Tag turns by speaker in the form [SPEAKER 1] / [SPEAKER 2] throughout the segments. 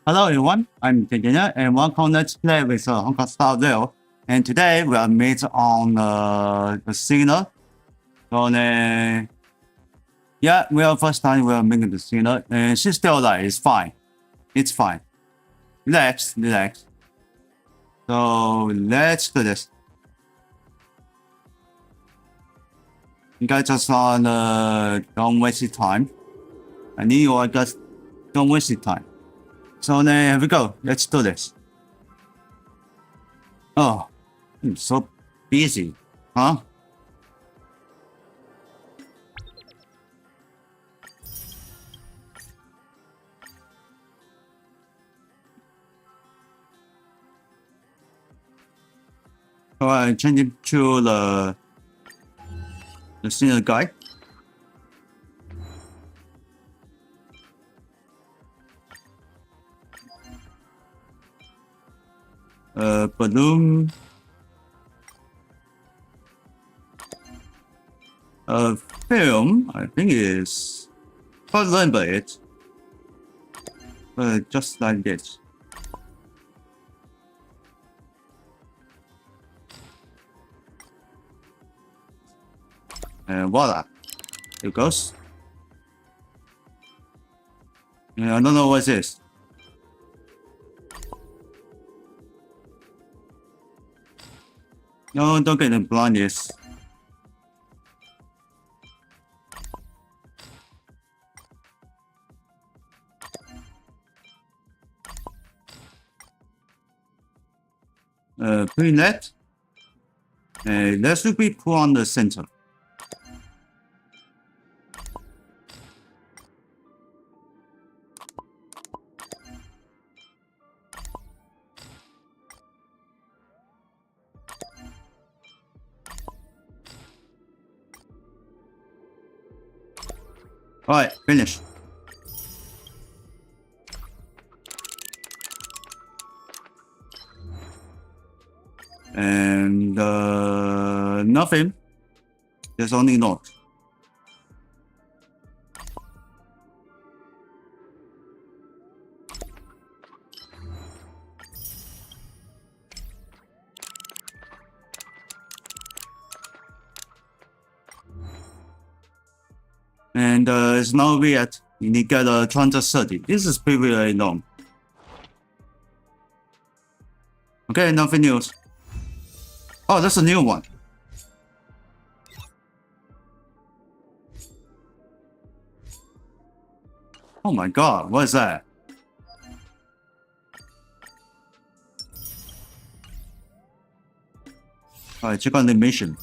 [SPEAKER 1] Hello everyone, I'm Terengineer and welcome to play with Honkai Star Rail. And today we are made on the signal. So yeah, we are first time we are making the signal and she's still alive, it's fine. It's fine. Relax. So let's do this. You guys just don't waste your time. I need you guys don't waste your time. So here we go. Let's do this. Oh, I'm so busy, huh? So I change it to the senior guy. Balloon. Film, I think is can't remember it. Just like this. And voila. Here it goes. Yeah, I don't know what this. No, don't get the blindness. Pre-net. That should be put on the center. Alright, finish. And nothing. There's only note. And it's not weird. You need to get a 230. This is pretty long. Okay, nothing news. Oh, that's a new one. Oh my god, what is that? Alright, check on the mission.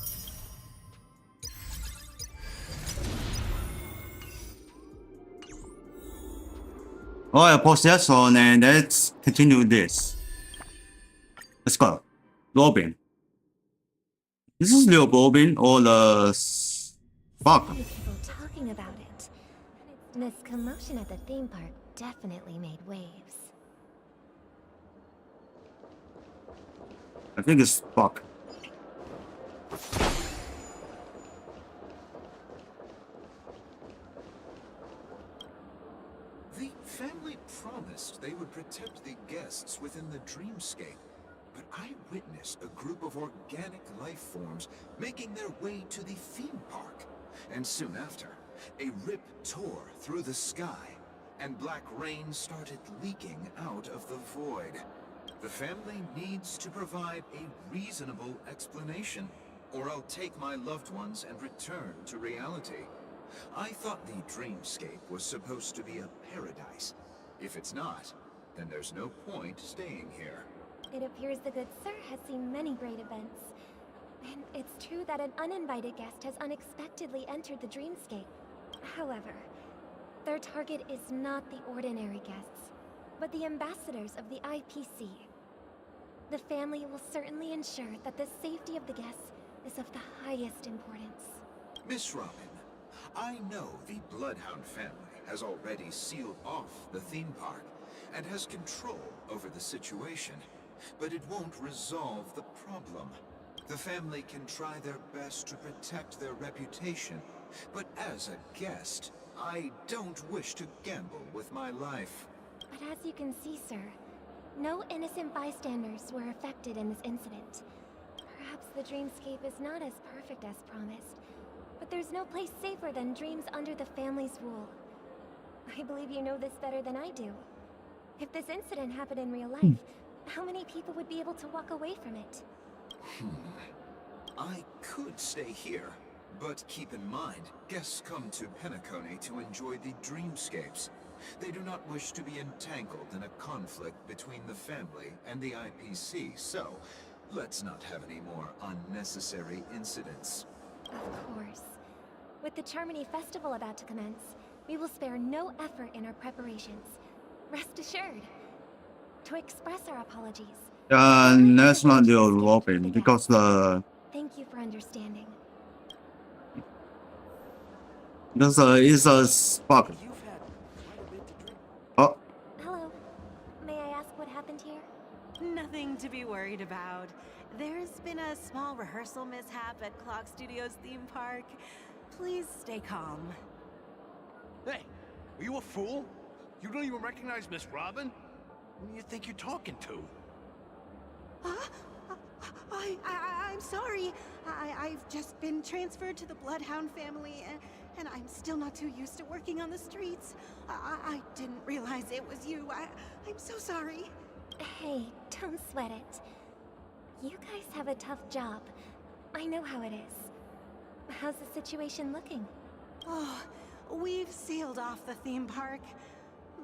[SPEAKER 1] Alright, I post that, so then let's continue this. Let's go. Robin. This is Leo Robin or the fuck.
[SPEAKER 2] People talking about it. This commotion at the theme park definitely made waves.
[SPEAKER 1] I think it's fuck.
[SPEAKER 3] The family promised they would protect the guests within the dreamscape, but I witnessed a group of organic life forms making their way to the theme park. And soon after, a rip tore through the sky, and black rain started leaking out of the void. The family needs to provide a reasonable explanation, or I'll take my loved ones and return to reality. I thought the dreamscape was supposed to be a paradise. If it's not, then there's no point staying here.
[SPEAKER 2] It appears the good sir has seen many great events. And it's true that an uninvited guest has unexpectedly entered the dreamscape. However, their target is not the ordinary guests, but the ambassadors of the IPC. The family will certainly ensure that the safety of the guests is of the highest importance.
[SPEAKER 3] Miss Robin, I know the Bloodhound family has already sealed off the theme park and has control over the situation, but it won't resolve the problem. The family can try their best to protect their reputation, but as a guest, I don't wish to gamble with my life.
[SPEAKER 2] But as you can see, sir, no innocent bystanders were affected in this incident. Perhaps the dreamscape is not as perfect as promised, but there's no place safer than dreams under the family's rule. I believe you know this better than I do. If this incident happened in real life, how many people would be able to walk away from it?
[SPEAKER 3] I could stay here, but keep in mind, guests come to Penacony to enjoy the dreamscapes. They do not wish to be entangled in a conflict between the family and the IPC, so let's not have any more unnecessary incidents.
[SPEAKER 2] Of course. With the Charmony Festival about to commence, we will spare no effort in our preparations. Rest assured. To express our apologies.
[SPEAKER 1] Let's not do Robin because
[SPEAKER 2] Thank you for understanding.
[SPEAKER 1] it's a spark. Oh,
[SPEAKER 2] Hello. May I ask what happened here?
[SPEAKER 4] Nothing to be worried about. There's been a small rehearsal mishap at Clock Studios theme park. Please stay calm.
[SPEAKER 5] Hey, are you a fool? You don't even recognize Miss Robin? Who do you think you're talking to?
[SPEAKER 4] I'm sorry. I've just been transferred to the Bloodhound family, and I'm still not too used to working on the streets. I didn't realize it was you. I'm so sorry.
[SPEAKER 2] Hey, don't sweat it. You guys have a tough job. I know how it is. How's the situation looking?
[SPEAKER 4] Oh, we've sealed off the theme park.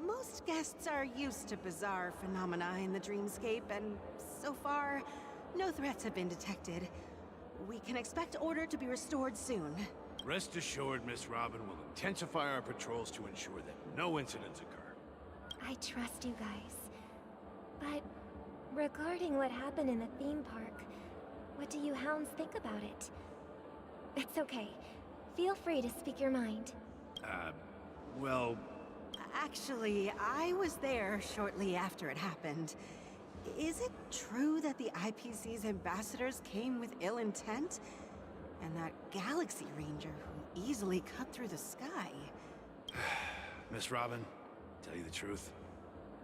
[SPEAKER 4] Most guests are used to bizarre phenomena in the dreamscape, and so far, no threats have been detected. We can expect order to be restored soon.
[SPEAKER 5] Rest assured, Miss Robin will intensify our patrols to ensure that no incidents occur.
[SPEAKER 2] I trust you guys. But regarding what happened in the theme park, what do you hounds think about it? It's okay. Feel free to speak your mind.
[SPEAKER 5] Well...
[SPEAKER 4] Actually, I was there shortly after it happened. Is it true that the IPC's ambassadors came with ill intent? And that Galaxy Ranger who easily cut through the sky?
[SPEAKER 5] Miss Robin, tell you the truth,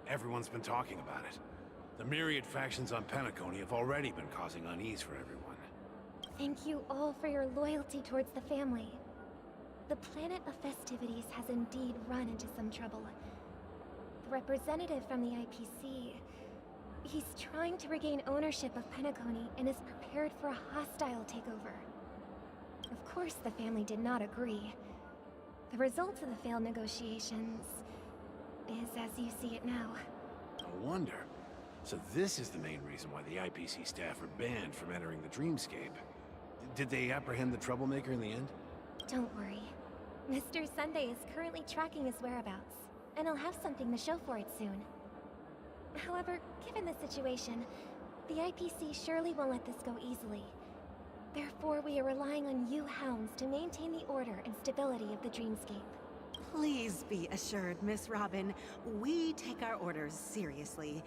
[SPEAKER 5] everyone's been talking about it. The myriad factions on Penacony have already been causing unease for everyone.
[SPEAKER 2] Thank you all for your loyalty towards the family. The planet of festivities has indeed run into some trouble. The representative from the IPC... he's trying to regain ownership of Penacony and is prepared for a hostile takeover. Of course, the family did not agree. The result of the failed negotiations is as you see it now.
[SPEAKER 5] No wonder. So this is the main reason why the IPC staff are banned from entering the dreamscape. Did they apprehend the troublemaker in the end?
[SPEAKER 2] Don't worry. Mr. Sunday is currently tracking his whereabouts, and he'll have something to show for it soon. However, given the situation, the IPC surely won't let this go easily. Therefore, we are relying on you hounds to maintain the order and stability of the dreamscape.
[SPEAKER 4] Please be assured, Miss Robin, we take our orders seriously.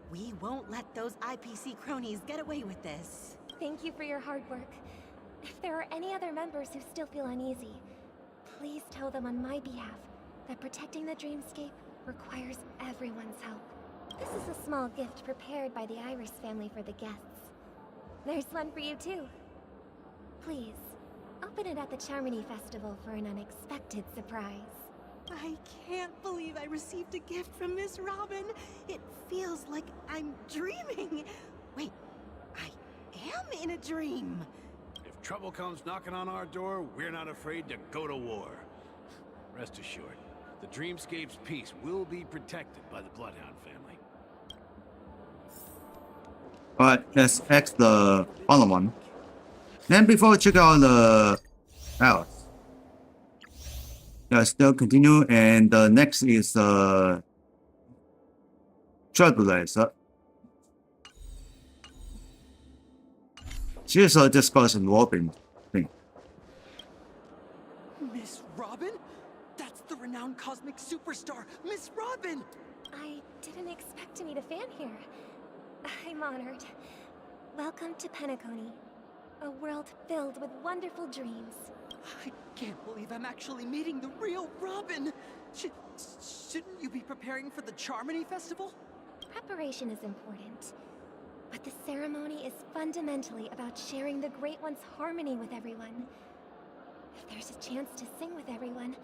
[SPEAKER 4] We won't let those IPC cronies get away with this.
[SPEAKER 2] Thank you for your hard work. If there are any other members who still feel uneasy, please tell them on my behalf that protecting the dreamscape requires everyone's help. This is a small gift prepared by the Iris family for the guests. There's one for you too. Please, open it at the Charmony Festival for an unexpected surprise.
[SPEAKER 4] I can't believe I received a gift from Miss Robin. It feels like I'm dreaming. Wait, I am in a dream.
[SPEAKER 5] If trouble comes knocking on our door, we're not afraid to go to war. Rest assured, the dreamscape's peace will be protected by the Bloodhound family.
[SPEAKER 1] alright, let's X the other one. Then before we check out the else, let's still continue, and the next is Trailblazer. She's a discussion Robin thing.
[SPEAKER 6] Miss Robin? That's the renowned cosmic superstar, Miss Robin!
[SPEAKER 2] I didn't expect to meet a fan here. I'm honored. Welcome to Penacony, a world filled with wonderful dreams.
[SPEAKER 6] I can't believe I'm actually meeting the real Robin. Shouldn't you be preparing for the Charmony Festival?
[SPEAKER 2] Preparation is important, but the ceremony is fundamentally about sharing the Great One's harmony with everyone. If there's a chance to sing with everyone,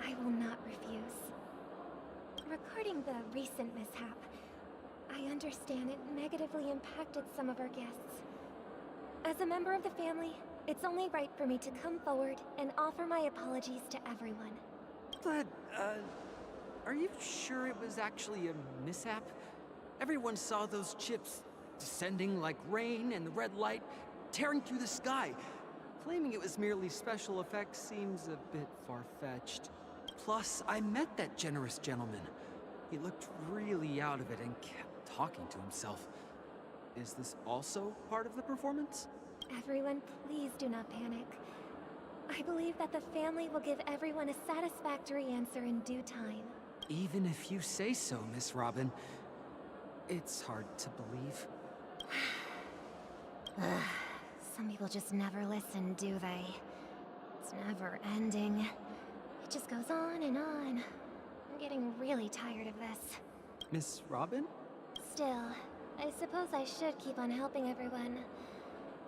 [SPEAKER 2] I will not refuse. Regarding the recent mishap, I understand it negatively impacted some of our guests. As a member of the family, it's only right for me to come forward and offer my apologies to everyone.
[SPEAKER 6] But, are you sure it was actually a mishap? Everyone saw those chips descending like rain and the red light tearing through the sky. Claiming it was merely special effects seems a bit far-fetched. Plus, I met that generous gentleman. He looked really out of it and kept talking to himself. Is this also part of the performance?
[SPEAKER 2] Everyone, please do not panic. I believe that the family will give everyone a satisfactory answer in due time.
[SPEAKER 6] Even if you say so, Miss Robin, it's hard to believe.
[SPEAKER 2] Some people just never listen, do they? It's never ending. It just goes on and on. I'm getting really tired of this.
[SPEAKER 6] Miss Robin?
[SPEAKER 2] Still, I suppose I should keep on helping everyone.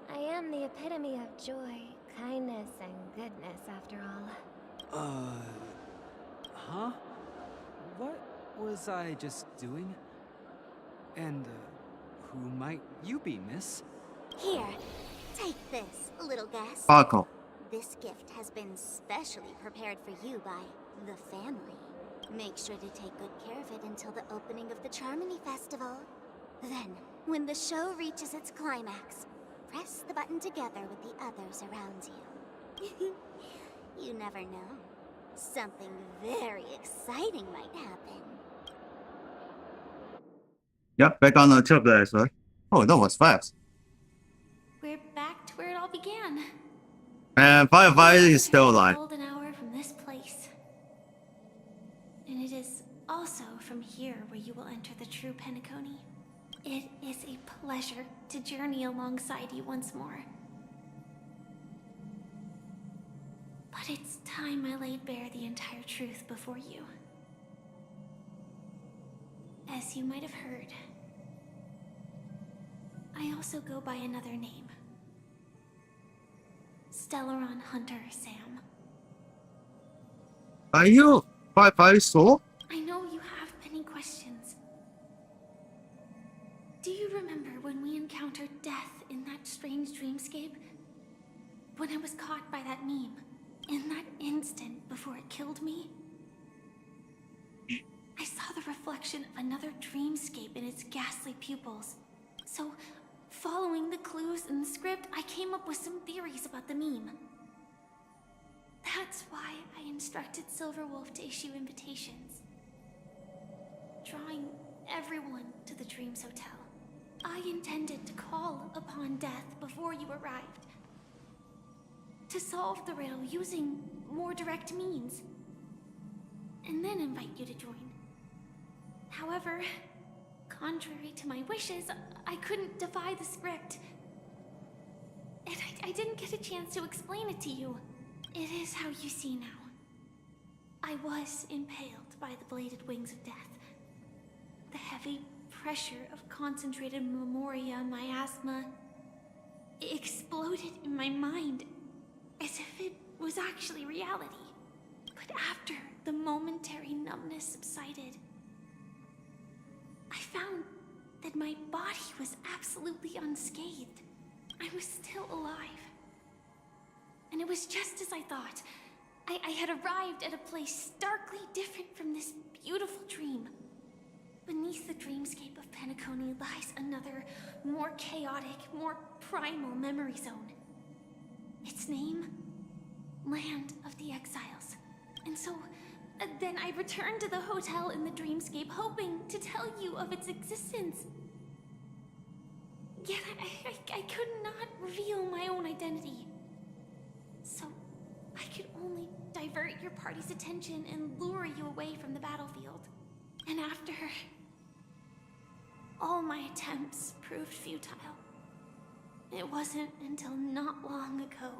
[SPEAKER 2] I am the epitome of joy, kindness, and goodness, after all.
[SPEAKER 6] Huh? What was I just doing? And, who might you be, miss?
[SPEAKER 7] Here, take this, little guest.
[SPEAKER 1] Sparkle.
[SPEAKER 7] This gift has been specially prepared for you by the family. Make sure to take good care of it until the opening of the Charmony Festival. Then, when the show reaches its climax, press the button together with the others around you. You never know. Something very exciting might happen.
[SPEAKER 1] Yep, back on the Trailblazer. Oh, that was fast.
[SPEAKER 8] We're back to where it all began.
[SPEAKER 1] And Firefighter is still alive.
[SPEAKER 8] Golden hour from this place. And it is also from here where you will enter the true Penacony. It is a pleasure to journey alongside you once more. But it's time I laid bare the entire truth before you. As you might have heard, I also go by another name. Stellaron Hunter Sam.
[SPEAKER 1] Are you Firefighter Soul?
[SPEAKER 8] I know you have many questions. Do you remember when we encountered death in that strange dreamscape? When I was caught by that meme? In that instant before it killed me? I saw the reflection of another dreamscape in its ghastly pupils. So, following the clues in the script, I came up with some theories about the meme. That's why I instructed Silverwolf to issue invitations, drawing everyone to the Dreams Hotel. I intended to call upon death before you arrived, to solve the riddle using more direct means, and then invite you to join. However, contrary to my wishes, I couldn't defy the script. And I didn't get a chance to explain it to you. It is how you see now. I was impaled by the bladed wings of death. The heavy pressure of concentrated memoria, miasma, exploded in my mind as if it was actually reality. But after the momentary numbness subsided, I found that my body was absolutely unscathed. I was still alive. And it was just as I thought. I had arrived at a place starkly different from this beautiful dream. Beneath the dreamscape of Penacony lies another, more chaotic, more primal memory zone. Its name? Land of the Exiles. And so, then I returned to the hotel in the dreamscape, hoping to tell you of its existence. Yet I could not reveal my own identity. So, I could only divert your party's attention and lure you away from the battlefield. And after all my attempts proved futile, it wasn't until not long ago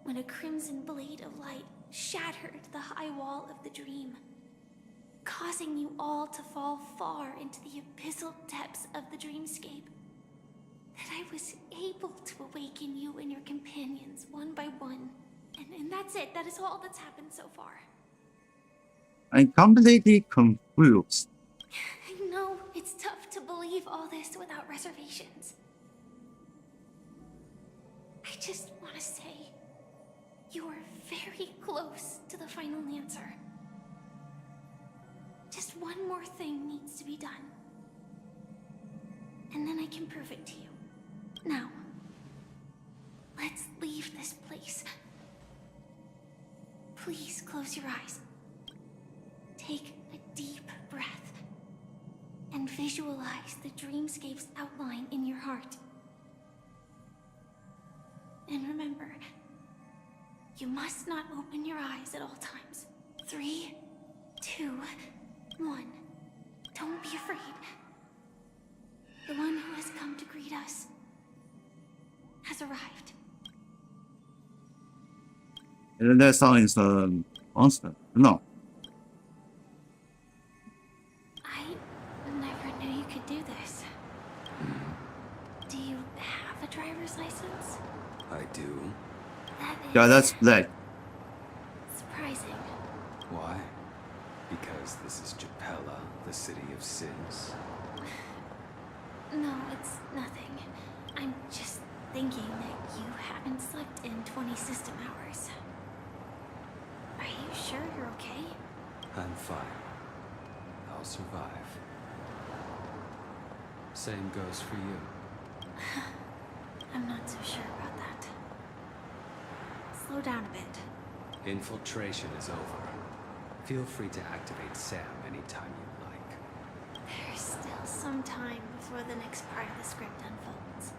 [SPEAKER 8] when a crimson blade of light shattered the high wall of the dream, causing you all to fall far into the abyssal depths of the dreamscape, that I was able to awaken you and your companions one by one. And that's it. That is all that's happened so far.
[SPEAKER 1] I'm completely confused.
[SPEAKER 8] I know it's tough to believe all this without reservations. I just want to say, you are very close to the final answer. Just one more thing needs to be done. And then I can prove it to you. Now, let's leave this place. Please close your eyes. Take a deep breath. And visualize the dreamscape's outline in your heart. And remember, you must not open your eyes at all times. 3, 2, 1. Don't be afraid. The one who has come to greet us has arrived.
[SPEAKER 1] And that sound is a monster. No.
[SPEAKER 8] I never knew you could do this. Do you have a driver's license?
[SPEAKER 9] I do.
[SPEAKER 8] That is
[SPEAKER 1] Yeah, that's black.
[SPEAKER 8] surprising.
[SPEAKER 9] Why? Because this is Japella, the city of sins.
[SPEAKER 8] No, it's nothing. I'm just thinking that you haven't slept in 20 system hours. Are you sure you're okay?
[SPEAKER 9] I'm fine. I'll survive. Same goes for you.
[SPEAKER 8] I'm not so sure about that. Slow down a bit.
[SPEAKER 9] Infiltration is over. Feel free to activate Sam anytime you like.
[SPEAKER 8] There's still some time before the next part of the script unfolds.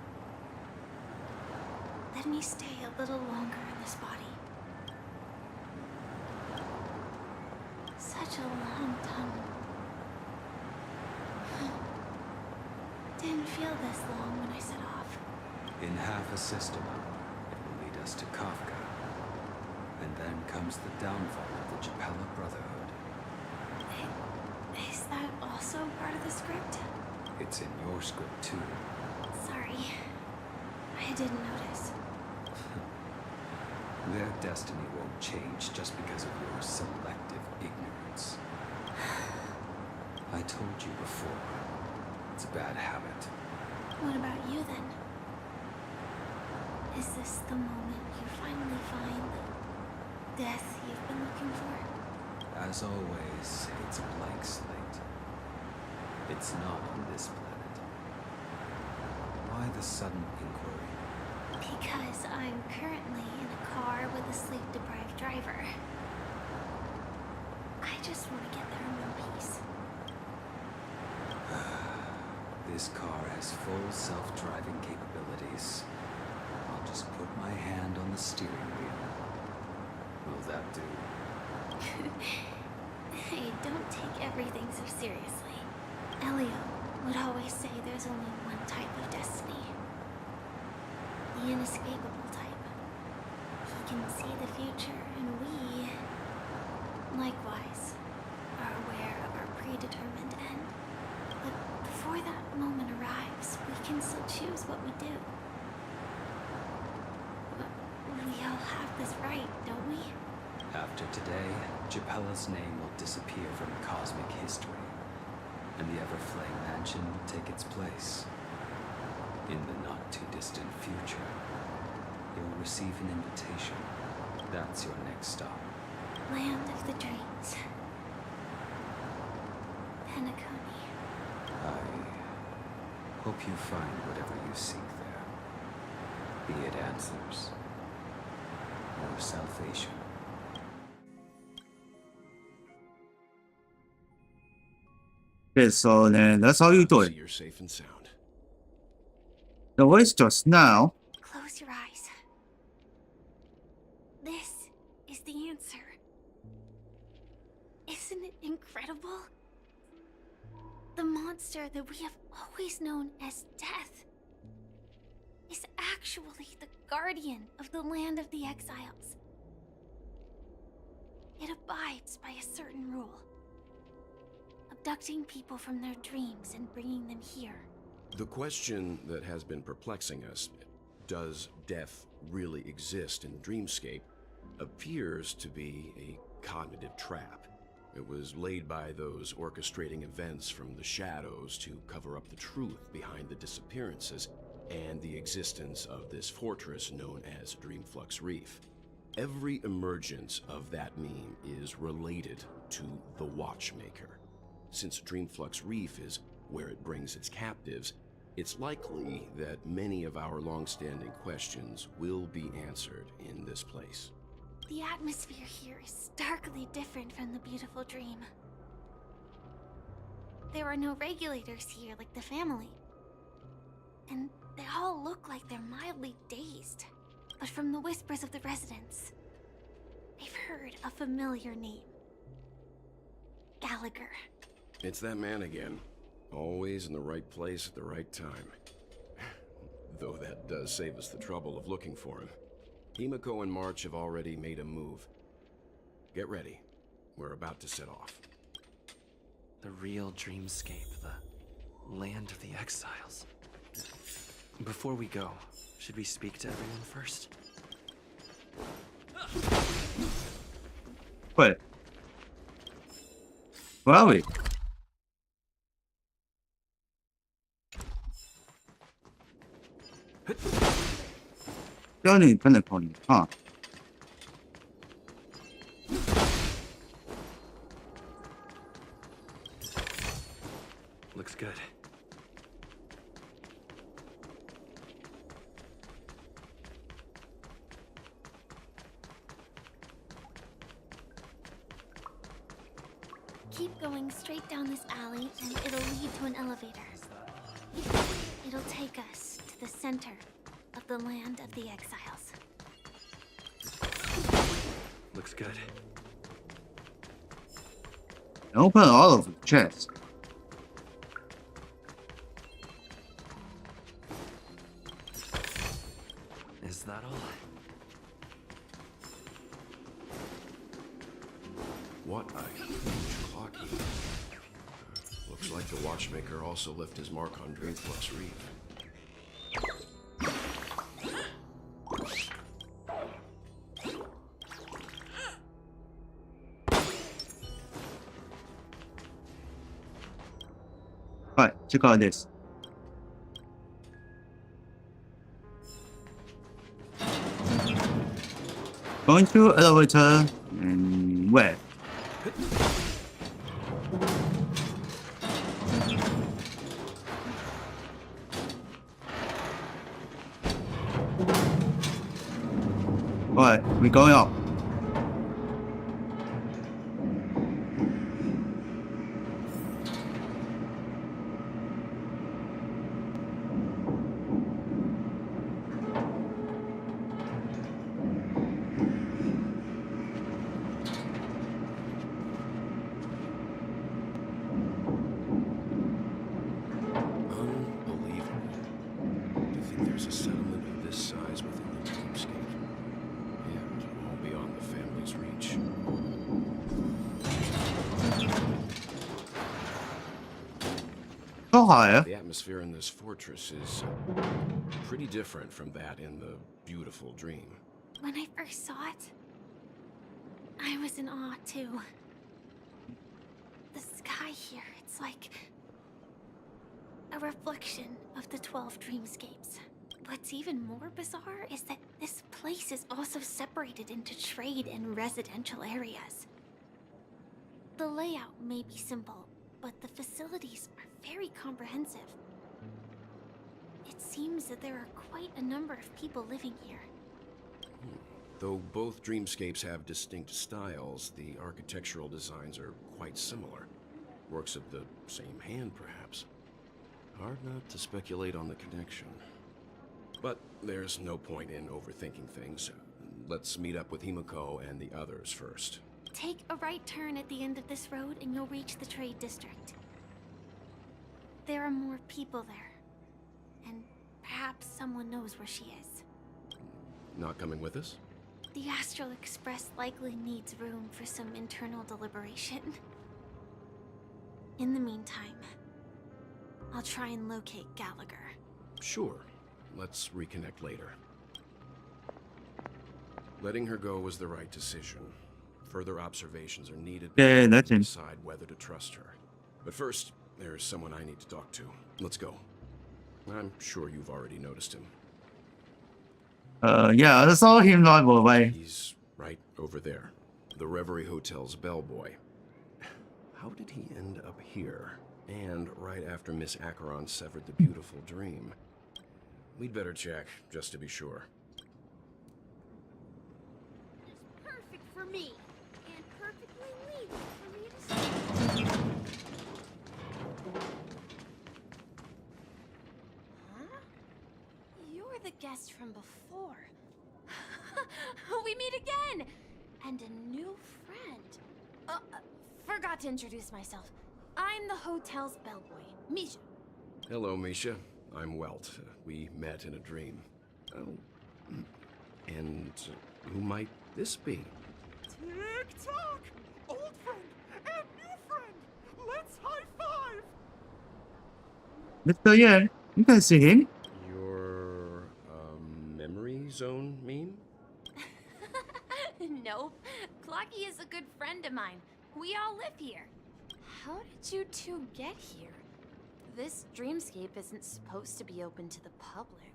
[SPEAKER 8] Let me stay a little longer in this body. Such a long tunnel. Didn't feel this long when I set off.
[SPEAKER 9] In half a system hour, it will lead us to Kafka. And then comes the downfall of the Japella Brotherhood.
[SPEAKER 8] Is that also part of the script?
[SPEAKER 9] It's in your script too.
[SPEAKER 8] Sorry. I didn't notice.
[SPEAKER 9] Their destiny won't change just because of your selective ignorance. I told you before, it's a bad habit.
[SPEAKER 8] What about you then? Is this the moment you finally find the death you've been looking for?
[SPEAKER 9] As always, it's a blank slate. It's not on this planet. Why the sudden inquiry?
[SPEAKER 8] Because I'm currently in a car with a sleep-deprived driver. I just want to get there in one piece.
[SPEAKER 9] This car has full self-driving capabilities. I'll just put my hand on the steering wheel. Will that do?
[SPEAKER 8] Hey, don't take everything so seriously. Elio would always say there's only one type of destiny. The inescapable type. He can see the future, and we, likewise, are aware of our predetermined end. But before that moment arrives, we can still choose what we do. We all have this right, don't we?
[SPEAKER 9] After today, Japella's name will disappear from cosmic history, and the Everflame Mansion will take its place. In the not-too-distant future, you'll receive an invitation. That's your next stop.
[SPEAKER 8] Land of the dreams. Penacony.
[SPEAKER 9] I hope you find whatever you seek there. Be it answers or salvation.
[SPEAKER 1] Okay, so then that's how you do
[SPEAKER 5] So
[SPEAKER 1] it.
[SPEAKER 5] you're safe and sound.
[SPEAKER 1] The voice just now.
[SPEAKER 8] Close your eyes. This is the answer. Isn't it incredible? The monster that we have always known as death is actually actually the guardian of the land of the exiles. It abides by a certain rule. Abducting people from their dreams and bringing them here.
[SPEAKER 10] The question that has been perplexing us, does death really exist in Dreamscape, appears to be a cognitive trap. It was laid by those orchestrating events from the shadows to cover up the truth behind the disappearances and the existence of this fortress known as Dreamflux Reef. Every emergence of that meme is related to the Watchmaker. Since Dreamflux Reef is where it brings its captives, it's likely that many of our long-standing questions will be answered in this place.
[SPEAKER 8] The atmosphere here is starkly different from the beautiful dream. There are no regulators here like the family. And they all look like they're mildly dazed. But from the whispers of the residents, they've heard a familiar name. Gallagher.
[SPEAKER 10] It's that man again. Always in the right place at the right time. Though that does save us the trouble of looking for him. Himiko and March have already made a move. Get ready. We're about to set off.
[SPEAKER 11] The real Dreamscape, the land of the exiles. Before we go, should we speak to everyone first?
[SPEAKER 1] Wait. Where are we? Journey Penacony, huh?
[SPEAKER 11] Looks good.
[SPEAKER 8] Keep going straight down this alley and it'll lead to an elevator. It'll take us to the center of the land of the exiles.
[SPEAKER 11] Looks good.
[SPEAKER 1] Open all of the chests.
[SPEAKER 11] Is that all?
[SPEAKER 10] What a huge clock heap. Looks like the Watchmaker also left his mark on Dreamflux Reef.
[SPEAKER 1] Alright, check out this. Going to elevator and where? Alright, we're going up. Higher.
[SPEAKER 10] The atmosphere in this fortress is pretty different from that in the beautiful dream.
[SPEAKER 8] When I first saw it, I was in awe too. The sky here, it's like a reflection of the 12 dreamscapes. What's even more bizarre is that this place is also separated into trade and residential areas. The layout may be simple, but the facilities are very comprehensive. It seems that there are quite a number of people living here.
[SPEAKER 10] Though both dreamscapes have distinct styles, the architectural designs are quite similar. Works of the same hand, perhaps. Hard not to speculate on the connection. But there's no point in overthinking things. Let's meet up with Himiko and the others first.
[SPEAKER 8] Take a right turn at the end of this road and you'll reach the trade district. There are more people there. And perhaps Perhaps someone knows where she is.
[SPEAKER 10] Not coming with us?
[SPEAKER 8] The Astral Express likely needs room for some internal deliberation. In the meantime, I'll try and locate Gallagher.
[SPEAKER 10] Sure. Let's reconnect later. Letting her go was the right decision. Further observations are needed
[SPEAKER 1] Yeah,
[SPEAKER 10] before
[SPEAKER 1] that's
[SPEAKER 10] we
[SPEAKER 1] it.
[SPEAKER 10] decide whether to trust her. But first, there's someone I need to talk to. Let's go. I'm sure you've already noticed him.
[SPEAKER 1] Yeah, I saw him right away.
[SPEAKER 10] He's right over there. The Reverie Hotel's bellboy. How did he end up here? And right after Miss Acheron severed the beautiful dream. We'd better check, just to be sure.
[SPEAKER 2] It's perfect for me, and perfectly legal for me to see. Huh? You're the guest from before. We meet again! And a new friend. Forgot to introduce myself. I'm the hotel's bellboy, Misha.
[SPEAKER 10] Hello, Misha. I'm Welt. We met in a dream. Oh. And who might this be?
[SPEAKER 6] Tick-tock! Old friend and new friend! Let's high-five!
[SPEAKER 1] Mr. Yang, you can see him.
[SPEAKER 10] Your, memory zone meme?
[SPEAKER 2] Nope. Clocky is a good friend of mine. We all live here. How did you two get here? This dreamscape isn't supposed to be open to the public.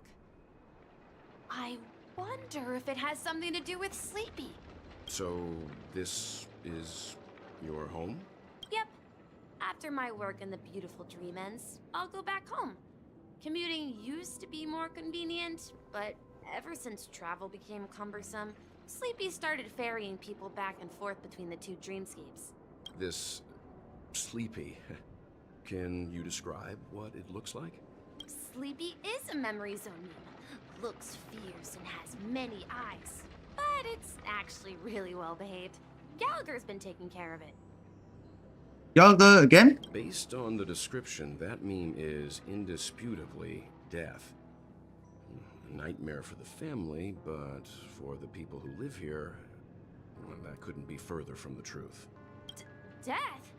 [SPEAKER 2] I wonder if it has something to do with Sleepy.
[SPEAKER 10] So, this is your home?
[SPEAKER 2] Yep. After my work in the beautiful dream ends, I'll go back home. Commuting used to be more convenient, but ever since travel became cumbersome, Sleepy started ferrying people back and forth between the two dreamscapes.
[SPEAKER 10] This Sleepy. Can you describe what it looks like?
[SPEAKER 2] Sleepy is a memory zone meme. Looks fierce and has many eyes. But it's actually really well behaved. Gallagher's been taking care of it.
[SPEAKER 1] Gallagher again?
[SPEAKER 10] Based on the description, that meme is indisputably death. A nightmare for the family, but for the people who live here, well, that couldn't be further from the truth.
[SPEAKER 2] Death?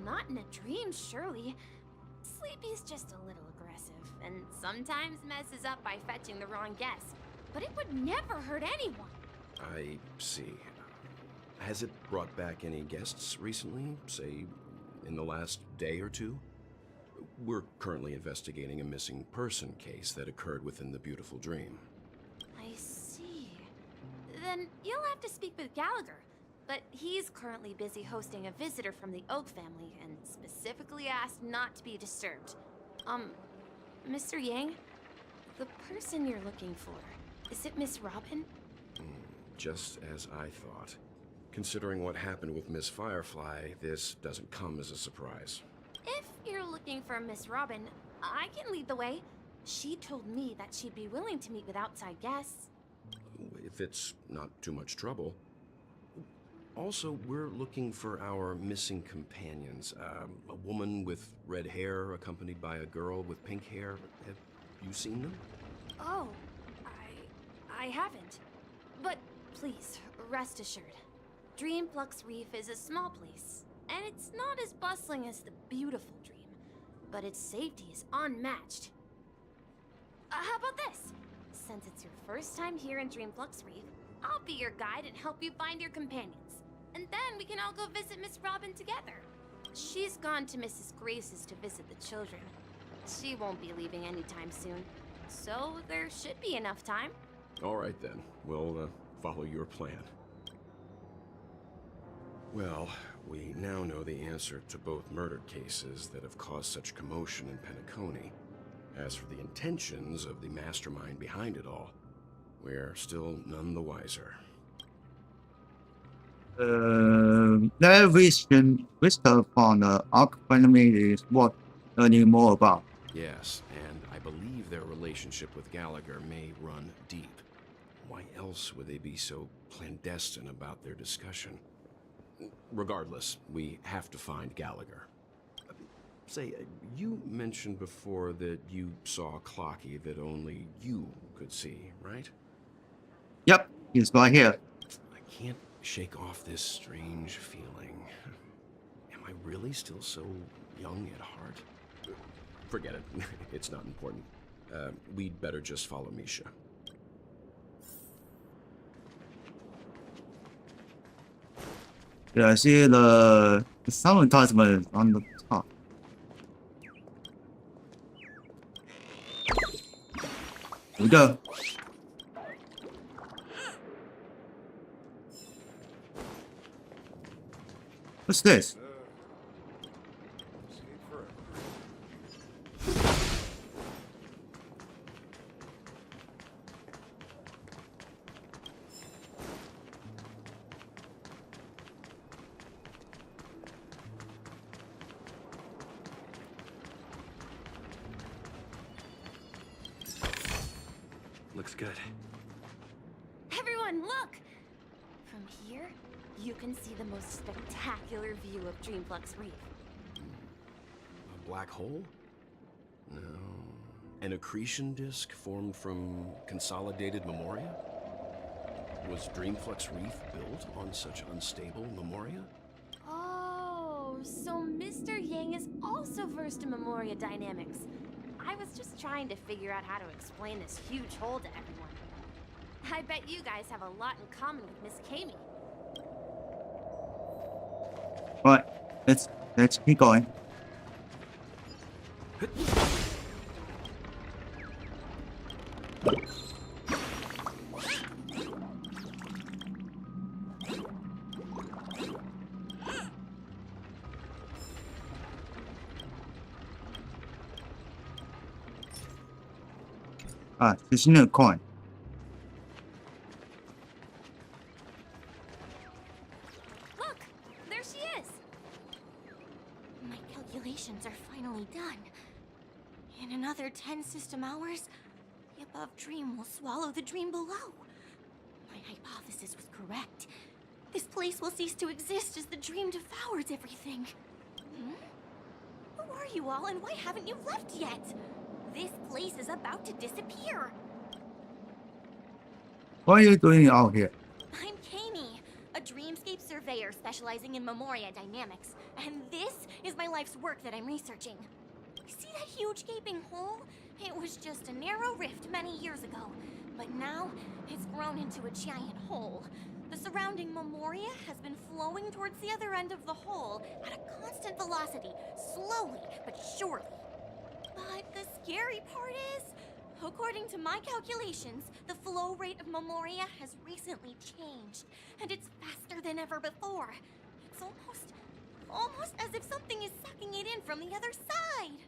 [SPEAKER 2] Not in a dream, surely. Sleepy's just a little aggressive, and sometimes messes up by fetching the wrong guess. But it would never hurt anyone.
[SPEAKER 10] I see. Has it brought back any guests recently, say, in the last day or two? We're currently investigating a missing person case that occurred within the beautiful dream.
[SPEAKER 2] I see. Then you'll have to speak with Gallagher. But he's currently busy hosting a visitor from the Oak family and specifically asked not to be disturbed. Mr. Yang, the person you're looking for, is it Miss Robin?
[SPEAKER 10] Just as I thought. Considering what happened with Miss Firefly, this doesn't come as a surprise.
[SPEAKER 2] If you're looking for Miss Robin, I can lead the way. She told me that she'd be willing to meet with outside guests.
[SPEAKER 10] If it's not too much trouble. Also, we're looking for our missing companions. A woman with red hair accompanied by a girl with pink hair. Have you seen them?
[SPEAKER 2] Oh, I haven't. But please, rest assured. Dreamflux Reef is a small place, and it's not as bustling as the beautiful dream, but its safety is unmatched. How about this? Since it's your first time here in Dreamflux Reef, I'll be your guide and help you find your companions. And then we can all go visit Miss Robin together. She's gone to Mrs. Grace's to visit the children. She won't be leaving anytime soon, so there should be enough time.
[SPEAKER 10] All right then, we'll follow your plan. Well, we now know the answer to both murder cases that have caused such commotion in Penacony. As for the intentions of the mastermind behind it all, we're still none the wiser.
[SPEAKER 1] Their vision upon the Arc family is what learning more about.
[SPEAKER 10] Yes, and I believe their relationship with Gallagher may run deep. Why else would they be so clandestine about their discussion? Regardless, we have to find Gallagher. Say, you mentioned before that you saw a clocky that only you could see, right?
[SPEAKER 1] Yep, he's right here.
[SPEAKER 10] I can't shake off this strange feeling. Am I really still so young at heart? Forget it. It's not important. We'd better just follow Misha.
[SPEAKER 1] Yeah, I see the sound talisman on the top. Here we go. What's this?
[SPEAKER 11] Looks good.
[SPEAKER 12] Everyone, look! From here, you can see the most spectacular view of Dreamflux Reef.
[SPEAKER 10] A black hole? No. An accretion disk formed from consolidated memoria? Was Dreamflux Reef built on such unstable memoria?
[SPEAKER 12] Oh, so Mr. Yang is also versed in Memoria dynamics. I was just trying to figure out how to explain this huge hole to everyone. I bet you guys have a lot in common with Miss Kami.
[SPEAKER 1] Alright, let's keep going. Ah, there's no coin.
[SPEAKER 12] Look! There she is!
[SPEAKER 8] My calculations are finally done. In another 10 system hours, the above dream will swallow the dream below. My hypothesis was correct. This place will cease to exist as the dream devours everything. Who are you all, and why haven't you left yet? This place is about to disappear.
[SPEAKER 1] What are you doing out here?
[SPEAKER 8] I'm Kami, a dreamscape surveyor specializing in Memoria dynamics, and this is my life's work that I'm researching. See that huge gaping hole? It was just a narrow rift many years ago, but now it's grown into a giant hole. The surrounding Memoria has been flowing towards the other end of the hole at a constant velocity, slowly but surely. But the scary part is, according to my calculations, the flow rate of Memoria has recently changed, and it's faster than ever before. It's almost as if something is sucking it in from the other side.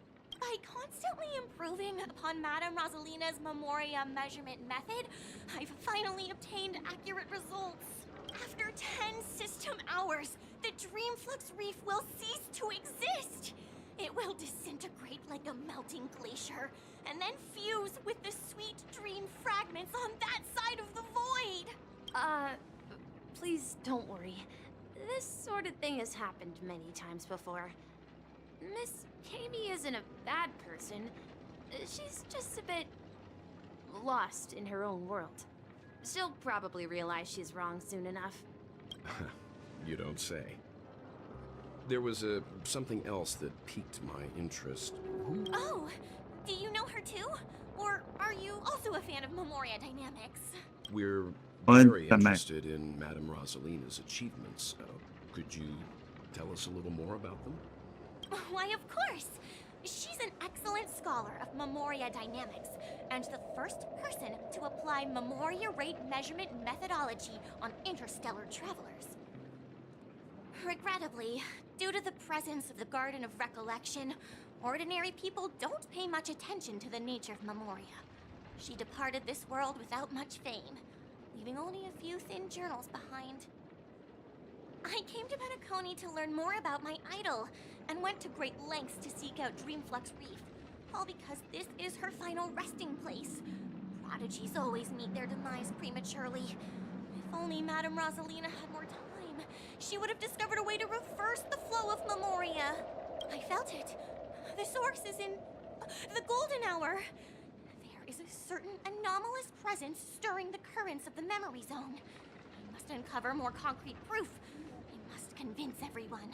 [SPEAKER 8] By constantly improving upon Madame Rosalina's Memoria measurement method, I've finally obtained accurate results. After 10 system hours, the Dreamflux Reef will cease to exist. It will disintegrate like a melting glacier, and then fuse with the sweet dream fragments on that side of the void.
[SPEAKER 12] Please don't worry. This sort of thing has happened many times before. Miss Kami isn't a bad person. She's just a bit lost in her own world. She'll probably realize she's wrong soon enough.
[SPEAKER 10] You don't say. There was something else that piqued my interest.
[SPEAKER 8] Oh, do you know her too? Or are you also a fan of Memoria dynamics?
[SPEAKER 10] We're
[SPEAKER 1] Well,
[SPEAKER 10] very
[SPEAKER 1] that might-
[SPEAKER 10] interested in Madame Rosalina's achievements. Could you tell us a little more about them?
[SPEAKER 8] Why, of course! She's an excellent scholar of Memoria dynamics, and the first person to apply Memoria rate measurement methodology on interstellar travelers. Regrettably, due to the presence of the Garden of Recollection, ordinary people don't pay much attention to the nature of Memoria. She departed this world without much fame, leaving only a few thin journals behind. I came to Penacony to learn more about my idol, and went to great lengths to seek out Dreamflux Reef, all because this is her final resting place. Prodigies always meet their demise prematurely. If only Madame Rosalina had more time, she would have discovered a way to reverse the flow of Memoria. I felt it.
[SPEAKER 13] The source is in the golden hour. There is a certain anomalous presence stirring the currents of the memory zone. I must uncover more concrete proof. I must convince everyone.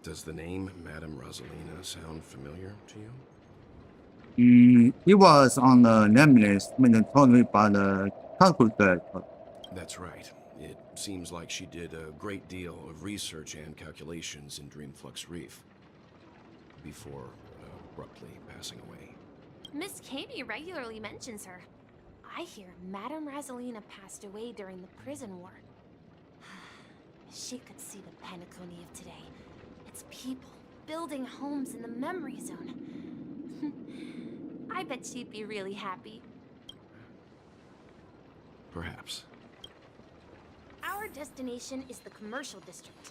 [SPEAKER 10] Does the name Madame Rosalina sound familiar to you?
[SPEAKER 1] It was on the name list when they told me about the calculator.
[SPEAKER 10] That's right. It seems like she did a great deal of research and calculations in Dreamflux Reef before abruptly passing away.
[SPEAKER 12] Miss Katie regularly mentions her. I hear Madame Rosalina passed away during the prison war. She could see the Penacony of today. It's people building homes in the memory zone. I bet she'd be really happy.
[SPEAKER 10] Perhaps.
[SPEAKER 12] Our destination is the commercial district.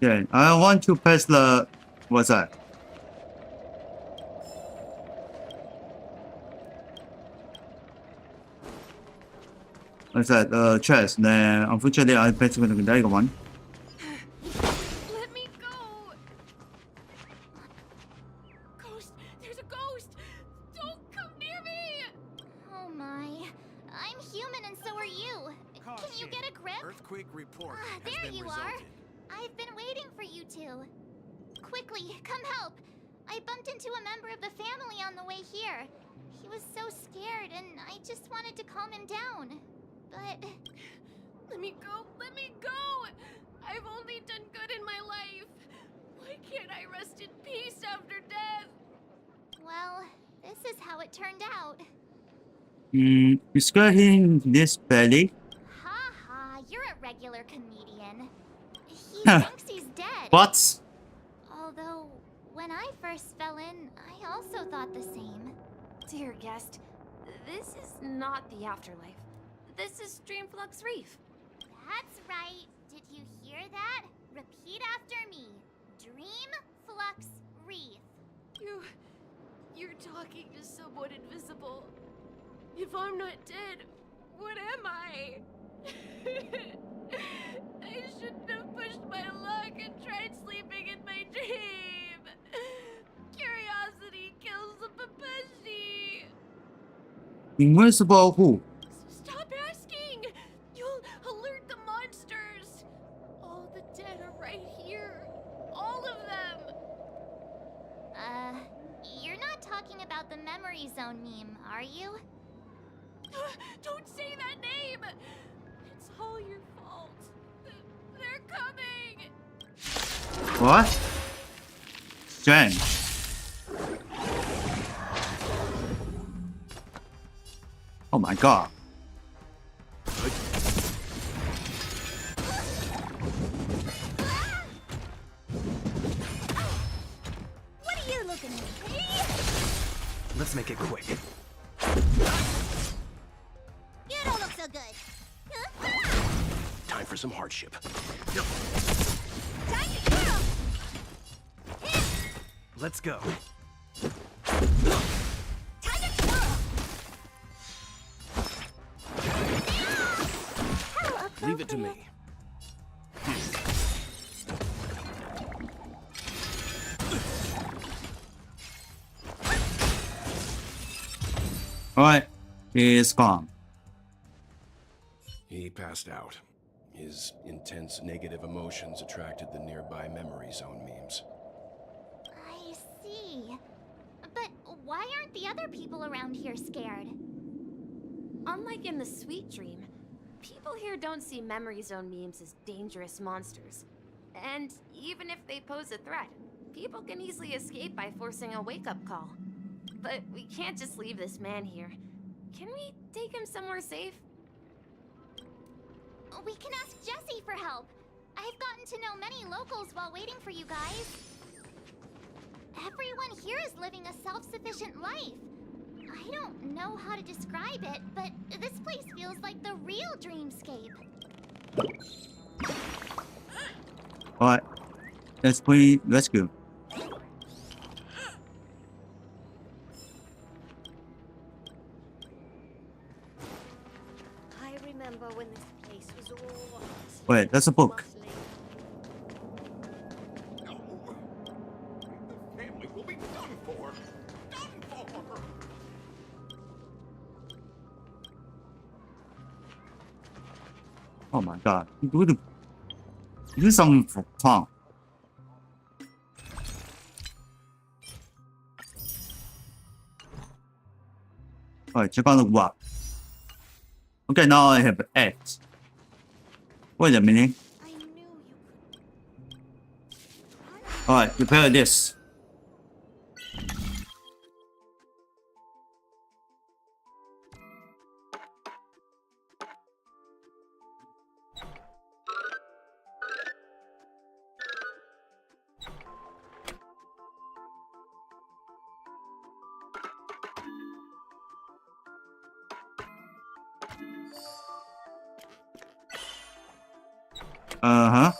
[SPEAKER 1] Yeah, I want to pass the... What's that? What's that? Chest. Then, unfortunately, I passed the other one.
[SPEAKER 13] Let me go! Ghost! There's a ghost! Don't come near me!
[SPEAKER 7] Oh my. I'm human and so are you. Can you get a grip?
[SPEAKER 5] Earthquake report has
[SPEAKER 7] There
[SPEAKER 5] been
[SPEAKER 7] you
[SPEAKER 5] resulted.
[SPEAKER 7] are. I've been waiting for you two. Quickly, come help. I bumped into a member of the family on the way here. He was so scared and I just wanted to calm him down. But...
[SPEAKER 13] Let me go! Let me go! I've only done good in my life. Why can't I rest in peace after death?
[SPEAKER 7] well, this is how it turned out.
[SPEAKER 1] You scared him this badly?
[SPEAKER 7] Ha ha, you're a regular comedian. He
[SPEAKER 1] Huh.
[SPEAKER 7] thinks he's dead.
[SPEAKER 1] What?
[SPEAKER 7] Although, when I first fell in, I also thought the same.
[SPEAKER 12] Dear guest, this is not the afterlife. This is Dreamflux Reef.
[SPEAKER 7] That's right. Did you hear that? Repeat after me. Dream Flux Reef.
[SPEAKER 13] You're talking to someone invisible. If I'm not dead, what am I? I shouldn't have pushed my luck and tried sleeping in my dream. Curiosity kills the Papeshi.
[SPEAKER 1] Invisible who?
[SPEAKER 13] Stop asking! You'll alert the monsters! All the dead are right here. All of them!
[SPEAKER 7] You're not talking about the memory zone meme, are you?
[SPEAKER 13] Don't say that name! It's all your fault. They're coming!
[SPEAKER 1] What? Strange. Oh my god.
[SPEAKER 13] What are you looking at me?
[SPEAKER 11] Let's make it quick.
[SPEAKER 7] You don't look so good.
[SPEAKER 10] Time for some hardship.
[SPEAKER 7] Time to kill!
[SPEAKER 11] Let's go.
[SPEAKER 7] Time to kill! How
[SPEAKER 10] Leave it to me.
[SPEAKER 1] Alright, he's gone.
[SPEAKER 10] He passed out. His intense negative emotions attracted the nearby memory zone memes.
[SPEAKER 7] I see. But why aren't the other people around here scared?
[SPEAKER 12] Unlike in the Sweet Dream, people here don't see memory zone memes as dangerous monsters. And even if they pose a threat, people can easily escape by forcing a wake-up call. But we can't just leave this man here. Can we take him somewhere safe?
[SPEAKER 7] We can ask Jessie for help. I've gotten to know many locals while waiting for you guys. Everyone here is living a self-sufficient life. I don't know how to describe it, but this place feels like the real dreamscape.
[SPEAKER 1] Alright, let's play rescue.
[SPEAKER 13] remember when this place was all
[SPEAKER 1] Wait, that's a book.
[SPEAKER 13] bustling.
[SPEAKER 3] No. The family will be done for. Done for.
[SPEAKER 1] Oh my god. Do something for fun. Alright, check on the what. Okay, now I have 8. Wait a minute.
[SPEAKER 13] I knew you could.
[SPEAKER 1] Alright, prepare this. Uh-huh.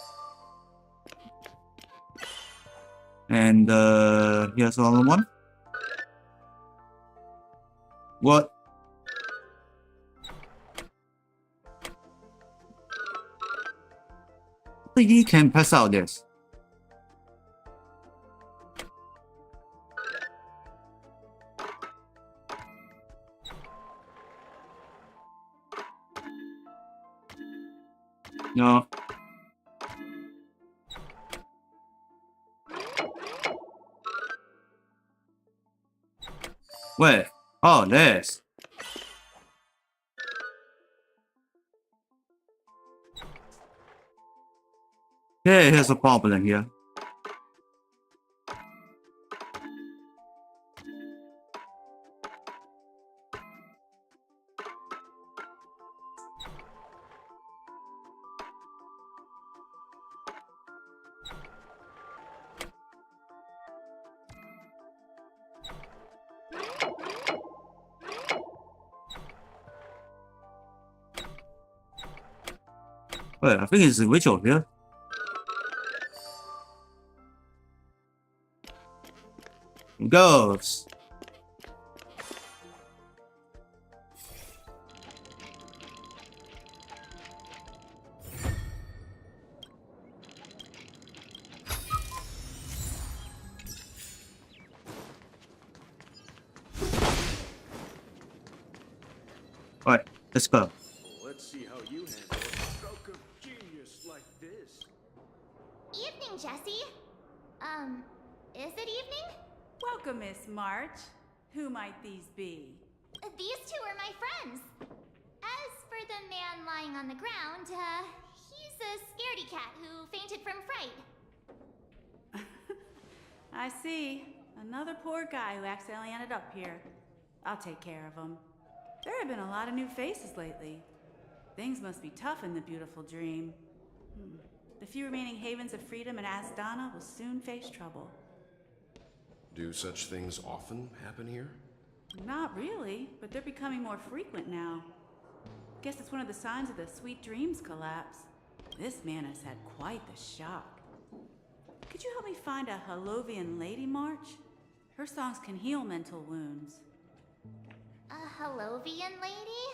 [SPEAKER 1] And here's another one. What? I think he can pass out this. No. Wait. Oh, this. Yeah, here's a problem here. Wait, I think it's a ritual here. Goes. Alright, let's go.
[SPEAKER 5] Let's see how you handle a stroke of genius like this.
[SPEAKER 13] Evening, Jesse. Is it evening?
[SPEAKER 14] Welcome, Miss March. Who might these be?
[SPEAKER 13] These two are my friends. As for the man lying on the ground, he's a scaredy cat who fainted from fright.
[SPEAKER 14] I see. Another poor guy who accidentally ended up here. I'll take care of him. There have been a lot of new faces lately. Things must be tough in the beautiful dream. The few remaining havens of freedom in Asdana will soon face trouble.
[SPEAKER 10] Do such things often happen here?
[SPEAKER 14] Not really, but they're becoming more frequent now. Guess it's one of the signs of the Sweet Dreams collapse. This man has had quite the shock. Could you help me find a Halovian lady, March? Her songs can heal mental wounds.
[SPEAKER 13] A Halovian lady?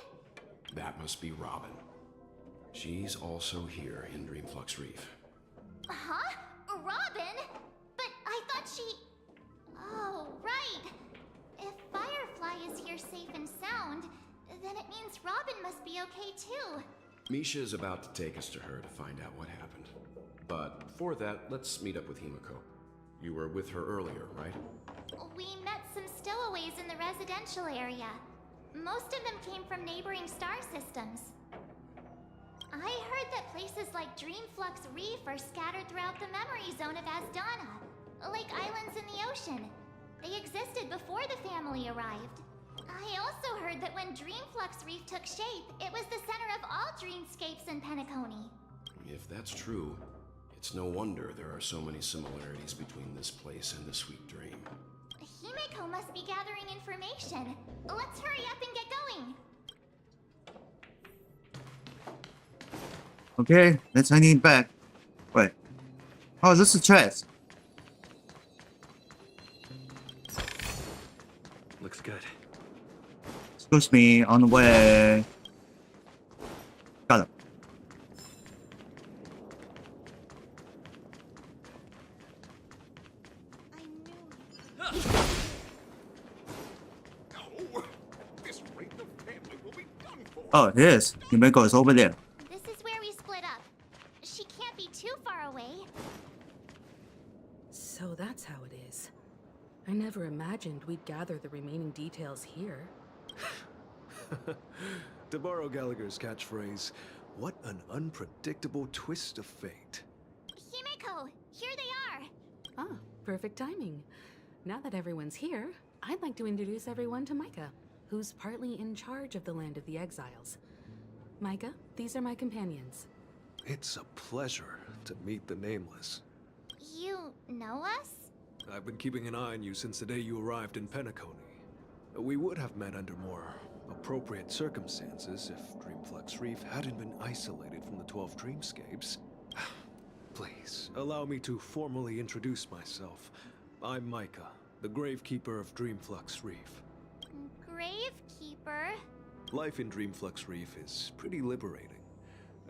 [SPEAKER 10] That must be Robin. She's also here in Dreamflux Reef.
[SPEAKER 13] Huh? Robin? But I thought she... Oh, right. If Firefly is here safe and sound, then it means Robin must be okay too.
[SPEAKER 10] Misha is about to take us to her to find out what happened. But before that, let's meet up with Himiko. You were with her earlier, right?
[SPEAKER 13] We met some stowaways in the residential area. Most of them came from neighboring star systems. I heard that places like Dreamflux Reef are scattered throughout the memory zone of Asdana, like islands in the ocean. They existed before the family arrived. I also heard that when Dreamflux Reef took shape, it was the center of all dreamscapes in Penacony.
[SPEAKER 10] If that's true, it's no wonder there are so many similarities between this place and the Sweet Dream.
[SPEAKER 13] Himiko must be gathering information. Let's hurry up and get going.
[SPEAKER 1] Okay, let's head back. Wait. Oh, this is chest.
[SPEAKER 11] Looks good.
[SPEAKER 1] Excuse me, on the way. Oh, yes. Yumeko is over there.
[SPEAKER 7] This is where we split up. She can't be too far away.
[SPEAKER 15] So that's how it is. I never imagined we'd gather the remaining details here.
[SPEAKER 16] To borrow Gallagher's catchphrase, what an unpredictable twist of fate.
[SPEAKER 7] Himeko, here they are.
[SPEAKER 15] Ah, perfect timing. Now that everyone's here, I'd like to introduce everyone to Micah, who's partly in charge of the Land of the Exiles. Micah, these are my companions.
[SPEAKER 16] It's a pleasure to meet the Nameless.
[SPEAKER 7] You know us?
[SPEAKER 16] I've been keeping an eye on you since the day you arrived in Penacony. We would have met under more appropriate circumstances if Dreamflux Reef hadn't been isolated from the 12 Dreamscapes. Please, allow me to formally introduce myself. I'm Micah, the Gravekeeper of Dreamflux Reef.
[SPEAKER 7] Gravekeeper?
[SPEAKER 16] Life in Dreamflux Reef is pretty liberating.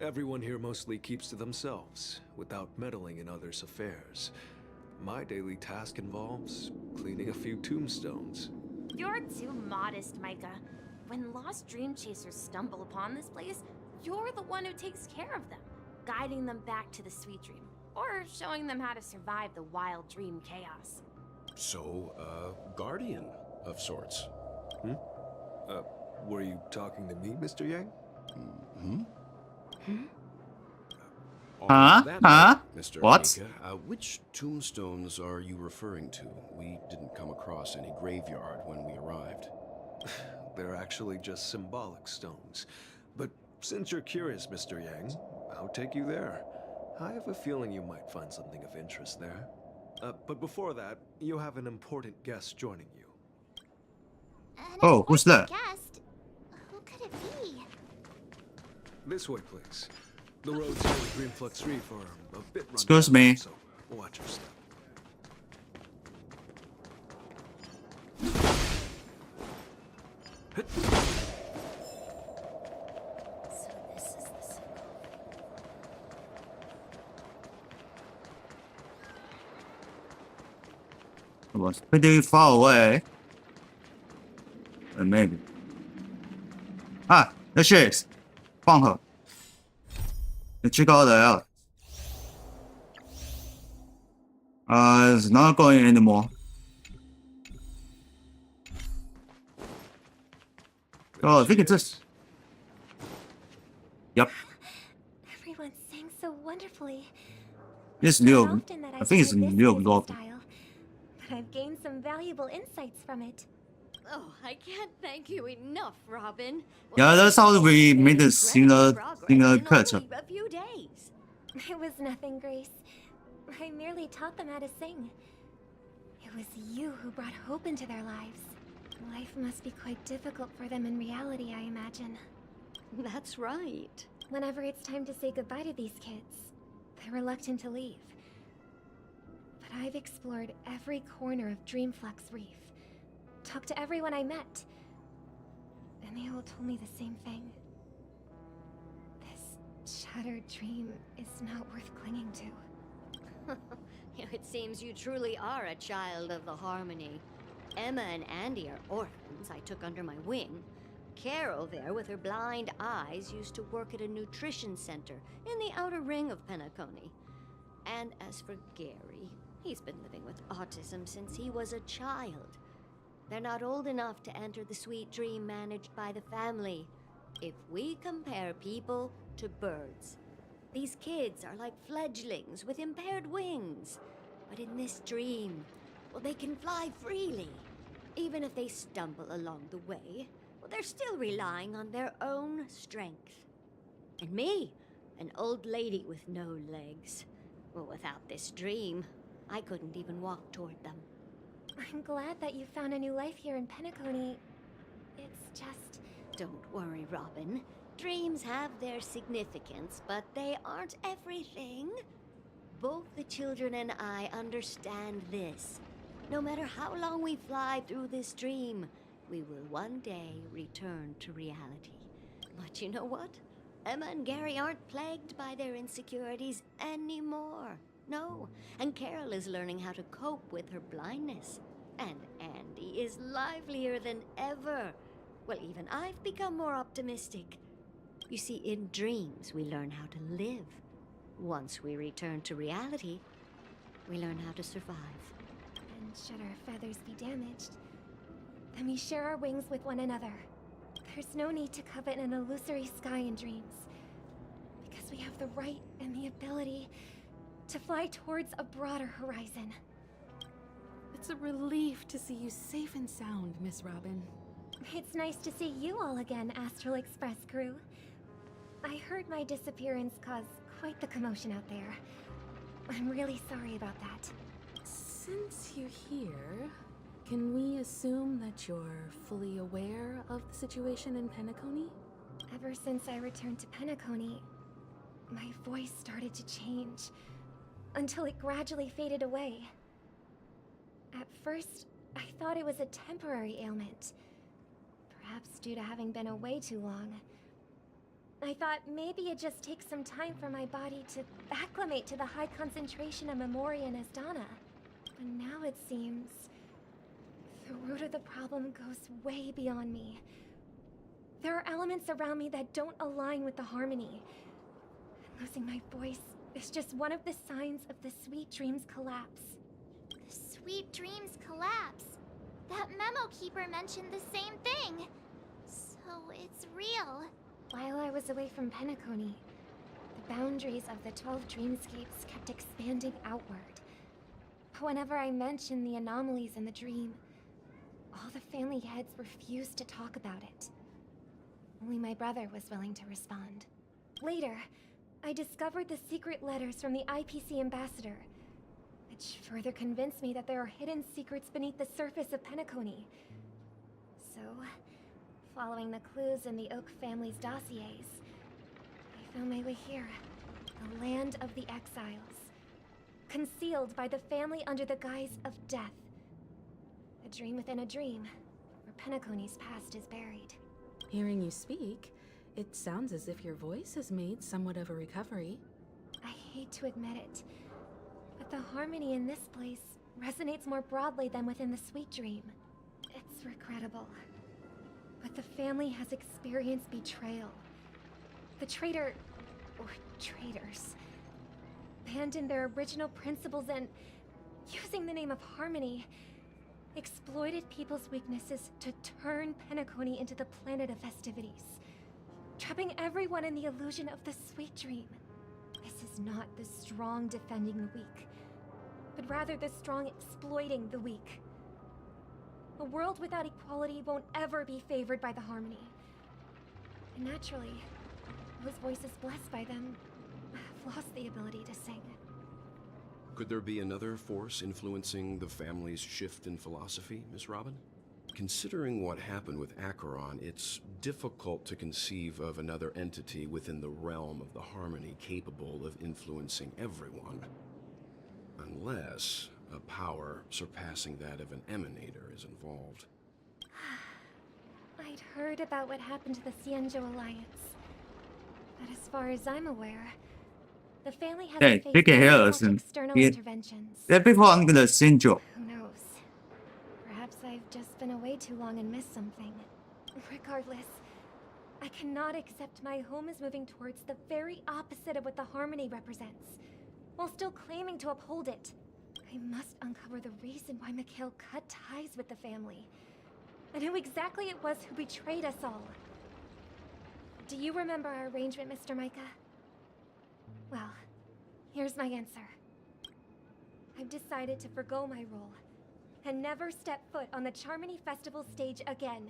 [SPEAKER 16] Everyone here mostly keeps to themselves, without meddling in others' affairs. My daily task involves cleaning a few tombstones.
[SPEAKER 12] You're too modest, Micah. When lost dream chasers stumble upon this place, you're the one who takes care of them, guiding them back to the sweet dream, or showing them how to survive the wild dream chaos.
[SPEAKER 10] So, guardian of sorts.
[SPEAKER 16] Were you talking to me, Mr. Yang?
[SPEAKER 10] On that note, Mr.
[SPEAKER 1] What?
[SPEAKER 10] Anika, which tombstones are you referring to? We didn't come across any graveyard when we arrived.
[SPEAKER 16] They're actually just symbolic stones. But since you're curious, Mr. Yang, I'll take you there. I have a feeling you might find something of interest there. But before that, you have an important guest joining you.
[SPEAKER 1] Oh, who's that?
[SPEAKER 7] Guest? Who could it be?
[SPEAKER 16] This way, please. The roads here to Dreamflux Reef are a bit run
[SPEAKER 1] Excuse
[SPEAKER 16] down,
[SPEAKER 1] me.
[SPEAKER 16] so watch your step.
[SPEAKER 12] So this is the symbol.
[SPEAKER 1] It was pretty far away. Maybe. Ah, there she is. Found her. Let's check out the out. It's not going anymore. Oh, I think it's this. Yep.
[SPEAKER 2] Everyone sang so wonderfully.
[SPEAKER 1] It's
[SPEAKER 2] Not
[SPEAKER 1] new.
[SPEAKER 2] often that
[SPEAKER 1] I think it's
[SPEAKER 2] try this
[SPEAKER 1] new
[SPEAKER 2] music
[SPEAKER 1] Robin.
[SPEAKER 2] style, but I've gained some valuable insights from it.
[SPEAKER 17] Oh, I can't thank you enough, Robin.
[SPEAKER 1] Yeah, that's how we made the similar cut.
[SPEAKER 17] Only a few days.
[SPEAKER 2] It was nothing, Grace. I merely taught them how to sing. It was you who brought hope into their lives. Life must be quite difficult for them in reality, I imagine.
[SPEAKER 17] That's right.
[SPEAKER 2] Whenever it's time to say goodbye to these kids, they're reluctant to leave. But I've explored every corner of Dreamflux Reef, talked to everyone I met, and they all told me the same thing. This shattered dream is not worth clinging to.
[SPEAKER 17] It seems you truly are a child of the Harmony. Emma and Andy are orphans I took under my wing. Carol there, with her blind eyes, used to work at a nutrition center in the outer ring of Penacony. And as for Gary, he's been living with autism since he was a child. They're not old enough to enter the sweet dream managed by the family. If we compare people to birds, these kids are like fledglings with impaired wings. But in this dream, well, they can fly freely. Even if they stumble along the way, well, they're still relying on their own strength. And me, an old lady with no legs. Well, without this dream, I couldn't even walk toward them.
[SPEAKER 2] I'm glad that you found a new life here in Penacony. It's just...
[SPEAKER 17] Don't worry, Robin. Dreams have their significance, but they aren't everything. Both the children and I understand this. No matter how long we fly through this dream, we will one day return to reality. But you know what? Emma and Gary aren't plagued by their insecurities anymore. No, and Carol is learning how to cope with her blindness. And Andy is livelier than ever. Well, even I've become more optimistic. You see, in dreams, we learn how to live. Once we return to reality, we learn how to survive.
[SPEAKER 2] And should our feathers be damaged, then we share our wings with one another. There's no need to covet an illusory sky in dreams, because we have the right and the ability to fly towards a broader horizon.
[SPEAKER 15] It's a relief to see you safe and sound, Miss Robin.
[SPEAKER 2] It's nice to see you all again, Astral Express crew. I heard my disappearance caused quite the commotion out there. I'm really sorry about that.
[SPEAKER 15] Since you're here, can we assume that you're fully aware of the situation in Penacony?
[SPEAKER 2] Ever since I returned to Penacony, my voice started to change, until it gradually faded away. At first, I thought it was a temporary ailment, perhaps due to having been away too long. I thought maybe it just takes some time for my body to acclimate to the high concentration of Memoria and Asdana. But now it seems the root of the problem goes way beyond me. There are elements around me that don't align with the harmony. Losing my voice is just one of the signs of the Sweet Dreams collapse.
[SPEAKER 7] The Sweet Dreams collapse. That memo keeper mentioned the same thing. So it's real.
[SPEAKER 2] While I was away from Penacony, the boundaries of the 12 dreamscapes kept expanding outward. But whenever I mentioned the anomalies in the dream, all the family heads refused to talk about it. Only my brother was willing to respond. Later, I discovered the secret letters from the IPC ambassador, which further convinced me that there are hidden secrets beneath the surface of Penacony. So, following the clues in the Oak family's dossiers, I found my way here, the land of the exiles, concealed by the family under the guise of death. A dream within a dream, where Penacony's past is buried.
[SPEAKER 15] Hearing you speak, it sounds as if your voice has made somewhat of a recovery.
[SPEAKER 2] I hate to admit it, but the harmony in this place resonates more broadly than within the Sweet Dream. It's regrettable, but the family has experienced betrayal. The traitor, or traitors, abandoned their original principles and, using the name of harmony, exploited people's weaknesses to turn Penacony into the planet of festivities, trapping everyone in the illusion of the Sweet Dream. This is not the strong defending the weak, but rather the strong exploiting the weak. A world without equality won't ever be favored by the harmony. And naturally, those voices blessed by them have lost the ability to sing.
[SPEAKER 10] Could there be another force influencing the family's shift in philosophy, Miss Robin? Considering what happened with Acheron, it's difficult to conceive of another entity within the realm of the harmony capable of influencing everyone. Unless a power surpassing that of an emanator is involved.
[SPEAKER 2] I'd heard about what happened to the Xianzhou Alliance, but as far as I'm aware, the family hasn't
[SPEAKER 1] Okay,
[SPEAKER 2] faced
[SPEAKER 1] pick a
[SPEAKER 2] any
[SPEAKER 1] hair
[SPEAKER 2] such
[SPEAKER 1] and
[SPEAKER 2] external
[SPEAKER 1] get
[SPEAKER 2] interventions.
[SPEAKER 1] before I'm gonna send you.
[SPEAKER 2] Who knows? Perhaps I've just been away too long and missed something. Regardless, I cannot accept my home is moving towards the very opposite of what the harmony represents, while still claiming to uphold it. I must uncover the reason why Mikhail cut ties with the family, and who exactly it was who betrayed us all. Do you remember our arrangement, Mr. Micah? Well, here's my answer. I've decided to forgo my role, and never step foot on the Charmony Festival stage again.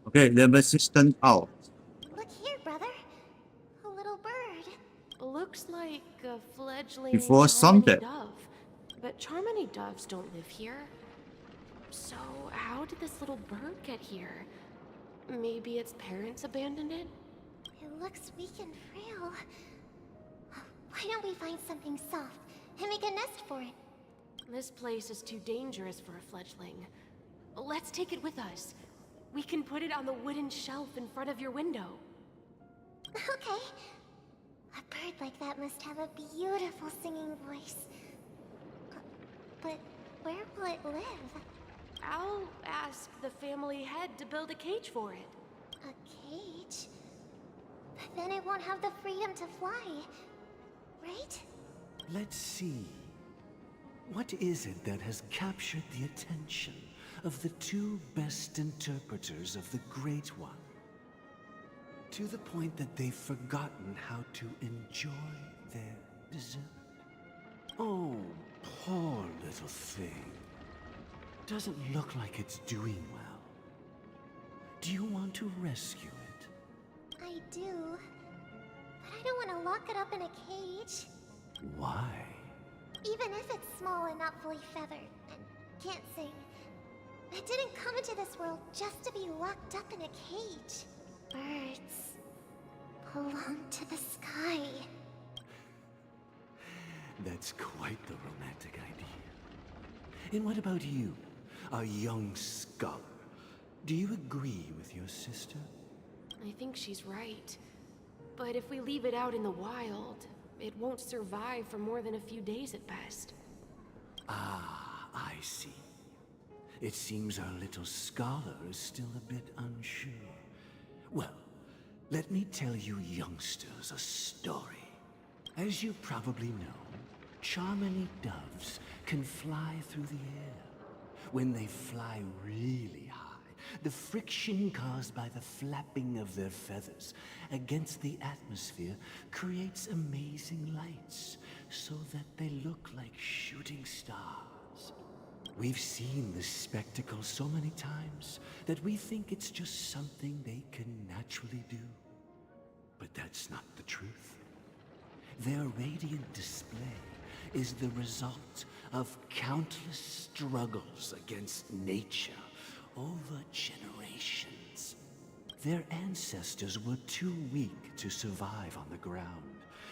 [SPEAKER 1] Okay, the assistant out.
[SPEAKER 7] Look here, brother. A little bird.
[SPEAKER 18] Looks like a fledgling
[SPEAKER 1] Before
[SPEAKER 18] Charmony
[SPEAKER 1] sunset.
[SPEAKER 18] dove. But Charmony doves don't live here. So how did this little bird get here? Maybe its parents abandoned it?
[SPEAKER 7] It looks weak and frail. Why don't we find something soft and make a nest for it?
[SPEAKER 18] This place is too dangerous for a fledgling. Let's take it with us. We can put it on the wooden shelf in front of your window.
[SPEAKER 7] Okay. A bird like that must have a beautiful singing voice. But where will it live?
[SPEAKER 18] I'll ask the family head to build a cage for it.
[SPEAKER 2] A cage? But then it won't have the freedom to fly, right?
[SPEAKER 19] Let's see. What is it that has captured the attention of the two best interpreters of the Great One? To the point that they've forgotten how to enjoy their dessert? Oh, poor little thing. Doesn't look like it's doing well. Do you want to rescue it?
[SPEAKER 2] I do. But I don't want to lock it up in a cage.
[SPEAKER 19] Why?
[SPEAKER 2] Even if it's small and not fully feathered and can't sing. It didn't come into this world just to be locked up in a cage. Birds belong to the sky.
[SPEAKER 19] That's quite the romantic idea. And what about you, a young scholar? Do you agree with your sister?
[SPEAKER 18] I think she's right. But if we leave it out in the wild, it won't survive for more than a few days at best.
[SPEAKER 19] Ah, I see. It seems our little scholar is still a bit unsure. Well, let me tell you youngsters a story. As you probably know, Charmony doves can fly through the air. When they fly really high, the friction caused by the flapping of their feathers against the atmosphere creates amazing lights, so that they look like shooting stars. We've seen this spectacle so many times that we think it's just something they can naturally do. But that's not the truth. Their radiant display is the result of countless struggles against nature over generations. Their ancestors were too weak to survive on the ground.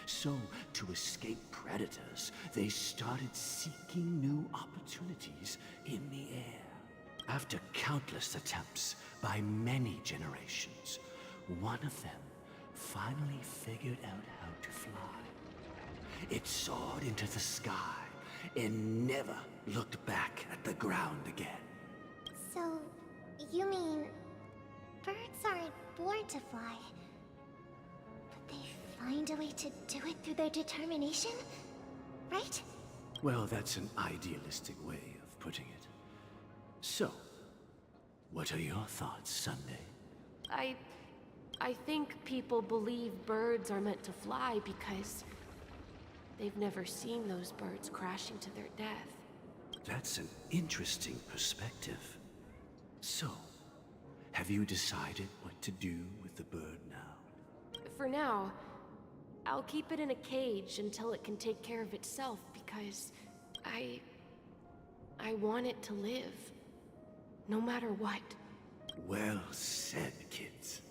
[SPEAKER 19] So, to escape predators, they started seeking new opportunities in the air. After countless attempts by many generations, one of them finally figured out how to fly. It soared into the sky and never looked back at the ground again.
[SPEAKER 2] So, you mean birds aren't born to fly, but they find a way to do it through their determination, right?
[SPEAKER 19] Well, that's an idealistic way of putting it. So, what are your thoughts, Sunday?
[SPEAKER 18] I think people believe birds are meant to fly because they've never seen those birds crashing to their death.
[SPEAKER 19] That's an interesting perspective. So, have you decided what to do with the bird now?
[SPEAKER 18] For now, I'll keep it in a cage until it can take care of itself because I want it to live, no matter what.
[SPEAKER 19] Well said, kids.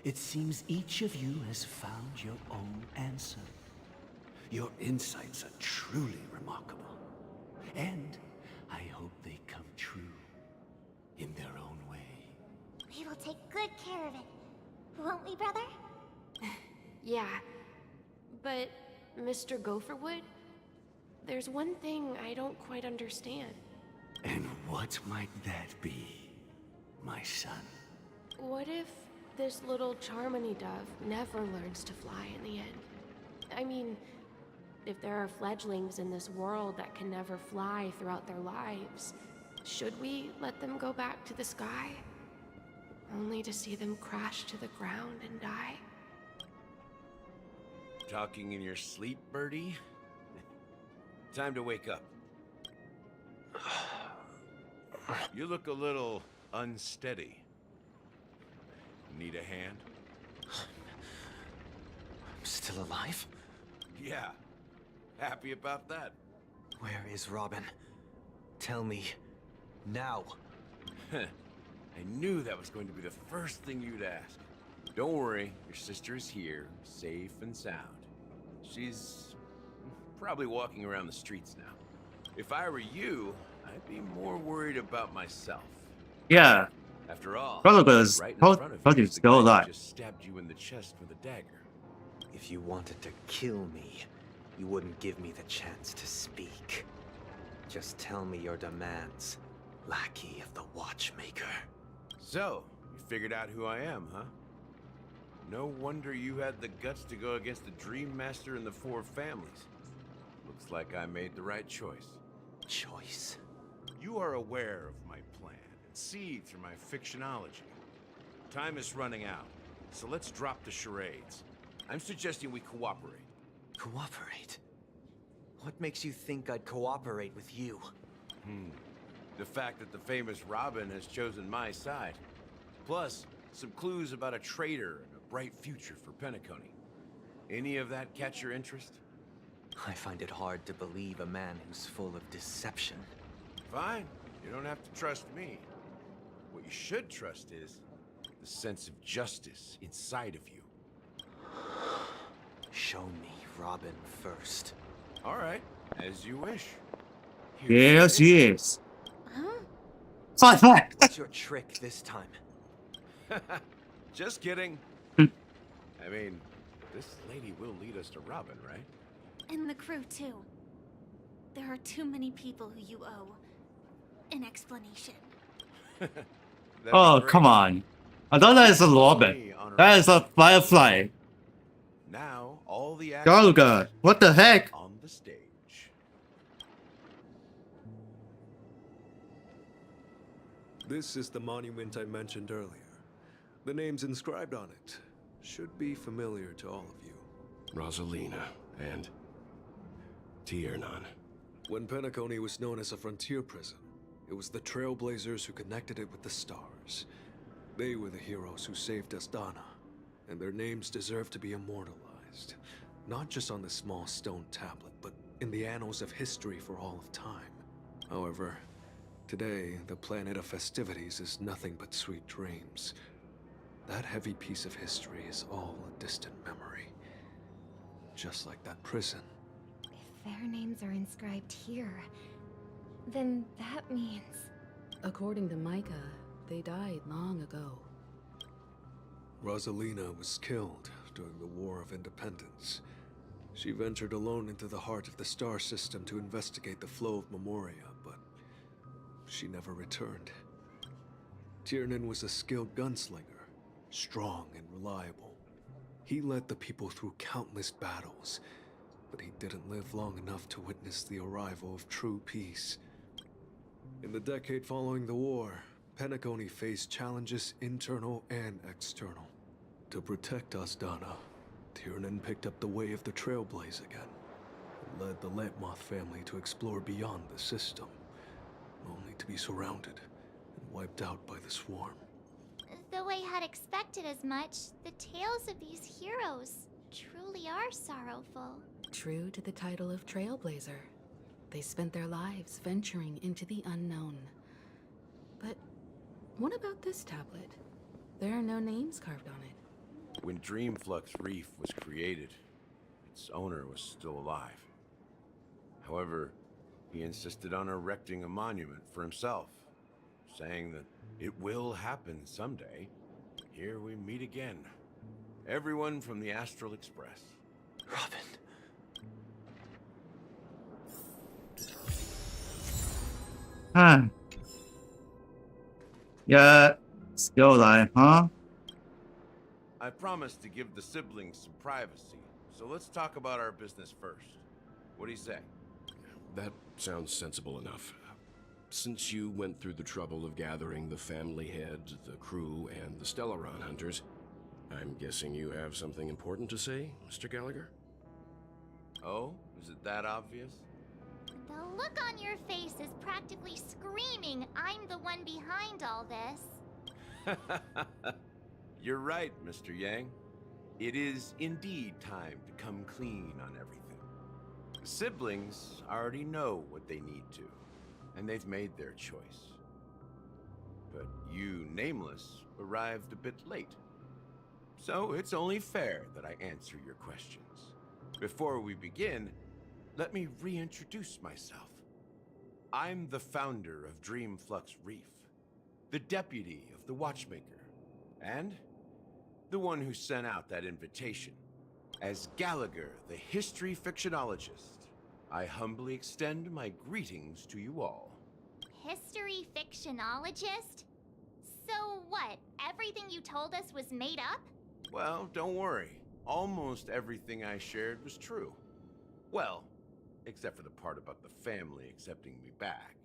[SPEAKER 19] It seems each of you has found your own answer. Your insights are truly remarkable. And I hope they come true in their own way.
[SPEAKER 2] We will take good care of it. Won't we, brother?
[SPEAKER 18] Yeah. But, Mr. Gopherwood, there's one thing I don't quite understand.
[SPEAKER 19] And what might that be, my son?
[SPEAKER 18] What if this little Charmony dove never learns to fly in the end? I mean, if there are fledglings in this world that can never fly throughout their lives, should we let them go back to the sky? Only to see them crash to the ground and die?
[SPEAKER 5] Talking in your sleep, birdie? Time to wake up. You look a little unsteady. Need a hand?
[SPEAKER 11] I'm still alive?
[SPEAKER 5] Yeah. Happy about that.
[SPEAKER 11] Where is Robin? Tell me. Now.
[SPEAKER 5] I knew that was going to be the first thing you'd ask. Don't worry, your sister is here, safe and sound. She's probably walking around the streets now. If I were you, I'd be more worried about myself.
[SPEAKER 1] Yeah.
[SPEAKER 5] After all,
[SPEAKER 1] Prodigy's
[SPEAKER 5] right in front of you
[SPEAKER 1] Prodigy's
[SPEAKER 5] is the
[SPEAKER 1] still
[SPEAKER 5] guy who
[SPEAKER 1] alive.
[SPEAKER 5] just stabbed you in the chest with a dagger.
[SPEAKER 11] If you wanted to kill me, you wouldn't give me the chance to speak. Just tell me your demands, lackey of the Watchmaker.
[SPEAKER 5] So, You figured out who I am, huh? No wonder you had the guts to go against the Dream Master and the Four Families. Looks like I made the right choice.
[SPEAKER 11] Choice?
[SPEAKER 5] You are aware of my plan and see through my fictionology. Time is running out, so let's drop the charades. I'm suggesting we cooperate.
[SPEAKER 11] Cooperate? What makes you think I'd cooperate with you?
[SPEAKER 5] The fact that the famous Robin has chosen my side. Plus, some clues about a traitor and a bright future for Penacony. Any of that catch your interest?
[SPEAKER 11] I find it hard to believe a man who's full of deception.
[SPEAKER 5] Fine. You don't have to trust me. What you should trust is the sense of justice inside of you.
[SPEAKER 11] Show me Robin first.
[SPEAKER 5] All right, as you wish.
[SPEAKER 1] Yes, yes.
[SPEAKER 8] Huh?
[SPEAKER 1] Fine.
[SPEAKER 11] What's your trick this time?
[SPEAKER 5] Just kidding. I mean, this lady will lead us to Robin, right?
[SPEAKER 8] And the crew, too. There are too many people who you owe an explanation.
[SPEAKER 1] Oh, come on. I thought that is a Robin. That is a Firefly.
[SPEAKER 5] Now, all the
[SPEAKER 1] Gallagher, what the heck?
[SPEAKER 5] on the stage.
[SPEAKER 16] This is the monument I mentioned earlier. The names inscribed on it should be familiar to all of you.
[SPEAKER 10] Rosalina and Tiernan.
[SPEAKER 16] When Penacony was known as a frontier prison, it was the Trailblazers who connected it with the stars. They were the heroes who saved Astana, and their names deserve to be immortalized. Not just on this small stone tablet, but in the annals of history for all of time. However, today, the planet of festivities is nothing but sweet dreams. That heavy piece of history is all a distant memory. Just like that prison.
[SPEAKER 2] If their names are inscribed here, then that means...
[SPEAKER 15] According to Micah, they died long ago.
[SPEAKER 16] Rosalina was killed during the War of Independence. She ventured alone into the heart of the star system to investigate the flow of Memoria, but she never returned. Tiernan was a skilled gunslinger, strong and reliable. He led the people through countless battles, but he didn't live long enough to witness the arrival of true peace. In the decade following the war, Penacony faced challenges internal and external. To protect Astana, Tiernan picked up the way of the Trailblazer again, and led the Letmoth family to explore beyond the system, only to be surrounded and wiped out by the swarm.
[SPEAKER 7] Though I had expected as much, the tales of these heroes truly are sorrowful.
[SPEAKER 15] True to the title of Trailblazer, they spent their lives venturing into the unknown. But what about this tablet? There are no names carved on it.
[SPEAKER 5] When Dreamflux Reef was created, its owner was still alive. However, he insisted on erecting a monument for himself, saying that it will happen someday. Here we meet again. Everyone from the Astral Express.
[SPEAKER 11] Robin.
[SPEAKER 1] Huh. Yeah, skill life, huh?
[SPEAKER 5] I promised to give the siblings some privacy, so let's talk about our business first. What do you say?
[SPEAKER 10] That sounds sensible enough. Since you went through the trouble of gathering the family head, the crew, and the Stellaron hunters, I'm guessing you have something important to say, Mr. Gallagher?
[SPEAKER 5] Oh, is it that obvious?
[SPEAKER 7] The look on your face is practically screaming, I'm the one behind all this.
[SPEAKER 5] You're right, Mr. Yang. It is indeed time to come clean on everything. The siblings already know what they need to, and they've made their choice. But you, Nameless, arrived a bit late. So it's only fair that I answer your questions. Before we begin, let me reintroduce myself. I'm the founder of Dreamflux Reef, the deputy of the Watchmaker, and the one who sent out that invitation. As Gallagher, the history fictionologist, I humbly extend my greetings to you all.
[SPEAKER 7] History fictionologist? So
[SPEAKER 13] what? Everything you told us was made up?
[SPEAKER 5] Well, don't worry. Almost everything I shared was true. Well, except for the part about the family accepting me back.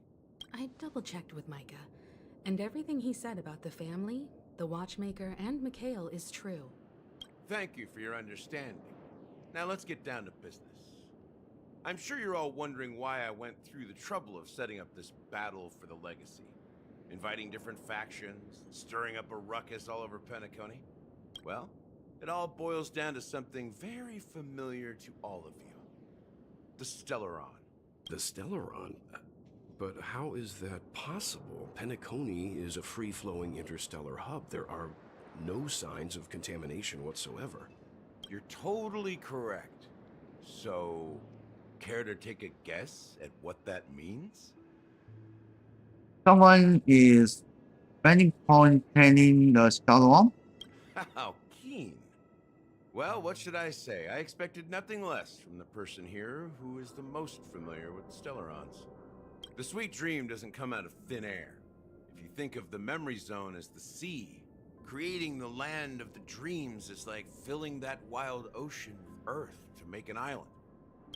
[SPEAKER 15] I double-checked with Micah, and everything he said about the family, the watchmaker, and Mikhail is true.
[SPEAKER 5] Thank you for your understanding. Now let's get down to business. I'm sure you're all wondering why I went through the trouble of setting up this battle for the legacy. Inviting different factions, stirring up a ruckus all over Penacony. Well, it all boils down to something very familiar to all of you. The Stellaron.
[SPEAKER 10] The Stellaron? But how is that possible? Penacony is a free-flowing interstellar hub. There are no signs of contamination whatsoever.
[SPEAKER 5] You're totally correct. So, care to take a guess at what that means?
[SPEAKER 1] Someone is planning on planning the Stellaron?
[SPEAKER 5] How keen. Well, what should I say? I expected nothing less from the person here who is the most familiar with Stellarons. The sweet dream doesn't come out of thin air. If you think of the memory zone as the sea, creating the land of the dreams is like filling that wild ocean with earth to make an island.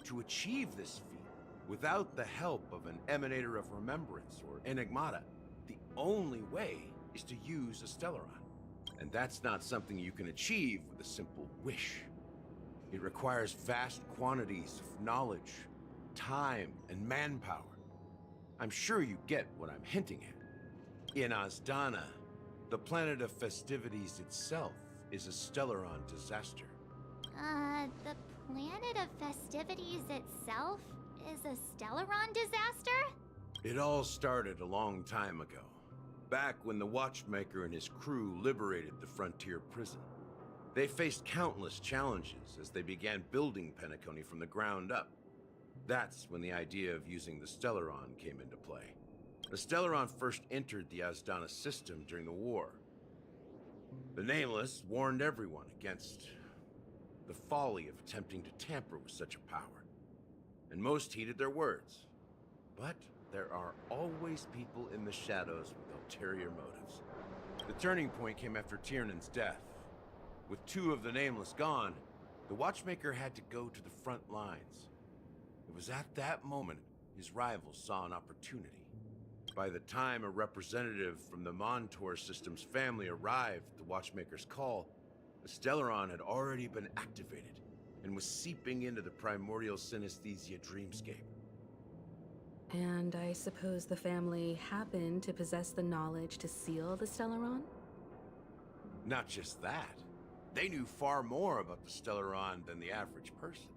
[SPEAKER 5] To achieve this feat, without the help of an emanator of remembrance or enigmata, the only way is to use a Stellaron. And that's not something you can achieve with a simple wish. It requires vast quantities of knowledge, time, and manpower. I'm sure you get what I'm hinting at. In Azdana, the planet of festivities itself is a Stellaron disaster.
[SPEAKER 13] The planet of festivities itself is a Stellaron disaster?
[SPEAKER 5] It all started a long time ago, back when the Watchmaker and his crew liberated the frontier prison. They faced countless challenges as they began building Penacony from the ground up. That's when the idea of using the Stellaron came into play. The Stellaron first entered the Azdana system during the war. The Nameless warned everyone against the folly of attempting to tamper with such a power, and most heeded their words. But there are always people in the shadows with ulterior motives. The turning point came after Tiernan's death. With two of the Nameless gone, the Watchmaker had to go to the front lines. It was at that moment his rivals saw an opportunity. By the time a representative from the Montour System's family arrived at the Watchmaker's call, the Stellaron had already been activated and was seeping into the primordial synesthesia dreamscape.
[SPEAKER 15] And I suppose the family happened to possess the knowledge to seal the Stellaron?
[SPEAKER 5] Not just that. They knew far more about the Stellaron than the average person.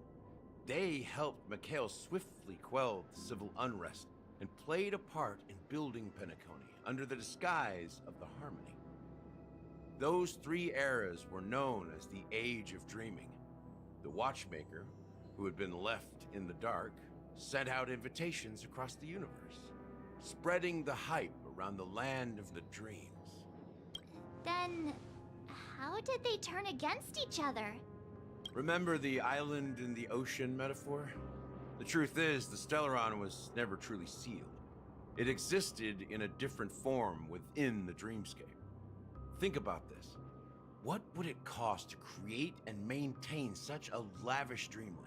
[SPEAKER 5] They helped Mikhail swiftly quell the civil unrest and played a part in building Penacony under the disguise of the Harmony. Those three eras were known as the Age of Dreaming. The Watchmaker, who had been left in the dark, sent out invitations across the universe, spreading the hype around the land of the dreams.
[SPEAKER 13] Then, how did they turn against each other?
[SPEAKER 5] Remember the island in the ocean metaphor? The truth is, the Stellaron was never truly sealed. It existed in a different form within the dreamscape. Think about this. What would it cost to create and maintain such a lavish dreamland?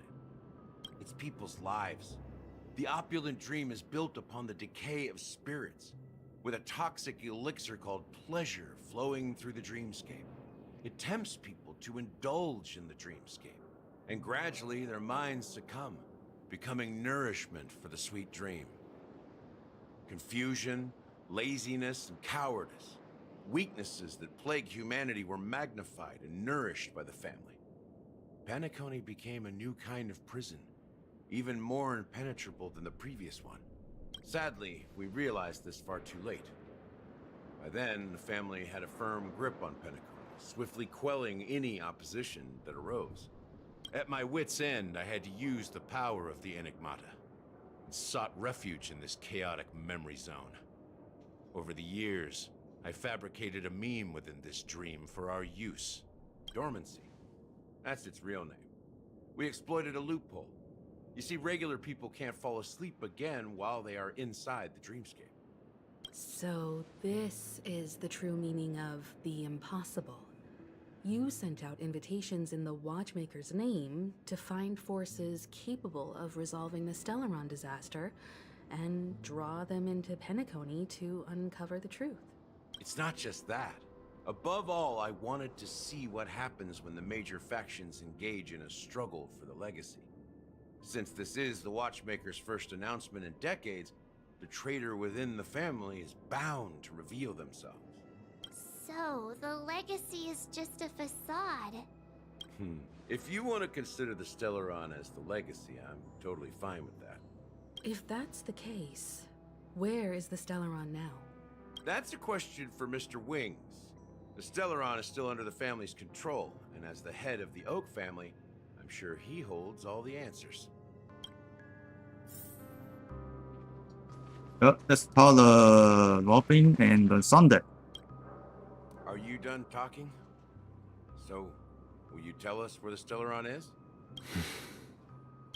[SPEAKER 5] It's people's lives. The opulent dream is built upon the decay of spirits, with a toxic elixir called pleasure flowing through the dreamscape. It tempts people to indulge in the dreamscape, and gradually their minds succumb, becoming nourishment for the sweet dream. Confusion, laziness, and cowardice, weaknesses that plague humanity, were magnified and nourished by the family. Penacony became a new kind of prison, even more impenetrable than the previous one. Sadly, we realized this far too late. By then, the family had a firm grip on Penacony, swiftly quelling any opposition that arose. At my wit's end, I had to use the power of the enigmata, and sought refuge in this chaotic memory zone. Over the years, I fabricated a meme within this dream for our use. Dormancy. That's its real name. We exploited a loophole. You see, regular people can't fall asleep again while they are inside the dreamscape.
[SPEAKER 15] So this is the true meaning of the impossible. You sent out invitations in the Watchmaker's name to find forces capable of resolving the Stellaron disaster and draw them into Penacony to uncover the truth.
[SPEAKER 5] It's not just that. Above all, I wanted to see what happens when the major factions engage in a struggle for the legacy. Since this is the Watchmaker's first announcement in decades, the traitor within the family is bound to reveal themselves.
[SPEAKER 7] So, the legacy is just a facade.
[SPEAKER 5] If you want to consider the Stellaron as the legacy, I'm totally fine with that.
[SPEAKER 15] If that's the case, where is the Stellaron now?
[SPEAKER 5] That's a question for Mr. Wings. The Stellaron is still under the family's control, and as the head of the Oak family, I'm sure he holds all the answers.
[SPEAKER 1] Let's call Robin and Sunday.
[SPEAKER 5] Are you done talking? So, will you tell us where the Stellaron is?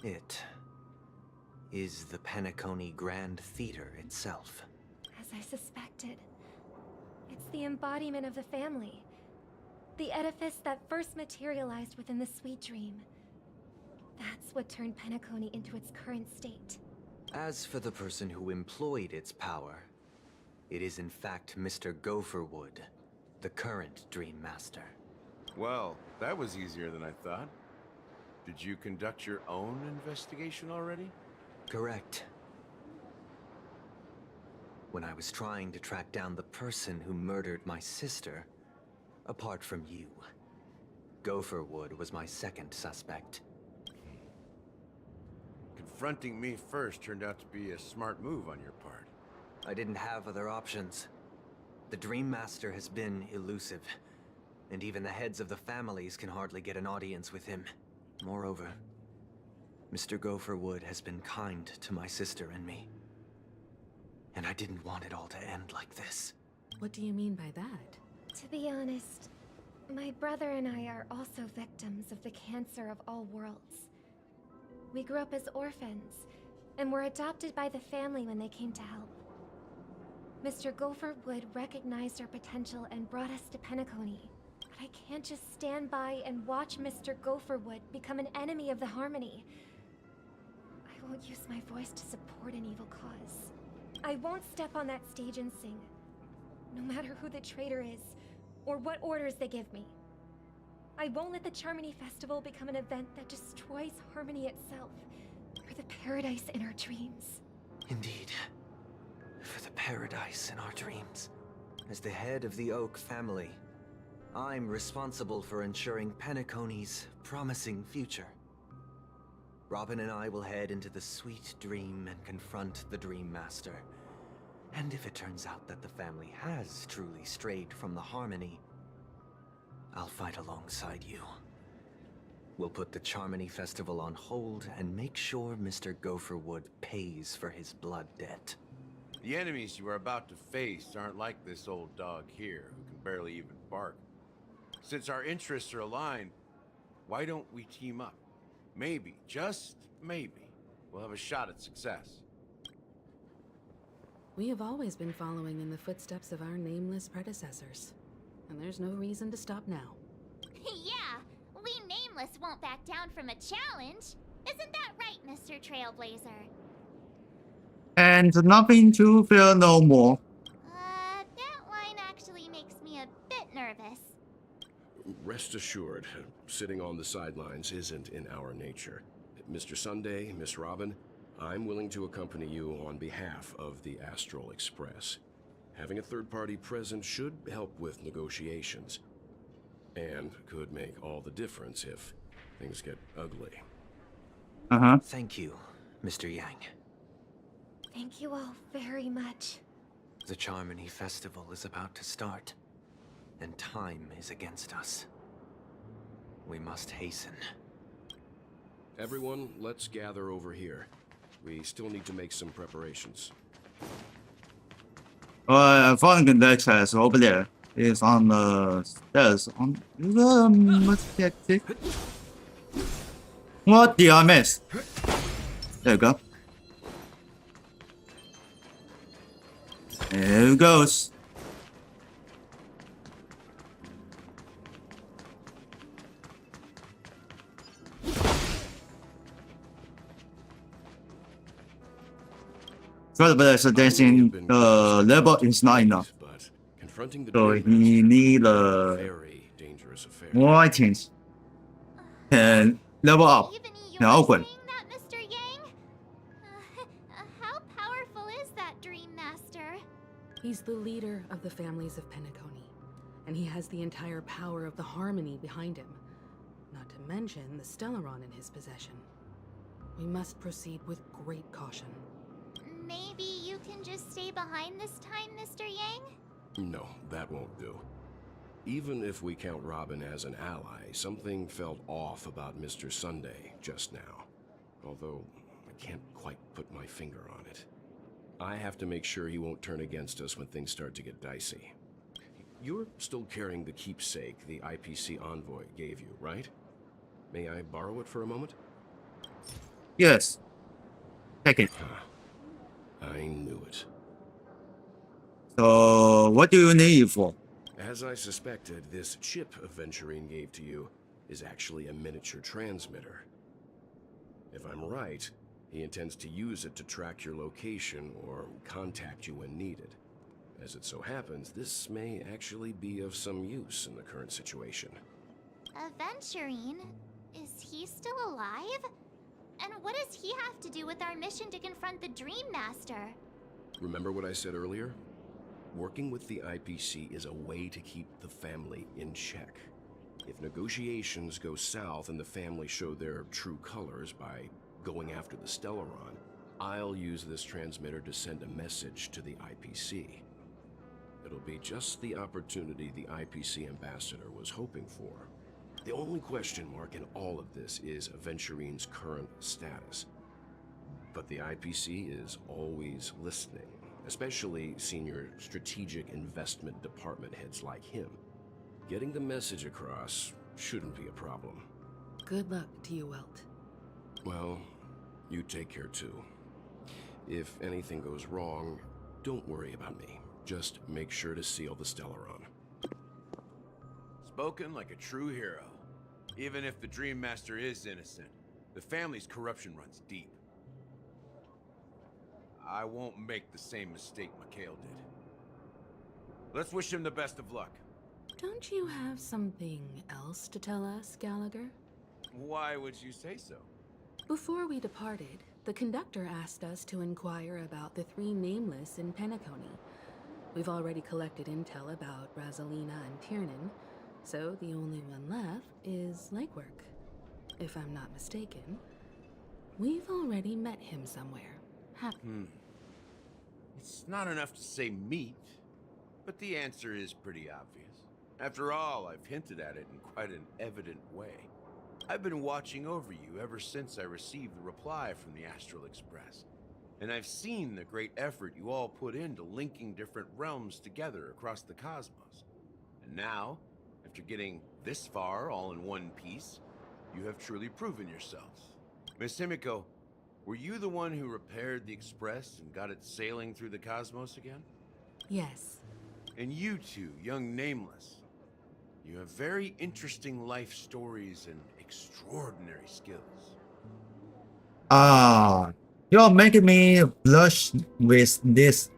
[SPEAKER 20] It is the Penacony Grand Theater itself.
[SPEAKER 2] As I suspected. It's the embodiment of the family. The edifice that first materialized within the Sweet Dream. That's what turned Penacony into its current state.
[SPEAKER 20] As for the person who employed its power, it is in fact Mr. Gopherwood, the current Dream Master.
[SPEAKER 5] Well, that was easier than I thought. Did you conduct your own investigation already?
[SPEAKER 20] Correct. When I was trying to track down the person who murdered my sister, apart from you, Gopherwood was my second suspect.
[SPEAKER 5] Confronting me first turned out to be a smart move on your part.
[SPEAKER 20] I didn't have other options. The Dream Master has been elusive, and even the heads of the families can hardly get an audience with him. Moreover, Mr. Gopherwood has been kind to my sister and me. And I didn't want it all to end like this.
[SPEAKER 15] What do you mean by that?
[SPEAKER 2] To be honest, my brother and I are also victims of the cancer of all worlds. We grew up as orphans, and were adopted by the family when they came to help. Mr. Gopherwood recognized our potential and brought us to Penacony. But I can't just stand by and watch Mr. Gopherwood become an enemy of the Harmony. I won't use my voice to support an evil cause. I won't step on that stage and sing, no matter who the traitor is, or what orders they give me. I won't let the Charmony Festival become an event that destroys Harmony itself, or the paradise in our dreams.
[SPEAKER 20] Indeed. For the paradise in our dreams. As the head of the Oak family, I'm responsible for ensuring Penacony's promising future. Robin and I will head into the Sweet Dream and confront the Dream Master. And if it turns out that the family has truly strayed from the Harmony, I'll fight alongside you. We'll put the Charmony Festival on hold and make sure Mr. Gopherwood pays for his blood debt.
[SPEAKER 5] The enemies you are about to face aren't like this old dog here, who can barely even bark. Since our interests are aligned, why don't we team up? Maybe, just maybe, we'll have a shot at success.
[SPEAKER 15] We have always been following in the footsteps of our nameless predecessors, and there's no reason to stop now.
[SPEAKER 7] Yeah, we Nameless won't back down from a challenge. Isn't that right, Mr. Trailblazer?
[SPEAKER 1] And nothing to fear no more.
[SPEAKER 7] That line actually makes me a bit nervous.
[SPEAKER 10] Rest assured, sitting on the sidelines isn't in our nature. Mr. Sunday, Miss Robin, I'm willing to accompany you on behalf of the Astral Express. Having a third party present should help with negotiations, and could make all the difference if things get ugly.
[SPEAKER 20] Thank you, Mr. Yang.
[SPEAKER 2] Thank you all very much.
[SPEAKER 20] The Charmony Festival is about to start, and time is against us. We must hasten.
[SPEAKER 10] Everyone, let's gather over here. We still need to make some preparations.
[SPEAKER 1] I found the chest over there. It's on the stairs. On the Motherboard. What did I miss? There you go. There it goes. Trailblazer dancing the level is not enough. So he need more items and level up. Now open.
[SPEAKER 2] How powerful is that Dream Master?
[SPEAKER 15] He's the leader of the families of Penacony, and he has the entire power of the Harmony behind him. Not to mention the Stellaron in his possession. We must proceed with great caution.
[SPEAKER 2] Maybe you can just stay behind this time, Mr. Yang?
[SPEAKER 10] No, that won't do. Even if we count Robin as an ally, something felt off about Mr. Sunday just now. Although, I can't quite put my finger on it. I have to make sure he won't turn against us when things start to get dicey. You're still carrying the keepsake the IPC envoy gave you, right? May I borrow it for a moment?
[SPEAKER 1] Yes. Take it.
[SPEAKER 10] I knew it.
[SPEAKER 1] So, what do you need it for?
[SPEAKER 10] As I suspected, this chip Aventurine gave to you is actually a miniature transmitter. If I'm right, he intends to use it to track your location or contact you when needed. As it so happens, this may actually be of some use in the current situation.
[SPEAKER 2] Aventurine? Is he still alive? And what does he have to do with our mission to confront the Dream Master?
[SPEAKER 10] Remember what I said earlier? Working with the IPC is a way to keep the family in check. If negotiations go south and the family show their true colors by going after the Stellaron, I'll use this transmitter to send a message to the IPC. It'll be just the opportunity the IPC ambassador was hoping for. The only question mark in all of this is Aventurine's current status. But the IPC is always listening, especially senior strategic investment department heads like him. Getting the message across shouldn't be a problem.
[SPEAKER 15] Good luck to you, Welt.
[SPEAKER 10] Well, you take care too. If anything goes wrong, don't worry about me. Just make sure to seal the Stellaron.
[SPEAKER 5] Spoken like a true hero. Even if the Dream Master is innocent, the family's corruption runs deep. I won't make the same mistake Mikhail did. Let's wish him the best of luck.
[SPEAKER 15] Don't you have something else to tell us, Gallagher?
[SPEAKER 5] Why would you say so?
[SPEAKER 15] Before we departed, the conductor asked us to inquire about the three nameless in Penacony. We've already collected intel about Razalina and Tiernan, so the only one left is Legwork. If I'm not mistaken, we've already met him somewhere.
[SPEAKER 5] It's not enough to say meet, but the answer is pretty obvious. After all, I've hinted at it in quite an evident way. I've been watching over you ever since I received the reply from the Astral Express. And I've seen the great effort you all put into linking different realms together across the cosmos. And now, after getting this far all in one piece, you have truly proven yourselves. Miss Himiko, were you the one who repaired the Express and got it sailing through the cosmos again?
[SPEAKER 15] Yes.
[SPEAKER 5] And you two, young Nameless, you have very interesting life stories and extraordinary skills.
[SPEAKER 1] You're making me blush with this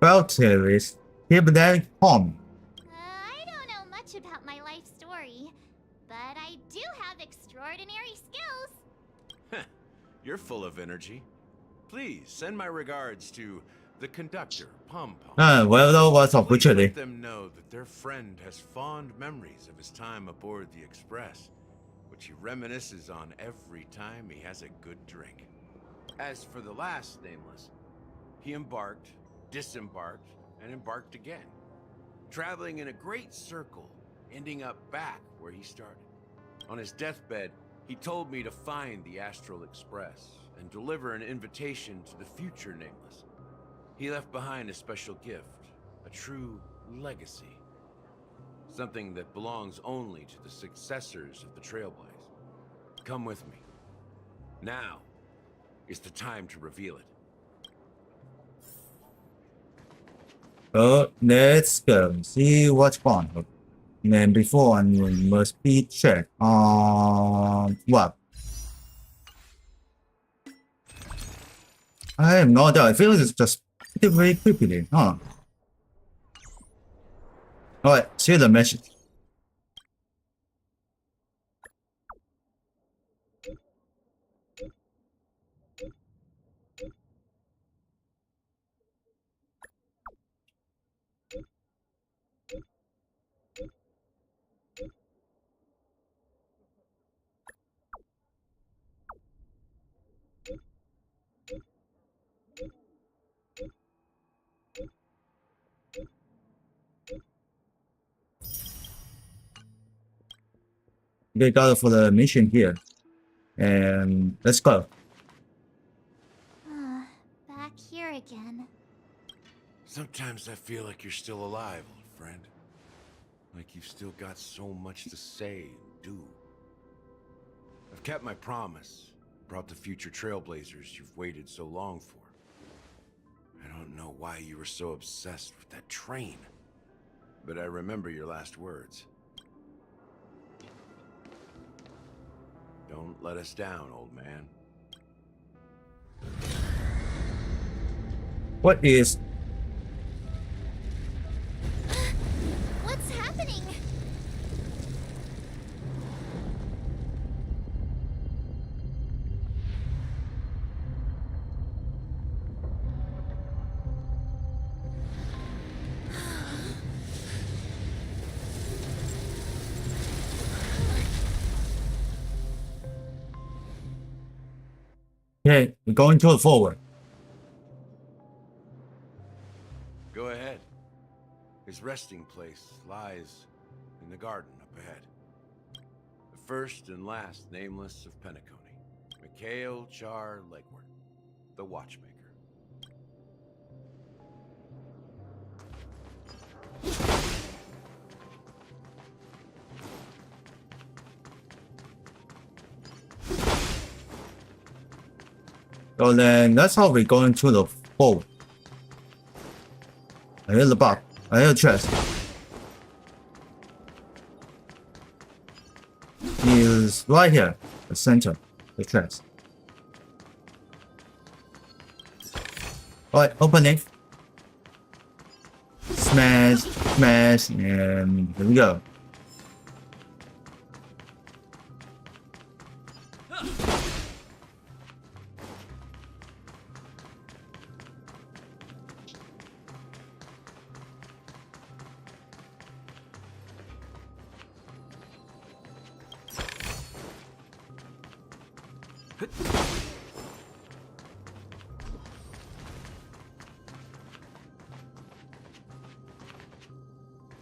[SPEAKER 1] filters. Keep that home.
[SPEAKER 2] I don't know much about my life story, but I do have extraordinary skills.
[SPEAKER 5] You're full of energy. Please send my regards to the conductor, Pom Pom.
[SPEAKER 1] Well, what's up,
[SPEAKER 5] Please let them know that their friend has fond memories of his time aboard the Express, which he reminisces on every time he has a good drink. As for the last Nameless, he embarked, disembarked, and embarked again, traveling in a great circle, ending up back where he started. On his deathbed, he told me to find the Astral Express and deliver an invitation to the future Nameless. He left behind a special gift, a true legacy. Something that belongs only to the successors of the Trailblazer. Come with me. Now is the time to reveal it.
[SPEAKER 1] Let's go see what's going on. And before I must be checked on what? I have no idea. I feel it's just very creepy, huh? Alright, see the message. We got it for the mission here. And let's go.
[SPEAKER 7] Back here again.
[SPEAKER 5] Sometimes I feel like you're still alive, old friend. Like you've still got so much to say and do. I've kept my promise. Brought the future Trailblazers you've waited so long for. I don't know why you were so obsessed with that train. But I remember your last words. Don't let us down, old man.
[SPEAKER 1] What is...
[SPEAKER 7] What's happening?
[SPEAKER 1] Okay, we're going to the forward.
[SPEAKER 5] Go ahead. His resting place lies in the garden up ahead. The first and last nameless of Penacony. Mikhail Char Legward, the watchmaker.
[SPEAKER 1] So then that's how we're going to the forward. I hear the box. I hear the chest. He is right here, the center, the chest. Alright, open it. Smash, smash, and here we go.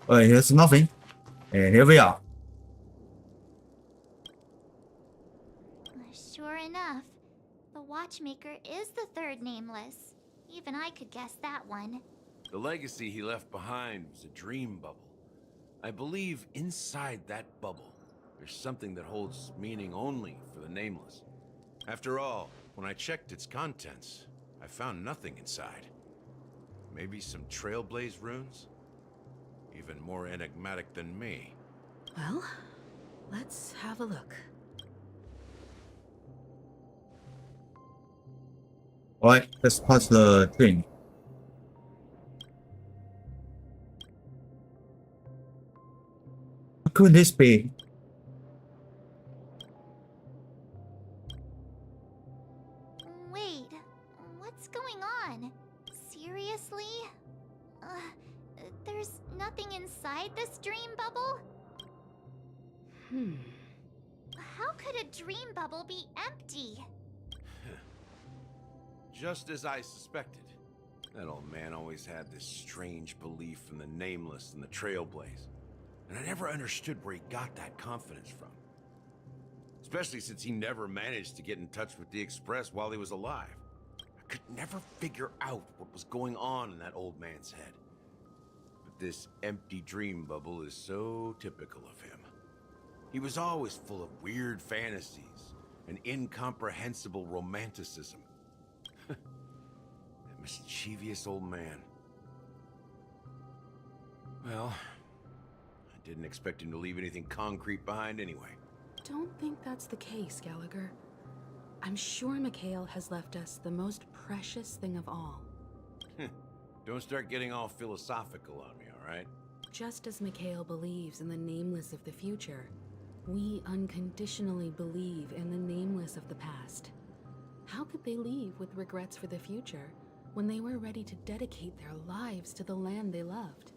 [SPEAKER 1] Alright, here's nothing. And here we are.
[SPEAKER 7] Sure enough, the watchmaker is the third nameless. Even I could guess that one.
[SPEAKER 5] The legacy he left behind was a dream bubble. I believe inside that bubble, there's something that holds meaning only for the nameless. After all, when I checked its contents, I found nothing inside. Maybe some Trailblaze runes? Even more enigmatic than me.
[SPEAKER 15] Well, let's have a look.
[SPEAKER 1] Alright, let's pass the thing. What could this be?
[SPEAKER 7] Wait, what's going on? Seriously? There's nothing inside this dream bubble? How could a dream bubble be empty?
[SPEAKER 5] Just as I suspected. That old man always had this strange belief in the nameless and the Trailblaze. And I never understood where he got that confidence from. Especially since he never managed to get in touch with the Express while he was alive. I could never figure out what was going on in that old man's head. But this empty dream bubble is so typical of him. He was always full of weird fantasies and incomprehensible romanticism. That mischievous old man. Well, I didn't expect him to leave anything concrete behind anyway.
[SPEAKER 15] Don't think that's the case, Gallagher. I'm sure Mikhail has left us the most precious thing of all.
[SPEAKER 5] Don't start getting all philosophical on me, all right?
[SPEAKER 15] Just as Mikhail believes in the nameless of the future, we unconditionally believe in the nameless of the past. How could they leave with regrets for the future when they were ready to dedicate their lives to the land they loved?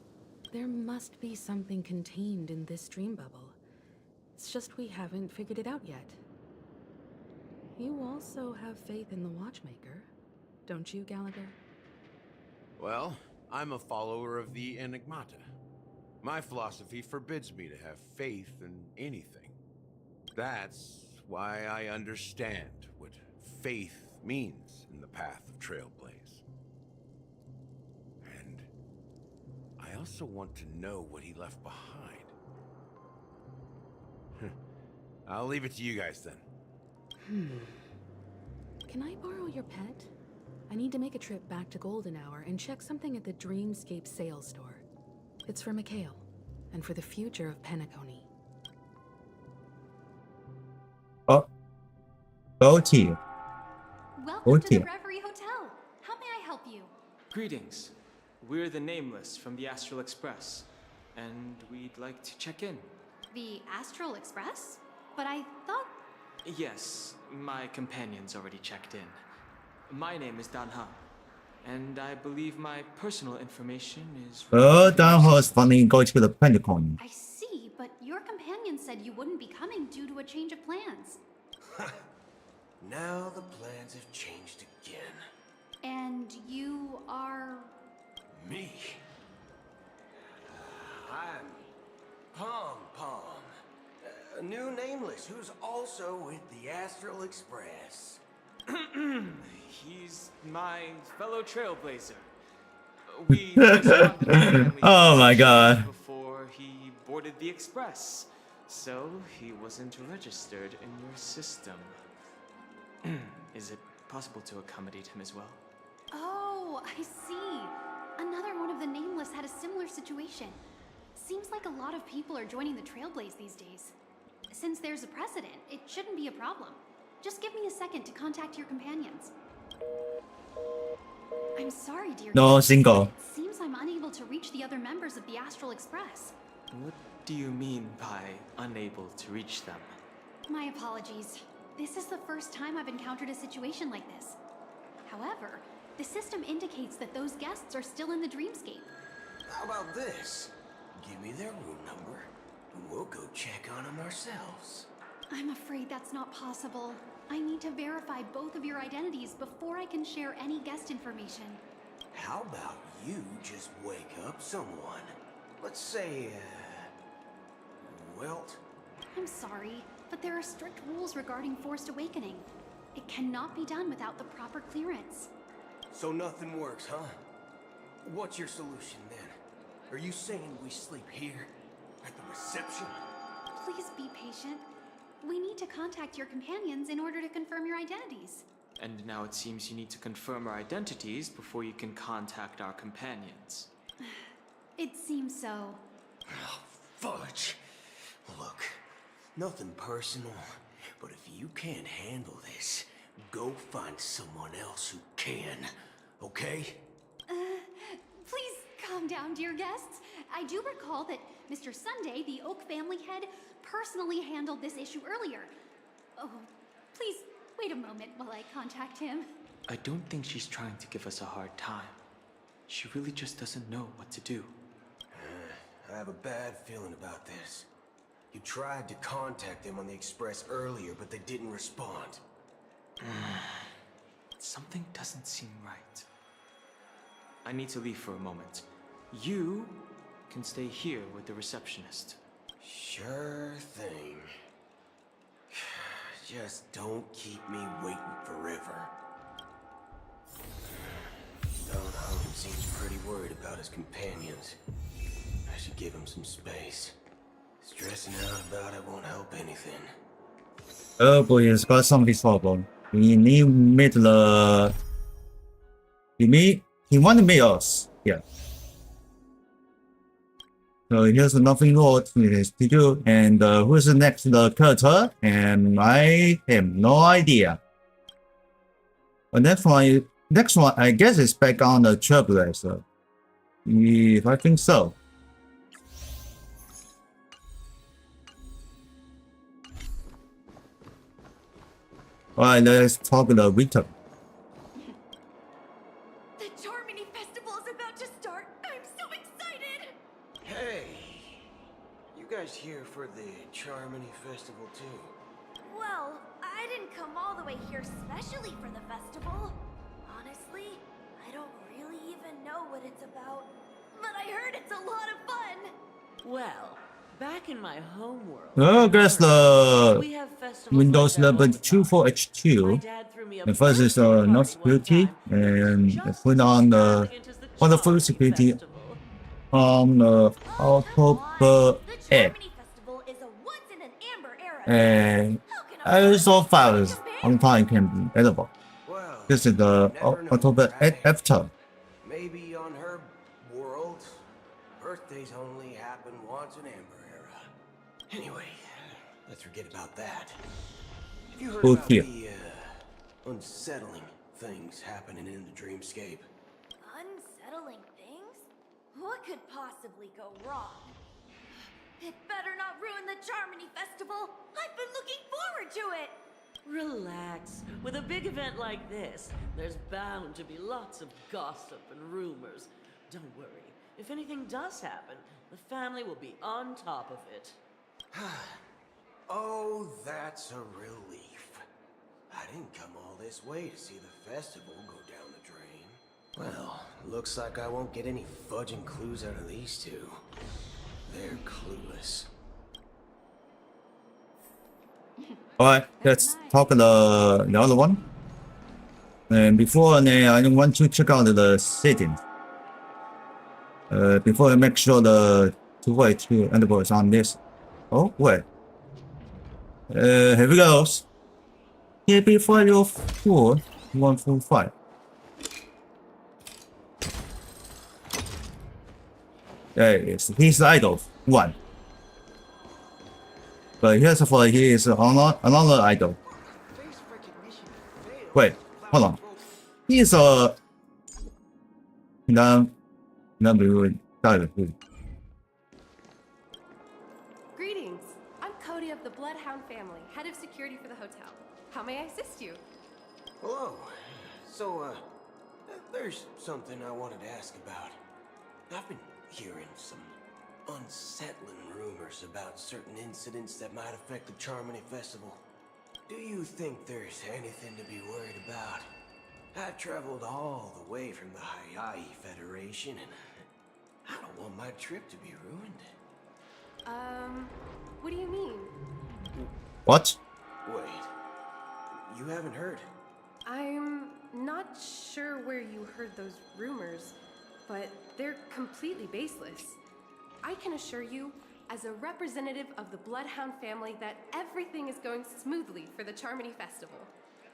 [SPEAKER 15] There must be something contained in this dream bubble. It's just we haven't figured it out yet. You also have faith in the Watchmaker, don't you, Gallagher?
[SPEAKER 5] Well, I'm a follower of the Enigmata. My philosophy forbids me to have faith in anything. That's why I understand what faith means in the path of Trailblaze. And I also want to know what he left behind. I'll leave it to you guys then.
[SPEAKER 15] Can I borrow your pet? I need to make a trip back to Golden Hour and check something at the Dreamscape sales store. It's for Mikhail, and for the future of Penacony.
[SPEAKER 1] Oh. Go team.
[SPEAKER 21] Welcome to the Reverie Hotel. How may I help you?
[SPEAKER 22] Greetings. We're the Nameless from the Astral Express, and we'd like to check in.
[SPEAKER 21] The Astral Express? But I thought...
[SPEAKER 22] Yes, my companion's already checked in. My name is Dan Ha, and I believe my personal information is...
[SPEAKER 1] Dan Ho's finally going to the Penacony.
[SPEAKER 21] I see, but your companion said you wouldn't be coming due to a change of plans.
[SPEAKER 19] Now the plans have changed again.
[SPEAKER 21] And you are...
[SPEAKER 19] Me? I'm Pom Pom, a new Nameless who's also with the Astral Express.
[SPEAKER 22] He's my fellow Trailblazer.
[SPEAKER 1] Oh my god.
[SPEAKER 22] Before he boarded the Express, so he wasn't registered in your system. Is it possible to accommodate him as well?
[SPEAKER 21] Oh, I see. Another one of the Nameless had a similar situation. Seems like a lot of people are joining the Trailblaze these days. Since there's a precedent, it shouldn't be a problem. Just give me a second to contact your companions. I'm sorry, dear.
[SPEAKER 1] No,
[SPEAKER 21] guest,
[SPEAKER 1] single.
[SPEAKER 21] It seems I'm unable to reach the other members of the Astral Express.
[SPEAKER 22] What do you mean by unable to reach them?
[SPEAKER 21] My apologies. This is the first time I've encountered a situation like this. However, the system indicates that those guests are still in the Dreamscape.
[SPEAKER 19] How about this? Give me their room number, and we'll go check on them ourselves.
[SPEAKER 21] I'm afraid that's not possible. I need to verify both of your identities before I can share any guest information.
[SPEAKER 19] How about you just wake up someone? Let's say, Wilt?
[SPEAKER 21] I'm sorry, but there are strict rules regarding forced awakening. It cannot be done without the proper clearance.
[SPEAKER 19] So nothing works, huh? What's your solution then? Are you saying we sleep here? At the reception?
[SPEAKER 21] Please be patient. We need to contact your companions in order to confirm your identities.
[SPEAKER 22] And now it seems you need to confirm our identities before you can contact our companions.
[SPEAKER 21] It seems so.
[SPEAKER 19] Oh, fudge. Look, nothing personal, but if you can't handle this, go find someone else who can, okay?
[SPEAKER 21] Please calm down, dear guests. I do recall that Mr. Sunday, the Oak family head, personally handled this issue earlier. Oh, please wait a moment while I contact him.
[SPEAKER 22] I don't think she's trying to give us a hard time. She really just doesn't know what to do.
[SPEAKER 19] I have a bad feeling about this. You tried to contact them on the Express earlier, but they didn't respond.
[SPEAKER 22] Something doesn't seem right. I need to leave for a moment. You can stay here with the receptionist.
[SPEAKER 19] Sure thing. Just don't keep me waiting forever. Don Home seems pretty worried about his companions. I should give him some space. Stressing out about it won't help anything.
[SPEAKER 1] Oh boy, it's got something problem. We need meet the... He want to meet us. Yeah. So here's nothing more to do. And who's the next character? And I have no idea. But next one, I guess is back on the Trailblazer. If I think so. Alright, let's talk the victim.
[SPEAKER 13] The Charmony Festival is about to start. I'm so excited.
[SPEAKER 4] Hey, you guys here for the Charmony Festival too?
[SPEAKER 13] Well, I didn't come all the way here specially for the festival. Honestly, I don't really even know what it's about. But I heard it's a lot of fun.
[SPEAKER 9] Well, back in my home world,
[SPEAKER 1] I guess the
[SPEAKER 9] we have festivals
[SPEAKER 1] Windows
[SPEAKER 9] like that
[SPEAKER 1] 24H2. The first is not security, and put on the wonderful security on October 8th. And I so far as on time can be available. This is the October 8th after.
[SPEAKER 4] Maybe on her world, birthdays only happen once in Amber Era. Anyway, let's forget about that. Have you heard about the unsettling things happening in the dreamscape?
[SPEAKER 13] Unsettling things? What could possibly go wrong? It better not ruin the Charmony Festival. I've been looking forward to it.
[SPEAKER 9] Relax. With a big event like this, there's bound to be lots of gossip and rumors. Don't worry. If anything does happen, the family will be on top of it.
[SPEAKER 4] Oh, that's a relief. I didn't come all this way to see the festival go down the drain. Well, looks like I won't get any fudging clues out of these two. They're clueless.
[SPEAKER 1] Alright, let's talk the other one. And before I want to check out the settings. Before I make sure the two-way to enable is on this. Oh wait. Here we go. KB504 145. There it is. He's idol 1. But here's for he is another idol. Wait, hold on. He is a
[SPEAKER 18] Greetings. I'm Cody of the Bloodhound family, head of security for the hotel. How may I assist you?
[SPEAKER 4] Hello. So, there's something I wanted to ask about. I've been hearing some unsettling rumors about certain incidents that might affect the Charmony Festival. Do you think there's anything to be worried about? I've traveled all the way from the Hawaii Federation, and I don't want my trip to be ruined.
[SPEAKER 18] What do you mean?
[SPEAKER 1] What?
[SPEAKER 4] Wait, you haven't heard?
[SPEAKER 18] I'm not sure where you heard those rumors, but they're completely baseless. I can assure you, as a representative of the Bloodhound family, that everything is going smoothly for the Charmony Festival.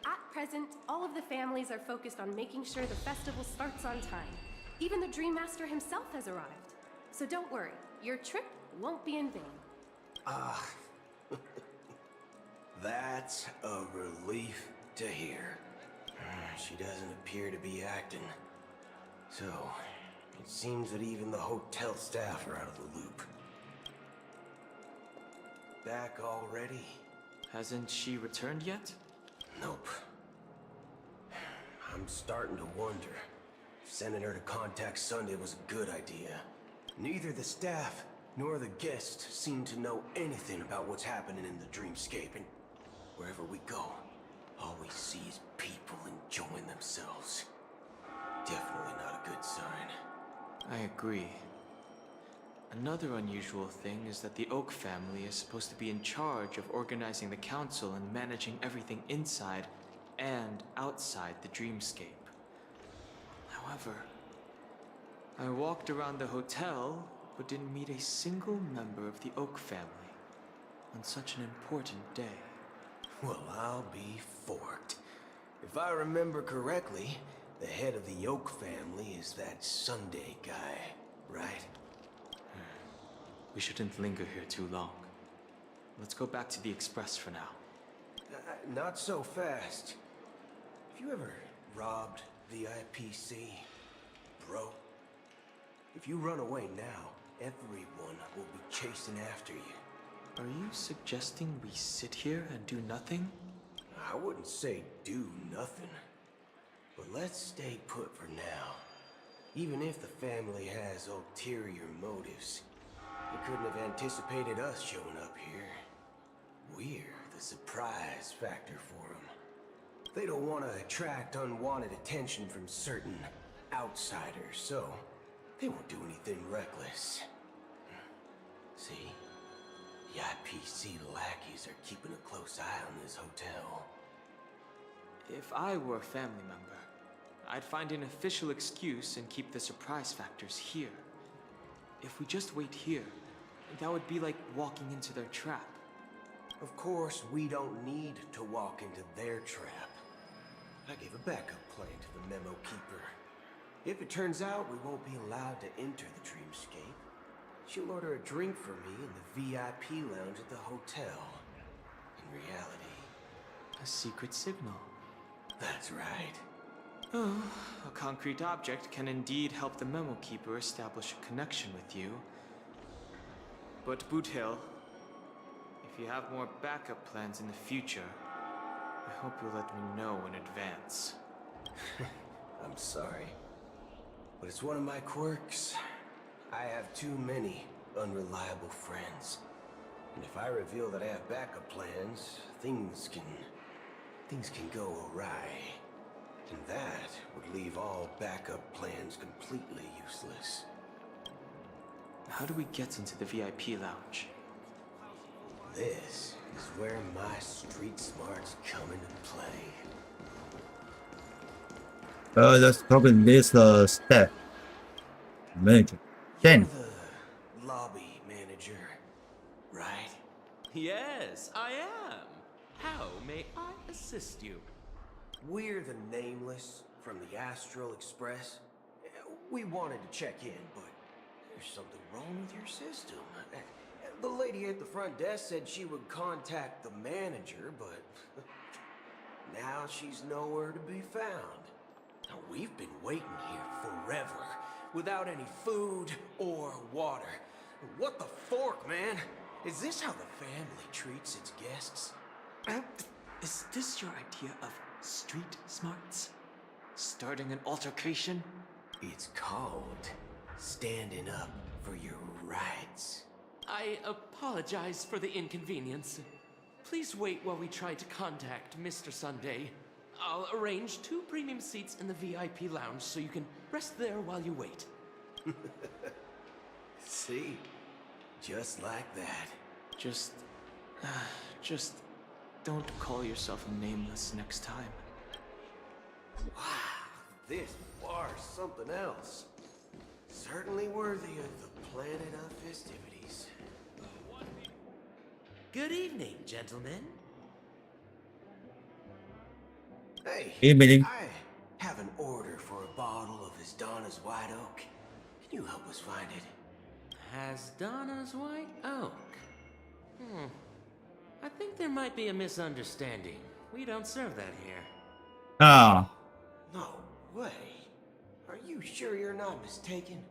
[SPEAKER 18] At present, all of the families are focused on making sure the festival starts on time. Even the Dream Master himself has arrived. So don't worry, your trip won't be in vain.
[SPEAKER 4] That's a relief to hear. She doesn't appear to be acting. So, it seems that even the hotel staff are out of the loop. Back already?
[SPEAKER 22] Hasn't she returned yet?
[SPEAKER 4] Nope. I'm starting to wonder if sending her to contact Sunday was a good idea. Neither the staff nor the guests seem to know anything about what's happening in the dreamscape, and wherever we go, all we see is people enjoying themselves. Definitely not a good sign.
[SPEAKER 22] I agree. Another unusual thing is that the Oak family is supposed to be in charge of organizing the council and managing everything inside and outside the dreamscape. However, I walked around the hotel but didn't meet a single member of the Oak family on such an important day.
[SPEAKER 4] Well, I'll be forked. If I remember correctly, the head of the Oak family is that Sunday guy, right?
[SPEAKER 22] We shouldn't linger here too long. Let's go back to the Express for now.
[SPEAKER 4] Not so fast. Have you ever robbed VIPC, bro? If you run away now, everyone will be chasing after you.
[SPEAKER 22] Are you suggesting we sit here and do nothing?
[SPEAKER 4] I wouldn't say do nothing. But let's stay put for now. Even if the family has ulterior motives, they couldn't have anticipated us showing up here. We're the surprise factor for them. They don't want to attract unwanted attention from certain outsiders, so they won't do anything reckless. See? The IPC lackeys are keeping a close eye on this hotel.
[SPEAKER 22] If I were a family member, I'd find an official excuse and keep the surprise factors here. If we just wait here, that would be like walking into their trap.
[SPEAKER 4] Of course, we don't need to walk into their trap. I gave a backup plan to the memo keeper. If it turns out we won't be allowed to enter the dreamscape, she'll order a drink for me in the VIP lounge at the hotel. In reality,
[SPEAKER 22] a secret signal.
[SPEAKER 4] That's right.
[SPEAKER 22] Oh, a concrete object can indeed help the memo keeper establish a connection with you. But Boot Hill, if you have more backup plans in the future, I hope you'll let me know in advance.
[SPEAKER 4] I'm sorry, but it's one of my quirks. I have too many unreliable friends. And if I reveal that I have backup plans, things can go awry. And that would leave all backup plans completely useless.
[SPEAKER 22] How do we get into the VIP lounge?
[SPEAKER 4] This is where my street smarts come into play.
[SPEAKER 1] Let's probably this step. Manager. Then.
[SPEAKER 4] The lobby manager, right?
[SPEAKER 5] Yes, I am. How may I assist you?
[SPEAKER 4] We're the Nameless from the Astral Express. We wanted to check in, but there's something wrong with your system. The lady at the front desk said she would contact the manager, but now she's nowhere to be found. Now, we've been waiting here forever, without any food or water. What the fork, man? Is this how the family treats its guests?
[SPEAKER 22] Is this your idea of street smarts? Starting an altercation?
[SPEAKER 4] It's called standing up for your rights.
[SPEAKER 5] I apologize for the inconvenience. Please wait while we try to contact Mr. Sunday. I'll arrange 2 premium seats in the VIP lounge so you can rest there while you wait.
[SPEAKER 4] See? Just like that.
[SPEAKER 22] Just don't call yourself Nameless next time.
[SPEAKER 4] Wow, this bar's something else. Certainly worthy of the planet of festivities.
[SPEAKER 5] Good evening, gentlemen.
[SPEAKER 4] Hey,
[SPEAKER 1] Evening.
[SPEAKER 4] I have an order for a bottle of Hasdana's White Oak. Can you help us find it?
[SPEAKER 5] Hasdana's White Oak? I think there might be a misunderstanding. We don't serve that here.
[SPEAKER 1] Ah.
[SPEAKER 4] No way. Are you sure you're not mistaken?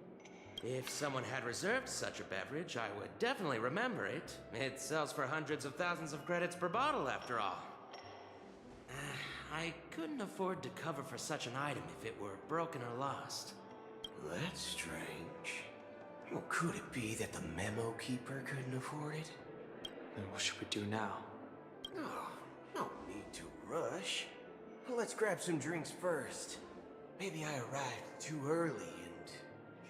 [SPEAKER 5] If someone had reserved such a beverage, I would definitely remember it. It sells for hundreds of thousands of credits per bottle, after all. I couldn't afford to cover for such an item if it were broken or lost.
[SPEAKER 4] That's strange. Well, could it be that the memo keeper couldn't afford it?
[SPEAKER 22] Then what should we do now?
[SPEAKER 4] Oh, no need to rush. Let's grab some drinks first. Maybe I arrived too early and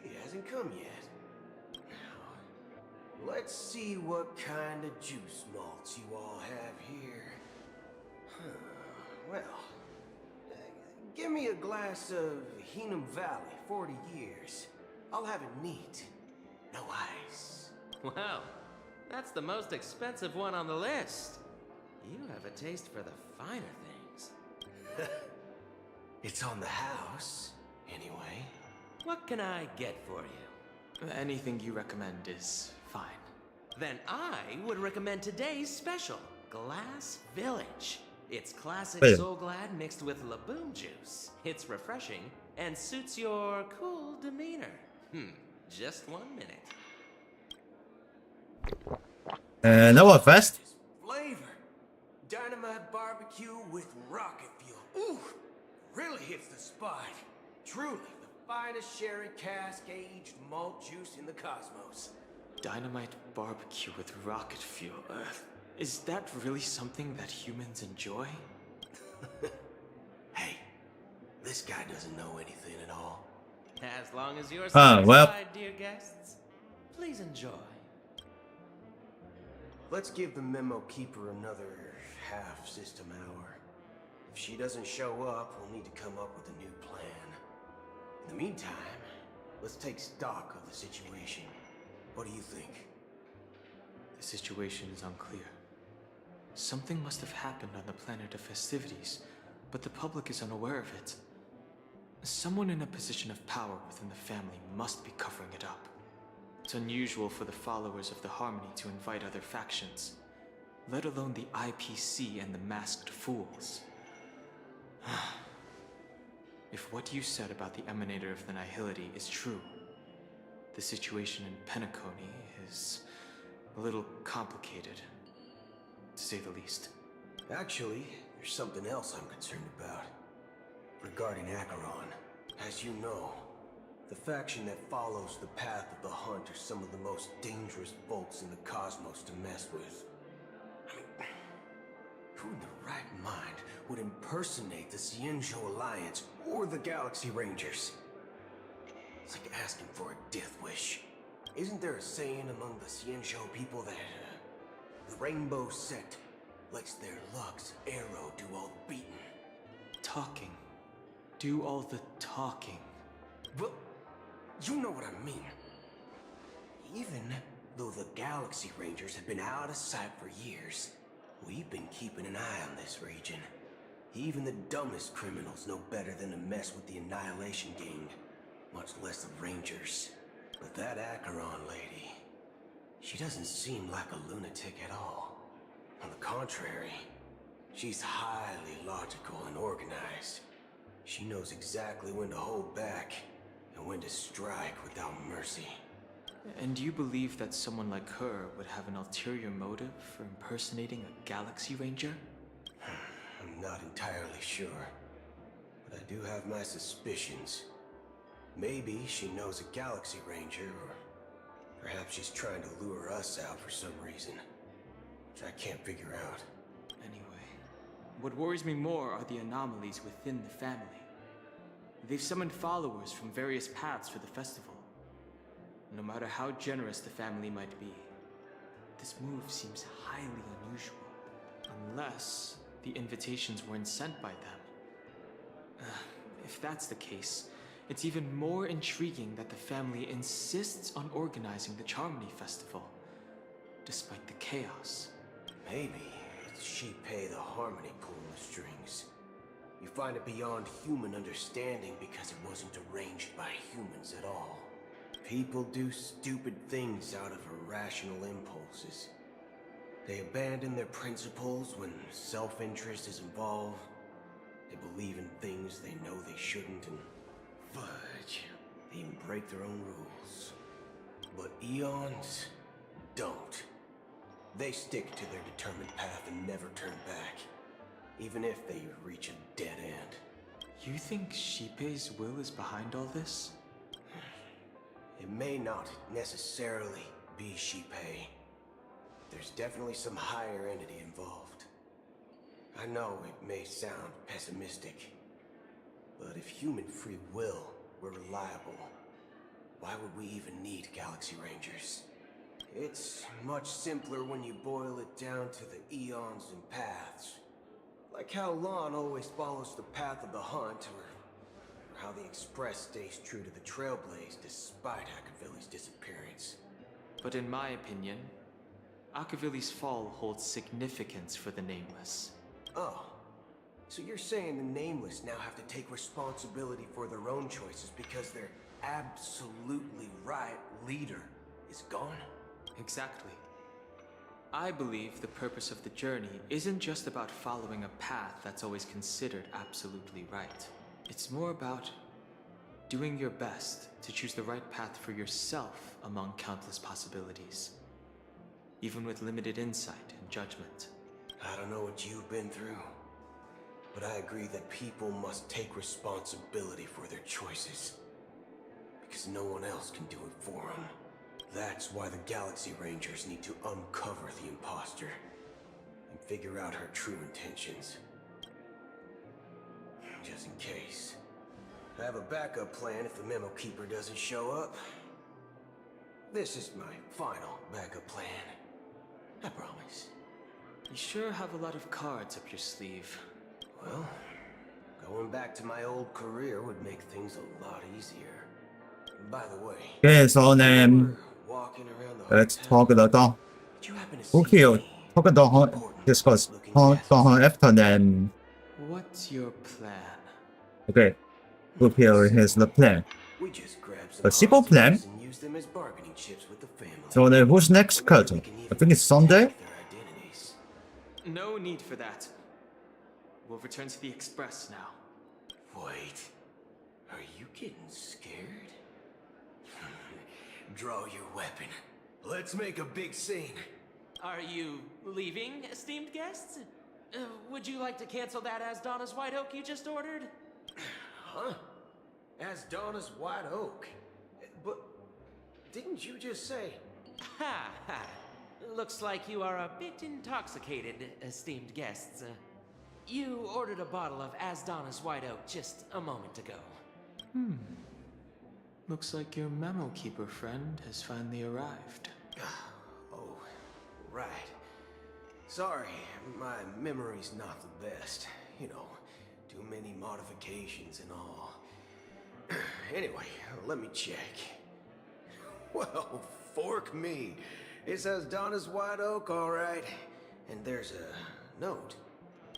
[SPEAKER 4] she hasn't come yet. Now, let's see what kind of juice malts you all have here. Well, give me a glass of Heenum Valley, 40 years. I'll have it neat. No ice.
[SPEAKER 5] Well, that's the most expensive one on the list. You have a taste for the finer things.
[SPEAKER 4] It's on the house, anyway.
[SPEAKER 5] What can I get for you?
[SPEAKER 22] Anything you recommend is
[SPEAKER 3] Fine. Then I would recommend today's special, Glass Village. It's classic
[SPEAKER 1] Wait.
[SPEAKER 3] Soul Glad mixed with Laboon juice. It's refreshing and suits your cool demeanor. Just 1 minute.
[SPEAKER 1] And that was fast.
[SPEAKER 4] Flavor. Dynamite barbecue with rocket fuel. Ooh, really hits the spot. Truly, the finest sherry cask-aged malt juice in the cosmos.
[SPEAKER 22] Dynamite barbecue with rocket fuel. Is that really something that humans enjoy?
[SPEAKER 4] Hey, this guy doesn't know anything at all.
[SPEAKER 3] As long as you're
[SPEAKER 1] well.
[SPEAKER 3] satisfied, dear guests, please enjoy.
[SPEAKER 4] Let's give the memo keeper another half-system hour. If she doesn't show up, we'll need to come up with a new plan. In the meantime, let's take stock of the situation. What do you think?
[SPEAKER 22] The situation is unclear. Something must have happened on the planet of festivities, but the public is unaware of it. Someone in a position of power within the family must be covering it up. It's unusual for the followers of the Harmony to invite other factions, let alone the IPC and the Masked Fools. If what you said about the Emanator of the Nihility is true, the situation in Penacony is a little complicated, to say the least.
[SPEAKER 4] Actually, there's something else I'm concerned about. Regarding Acheron, as you know, the faction that follows the path of the Hunt are some of the most dangerous folks in the cosmos to mess with. I mean, who in the right mind would impersonate the Xianzhou Alliance or the Galaxy Rangers? It's like asking for a death wish. Isn't there a saying among the Xianzhou people that the Rainbow Sect lets their Lux arrow do all the beating?
[SPEAKER 22] Talking. Do all the talking.
[SPEAKER 4] Well, you know what I mean. Even though the Galaxy Rangers have been out of sight for years, we've been keeping an eye on this region. Even the dumbest criminals know better than to mess with the Annihilation Gang, much less the Rangers. But that Acheron lady, she doesn't seem like a lunatic at all. On the contrary, she's highly logical and organized. She knows exactly when to hold back and when to strike without mercy.
[SPEAKER 22] And do you believe that someone like her would have an ulterior motive for impersonating a Galaxy Ranger?
[SPEAKER 4] I'm not entirely sure, but I do have my suspicions. Maybe she knows a Galaxy Ranger, or perhaps she's trying to lure us out for some reason, which I can't figure out.
[SPEAKER 22] Anyway, what worries me more are the anomalies within the family. They've summoned followers from various paths for the festival. No matter how generous the family might be, this move seems highly unusual. Unless the invitations weren't sent by them. If that's the case, it's even more intriguing that the family insists on organizing the Charmony Festival, despite the chaos.
[SPEAKER 4] Maybe it's Shipei the Harmony pulling the strings. You find it beyond human understanding because it wasn't arranged by humans at all. People do stupid things out of irrational impulses. They abandon their principles when self-interest is involved. They believe in things they know they shouldn't, and fudge, they even break their own rules. But Eons don't. They stick to their determined path and never turn back, even if they reach a dead end.
[SPEAKER 22] You think Shipei's will is behind all this?
[SPEAKER 4] It may not necessarily be Shipei. There's definitely some higher entity involved. I know it may sound pessimistic, but if human free will were reliable, why would we even need Galaxy Rangers? It's much simpler when you boil it down to the eons and paths. Like how Lon always follows the path of the Hunt, or how the Express stays true to the Trailblaze despite Akavili's disappearance.
[SPEAKER 22] But in my opinion, Akavili's fall holds significance for the Nameless.
[SPEAKER 4] Oh, so you're saying the Nameless now have to take responsibility for their own choices because their absolutely right leader is gone?
[SPEAKER 22] Exactly. I believe the purpose of the journey isn't just about following a path that's always considered absolutely right. It's more about doing your best to choose the right path for yourself among countless possibilities, even with limited insight and judgment.
[SPEAKER 4] I don't know what you've been through, but I agree that people must take responsibility for their choices, because no one else can do it for them. That's why the Galaxy Rangers need to uncover the imposter and figure out her true intentions. Just in case. I have a backup plan if the Memo Keeper doesn't show up. This is my final backup plan. I promise.
[SPEAKER 22] You sure have a lot of cards up your sleeve.
[SPEAKER 4] Well, going back to my old career would make things a lot easier. By the way,
[SPEAKER 1] Okay, so then let's talk about okay, talk about discuss after then.
[SPEAKER 22] What's your plan?
[SPEAKER 1] Okay, look here is the plan. A simple plan. So then who's next cut? I think it's Sunday.
[SPEAKER 22] No need for that. We'll return to the Express now.
[SPEAKER 4] Wait, are you getting scared? Draw your weapon. Let's make a big scene.
[SPEAKER 3] Are you leaving, esteemed guests? Would you like to cancel that Asdana's White Oak you just ordered?
[SPEAKER 4] Huh? Asdana's White Oak? But didn't you just say...
[SPEAKER 3] Ha ha. Looks like you are a bit intoxicated, esteemed guests. You ordered a bottle of Asdana's White Oak just a moment ago.
[SPEAKER 22] Looks like your Memo Keeper friend has finally arrived.
[SPEAKER 4] Oh, right. Sorry, my memory's not the best. You know, too many modifications and all. Anyway, let me check. Well, fork me. It says Donna's White Oak, all right. And there's a note.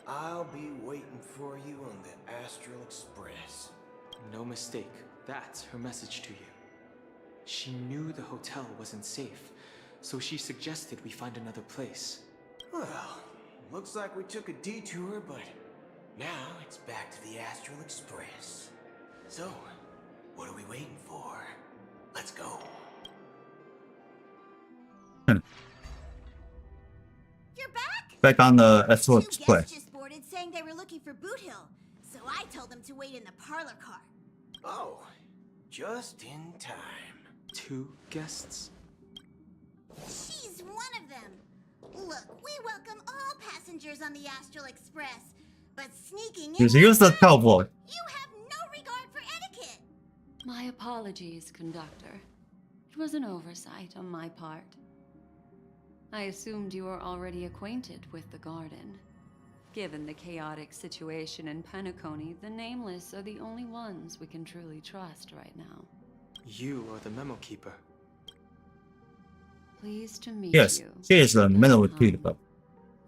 [SPEAKER 4] I'll be waiting for you on the Astral Express.
[SPEAKER 22] No mistake. That's her message to you. She knew the hotel wasn't safe, so she suggested we find another place.
[SPEAKER 4] Well, looks like we took a detour, but now it's back to the Astral Express. So, what are we waiting for? Let's go.
[SPEAKER 13] You're back?
[SPEAKER 1] Back on the Astral Express.
[SPEAKER 13] Guests just boarded saying they were looking for Boot Hill, so I told them to wait in the parlor car.
[SPEAKER 4] Oh, just in time.
[SPEAKER 22] 2 guests?
[SPEAKER 13] She's one of them. Look, we welcome all passengers on the Astral Express, but sneaking in...
[SPEAKER 1] Use the cowboy.
[SPEAKER 13] You have no regard for etiquette.
[SPEAKER 15] My apologies, conductor. It was an oversight on my part. I assumed you were already acquainted with the garden. Given the chaotic situation in Penacony, the Nameless are the only ones we can truly trust right now.
[SPEAKER 22] You are the Memo Keeper.
[SPEAKER 15] Pleased to meet
[SPEAKER 1] Yes,
[SPEAKER 15] you.
[SPEAKER 1] she is the Memo Keeper.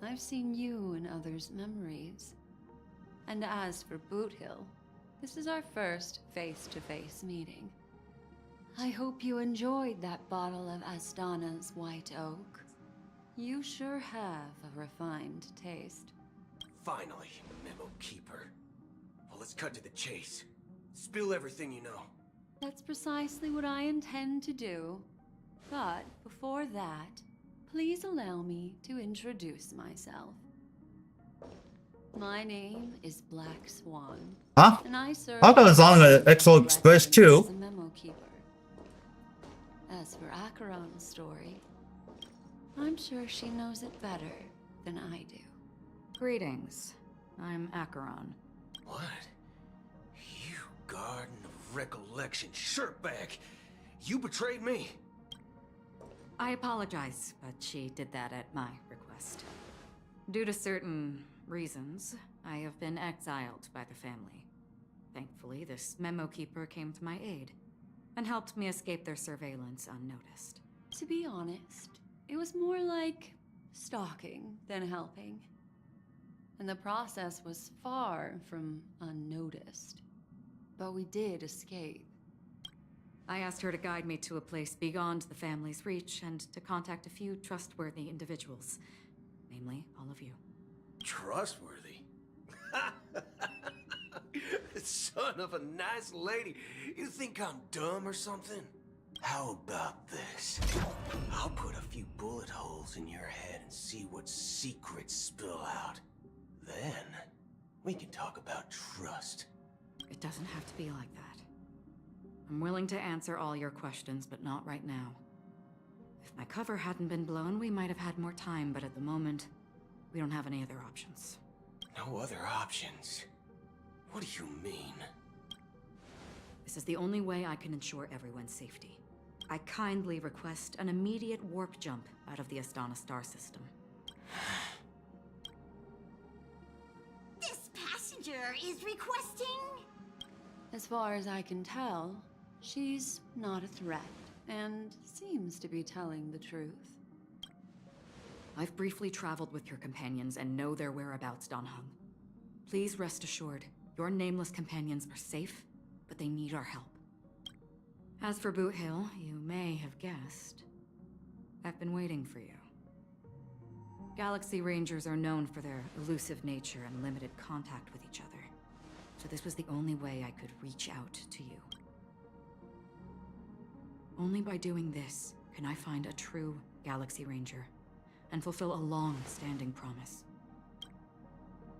[SPEAKER 15] I've seen you in others' memories. And as for Boot Hill, this is our first face-to-face meeting. I hope you enjoyed that bottle of Asdana's White Oak. You sure have a refined taste.
[SPEAKER 4] Finally, Memo Keeper. Well, let's cut to the chase. Spill everything you know.
[SPEAKER 15] That's precisely what I intend to do. But before that, please allow me to introduce myself. My name is Black Swan.
[SPEAKER 1] Huh?
[SPEAKER 15] And I serve
[SPEAKER 1] I was on the Astral Express
[SPEAKER 15] as
[SPEAKER 1] too.
[SPEAKER 15] a Memo Keeper. As for Acheron's story, I'm sure she knows it better than I do.
[SPEAKER 6] Greetings. I'm Acheron.
[SPEAKER 4] What? You Garden of Recollection shirtbag! You betrayed me!
[SPEAKER 6] I apologize, but she did that at my request. Due to certain reasons, I have been exiled by the family. Thankfully, this Memo Keeper came to my aid and helped me escape their surveillance unnoticed.
[SPEAKER 15] To be honest, it was more like stalking than helping. And the process was far from unnoticed. But we did escape.
[SPEAKER 6] I asked her to guide me to a place beyond the family's reach and to contact a few trustworthy individuals. Namely, all of you.
[SPEAKER 4] Trustworthy? Son of a nice lady. You think I'm dumb or something? How about this? I'll put a few bullet holes in your head and see what secrets spill out. Then, we can talk about trust.
[SPEAKER 6] It doesn't have to be like that. I'm willing to answer all your questions, but not right now. If my cover hadn't been blown, we might have had more time, but at the moment, we don't have any other options.
[SPEAKER 4] No other options? What do you mean?
[SPEAKER 6] This is the only way I can ensure everyone's safety. I kindly request an immediate warp jump out of the Astana star system.
[SPEAKER 12] This passenger is requesting?
[SPEAKER 14] As far as I can tell, she's not a threat, and seems to be telling the truth.
[SPEAKER 6] I've briefly traveled with your companions and know their whereabouts, Dan Heng. Please rest assured, your nameless companions are safe, but they need our help. As for Boot Hill, you may have guessed, I've been waiting for you. Galaxy Rangers are known for their elusive nature and limited contact with each other, so this was the only way I could reach out to you. Only by doing this can I find a true Galaxy Ranger and fulfill a long-standing promise.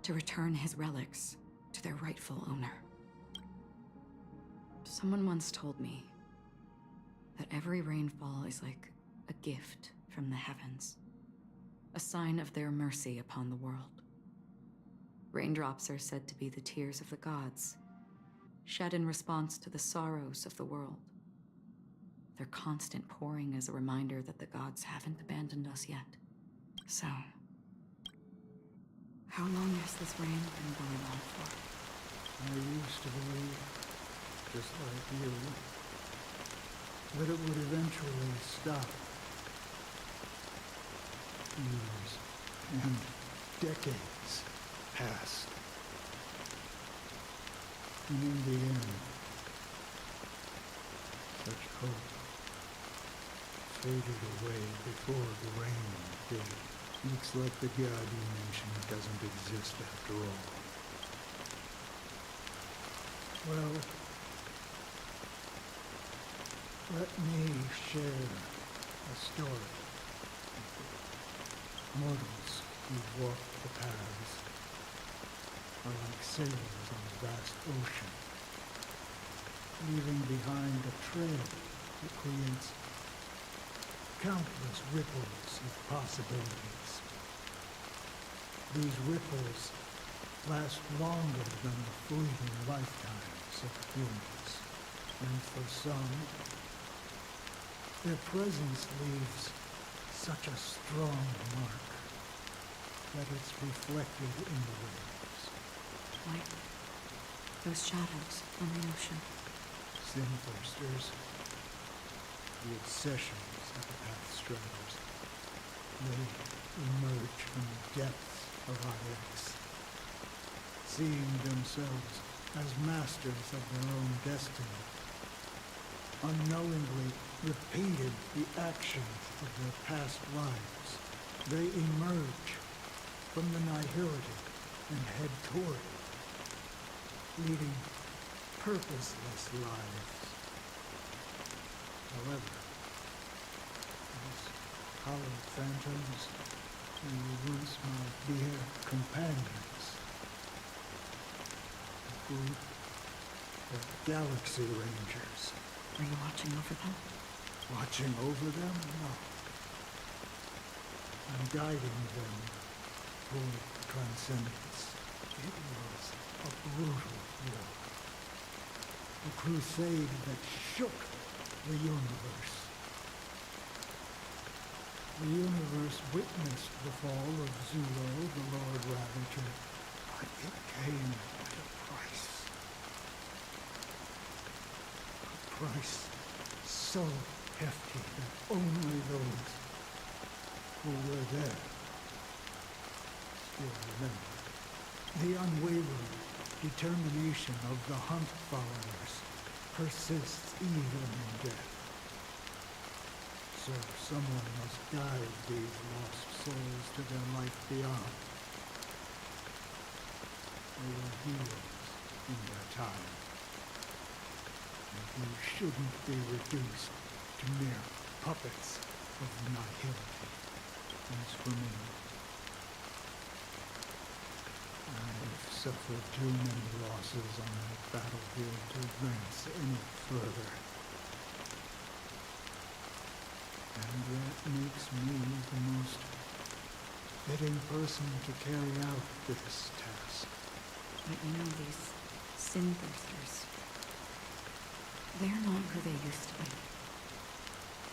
[SPEAKER 6] To return his relics to their rightful owner. Someone once told me that every rainfall is like a gift from the heavens, a sign of their mercy upon the world. Raindrops are said to be the tears of the gods, shed in response to the sorrows of the world. Their constant pouring is a reminder that the gods haven't abandoned us yet. So, how long has this rain been going on for?
[SPEAKER 23] I used to believe, just like you, that it would eventually stop. Years and decades passed. And in the end, such hope faded away before the rain did. Looks like the god you mentioned doesn't exist after all. Well, let me share a story. Mortals who walk the paths are like sailors on a vast ocean, leaving behind a trail that creates countless ripples of possibilities. These ripples last longer than the fleeting lifetimes of humans, and for some, their presence leaves such a strong mark that it's reflected in the waves.
[SPEAKER 6] Like those shadows on the ocean.
[SPEAKER 23] Sinthirsters, the obsessions of the Pathstriders, they emerge from the depths of IX, seeing themselves as masters of their own destiny, unknowingly repeated the actions of their past lives. They emerge from the nihility and head toward it, leading purposeless lives. However, these hollow phantoms who once my dear companions, a group of Galaxy Rangers.
[SPEAKER 6] Are you watching over them?
[SPEAKER 23] Watching over them? No. I'm guiding them toward transcendence. It was a brutal war. A crusade that shook the universe. The universe witnessed the fall of Zulo, the Lord Ravager, but it came at a price. A price so hefty that only those who were there still remember. The unwavering determination of the Hunt followers persists even in death. So someone must guide these lost souls to their life beyond. They were heroes in their time. And you shouldn't be reduced to mere puppets of nihility. As for me, I've suffered too many losses on that battlefield to advance any further. And that makes me the most fitting person to carry out this task.
[SPEAKER 6] But you know, these sin-thirsters, they're not who they used to be.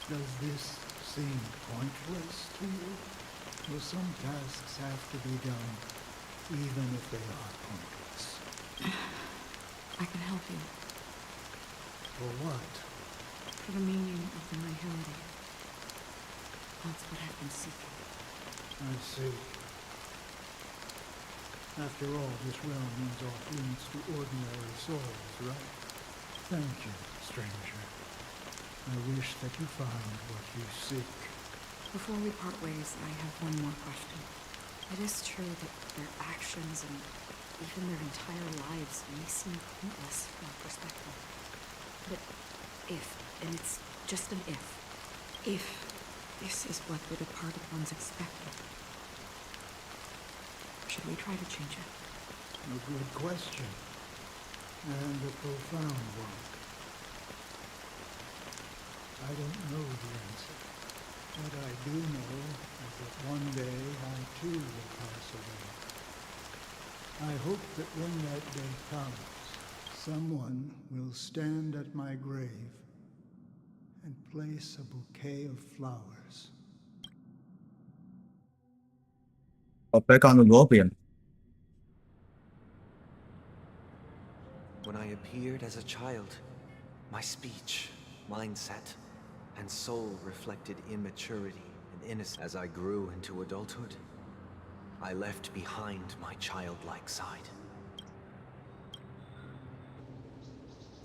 [SPEAKER 23] Does this seem pointless to you? Well, some tasks have to be done, even if they are pointless.
[SPEAKER 6] I can help you.
[SPEAKER 23] For what?
[SPEAKER 6] For the meaning of the nihility. That's what I've been seeking.
[SPEAKER 23] I see. After all, this realm means off limits to ordinary souls, right? Thank you, stranger. I wish that you find what you seek.
[SPEAKER 6] Before we part ways, I have one more question. It is true that their actions and even their entire lives may seem pointless from our perspective. But if, and it's just an if this is what the departed ones expected, should we try to change it?
[SPEAKER 23] A good question. And a profound one. I don't know the answer. What I do know is that one day I too will pass away. I hope that when that day comes, someone will stand at my grave and place a bouquet of flowers.
[SPEAKER 1] Back on the Lobian.
[SPEAKER 20] When I appeared as a child, my speech, mindset, and soul reflected immaturity and innocence. As I grew into adulthood, I left behind my childlike side.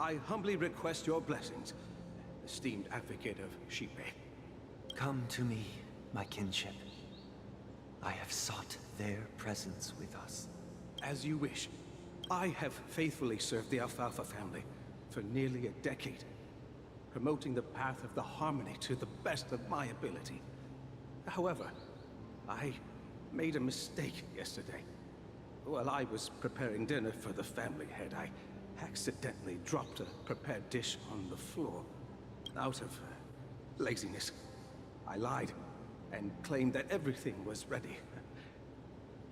[SPEAKER 19] I humbly request your blessings, esteemed advocate of Xipe.
[SPEAKER 20] Come to me, my kinship. I have sought their presence with us.
[SPEAKER 19] As you wish. I have faithfully served the Alfalfa family for nearly a decade, promoting the path of the harmony to the best of my ability. However, I made a mistake yesterday. While I was preparing dinner for the family head, I accidentally dropped a prepared dish on the floor. Out of laziness, I lied and claimed that everything was ready.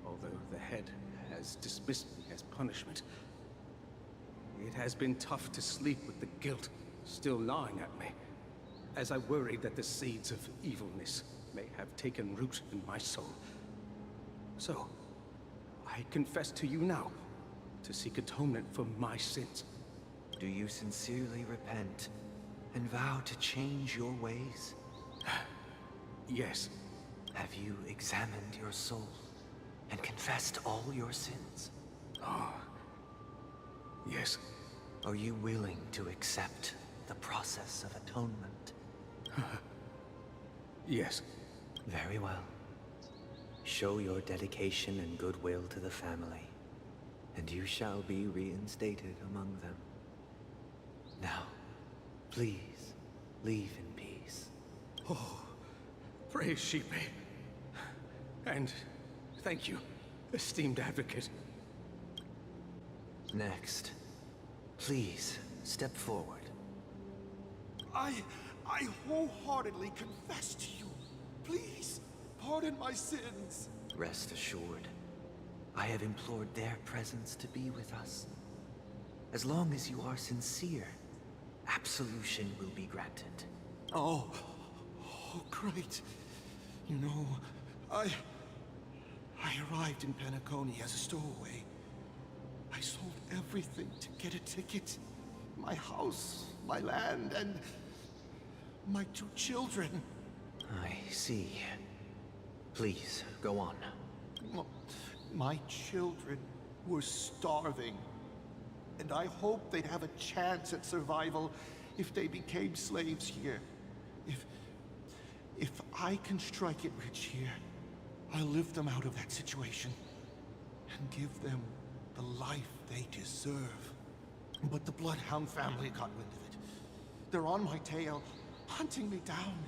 [SPEAKER 19] Although the head has dismissed me as punishment, it has been tough to sleep with the guilt still gnawing at me, as I worried that the seeds of evilness may have taken root in my soul. So, I confess to you now, to seek atonement for my sins.
[SPEAKER 20] Do you sincerely repent and vow to change your ways?
[SPEAKER 19] Yes.
[SPEAKER 20] Have you examined your soul and confessed all your sins?
[SPEAKER 19] Oh, yes.
[SPEAKER 20] Are you willing to accept the process of atonement?
[SPEAKER 19] Yes.
[SPEAKER 20] Very well. Show your dedication and goodwill to the family, and you shall be reinstated among them. Now, please, leave in peace.
[SPEAKER 19] Oh, praise Xipe. And thank you, esteemed advocate.
[SPEAKER 20] Next, please step forward.
[SPEAKER 8] I wholeheartedly confess to you. Please, pardon my sins.
[SPEAKER 20] Rest assured, I have implored their presence to be with us. As long as you are sincere, absolution will be granted.
[SPEAKER 8] Oh, great. You know, I arrived in Penacony as a stowaway. I sold everything to get a ticket. My house, my land, and my 2 children.
[SPEAKER 20] I see. Please, go on.
[SPEAKER 8] My children were starving. And I hoped they'd have a chance at survival if they became slaves here. If I can strike it rich here, I'll lift them out of that situation and give them the life they deserve. But the Bloodhound family got wind of it. They're on my tail, hunting me down.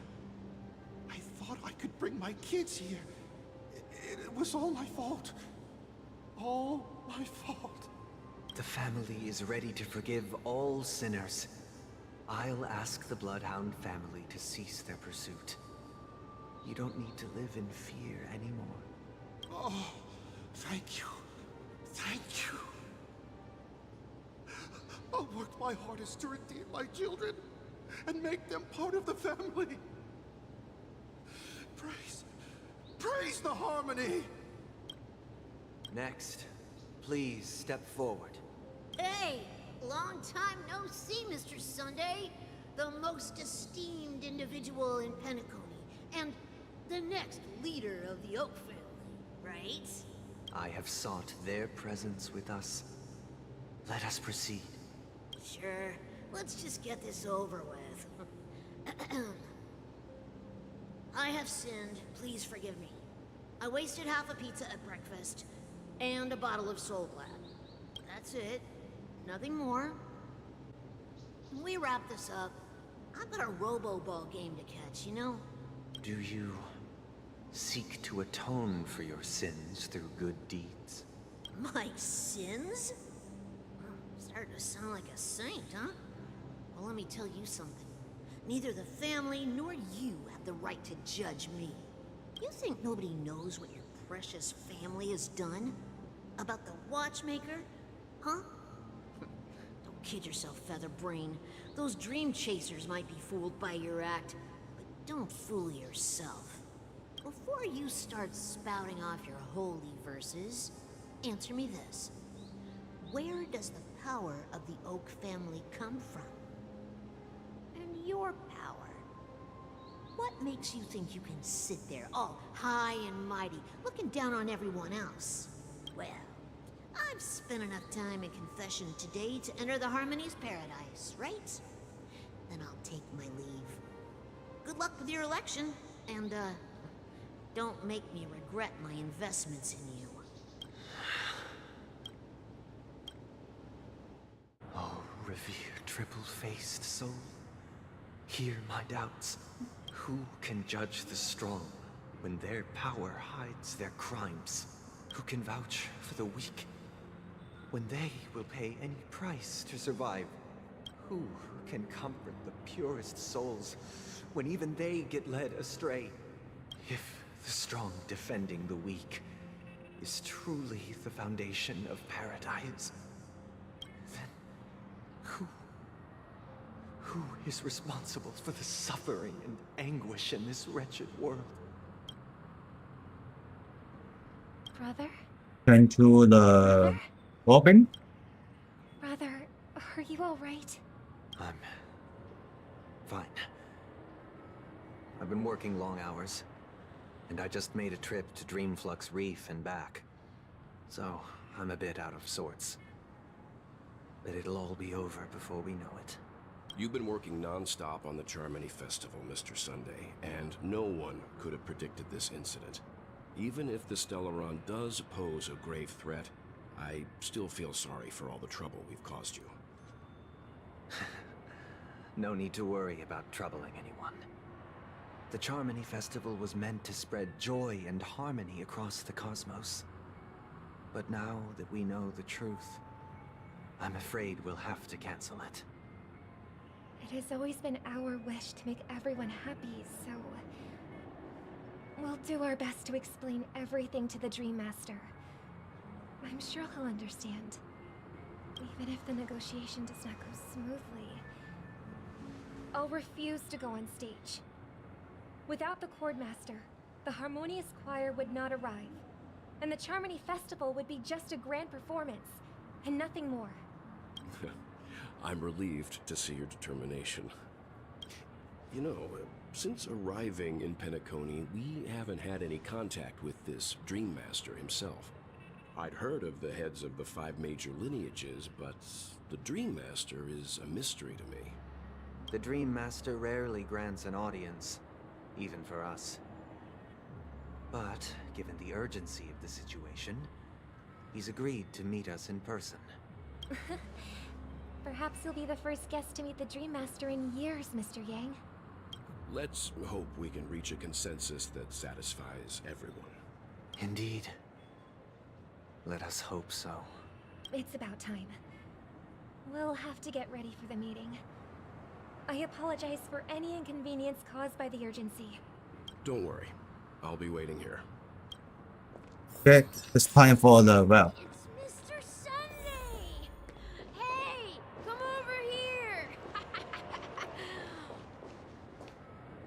[SPEAKER 8] I thought I could bring my kids here. It was all my fault. All my fault.
[SPEAKER 20] The family is ready to forgive all sinners. I'll ask the Bloodhound family to cease their pursuit. You don't need to live in fear anymore.
[SPEAKER 8] Oh, thank you. Thank you. I'll work my hardest to redeem my children and make them part of the family. Praise the harmony!
[SPEAKER 20] Next, please step forward.
[SPEAKER 12] Hey, long time no see, Mr. Sunday. The most esteemed individual in Penacony, and the next leader of the Oak family, right?
[SPEAKER 20] I have sought their presence with us. Let us proceed.
[SPEAKER 12] Sure, let's just get this over with. I have sinned, please forgive me. I wasted half a pizza at breakfast, and a bottle of Soul Glad. That's it. Nothing more. When we wrap this up, I've got a Robo-Ball game to catch, you know?
[SPEAKER 20] Do you seek to atone for your sins through good deeds?
[SPEAKER 12] My sins? Starting to sound like a saint, huh? Well, let me tell you something. Neither the family nor you have the right to judge me. You think nobody knows what your precious family has done? About the watchmaker? Huh? Don't kid yourself, Featherbrain. Those dream chasers might be fooled by your act, but don't fool yourself. Before you start spouting off your holy verses, answer me this. Where does the power of the Oak family come from? And your power? What makes you think you can sit there all high and mighty, looking down on everyone else? Well, I've spent enough time in confession today to enter the Harmony's paradise, right? Then I'll take my leave. Good luck with your election, and don't make me regret my investments in you.
[SPEAKER 20] Oh, revered triple-faced soul, hear my doubts. Who can judge the strong when their power hides their crimes? Who can vouch for the weak when they will pay any price to survive? Who can comfort the purest souls when even they get led astray? If the strong defending the weak is truly the foundation of paradise, then who is responsible for the suffering and anguish in this wretched world?
[SPEAKER 2] Brother?
[SPEAKER 1] Turn to the open.
[SPEAKER 2] Brother, are you alright?
[SPEAKER 20] I'm fine. I've been working long hours, and I just made a trip to Dreamflux Reef and back. So, I'm a bit out of sorts. But it'll all be over before we know it.
[SPEAKER 10] You've been working non-stop on the Charmony Festival, Mr. Sunday, and no one could have predicted this incident. Even if the Stellaron does pose a grave threat, I still feel sorry for all the trouble we've caused you.
[SPEAKER 20] No need to worry about troubling anyone. The Charmony Festival was meant to spread joy and harmony across the cosmos. But now that we know the truth, I'm afraid we'll have to cancel it.
[SPEAKER 2] It has always been our wish to make everyone happy, so... we'll do our best to explain everything to the Dream Master. I'm sure he'll understand. Even if the negotiation does not go smoothly. I'll refuse to go on stage. Without the Chord Master, the Harmonious Choir would not arrive. And the Charmony Festival would be just a grand performance, and nothing more.
[SPEAKER 10] I'm relieved to see your determination. You know, since arriving in Penacony, we haven't had any contact with this Dream Master himself. I'd heard of the heads of the 5 major lineages, but the Dream Master is a mystery to me.
[SPEAKER 20] The Dream Master rarely grants an audience, even for us. But, given the urgency of the situation, he's agreed to meet us in person.
[SPEAKER 2] Perhaps you'll be the first guest to meet the Dream Master in years, Mr. Yang.
[SPEAKER 10] Let's hope we can reach a consensus that satisfies everyone.
[SPEAKER 20] Indeed. Let us hope so.
[SPEAKER 2] It's about time. We'll have to get ready for the meeting. I apologize for any inconvenience caused by the urgency.
[SPEAKER 10] Don't worry. I'll be waiting here.
[SPEAKER 1] Okay, it's time for the well.
[SPEAKER 12] It's Mr. Sunday! Hey, come over here!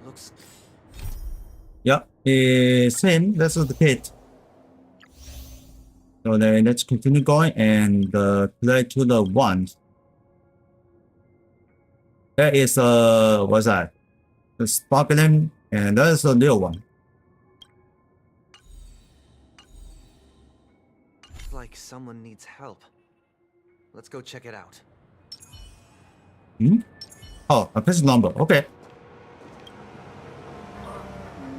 [SPEAKER 20] Looks...
[SPEAKER 1] Yeah, it's him. This is the kid. So then let's continue going and play to the one. There is what's that? The sparkling, and there's a new one.
[SPEAKER 20] like someone needs help. Let's go check it out.
[SPEAKER 1] Hmm? Oh, a pistol number. Okay.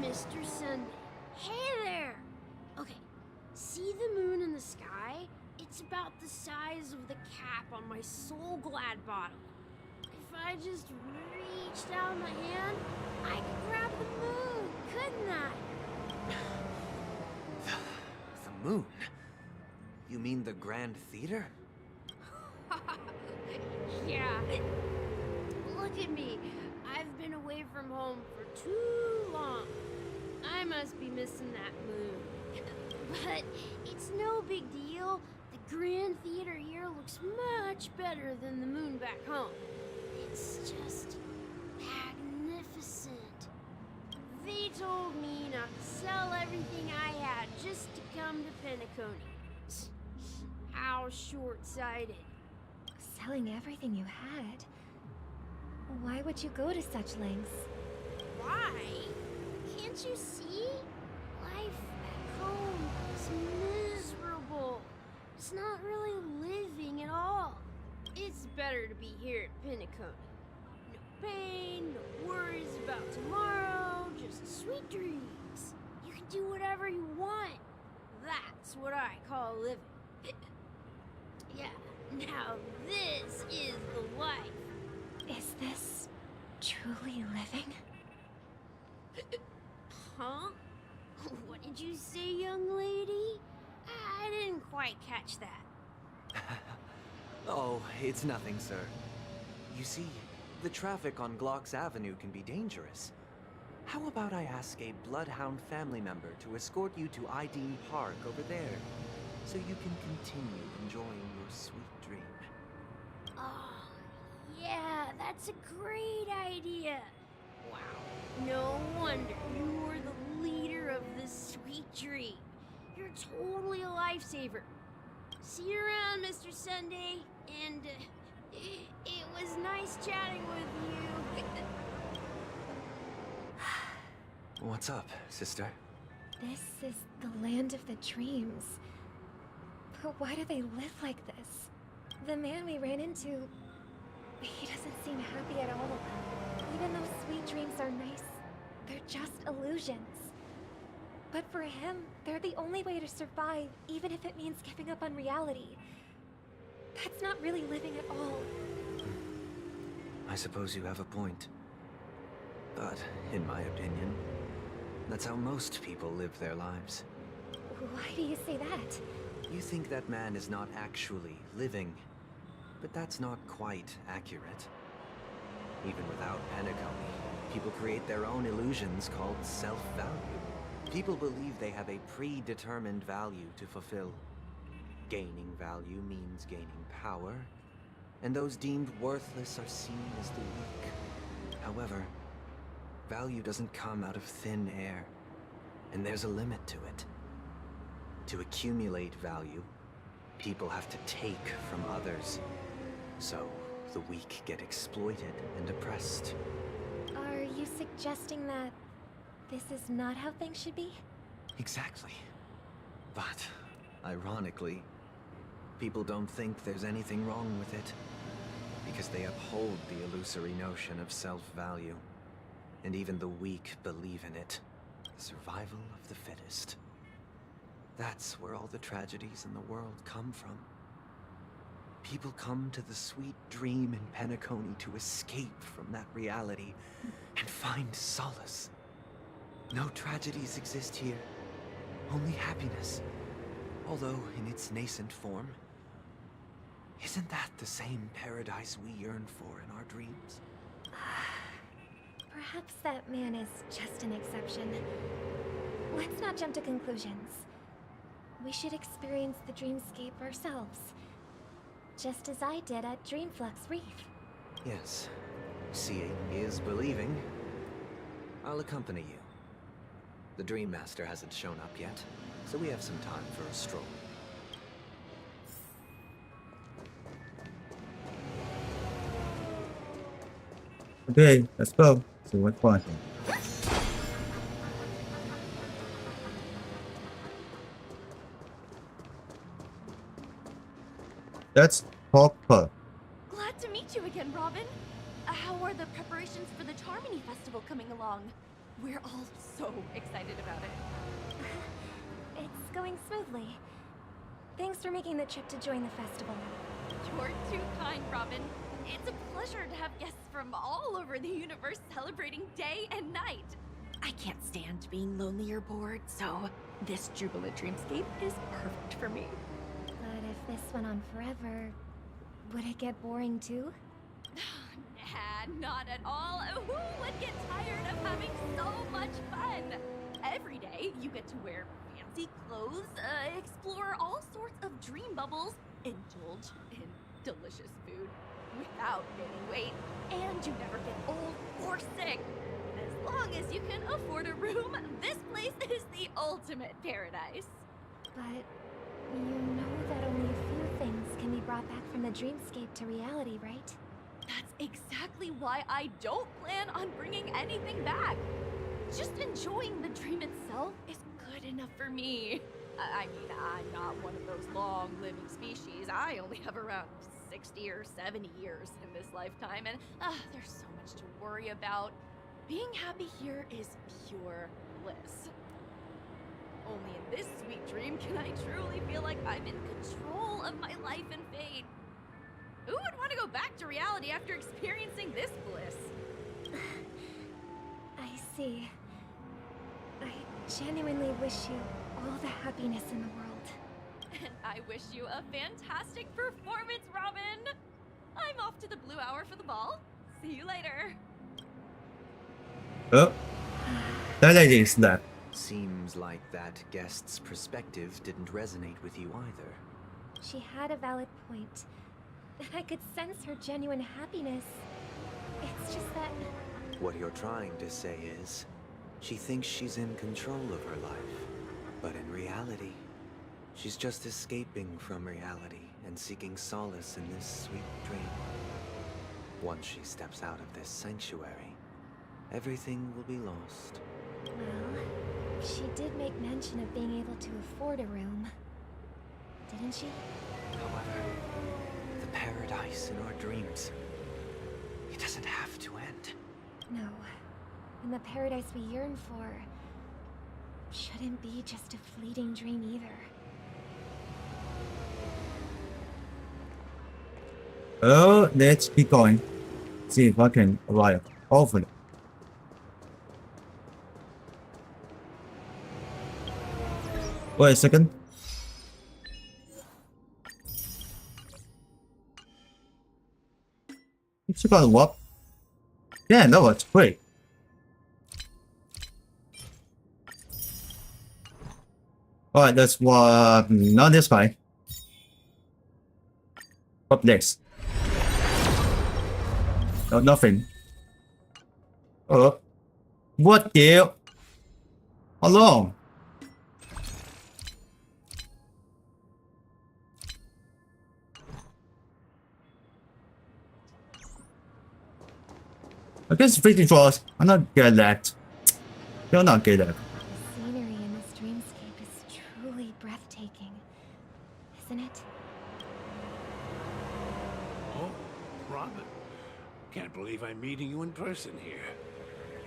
[SPEAKER 12] Mr. Sunday. Hey there! Okay, see the moon in the sky? It's about the size of the cap on my Soul Glad bottle. If I just reached out my hand, I could grab the moon, couldn't I?
[SPEAKER 20] The moon? You mean the Grand Theater?
[SPEAKER 12] Yeah. Look at me. I've been away from home for too long. I must be missing that moon. But it's no big deal. The Grand Theater here looks much better than the moon back home. It's just magnificent. They told me not to sell everything I had just to come to Penacony. How short-sighted.
[SPEAKER 2] Selling everything you had? Why would you go to such lengths?
[SPEAKER 12] Why? Can't you see? Life back home is miserable. It's not really living at all. It's better to be here at Penacony. No pain, no worries about tomorrow, just sweet dreams. You can do whatever you want. That's what I call living. Yeah, now this is the life.
[SPEAKER 2] Is this truly living?
[SPEAKER 12] Huh? What did you say, young lady? I didn't quite catch that.
[SPEAKER 20] Oh, it's nothing, sir. You see, the traffic on Glock's Avenue can be dangerous. How about I ask a Bloodhound family member to escort you to Ideen Park over there, so you can continue enjoying your sweet dream?
[SPEAKER 12] Oh, yeah, that's a great idea. Wow, no wonder you were the leader of this sweet dream. You're totally a lifesaver. See you around, Mr. Sunday, and it was nice chatting with you.
[SPEAKER 20] What's up, sister?
[SPEAKER 2] This is the land of the dreams. But why do they live like this? The man we ran into, he doesn't seem happy at all. Even though sweet dreams are nice, they're just illusions. But for him, they're the only way to survive, even if it means giving up on reality. That's not really living at all.
[SPEAKER 20] I suppose you have a point. But, in my opinion, that's how most people live their lives.
[SPEAKER 2] Why do you say that?
[SPEAKER 20] You think that man is not actually living, but that's not quite accurate. Even without Penacony, people create their own illusions called self-value. People believe they have a predetermined value to fulfill. Gaining value means gaining power, and those deemed worthless are seen as the weak. However, value doesn't come out of thin air, and there's a limit to it. To accumulate value, people have to take from others. So, the weak get exploited and oppressed.
[SPEAKER 2] Are you suggesting that this is not how things should be?
[SPEAKER 20] Exactly. But Ironically, people don't think there's anything wrong with it, because they uphold the illusory notion of self-value, and even the weak believe in it. The survival of the fittest. That's where all the tragedies in the world come from. People come to the sweet dream in Penacony to escape from that reality and find solace. No tragedies exist here, only happiness. Although in its nascent form. Isn't that the same paradise we yearn for in our dreams?
[SPEAKER 2] Perhaps that man is just an exception. Let's not jump to conclusions. We should experience the dreamscape ourselves. Just as I did at Dreamflux Reef.
[SPEAKER 20] Yes. Seeing is believing. I'll accompany you. The Dream Master hasn't shown up yet, so we have some time for a stroll.
[SPEAKER 1] Okay, let's go. See what's going on. That's proper.
[SPEAKER 13] Glad to meet you again, Robin. How are the preparations for the Charmony Festival coming along? We're all so excited about it.
[SPEAKER 2] It's going smoothly. Thanks for making the trip to join the festival.
[SPEAKER 13] You're too kind, Robin. It's a pleasure to have guests from all over the universe celebrating day and night. I can't stand being lonely or bored, so this jubilant dreamscape is perfect for me.
[SPEAKER 2] But if this went on forever, would it get boring too?
[SPEAKER 13] Nah, not at all. Who would get tired of having so much fun? Every day, you get to wear fancy clothes, explore all sorts of dream bubbles, indulge in delicious food without gaining weight, and you never get old or sick. As long as you can afford a room, this place is the ultimate paradise.
[SPEAKER 2] But you know that only a few things can be brought back from the dreamscape to reality, right?
[SPEAKER 13] That's exactly why I don't plan on bringing anything back. Just enjoying the dream itself is good enough for me. I mean, I'm not one of those long-living species. I only have around 60 or 70 years in this lifetime, and there's so much to worry about. Being happy here is pure bliss. Only in this sweet dream can I truly feel like I'm in control of my life and fate. Who would want to go back to reality after experiencing this bliss?
[SPEAKER 2] I see. I genuinely wish you all the happiness in the world.
[SPEAKER 13] And I wish you a fantastic performance, Robin! I'm off to the Blue Hour for the ball. See you later.
[SPEAKER 1] Oh, that lady is that.
[SPEAKER 20] Seems like that guest's perspective didn't resonate with you either.
[SPEAKER 2] She had a valid point. I could sense her genuine happiness. It's just that...
[SPEAKER 20] What you're trying to say is, she thinks she's in control of her life. But in reality, she's just escaping from reality and seeking solace in this sweet dream. Once she steps out of this sanctuary, everything will be lost.
[SPEAKER 2] Well, she did make mention of being able to afford a room. Didn't she?
[SPEAKER 20] However, the paradise in our dreams, it doesn't have to end.
[SPEAKER 2] No. And the paradise we yearn for shouldn't be just a fleeting dream either.
[SPEAKER 1] Oh, let's keep going. See if I can arrive. Hopefully. Wait a second. She got a what? Yeah, that was great. Alright, that's what. Not this guy. Up next. No, nothing. Oh. What the? Hello. I guess freaking draws. I'm not good at that. You're not good at that.
[SPEAKER 2] The scenery in this dreamscape is truly breathtaking.
[SPEAKER 19] Robin, can't believe I'm meeting you in person here.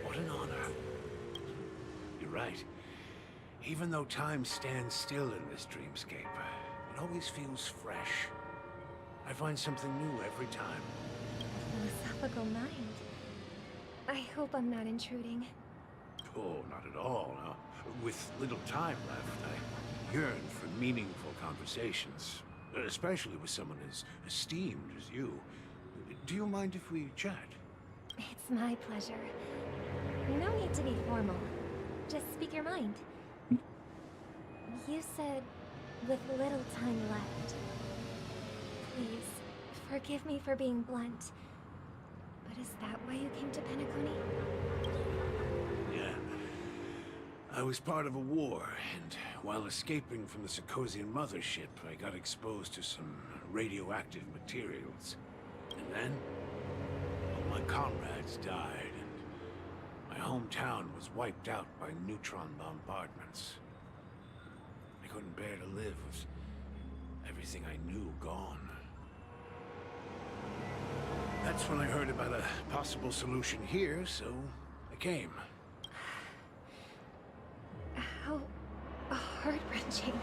[SPEAKER 19] What an honor. You're right. Even though time stands still in this dreamscape, it always feels fresh. I find something new every time.
[SPEAKER 2] Philosophical mind. I hope I'm not intruding.
[SPEAKER 19] Oh, not at all. No. With little time left, I yearn for meaningful conversations, especially with someone as esteemed as you. Do you mind if we chat?
[SPEAKER 2] It's my pleasure. No need to be formal. Just speak your mind. You said, with little time left. Please, forgive me for being blunt. But is that why you came to Penacony?
[SPEAKER 19] Yeah. I was part of a war, and while escaping from the Sarkosian mothership, I got exposed to some radioactive materials. And then, all my comrades died, and my hometown was wiped out by neutron bombardments. I couldn't bear to live with everything I knew gone. That's when I heard about a possible solution here, so I came.
[SPEAKER 2] How heart-wrenching.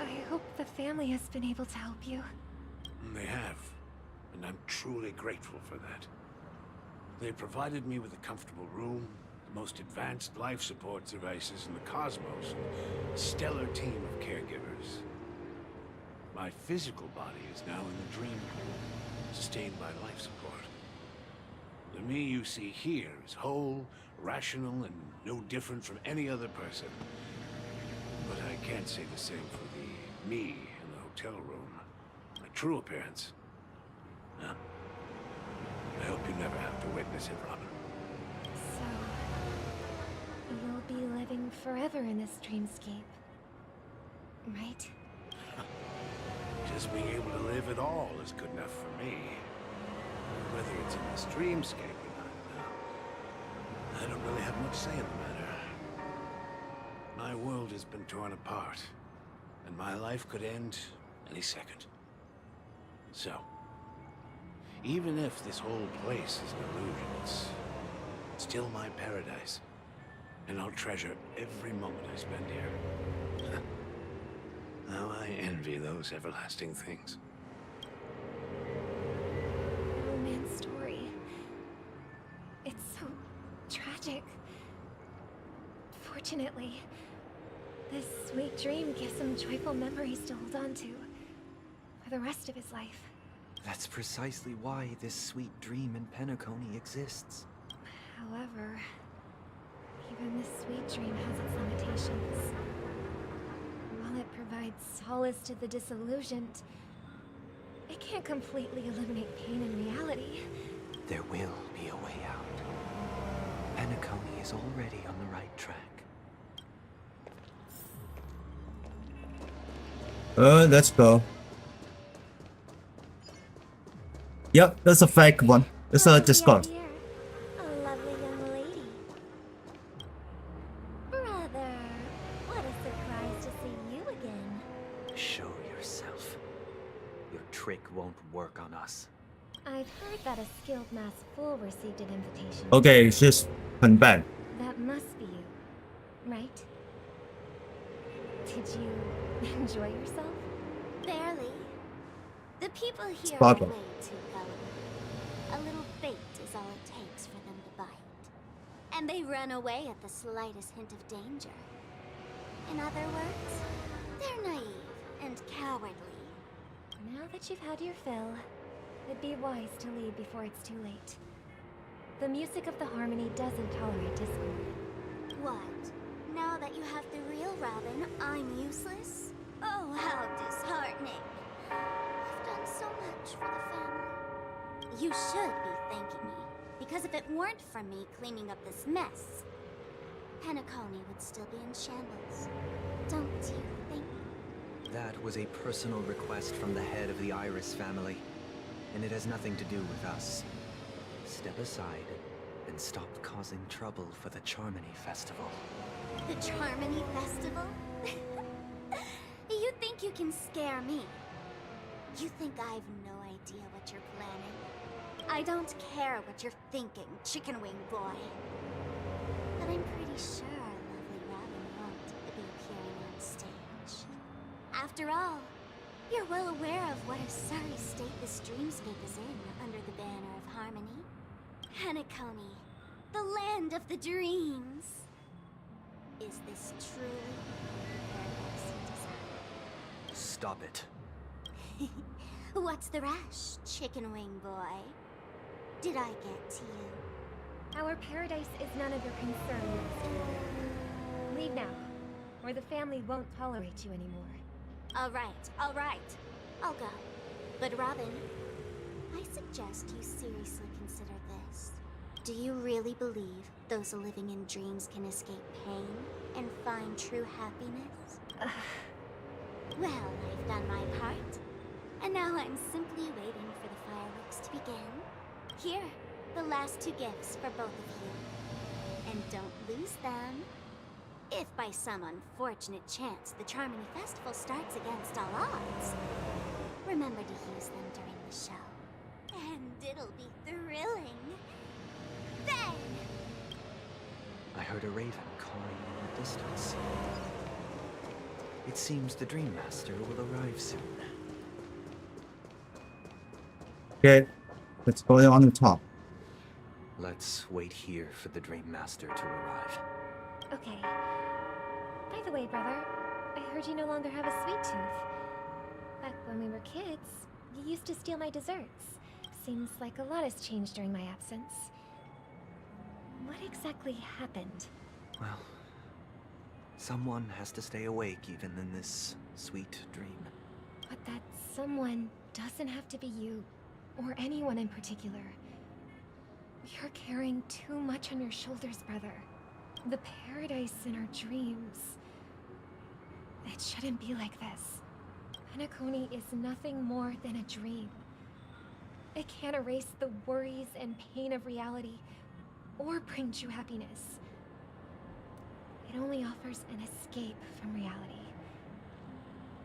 [SPEAKER 2] I hope the family has been able to help you.
[SPEAKER 19] They have, and I'm truly grateful for that. They provided me with a comfortable room, the most advanced life support devices in the cosmos, and a stellar team of caregivers. My physical body is now in the dream pool, sustained by life support. The me you see here is whole, rational, and no different from any other person. But I can't say the same for the me in the hotel room. My true appearance. Huh? I hope you never have to witness it, Robin.
[SPEAKER 2] So, you'll be living forever in this dreamscape, right?
[SPEAKER 19] Just being able to live at all is good enough for me. Whether it's in this dreamscape or not, I don't really have much say in the matter. My world has been torn apart, and my life could end any second. So, even if this whole place is an illusion, it's still my paradise. And I'll treasure every moment I spend here. How I envy those everlasting things.
[SPEAKER 2] Romance story. It's so tragic. Fortunately, this sweet dream gives him joyful memories to hold on to for the rest of his life.
[SPEAKER 20] That's precisely why this sweet dream in Penacony exists.
[SPEAKER 2] However, even this sweet dream has its limitations. While it provides solace to the disillusioned, it can't completely eliminate pain in reality.
[SPEAKER 20] There will be a way out. Penacony is already on the right track.
[SPEAKER 1] Let's go. Yep, that's a fake one. It's a Discord.
[SPEAKER 2] A lovely young lady. Brother, what a surprise to see you again.
[SPEAKER 20] Show yourself. Your trick won't work on us.
[SPEAKER 2] I've heard that a skilled mass fool received an invitation.
[SPEAKER 1] Okay, she's很bad.
[SPEAKER 2] That must be you, right? Did you enjoy yourself?
[SPEAKER 7] Barely. The people here are
[SPEAKER 1] Barbara.
[SPEAKER 7] way too gullible. A little bait is all it takes for them to bite. And they run away at the slightest hint of danger. In other words, they're naive and cowardly.
[SPEAKER 2] Now that you've had your fill, it'd be wise to leave before it's too late. The music of the harmony doesn't tolerate discord.
[SPEAKER 7] What? Now that you have the real Robin, I'm useless? Oh, how disheartening. I've done so much for the family. You should be thanking me, because if it weren't for me cleaning up this mess, Penacony would still be in shambles. Don't you think?
[SPEAKER 20] That was a personal request from the head of the Iris family, and it has nothing to do with us. Step aside and stop causing trouble for the Charmony Festival.
[SPEAKER 7] The Charmony Festival? You think you can scare me? You think I have no idea what you're planning? I don't care what you're thinking, chicken wing boy. But I'm pretty sure lovely Robin won't be appearing on stage. After all, you're well aware of what a sorry state this dreamscape is in under the banner of harmony. Penacony, the land of the dreams. Is this truly paradise you desire?
[SPEAKER 20] Stop it.
[SPEAKER 7] What's the rush, chicken wing boy? Did I get to you?
[SPEAKER 2] Our paradise is none of your concern, Master. Leave now, or the family won't tolerate you anymore.
[SPEAKER 7] All right. I'll go. But Robin, I suggest you seriously consider this. Do you really believe those living in dreams can escape pain and find true happiness? Well, I've done my part. And now I'm simply waiting for the fireworks to begin. Here, the last 2 gifts for both of you. And don't lose them. If by some unfortunate chance the Charmony Festival starts against all odds, remember to use them during the show. And it'll be thrilling. Then!
[SPEAKER 20] I heard a raven cawing in the distance. It seems the Dream Master will arrive soon.
[SPEAKER 1] Okay, let's go on the top.
[SPEAKER 20] Let's wait here for the Dream Master to arrive.
[SPEAKER 2] Okay. By the way, brother, I heard you no longer have a sweet tooth. Back when we were kids, you used to steal my desserts. Seems like a lot has changed during my absence. What exactly happened?
[SPEAKER 20] Well, someone has to stay awake even in this sweet dream.
[SPEAKER 2] But that someone doesn't have to be you, or anyone in particular. You're carrying too much on your shoulders, brother. The paradise in our dreams. It shouldn't be like this. Penacony is nothing more than a dream. It can't erase the worries and pain of reality, or bring true happiness. It only offers an escape from reality.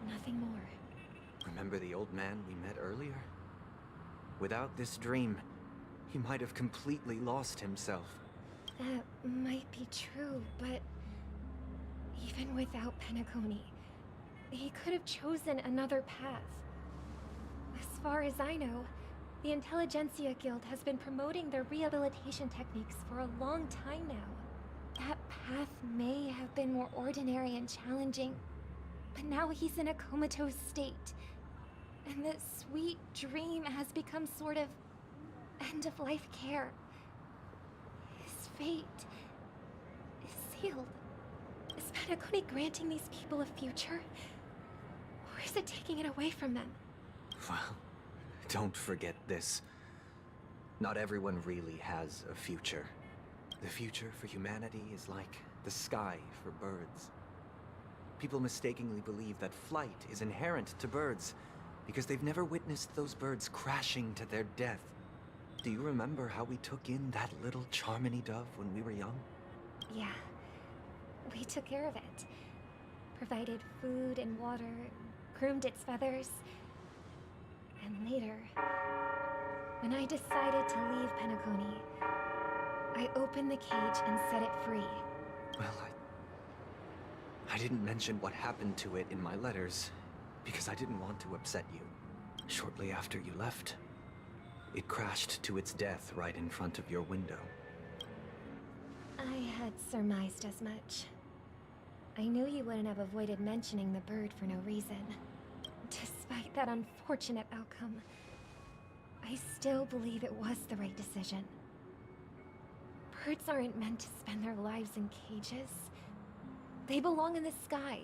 [SPEAKER 2] Nothing more.
[SPEAKER 20] Remember the old man we met earlier? Without this dream, he might have completely lost himself.
[SPEAKER 2] That might be true, but even without Penacony, he could have chosen another path. As far as I know, the Intelligentsia Guild has been promoting their rehabilitation techniques for a long time now. That path may have been more ordinary and challenging, but now he's in a comatose state. And the sweet dream has become sort of end-of-life care. His fate is sealed. Is Penacony granting these people a future? Or is it taking it away from them?
[SPEAKER 20] Well, don't forget this. Not everyone really has a future. The future for humanity is like the sky for birds. People mistakenly believe that flight is inherent to birds because they've never witnessed those birds crashing to their death. Do you remember how we took in that little Charmony dove when we were young?
[SPEAKER 2] Yeah. We took care of it. Provided food and water, groomed its feathers. And later, when I decided to leave Penacony, I opened the cage and set it free.
[SPEAKER 20] Well, I didn't mention what happened to it in my letters because I didn't want to upset you. Shortly after you left, it crashed to its death right in front of your window.
[SPEAKER 2] I had surmised as much. I knew you wouldn't have avoided mentioning the bird for no reason. Despite that unfortunate outcome, I still believe it was the right decision. Birds aren't meant to spend their lives in cages. They belong in the sky,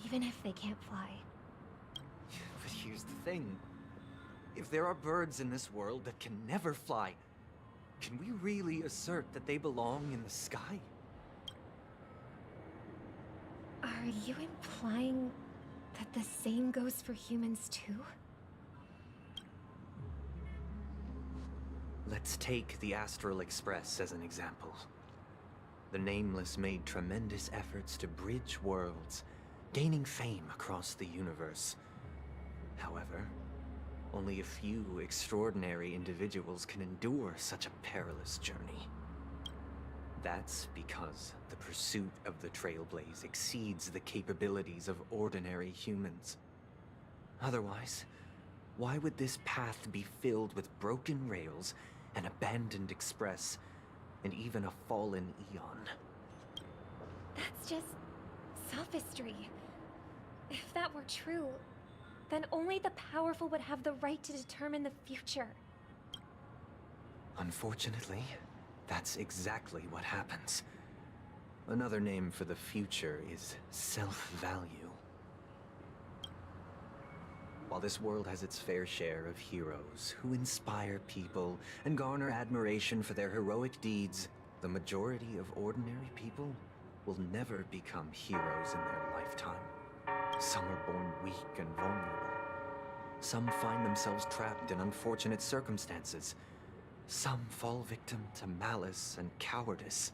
[SPEAKER 2] even if they can't fly.
[SPEAKER 20] But here's the thing. If there are birds in this world that can never fly, can we really assert that they belong in the sky?
[SPEAKER 2] Are you implying that the same goes for humans too?
[SPEAKER 20] Let's take the Astral Express as an example. The Nameless made tremendous efforts to bridge worlds, gaining fame across the universe. However, only a few extraordinary individuals can endure such a perilous journey. That's because the pursuit of the Trailblaze exceeds the capabilities of ordinary humans. Otherwise, why would this path be filled with broken rails, an abandoned express, and even a fallen eon?
[SPEAKER 2] That's just sophistry. If that were true, then only the powerful would have the right to determine the future.
[SPEAKER 20] Unfortunately, that's exactly what happens. Another name for the future is self-value. While this world has its fair share of heroes who inspire people and garner admiration for their heroic deeds, the majority of ordinary people will never become heroes in their lifetime. Some are born weak and vulnerable. Some find themselves trapped in unfortunate circumstances. Some fall victim to malice and cowardice.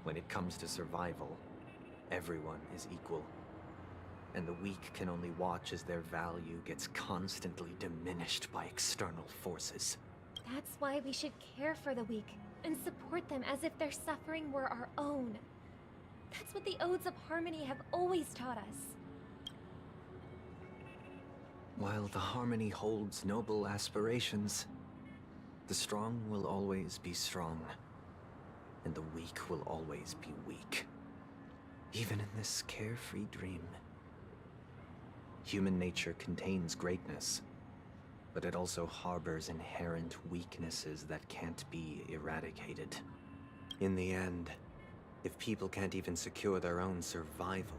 [SPEAKER 20] When it comes to survival, everyone is equal. And the weak can only watch as their value gets constantly diminished by external forces.
[SPEAKER 2] That's why we should care for the weak and support them as if their suffering were our own. That's what the Odes of Harmony have always taught us.
[SPEAKER 20] While the Harmony holds noble aspirations, the strong will always be strong, and the weak will always be weak. Even in this carefree dream. Human nature contains greatness, but it also harbors inherent weaknesses that can't be eradicated. In the end, if people can't even secure their own survival,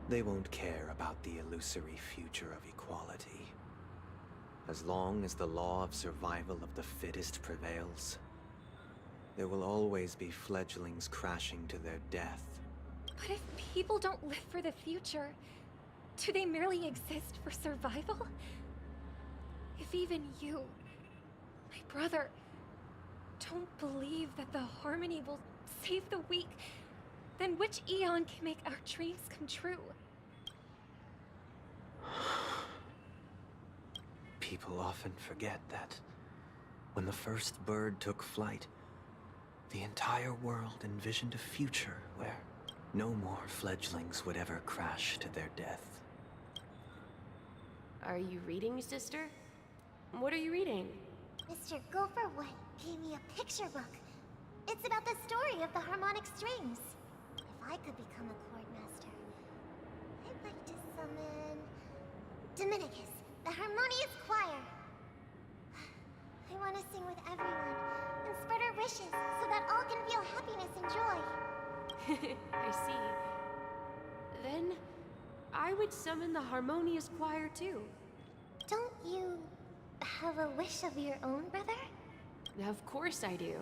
[SPEAKER 20] they won't care about the illusory future of equality. As long as the law of survival of the fittest prevails, there will always be fledglings crashing to their death.
[SPEAKER 2] But if people don't live for the future, do they merely exist for survival? If even you, my brother, don't believe that the Harmony will save the weak, then which eon can make our dreams come true?
[SPEAKER 20] People often forget that when the first bird took flight, the entire world envisioned a future where no more fledglings would ever crash to their death.
[SPEAKER 18] Are you reading, sister? What are you reading?
[SPEAKER 7] Mr. Gopher White gave me a picture book. It's about the story of the harmonic strings. If I could become a chord master, I'd like to summon Dominicus, the harmonious choir. I want to sing with everyone and spread our wishes so that all can feel happiness and joy.
[SPEAKER 18] I see. Then I would summon the harmonious choir too.
[SPEAKER 7] Don't you have a wish of your own, brother?
[SPEAKER 18] Of course I do.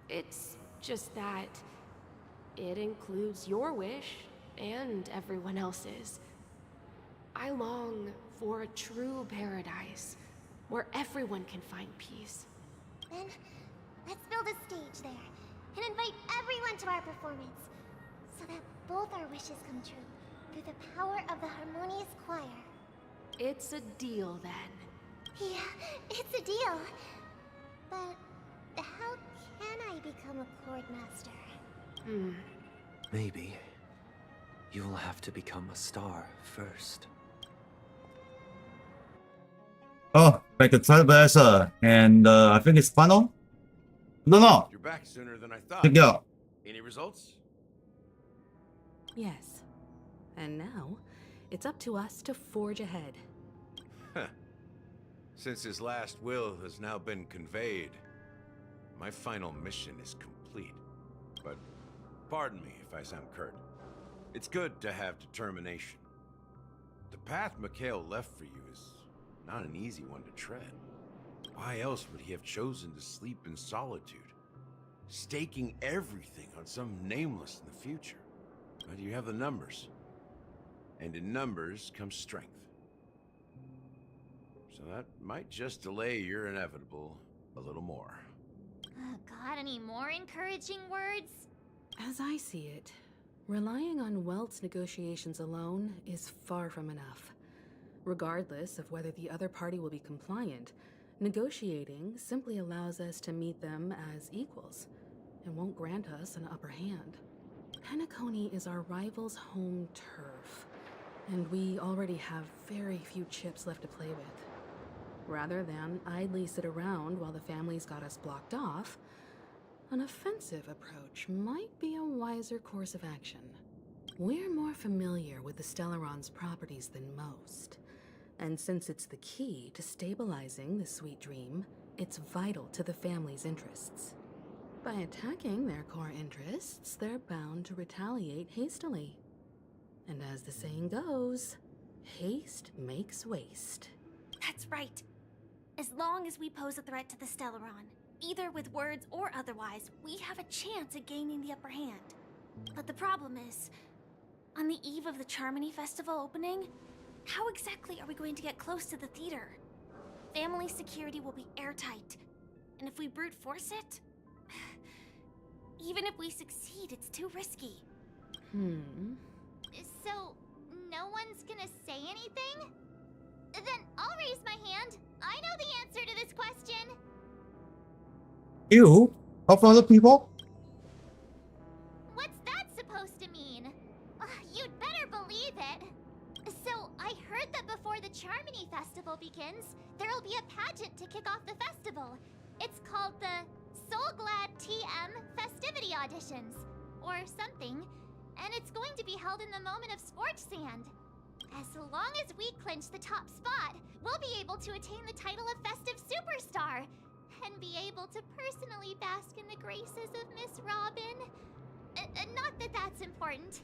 [SPEAKER 18] It's just that it includes your wish and everyone else's. I long for a true paradise where everyone can find peace.
[SPEAKER 7] Then let's build a stage there and invite everyone to our performance so that both our wishes come true through the power of the harmonious choir.
[SPEAKER 18] It's a deal then.
[SPEAKER 7] Yeah, it's a deal. But how can I become a chord master?
[SPEAKER 20] Maybe you'll have to become a star first.
[SPEAKER 1] Oh, like a Trailblazer, and I think it's funnel? No.
[SPEAKER 5] You're back sooner than I thought.
[SPEAKER 1] Good go.
[SPEAKER 5] Any results?
[SPEAKER 15] Yes. And now, it's up to us to forge ahead.
[SPEAKER 5] Since his last will has now been conveyed, my final mission is complete. But pardon me if I sound curt. It's good to have determination. The path Mikhail left for you is not an easy one to tread. Why else would he have chosen to sleep in solitude, staking everything on some nameless in the future? But you have the numbers, and in numbers comes strength. So that might just delay your inevitable a little more.
[SPEAKER 7] Got any more encouraging words?
[SPEAKER 15] As I see it, relying on Welt's negotiations alone is far from enough. Regardless of whether the other party will be compliant, negotiating simply allows us to meet them as equals and won't grant us an upper hand. Penacony is our rival's home turf, and we already have very few chips left to play with. Rather than idly sit around while the family's got us blocked off, an offensive approach might be a wiser course of action. We're more familiar with the Stellaron's properties than most, and since it's the key to stabilizing the sweet dream, it's vital to the family's interests. By attacking their core interests, they're bound to retaliate hastily. And as the saying goes, haste makes waste.
[SPEAKER 13] That's right. As long as we pose a threat to the Stellaron, either with words or otherwise, we have a chance at gaining the upper hand. But the problem is, on the eve of the Charmony Festival opening, how exactly are we going to get close to the theater? Family security will be airtight, and if we brute force it, even if we succeed, it's too risky.
[SPEAKER 7] So, no one's gonna say anything? Then I'll raise my hand. I know the answer to this question.
[SPEAKER 1] You? Of other people?
[SPEAKER 7] What's that supposed to mean? You'd better believe it. So, I heard that before the Charmony Festival begins, there'll be a pageant to kick off the festival. It's called the Soulglad TM Festivity Auditions, or something, and it's going to be held in the moment of Scorch Sand. As long as we clinch the top spot, we'll be able to attain the title of Festive Superstar, and be able to personally bask in the graces of Miss Robin. Not that that's important.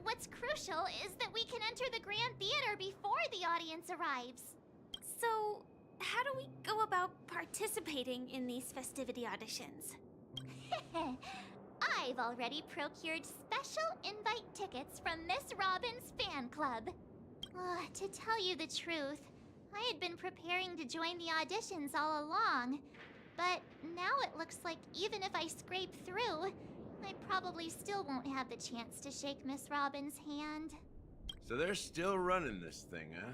[SPEAKER 7] What's crucial is that we can enter the Grand Theater before the audience arrives.
[SPEAKER 13] So, how do we go about participating in these festivity auditions?
[SPEAKER 7] I've already procured special invite tickets from Miss Robin's fan club. To tell you the truth, I had been preparing to join the auditions all along, but now it looks like even if I scrape through, I probably still won't have the chance to shake Miss Robin's hand.
[SPEAKER 5] So they're still running this thing, huh?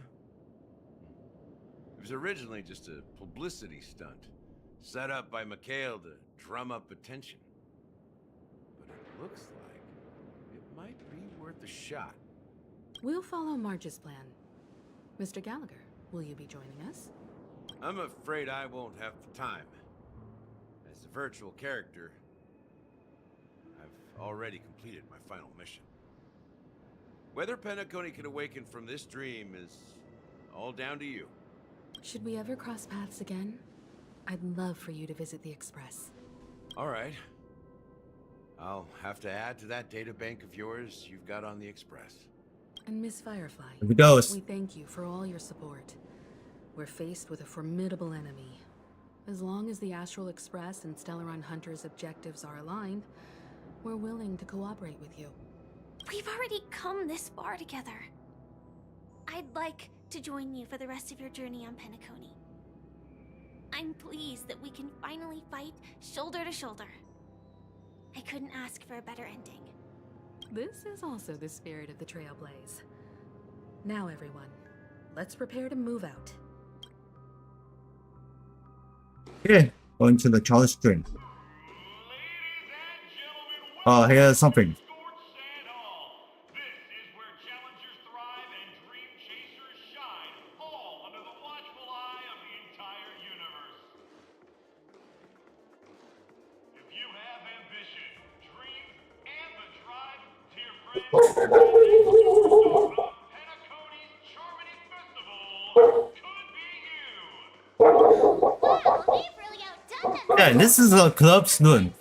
[SPEAKER 5] It was originally just a publicity stunt, set up by Mikhail to drum up attention. But it looks like it might be worth a shot.
[SPEAKER 15] We'll follow Marge's plan. Mr. Gallagher, will you be joining us?
[SPEAKER 5] I'm afraid I won't have the time. As a virtual character, I've already completed my final mission. Whether Penacony can awaken from this dream is all down to you.
[SPEAKER 15] Should we ever cross paths again? I'd love for you to visit the Express.
[SPEAKER 5] All right. I'll have to add to that data bank of yours you've got on the Express.
[SPEAKER 15] And Miss Firefly,
[SPEAKER 1] Here it goes.
[SPEAKER 15] we thank you for all your support. We're faced with a formidable enemy. As long as the Astral Express and Stellaron Hunter's objectives are aligned, we're willing to cooperate with you.
[SPEAKER 13] We've already come this far together. I'd like to join you for the rest of your journey on Penacony. I'm pleased that we can finally fight shoulder to shoulder. I couldn't ask for a better ending.
[SPEAKER 15] This is also the spirit of the Trailblaze. Now everyone, let's prepare to move out.
[SPEAKER 1] Okay, going to the Charles string. Here's something. Yeah, this is a club student.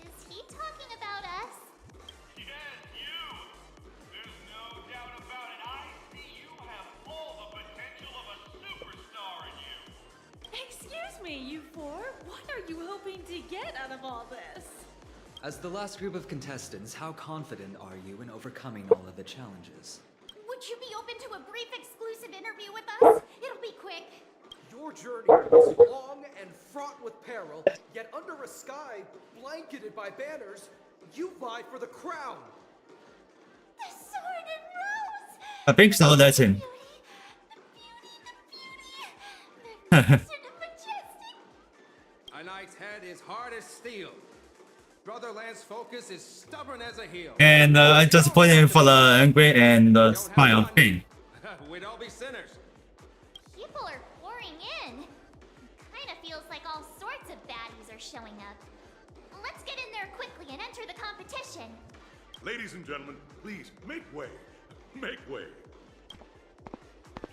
[SPEAKER 7] Is he talking about us?
[SPEAKER 9] Excuse me, you four. What are you hoping to get out of all this?
[SPEAKER 11] As the last group of contestants, how confident are you in overcoming all of the challenges?
[SPEAKER 7] Would you be open to a brief exclusive interview with us? It'll be quick.
[SPEAKER 16] your journey is long and fraught with peril, yet under a sky blanketed by banners, you vie for the crown.
[SPEAKER 13] The sword and rose!
[SPEAKER 1] I think so, that's him.
[SPEAKER 17] A knight's head is hard as steel. Brother Lance's focus is stubborn as a heel.
[SPEAKER 1] And I just put in for the angry and the smile thing.
[SPEAKER 17] We'd all be sinners.
[SPEAKER 13] People are pouring in. Kinda feels like all sorts of baddies are showing up. Let's get in there quickly and enter the competition.
[SPEAKER 21] Ladies and gentlemen, please make way. Make way.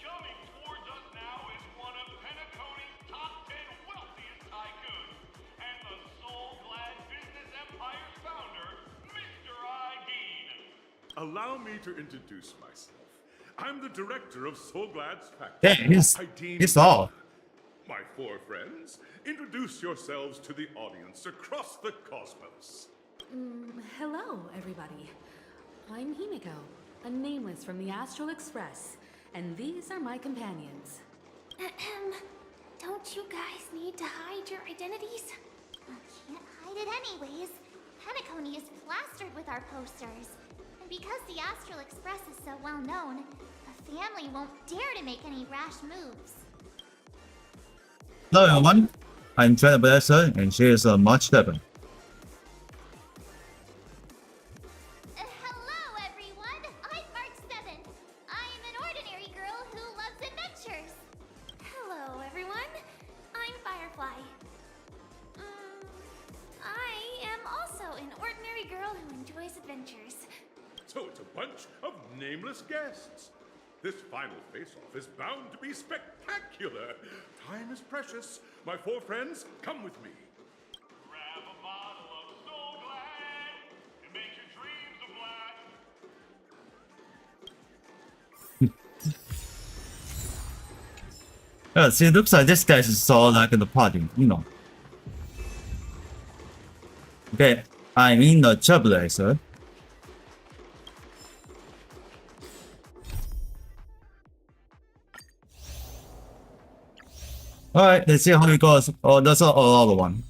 [SPEAKER 24] Coming towards us now is one of Penacony's top 10 wealthiest tycoons and the soul-glad business empire's founder, Mr. Dean.
[SPEAKER 21] Allow me to introduce myself. I'm the director of Soulglad's factory.
[SPEAKER 1] Yeah, he's all.
[SPEAKER 21] My four friends, introduce yourselves to the audience across the cosmos.
[SPEAKER 15] Hello, everybody. I'm Himiko, a nameless from the Astral Express, and these are my companions.
[SPEAKER 13] Don't you guys need to hide your identities? I can't hide it anyways. Penacony is plastered with our posters. And because the Astral Express is so well known, the family won't dare to make any rash moves.
[SPEAKER 1] Hello everyone, I'm Trailblazer and she is a much better.
[SPEAKER 13] Hello everyone, I'm March 7th. I'm an ordinary girl who loves adventures. Hello everyone, I'm Firefly. I am also an ordinary girl who enjoys adventures.
[SPEAKER 21] So it's a bunch of nameless guests. This final face-off is bound to be spectacular. Time is precious. My four friends, come with me.
[SPEAKER 24] Grab a bottle of Soul Glad and make your dreams a black.
[SPEAKER 1] See, it looks like this guy is all like in the party, you know. Okay, I'm in the Trailblazer. Alright, let's see how it goes. Oh, that's not another one.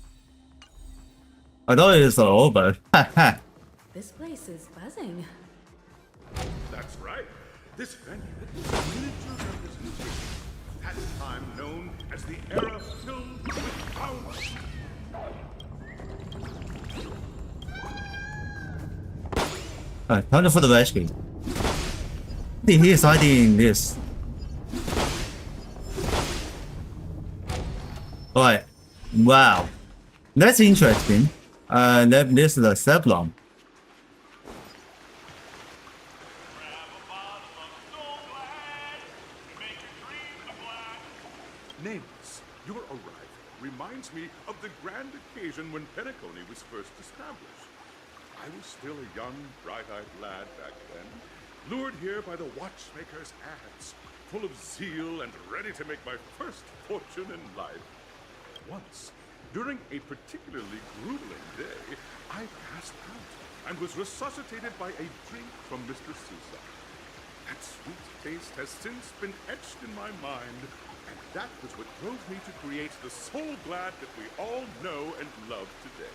[SPEAKER 1] I thought it was all, but haha.
[SPEAKER 15] This place is buzzing.
[SPEAKER 21] That's right. This venue is a miniature representation of that time known as the era filled with bounds.
[SPEAKER 1] Alright, time for the rescue. I think he is hiding in this. Alright, wow, that's interesting. This is the Sablon.
[SPEAKER 21] Nameless, your arrival reminds me of the grand occasion when Penacony was first established. I was still a young, bright-eyed lad back then, lured here by the watchmaker's ads, full of zeal and ready to make my first fortune in life. Once, during a particularly grueling day, I passed out and was resuscitated by a drink from Mr. Sousa. That sweet taste has since been etched in my mind, and that was what drove me to create the Soul Glad that we all know and love today.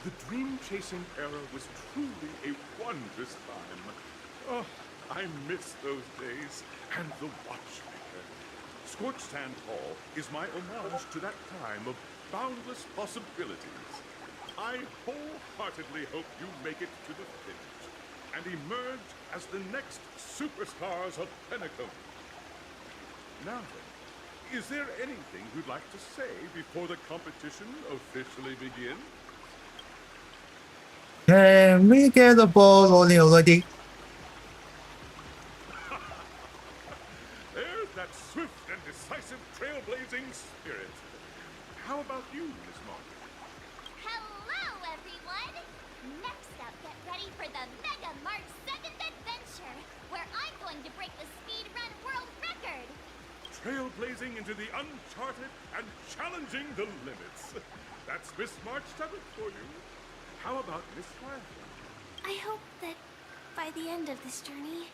[SPEAKER 21] The dream-chasing era was truly a wondrous time. Oh, I miss those days, and the watchmaker. Scorched Sand Hall is my homage to that time of boundless possibilities. I wholeheartedly hope you make it to the finish and emerge as the next superstars of Penacony. Now then, is there anything you'd like to say before the competition officially begins?
[SPEAKER 1] Can we get the ball rolling already?
[SPEAKER 21] There's that swift and decisive trailblazing spirit. How about you, Miss Martin?
[SPEAKER 13] Hello everyone! Next up, get ready for the Mega March 7th adventure, where I'm going to break the speedrun world record!
[SPEAKER 21] Trailblazing into the uncharted and challenging the limits. That's Miss March 7th for you. How about Miss Firefly?
[SPEAKER 13] I hope that by the end of this journey,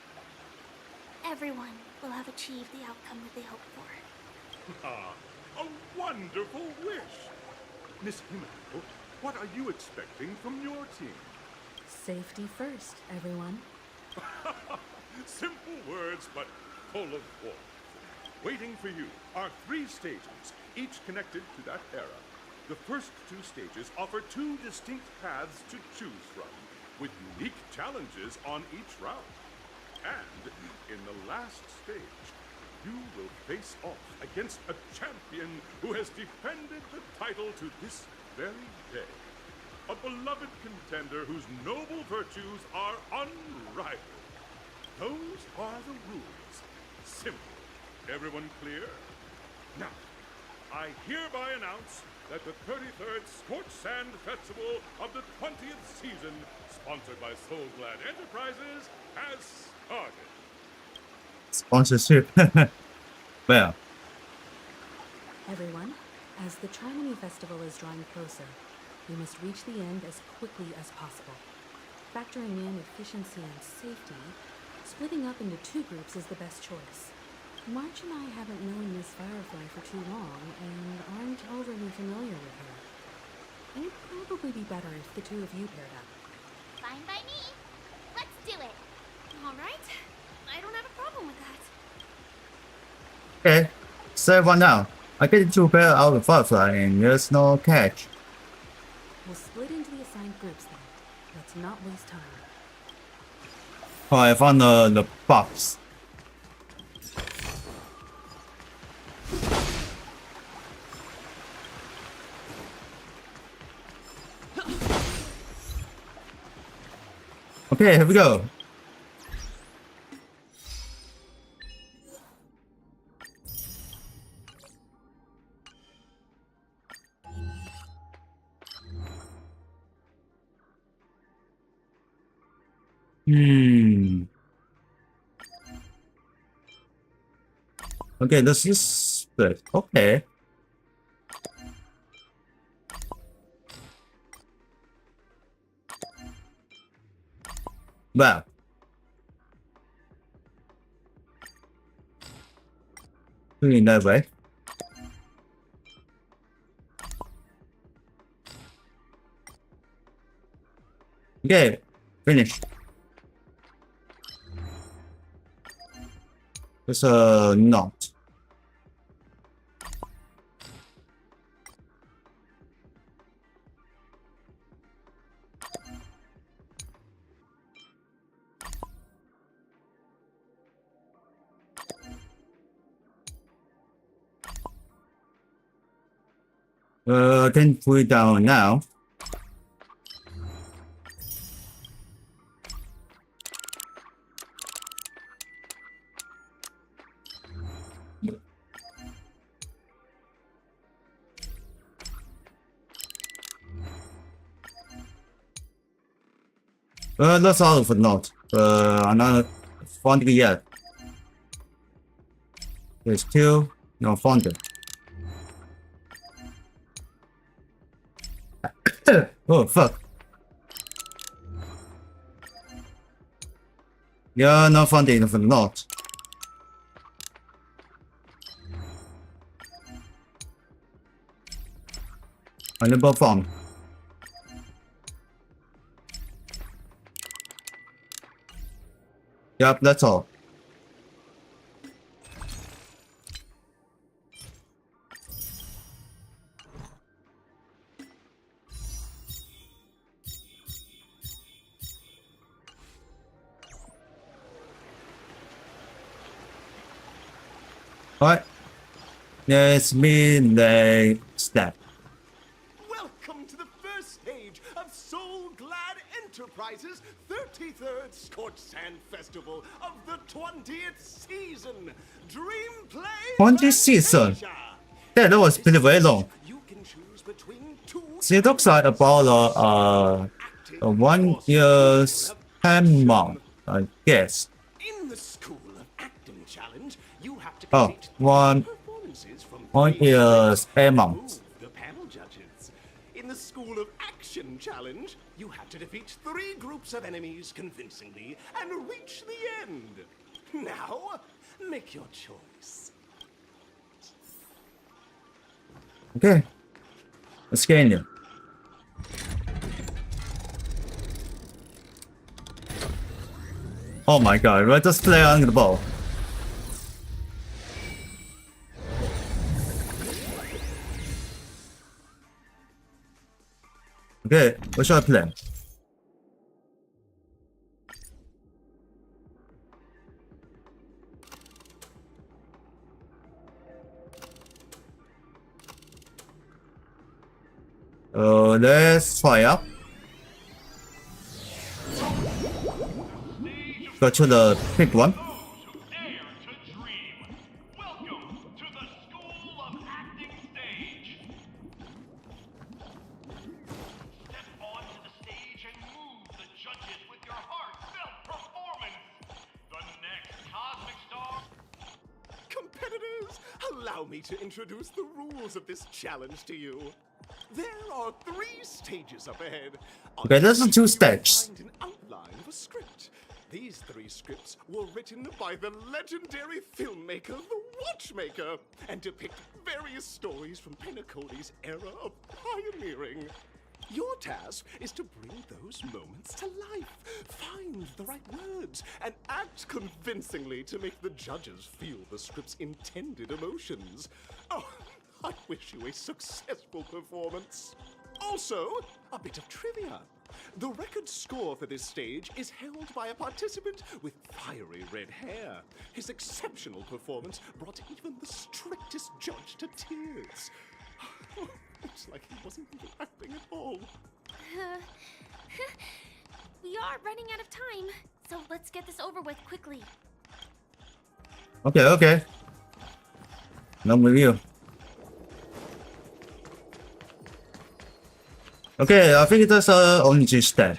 [SPEAKER 13] everyone will have achieved the outcome that they hoped for.
[SPEAKER 21] Ah, a wonderful wish. Miss Himiko, what are you expecting from your team?
[SPEAKER 15] Safety first, everyone.
[SPEAKER 21] Simple words, but full of warmth. Waiting for you are 3 stages, each connected to that era. The first 2 stages offer 2 distinct paths to choose from, with unique challenges on each route. And in the last stage, you will face off against a champion who has defended the title to this very day. A beloved contender whose noble virtues are unrivaled. Those are the rules. Simple. Everyone clear? Now, I hereby announce that the 33rd Scorch Sand Festival of the 20th season, sponsored by Soulglad Enterprises, has started.
[SPEAKER 1] Sponsorship. Well.
[SPEAKER 15] Everyone, as the Charmony Festival is drawing closer, we must reach the end as quickly as possible. Factoring in efficiency and safety, splitting up into 2 groups is the best choice. March and I haven't known Miss Firefly for too long and aren't overly familiar with her. It'd probably be better if the 2 of you paired up.
[SPEAKER 13] Fine by me. Let's do it. All right. I don't have a problem with that.
[SPEAKER 1] Okay, so what now? I get 2 pair out of Firefly and there's no catch.
[SPEAKER 15] We'll split into the assigned groups then. Let's not waste time.
[SPEAKER 1] Oh, I found the box. Okay, here we go. Okay, this is good. Okay. Wow. Doing that way. Okay, finished. It's a knot. I can put it down now. That's all of a note. I'm not found it yet. There's 2, not found it. Oh fuck. Yeah, not found it for not. I never found. Yep, that's all. Alright. Let's mean the step.
[SPEAKER 3] Welcome to the first stage of Soulglad Enterprises' 33rd Scorch Sand Festival of the 20th season. Dream play
[SPEAKER 1] 20 season. Yeah, that was pretty very long. So it looks like about a 1 year's 10 month, I guess.
[SPEAKER 3] In the School of Acting Challenge, you have to
[SPEAKER 1] Oh, one year's 10 months.
[SPEAKER 3] the panel judges. In the School of Action Challenge, you have to defeat 3 groups of enemies convincingly and reach the end. Now, make your choice.
[SPEAKER 1] Okay. Let's get in there. Oh my god, let's just play on the ball. Okay, what should I play? Let's try out. Go to the big one.
[SPEAKER 3] Competitors, allow me to introduce the rules of this challenge to you. There are 3 stages up ahead.
[SPEAKER 1] Okay, this is 2 stages.
[SPEAKER 3] Find an outline of a script. These 3 scripts were written by the legendary filmmaker, the Watchmaker, and depict various stories from Penacony's era of pioneering. Your task is to bring those moments to life, find the right words, and act convincingly to make the judges feel the script's intended emotions. Oh, I wish you a successful performance. Also, a bit of trivia. The record score for this stage is held by a participant with fiery red hair. His exceptional performance brought even the strictest judge to tears. Looks like he wasn't even acting at all.
[SPEAKER 13] We are running out of time, so let's get this over with quickly.
[SPEAKER 1] Okay, okay. I'm with you. Okay, I think that's only just that.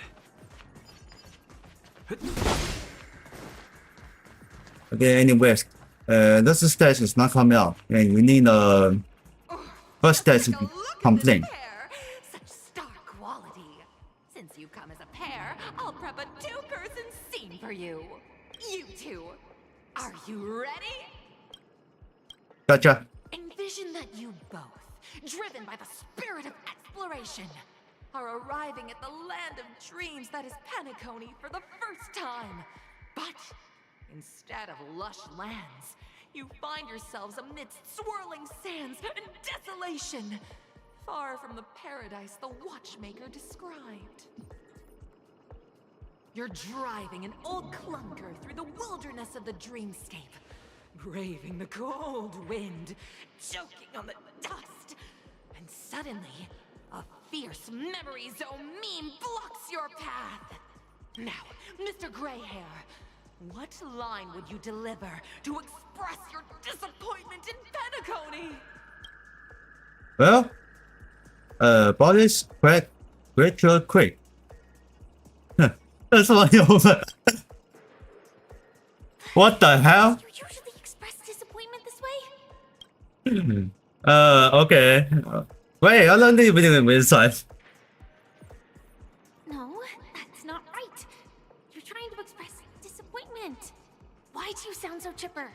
[SPEAKER 1] Okay, anyways, this stage is not coming out, and we need first stage to complain.
[SPEAKER 4] Such star quality. Since you come as a pair, I'll prep a 2-person scene for you. You two, are you ready?
[SPEAKER 1] Gotcha.
[SPEAKER 4] Envision that you both, driven by the spirit of exploration, are arriving at the land of dreams that is Penacony for the first time. But instead of lush lands, you find yourselves amidst swirling sands and desolation, far from the paradise the Watchmaker described. You're driving an old clunker through the wilderness of the dreamscape, braving the cold wind, choking on the dust, and suddenly, a fierce memory zone meme blocks your path. Now, Mr. Greyhair, what line would you deliver to express your disappointment in Penacony?
[SPEAKER 1] Well, bodies quick, quick. That's what you over. What the hell?
[SPEAKER 13] You usually express disappointment this way?
[SPEAKER 1] Okay. Wait, I don't think we're doing inside.
[SPEAKER 13] No, that's not right. You're trying to express disappointment. Why do you sound so chipper?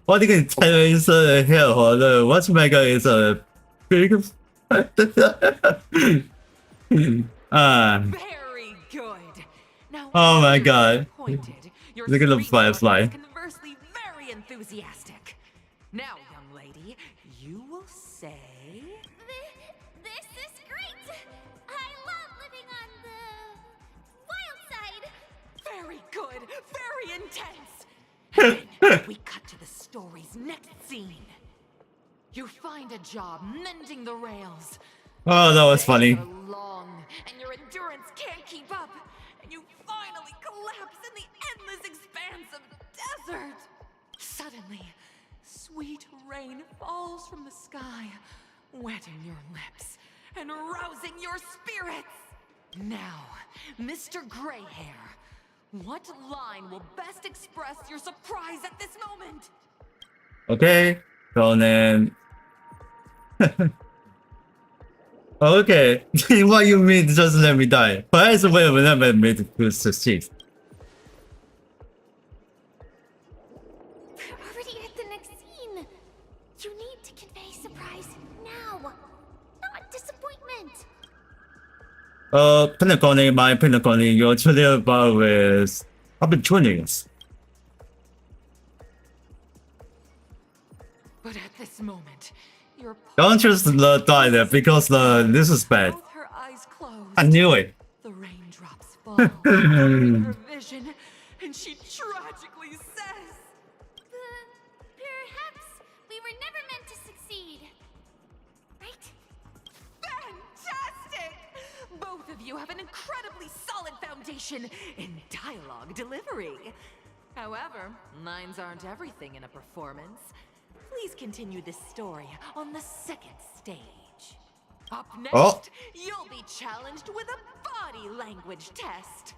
[SPEAKER 1] 我呢個睇is here 和the Watchmaker is a big.
[SPEAKER 4] Very good. Now,
[SPEAKER 1] Oh my god.
[SPEAKER 4] disappointed, your
[SPEAKER 1] Look at the firefly.
[SPEAKER 4] conversely very enthusiastic. Now, young lady, you will say...
[SPEAKER 13] This is great! I love living on the wild side.
[SPEAKER 4] Very good, very intense. And then we cut to the story's next scene. You find a job mending the rails.
[SPEAKER 1] Oh, that was funny.
[SPEAKER 4] Days are long, and your endurance can't keep up, and you finally collapse in the endless expanse of desert. Suddenly, sweet rain falls from the sky, wetting your lips and rousing your spirits. Now, Mr. Greyhair, what line will best express your surprise at this moment?
[SPEAKER 1] Okay, so then. Okay, what you mean just let me die? Perhaps we will never made to succeed.
[SPEAKER 13] We're already at the next scene. You need to convey surprise now, not disappointment.
[SPEAKER 1] Penacony, my Penacony, you're truly about with opportunities.
[SPEAKER 4] But at this moment, your
[SPEAKER 1] Don't just die there because this is bad.
[SPEAKER 4] her eyes closed.
[SPEAKER 1] I knew it.
[SPEAKER 4] The raindrops fall, blurring her vision, and she tragically says,
[SPEAKER 13] Perhaps we were never meant to succeed. Right?
[SPEAKER 4] Fantastic! Both of you have an incredibly solid foundation in dialogue delivery. However, minds aren't everything in a performance. Please continue this story on the second stage. Up next, you'll be challenged with a body language test.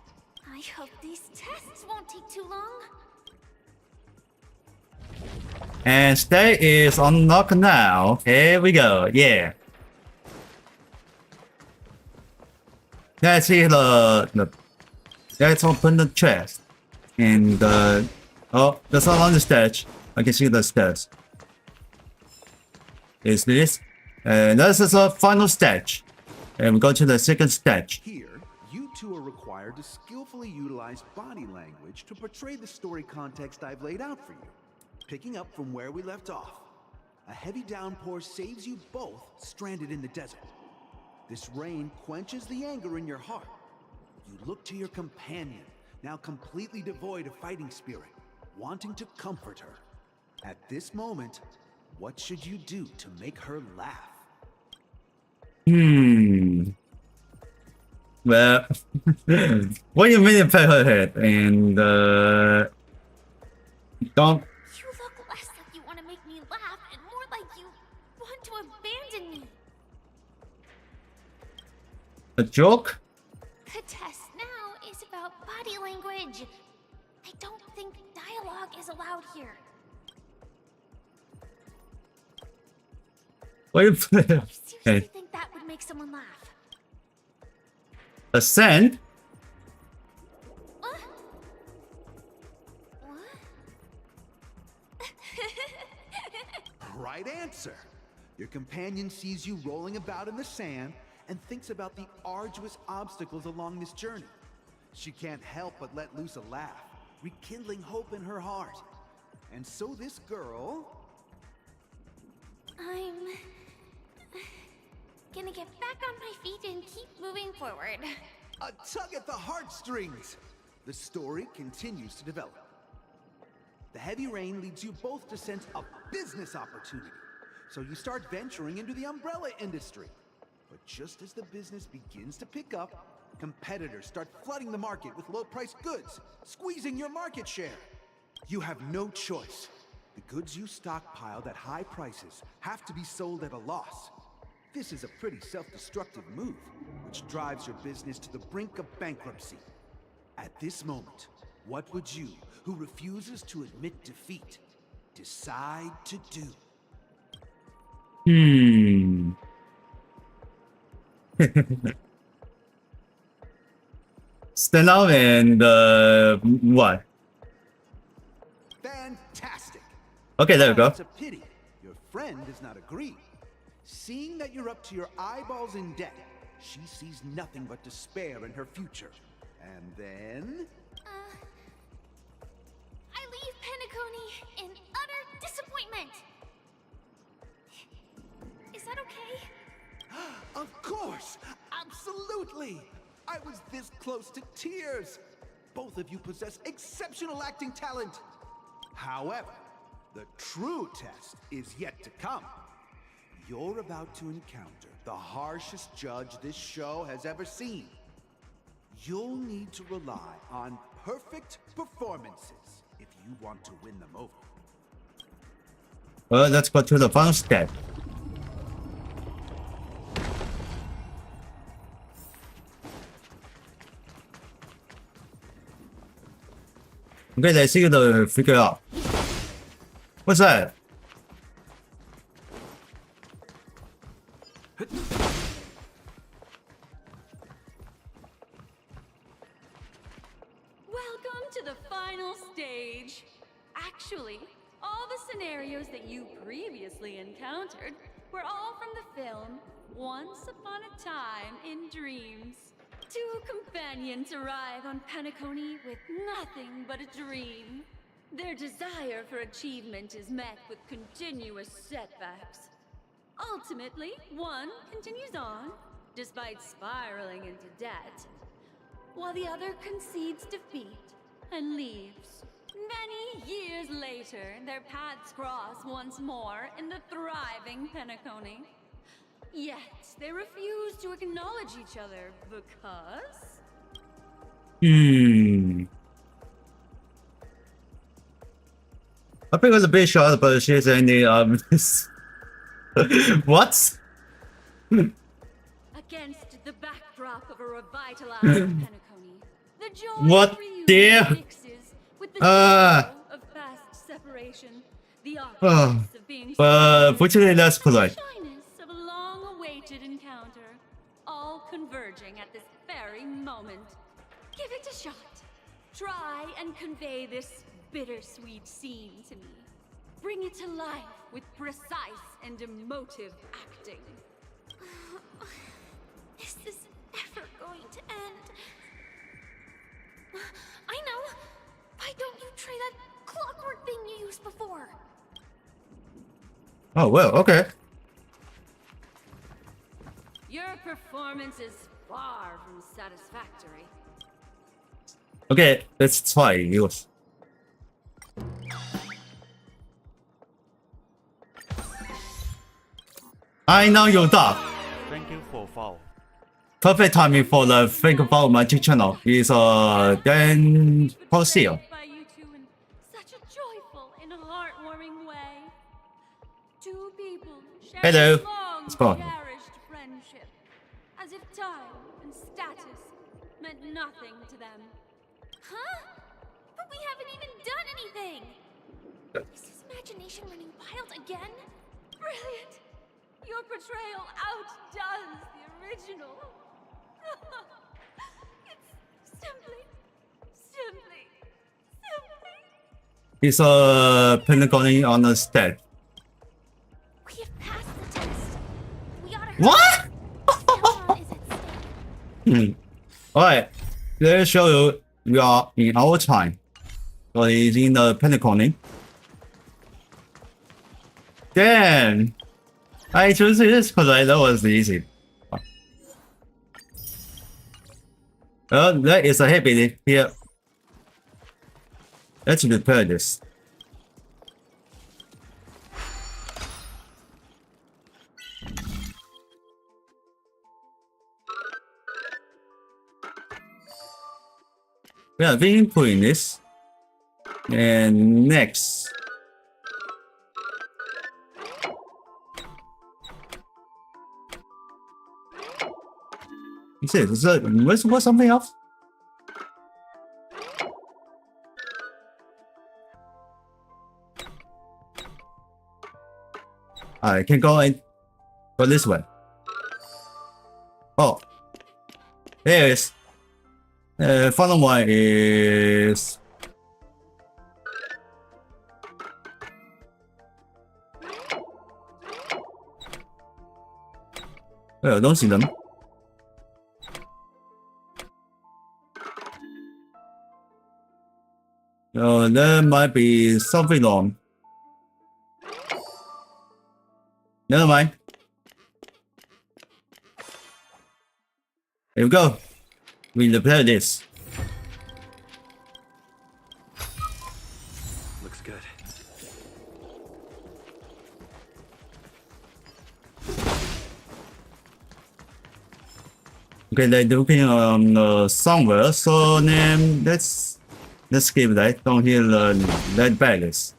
[SPEAKER 13] I hope these tests won't take too long.
[SPEAKER 1] And stage is unlocked now. Here we go. Yeah. Let's see let's open the chest. And oh, there's not on the stage. I can see the stairs. Is this? And this is the final stage. And we go to the second stage.
[SPEAKER 6] Here, you two are required to skillfully utilize body language to portray the story context I've laid out for you. Picking up from where we left off, a heavy downpour saves you both stranded in the desert. This rain quenches the anger in your heart. You look to your companion, now completely devoid of fighting spirit, wanting to comfort her. At this moment, what should you do to make her laugh?
[SPEAKER 1] Well, what do you mean you pet her head? And don't.
[SPEAKER 13] You look less like you want to make me laugh and more like you want to abandon me.
[SPEAKER 1] A joke?
[SPEAKER 13] The test now is about body language. I don't think dialogue is allowed here.
[SPEAKER 1] What do you
[SPEAKER 13] I think that would make someone laugh.
[SPEAKER 1] Ascend?
[SPEAKER 13] What?
[SPEAKER 6] Right answer. Your companion sees you rolling about in the sand and thinks about the arduous obstacles along this journey. She can't help but let loose a laugh, rekindling hope in her heart. And so this girl...
[SPEAKER 13] I'm gonna get back on my feet and keep moving forward.
[SPEAKER 6] A tug at the heartstrings! The story continues to develop. The heavy rain leads you both to sense a business opportunity. So you start venturing into the umbrella industry. But just as the business begins to pick up, competitors start flooding the market with low-priced goods, squeezing your market share. You have no choice. The goods you stockpiled at high prices have to be sold at a loss. This is a pretty self-destructive move, which drives your business to the brink of bankruptcy. At this moment, what would you, who refuses to admit defeat, decide to do?
[SPEAKER 1] Stand out and what?
[SPEAKER 6] Fantastic!
[SPEAKER 1] Okay, there we go.
[SPEAKER 6] It's a pity your friend does not agree. Seeing that you're up to your eyeballs in debt, she sees nothing but despair in her future. And then...
[SPEAKER 13] I leave Penacony in utter disappointment. Is that okay?
[SPEAKER 6] Of course! Absolutely! I was this close to tears. Both of you possess exceptional acting talent. However, the true test is yet to come. You're about to encounter the harshest judge this show has ever seen. You'll need to rely on perfect performances if you want to win them over.
[SPEAKER 1] Well, let's go to the final step. Okay, let's see the figure out. What's that?
[SPEAKER 4] Welcome to the final stage. Actually, all the
[SPEAKER 8] scenarios that you previously encountered were all from the film Once Upon a Time in Dreams. Two companions arrive on Penacony with nothing but a dream. Their desire for achievement is met with continuous setbacks. Ultimately, one continues on, despite spiraling into debt, while the other concedes defeat and leaves. Many years later, their paths cross once more in the thriving Penacony. Yet, they refuse to acknowledge each other because...
[SPEAKER 1] I think it was a bit short, but she's in the what?
[SPEAKER 8] Against the backdrop of a revitalized Penacony, the joy
[SPEAKER 1] What the?
[SPEAKER 8] mixes with the sorrow of past separation, the awkwardness of being
[SPEAKER 1] Fortunately, that's polite.
[SPEAKER 8] shyness of a long-awaited encounter, all converging at this very moment. Give it a shot. Try and convey this bittersweet scene to me. Bring it to life with precise and emotive acting.
[SPEAKER 13] Is this ever going to end? I know! Why don't you try that clockwork thing you used before?
[SPEAKER 1] Oh, well, okay.
[SPEAKER 8] Your performance is far from satisfactory.
[SPEAKER 1] Okay, let's try yours. I know you're dark.
[SPEAKER 14] Thank you for follow.
[SPEAKER 1] Perfect timing for the Think About Magic channel is then Poseo.
[SPEAKER 8] By you two in such a joyful and heartwarming way. Two people share
[SPEAKER 1] Hello.
[SPEAKER 8] a long
[SPEAKER 1] It's gone.
[SPEAKER 8] cherished friendship, as if time and status meant nothing to them.
[SPEAKER 13] Huh? But we haven't even done anything! Is his imagination running wild again?
[SPEAKER 8] Brilliant! Your portrayal outdoes the original. It's simply.
[SPEAKER 1] It's Penacony on the stat.
[SPEAKER 13] We have passed the test. We ought to
[SPEAKER 1] What?
[SPEAKER 13] Someone is at stake.
[SPEAKER 1] Alright, let's show you we are in our time. So it's in the Penacony. Damn! I chose this because I know it's easy. There is a habit here. Let's repair this. We are inputting this. And next. What's something else? I can go this way. Oh, there it is. Final one is. I don't see them. There might be something wrong. Never mind. Here we go. We repair this.
[SPEAKER 20] Looks good.
[SPEAKER 1] Okay, they're looking on somewhere. So then let's skip that. Don't hear the red baggers.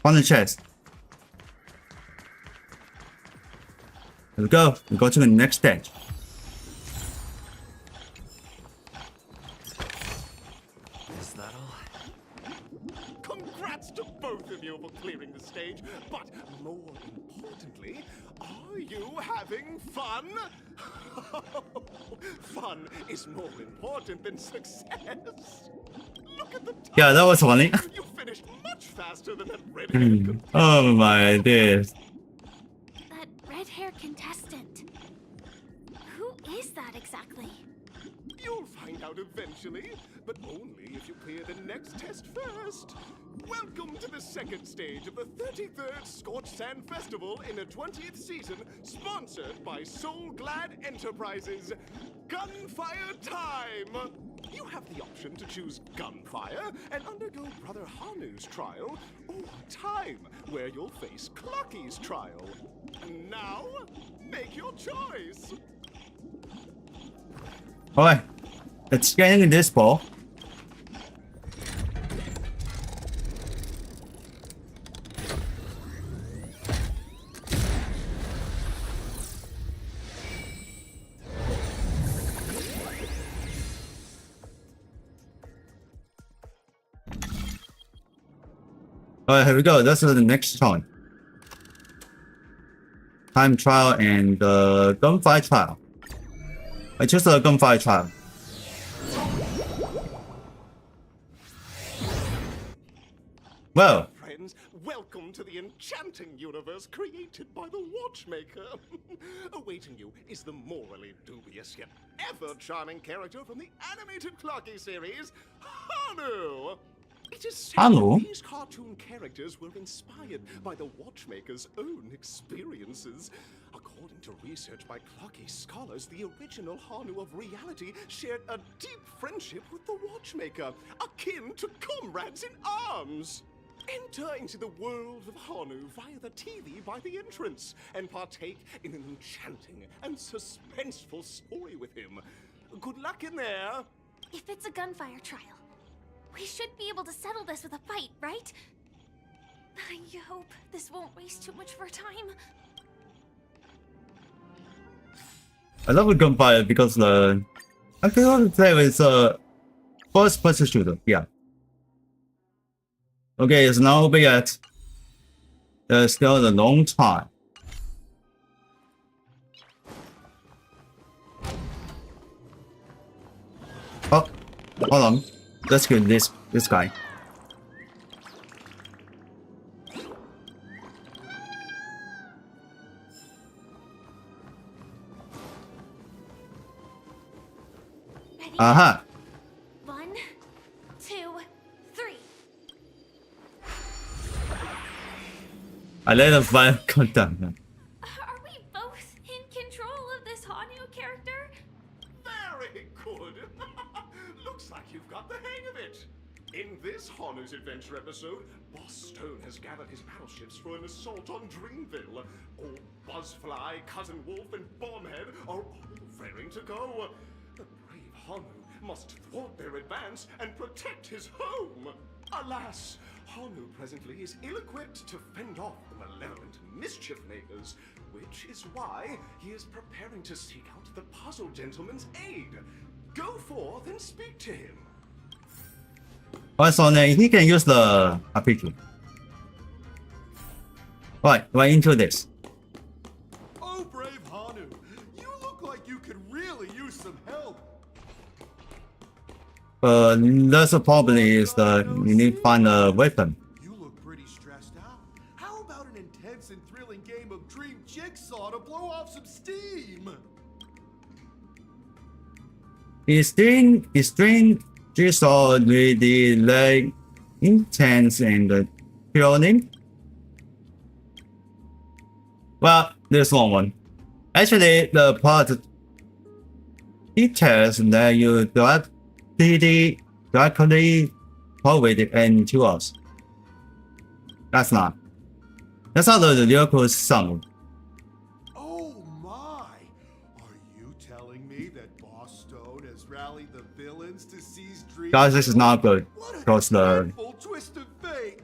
[SPEAKER 1] On the chest. Here we go. We go to the next stage.
[SPEAKER 20] Is that all?
[SPEAKER 3] Congrats to both of you for clearing the stage, but more importantly, are you having fun? Fun is more important than success. Look at the time.
[SPEAKER 1] Yeah, that was funny.
[SPEAKER 3] You finished much faster than that red-haired
[SPEAKER 1] Oh my days.
[SPEAKER 13] That red-haired contestant. Who is that exactly?
[SPEAKER 3] You'll find out eventually, but only if you clear the next test first. Welcome to the second stage of the 33rd Scorched Sand Festival in the 20th season, sponsored by Soul Glad Enterprises. Gunfire time! You have the option to choose Gunfire and undergo Brother Hanu's trial, or Time, where you'll face Clucky's trial. Now, make your choice!
[SPEAKER 1] Alright, let's get into this ball. Alright, here we go. This is the next one. Time trial and gunfire trial. I choose a gunfire trial. Well,
[SPEAKER 3] Friends, welcome to the enchanting universe created by the Watchmaker. Awaiting you is the morally dubious yet ever charming character from the animated Clocky series, Hanu. It is said
[SPEAKER 1] Hanu?
[SPEAKER 3] that these cartoon characters were inspired by the Watchmaker's own experiences. According to research by Clocky scholars, the original Hanu of reality shared a deep friendship with the Watchmaker, akin to comrades in arms. Enter into the world of Hanu via the TV by the entrance and partake in an enchanting and suspenseful story with him. Good luck in there.
[SPEAKER 13] If it's a gunfire trial, we should be able to settle this with a fight, right? I hope this won't waste too much of our time.
[SPEAKER 1] I love a gunfire because I can only play with first person shooter. Yeah. Okay, it's not over yet. There's still a long time. Oh, hold on. Let's kill this guy. Aha.
[SPEAKER 13] 1, 2, 3.
[SPEAKER 1] I let the fire go down.
[SPEAKER 13] Are we both in control of this Hanu character?
[SPEAKER 3] Very good. Looks like you've got the hang of it. In this Hanu's Adventure episode, Boss Stone has gathered his battleships for an assault on Dreamville. All Buzzfly, Cousin Wolf, and Bombhead are all raring to go. The brave Hanu must thwart their advance and protect his home. Alas, Hanu presently is ill-equipped to fend off the malevolent mischief makers, which is why he is preparing to seek out the Puzzle Gentleman's aid. Go forth and speak to him.
[SPEAKER 1] Alright, so then he can use the RPG. Right, right into this.
[SPEAKER 10] Oh, brave Hanu, you look like you could really use some help.
[SPEAKER 1] That's the problem is you need to find a weapon.
[SPEAKER 10] You look pretty stressed out. How about an intense and thrilling game of Dream Jigsaw to blow off some steam?
[SPEAKER 1] Is Dream Jigsaw really like intense and thrilling? Well, there's one. Actually, the part details that you directly prohibited into us. That's not the lyrical song.
[SPEAKER 10] Oh my! Are you telling me that Boss Stone has rallied the villains to seize Dream?
[SPEAKER 1] Guys, this is not good. Because the
[SPEAKER 10] Full twist of fate.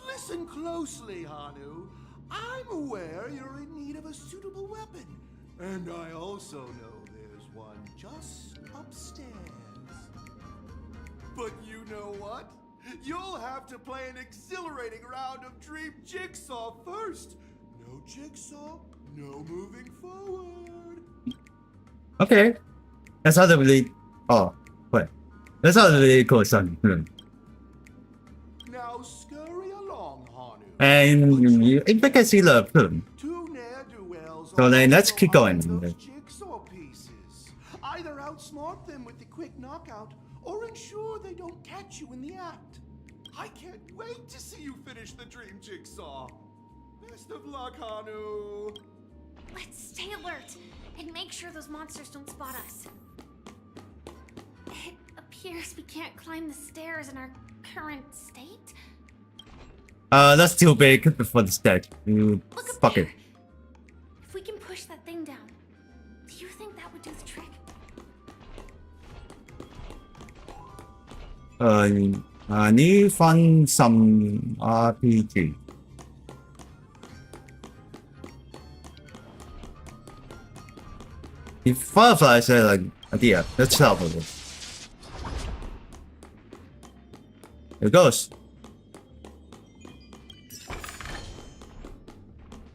[SPEAKER 10] Listen closely, Hanu. I'm aware you're in need of a suitable weapon, and I also know there's one just upstairs. But you know what? You'll have to play an exhilarating round of Dream Jigsaw first. No Jigsaw, no moving forward.
[SPEAKER 1] okay, that's not really. Oh, wait, that's not really cool song.
[SPEAKER 10] Now scurry
[SPEAKER 1] And if I can see the film. So then let's keep going.
[SPEAKER 10] Jigsaw pieces. Either outsmart them with the quick knockout, or ensure they don't catch you in the act. I can't wait to see you finish the dream jigsaw. Best of luck, Hanu.
[SPEAKER 13] Let's stay alert and make sure those monsters don't spot us. It appears we can't climb the stairs in our current state.
[SPEAKER 1] That's too big for the stage. You fuck it.
[SPEAKER 13] If we can push that thing down, do you think that would do the trick?
[SPEAKER 1] I need to find some RPG. If Firefly said like idea, let's help with it. Here it goes.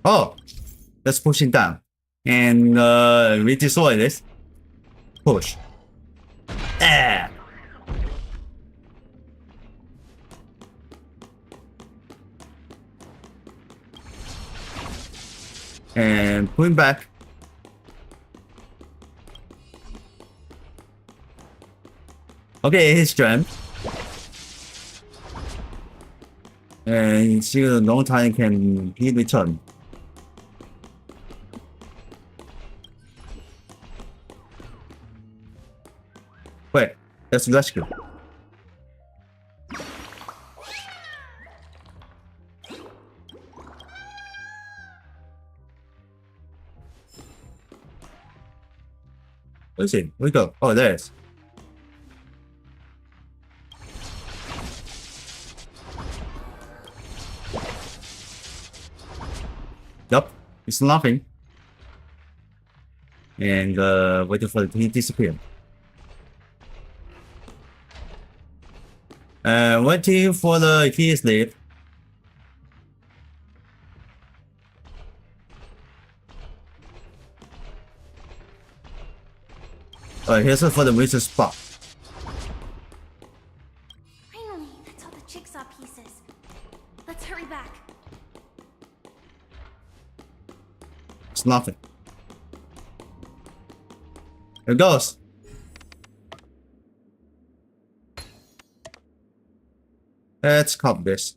[SPEAKER 1] Oh, let's push it down. And we destroy this. Push. Ah. And put him back. Okay, his turn. And see a long time can he return. Wait, let's rescue. Where's it? Where we go? Oh, there it is. Yup, it's nothing. And waiting for it to disappear. Waiting for the key sleep. Here's for the wizard spot.
[SPEAKER 13] Finally, that's all the jigsaw pieces. Let's hurry back.
[SPEAKER 1] It's nothing. Here it goes. Let's copy this.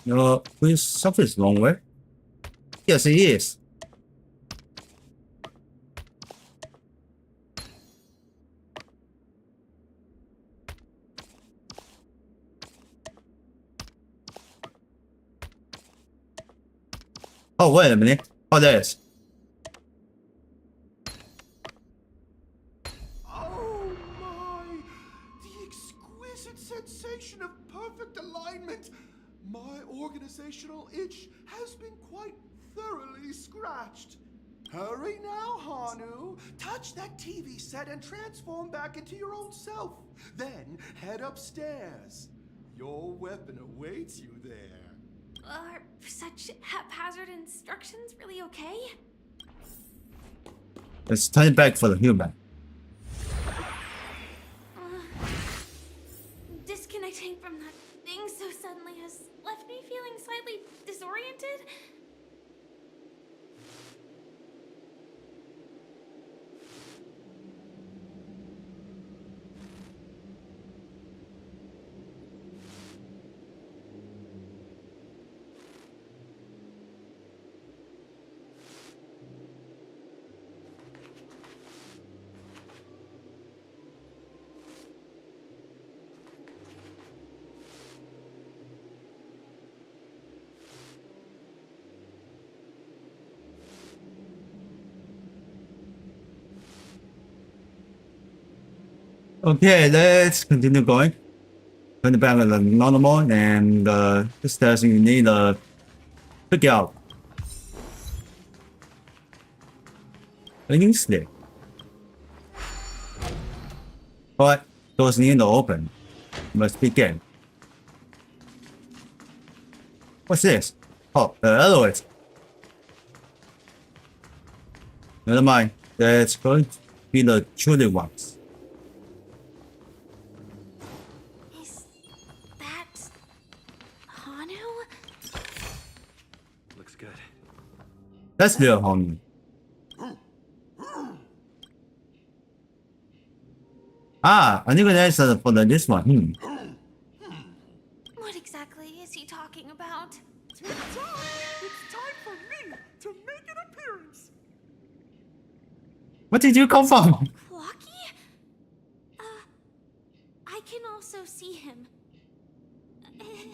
[SPEAKER 1] No, please, something's wrong with. Yes, it is. Oh, wait a minute. Oh, there it is.
[SPEAKER 10] Oh my! The exquisite sensation of perfect alignment. My organizational itch has been quite thoroughly scratched. Hurry now, Hanu. Touch that TV set and transform back into your old self. Then head upstairs. Your weapon awaits you there.
[SPEAKER 13] Are such haphazard instructions really okay?
[SPEAKER 1] Let's turn it back for the human.
[SPEAKER 13] Disconnecting from that thing so suddenly has left me feeling slightly disoriented.
[SPEAKER 1] Okay, let's continue going. Turn it back to the normal and this does you need to figure out. Slip. Alright, doors need to open. Must begin. What's this? Oh, the elevator. Never mind, that's going to be the children ones.
[SPEAKER 13] Hanu?
[SPEAKER 20] Looks good.
[SPEAKER 1] That's real, homie. Ah, I think that's for this one.
[SPEAKER 13] What exactly is he talking about?
[SPEAKER 3] Tick-tock! It's time for me to make an appearance!
[SPEAKER 1] Where did you come from?
[SPEAKER 13] Clocky? I can also see him.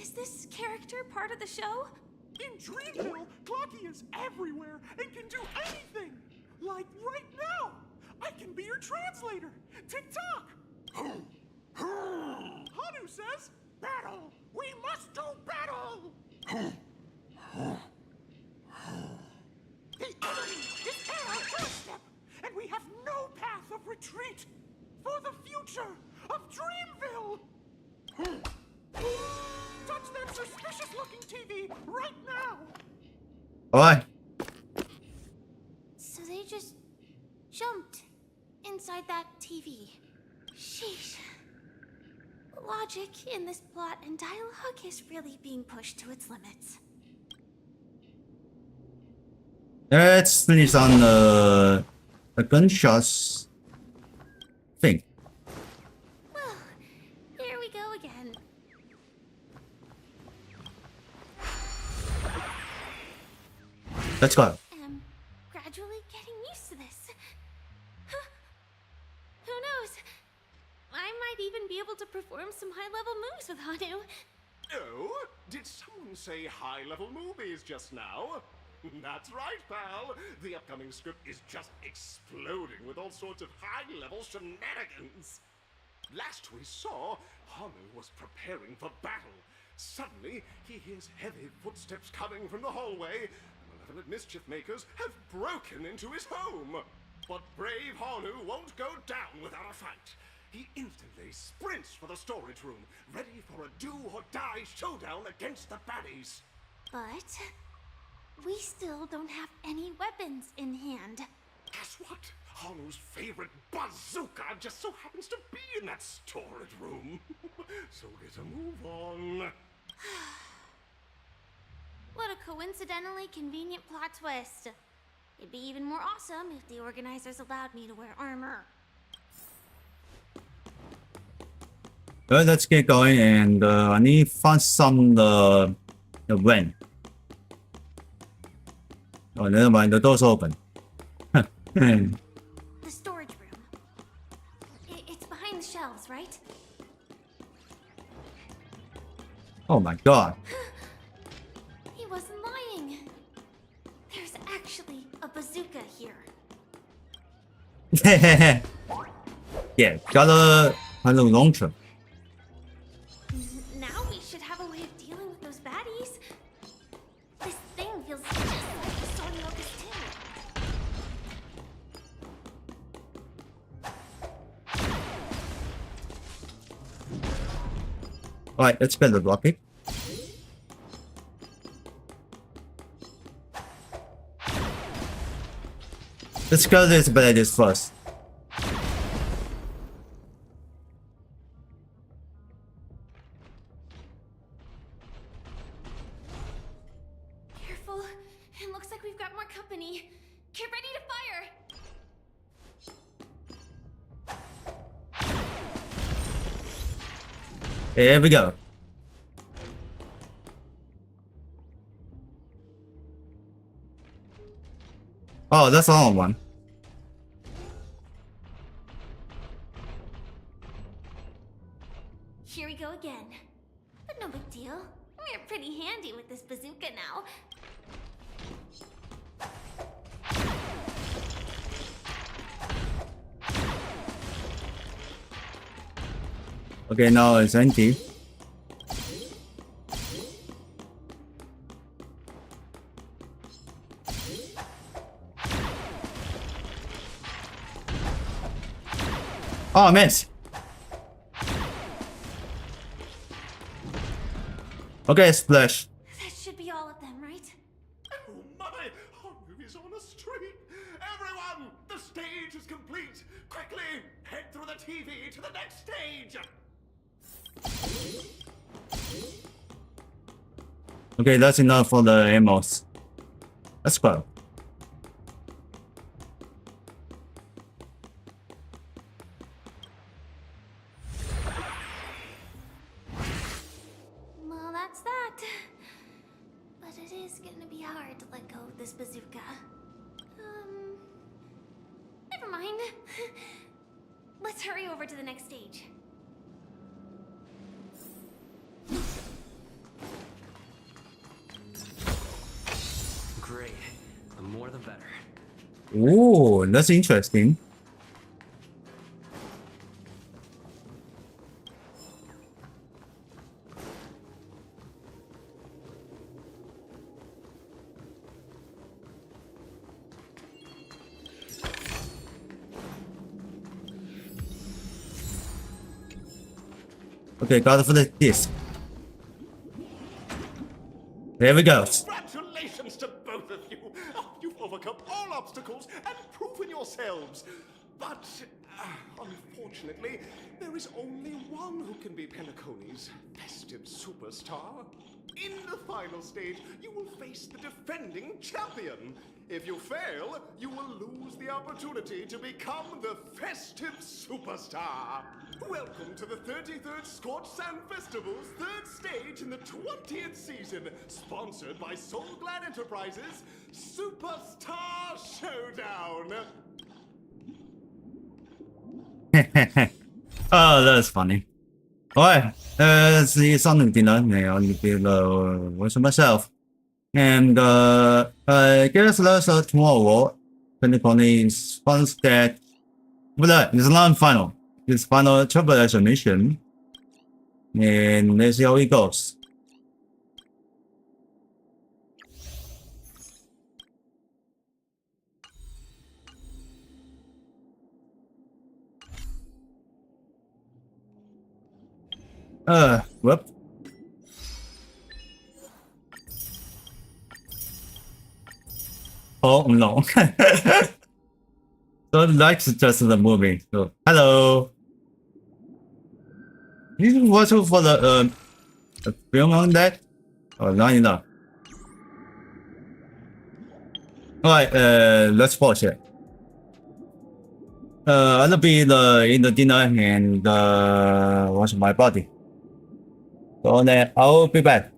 [SPEAKER 13] Is this character part of the show?
[SPEAKER 3] In Dreamville, Clocky is everywhere and can do anything! Like right now! I can be your translator! Tick-tock! Hanu says, battle! We must do battle! The enemy is at our doorstep, and we have no path of retreat for the future of Dreamville! Touch that suspicious-looking TV right now!
[SPEAKER 1] Alright.
[SPEAKER 13] So they just jumped inside that TV. Sheesh. Logic in this plot and dialogue is really being pushed to its limits.
[SPEAKER 1] Let's finish on the gunshots thing.
[SPEAKER 13] Well, here we go again.
[SPEAKER 1] Let's go.
[SPEAKER 13] I'm gradually getting used to this. Huh. Who knows? I might even be able to perform some high-level moves with Hanu.
[SPEAKER 3] Oh? Did someone say high-level movies just now? That's right, pal. The upcoming script is just exploding with all sorts of high-level shenanigans. Last we saw, Hanu was preparing for battle. Suddenly, he hears heavy footsteps coming from the hallway. Malevolent mischief makers have broken into his home. But brave Hanu won't go down without a fight. He instantly sprints for the storage room, ready for a do-or-die showdown against the baddies.
[SPEAKER 13] But we still don't have any weapons in hand.
[SPEAKER 3] Guess what? Hanu's favorite bazooka just so happens to be in that storage room. So get a move on.
[SPEAKER 13] What a coincidentally convenient plot twist. It'd be even more awesome if the organizers allowed me to wear armor.
[SPEAKER 1] Well, let's get going, and I need to find some the vent. Oh, never mind. The door's open.
[SPEAKER 13] The storage room. It's behind the shelves, right?
[SPEAKER 1] Oh my god.
[SPEAKER 13] He wasn't lying. There's actually a bazooka here.
[SPEAKER 1] Yeah, got a launcher.
[SPEAKER 13] Now we should have a way of dealing with those baddies. This thing feels just like the Sword Locust too.
[SPEAKER 1] Alright, let's spend the rocket. Let's go this baddies first.
[SPEAKER 13] Careful. It looks like we've got more company. Get ready to fire.
[SPEAKER 1] Here we go. Oh, that's the wrong one.
[SPEAKER 13] Here we go again. But no big deal. We're pretty handy with this bazooka now.
[SPEAKER 1] Okay, now it's empty. Oh, I missed. Okay, splash.
[SPEAKER 13] That should be all of them, right?
[SPEAKER 3] Oh my! Hanu is on the street! Everyone! The stage is complete! Quickly! Head through the TV to the next stage!
[SPEAKER 1] Okay, that's enough for the ammos. Let's go.
[SPEAKER 7] Well, that's that. But it is gonna be hard to let go of this bazooka. Never mind. Let's hurry over to the next stage.
[SPEAKER 11] Great. The more the better.
[SPEAKER 1] Ooh, that's interesting. Okay, got it for the disc. There we go.
[SPEAKER 3] Congratulations to both of you. Oh, you've overcome all obstacles and proven yourselves. But, unfortunately, there is only one who can be Penacony's festive superstar. In the final stage, you will face the defending champion. If you fail, you will lose the opportunity to become the festive superstar. Welcome to the 33rd Scorch Sand Festival's third stage in the 20th season, sponsored by Soulglad Enterprises Superstar Showdown.
[SPEAKER 1] Oh, that's funny. Alright, see something dinner. I'll reveal watch myself. And I guess that's tomorrow. Penacony spawns that. But it's not final. It's final Trailblazer mission. And let's see how it goes. Whoop. Oh no. So likes just the movie. So, hello. You watch for the film on that? Oh, not enough. Alright, let's pause it. I'll be in the dinner and wash my body. So then I'll be back.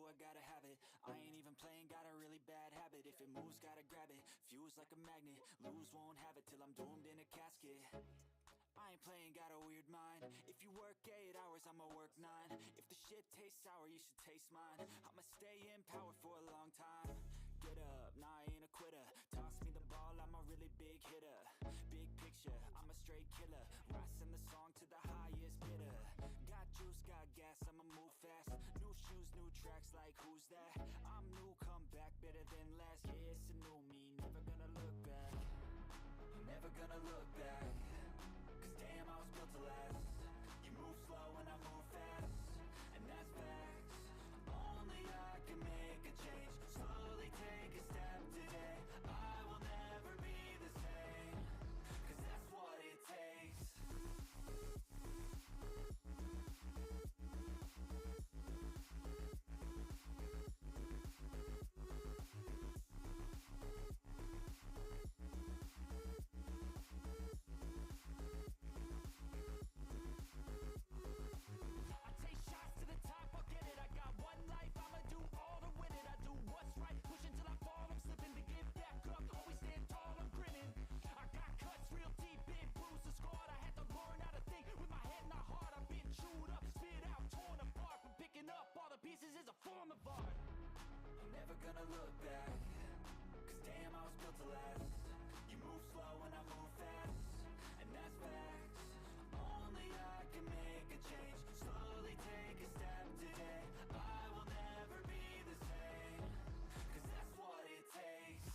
[SPEAKER 12] I gotta have it. I ain't even playing, got a really bad habit. If it moves, gotta grab it. Fuse like a magnet, lose, won't have it till I'm doomed in a casket. I ain't playing, got a weird mind. If you work 8 hours, I'ma work 9. If the shit tastes sour, you should taste mine. I'ma stay in power for a long time. Get up, nah, I ain't a quitter. Toss me the ball, I'm a really big hitter. Big picture, I'm a straight killer. Rising the song to the highest bidder. Got juice, got gas, I'ma move fast. New shoes, new tracks, like who's that? I'm new, come back, better than last. Yeah, it's a new me, never gonna look back. Never gonna look back. Cause damn, I was built to last. You move slow and I move fast, and that's facts. Only I can make a change. Slowly take a step today. I will never be the same. Cause that's what it takes. I take shots to the top, I'll get it. I got one life, I'ma do all to win it. I do what's right, push until I fall. I'm slipping to get back up, always stand tall, I'm grinning. I got cuts real deep, big bruises scarred. I had to learn how to think with my head not hard. I've been chewed up, spit out, torn apart. But picking up all the pieces is a form of art. I'm never gonna look back. Cause damn, I was built to last. You move slow and I move fast, and that's facts. Only I can make a change. Slowly take a step today. I will never be the same. Cause that's what it takes.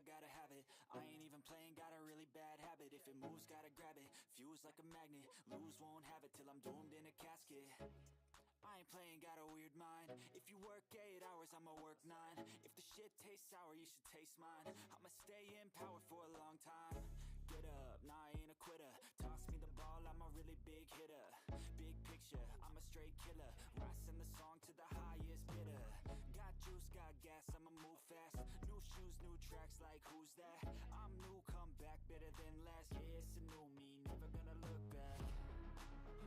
[SPEAKER 12] gotta have it. I ain't even playing, got a really bad habit. If it moves, gotta grab it. Fuse like a magnet, lose, won't have it till I'm doomed in a casket. I ain't playing, got a weird mind. If you work 8 hours, I'ma work 9. If the shit tastes sour, you should taste mine. I'ma stay in power for a long time. Get up, nah, I ain't a quitter. Toss me the ball, I'm a really big hitter. Big picture, I'm a straight killer. Rising the song to the highest bidder. Got juice, got gas, I'ma move fast. New shoes, new tracks, like who's that? I'm new, come back, better than last. Yeah, it's a new me, never gonna look back.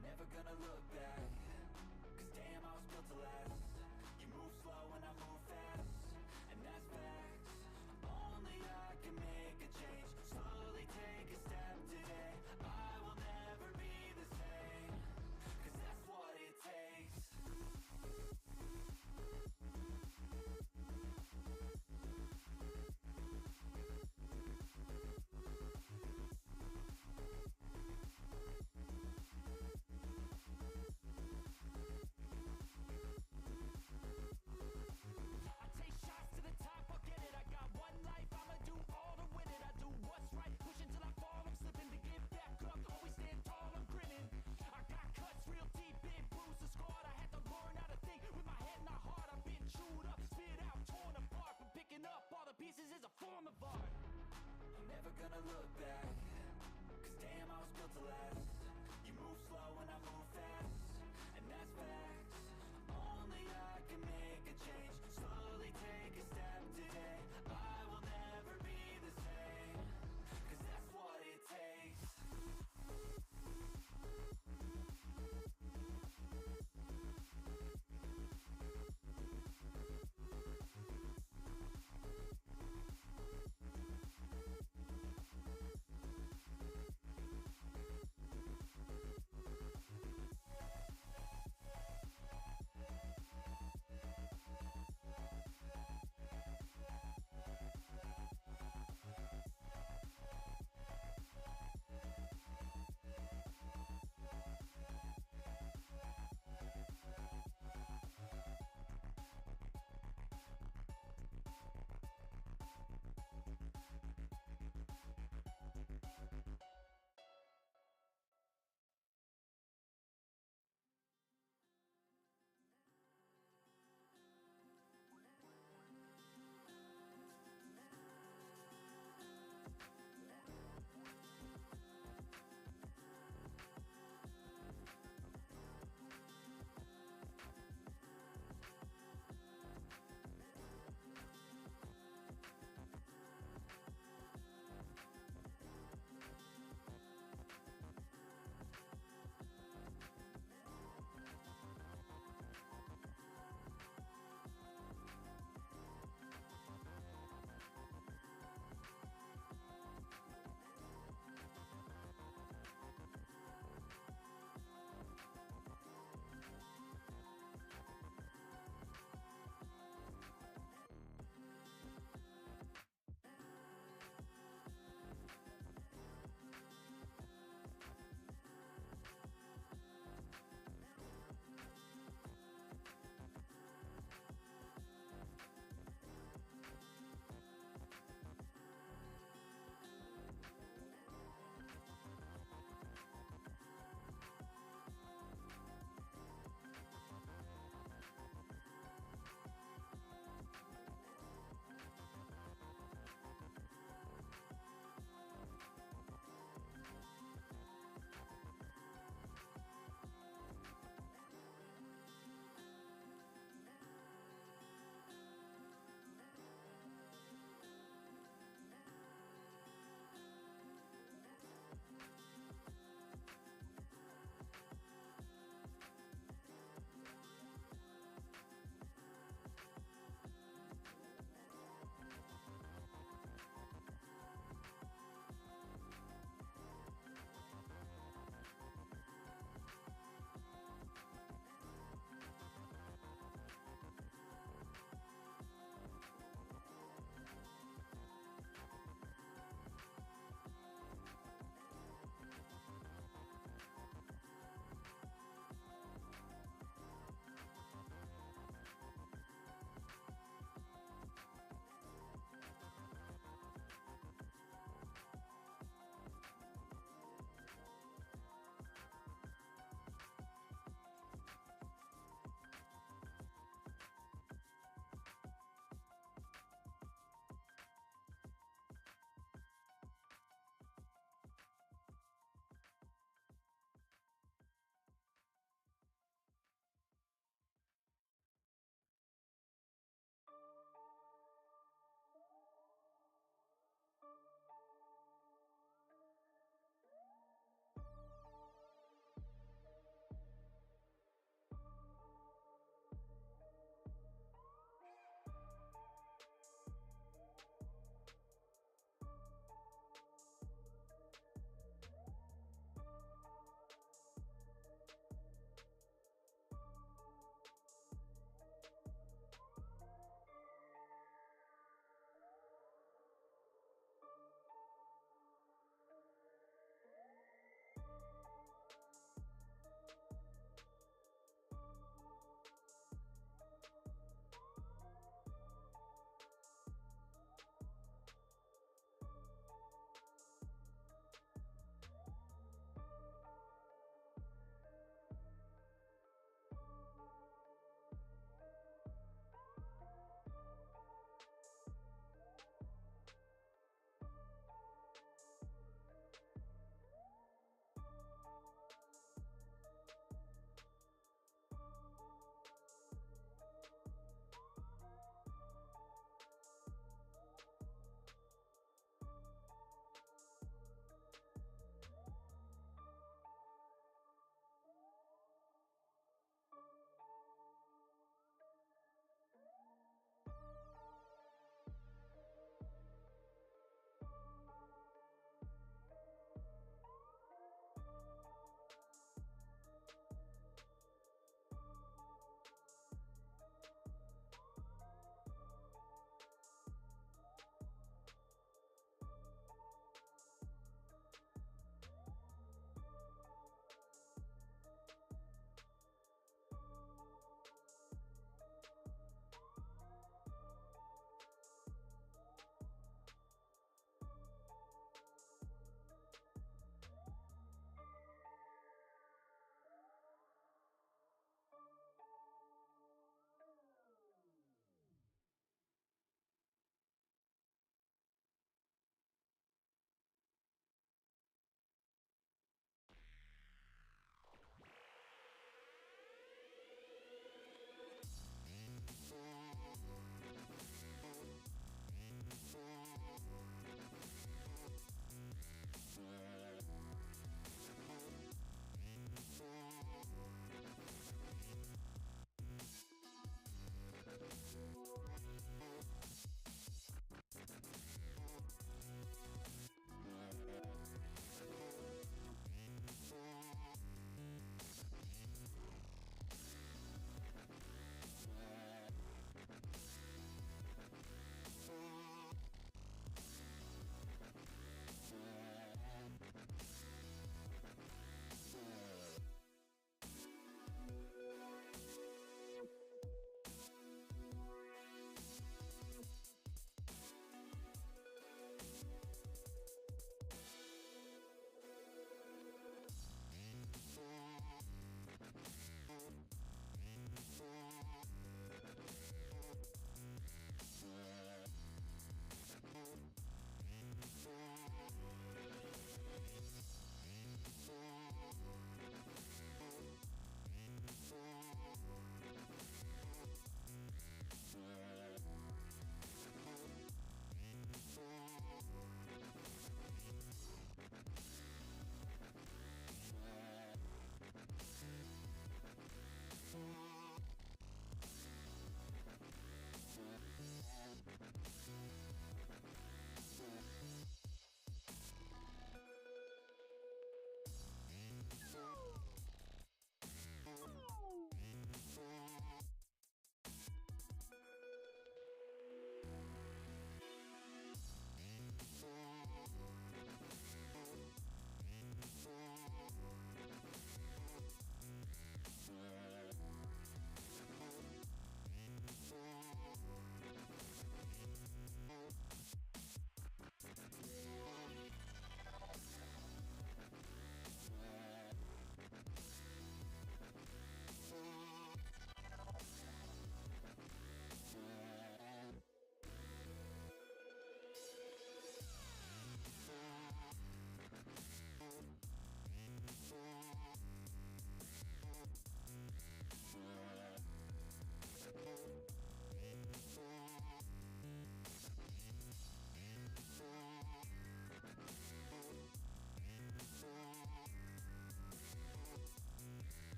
[SPEAKER 12] Never gonna look back. Cause damn, I was built to last. You move slow and I move fast, and that's facts. Only I can make a change. Slowly take a step today. I will never be the same, cause that's what it takes. I take shots to the top, I'll get it. I got one life, I'ma do all to win it. I do what's right, push until I fall. I'm slipping to get back up, always stand tall, I'm grinning. I got cuts real deep, big bruises scarred. I had to learn how to think with my head not hard. I've been chewed up, spit out, torn apart. But picking up all the pieces is a form of art. I'm never gonna look back, cause damn, I was built to last. You move slow and I move fast, and that's facts. Only I can make a change. Slowly take a step today. I will never be the same, cause that's what it takes.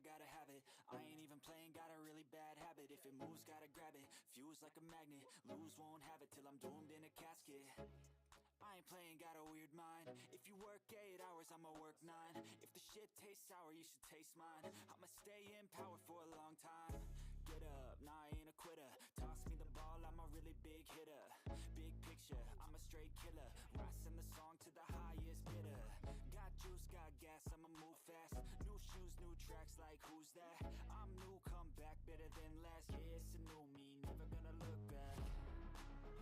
[SPEAKER 12] gotta have it. I ain't even playing, got a really bad habit. If it moves, gotta grab it. Fuse like a magnet, lose, won't have it till I'm doomed in a casket. I ain't playing, got a weird mind. If you work 8 hours, I'ma work 9. If the shit tastes sour, you should taste mine. I'ma stay in power for a long time. Get up, nah, I ain't a quitter. Toss me the ball, I'm a really big hitter. Big picture, I'm a straight killer. Rising the song to the highest bidder. Got juice, got gas, I'ma move fast. New shoes, new tracks, like who's that? I'm new, come back, better than last. Yeah, it's a new me, never gonna look back.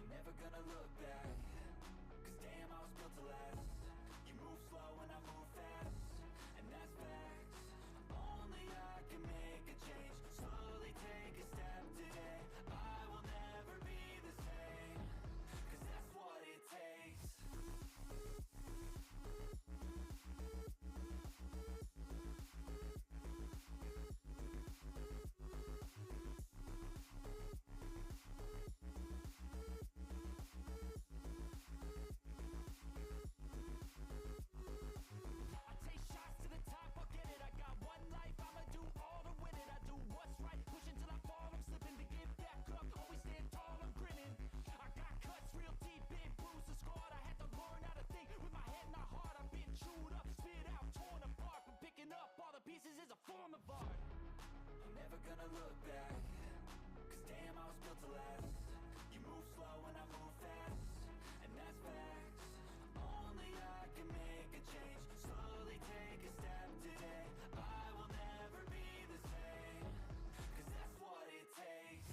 [SPEAKER 12] Never gonna look back. Cause damn, I was built to last. You move slow and I move fast, and that's facts. Only I can make a change. Slowly take a step today. I will never be the same, cause that's what it takes. I take shots to the top, I'll get it. I got one life, I'ma do all to win it. I do what's right, push until I fall, I'm slipping. To get back up, always stand tall, I'm grinning. I got cuts real deep, big bruises scarred. I had to learn how to think with my head not hard. I've been chewed up, spit out, torn apart. But picking up all the pieces is a form of art. I'm never gonna look back, cause damn, I was built to last. You move slow and I move fast, and that's facts. Only I can make a change. Slowly take a step today. I will never be the same, cause that's what it takes.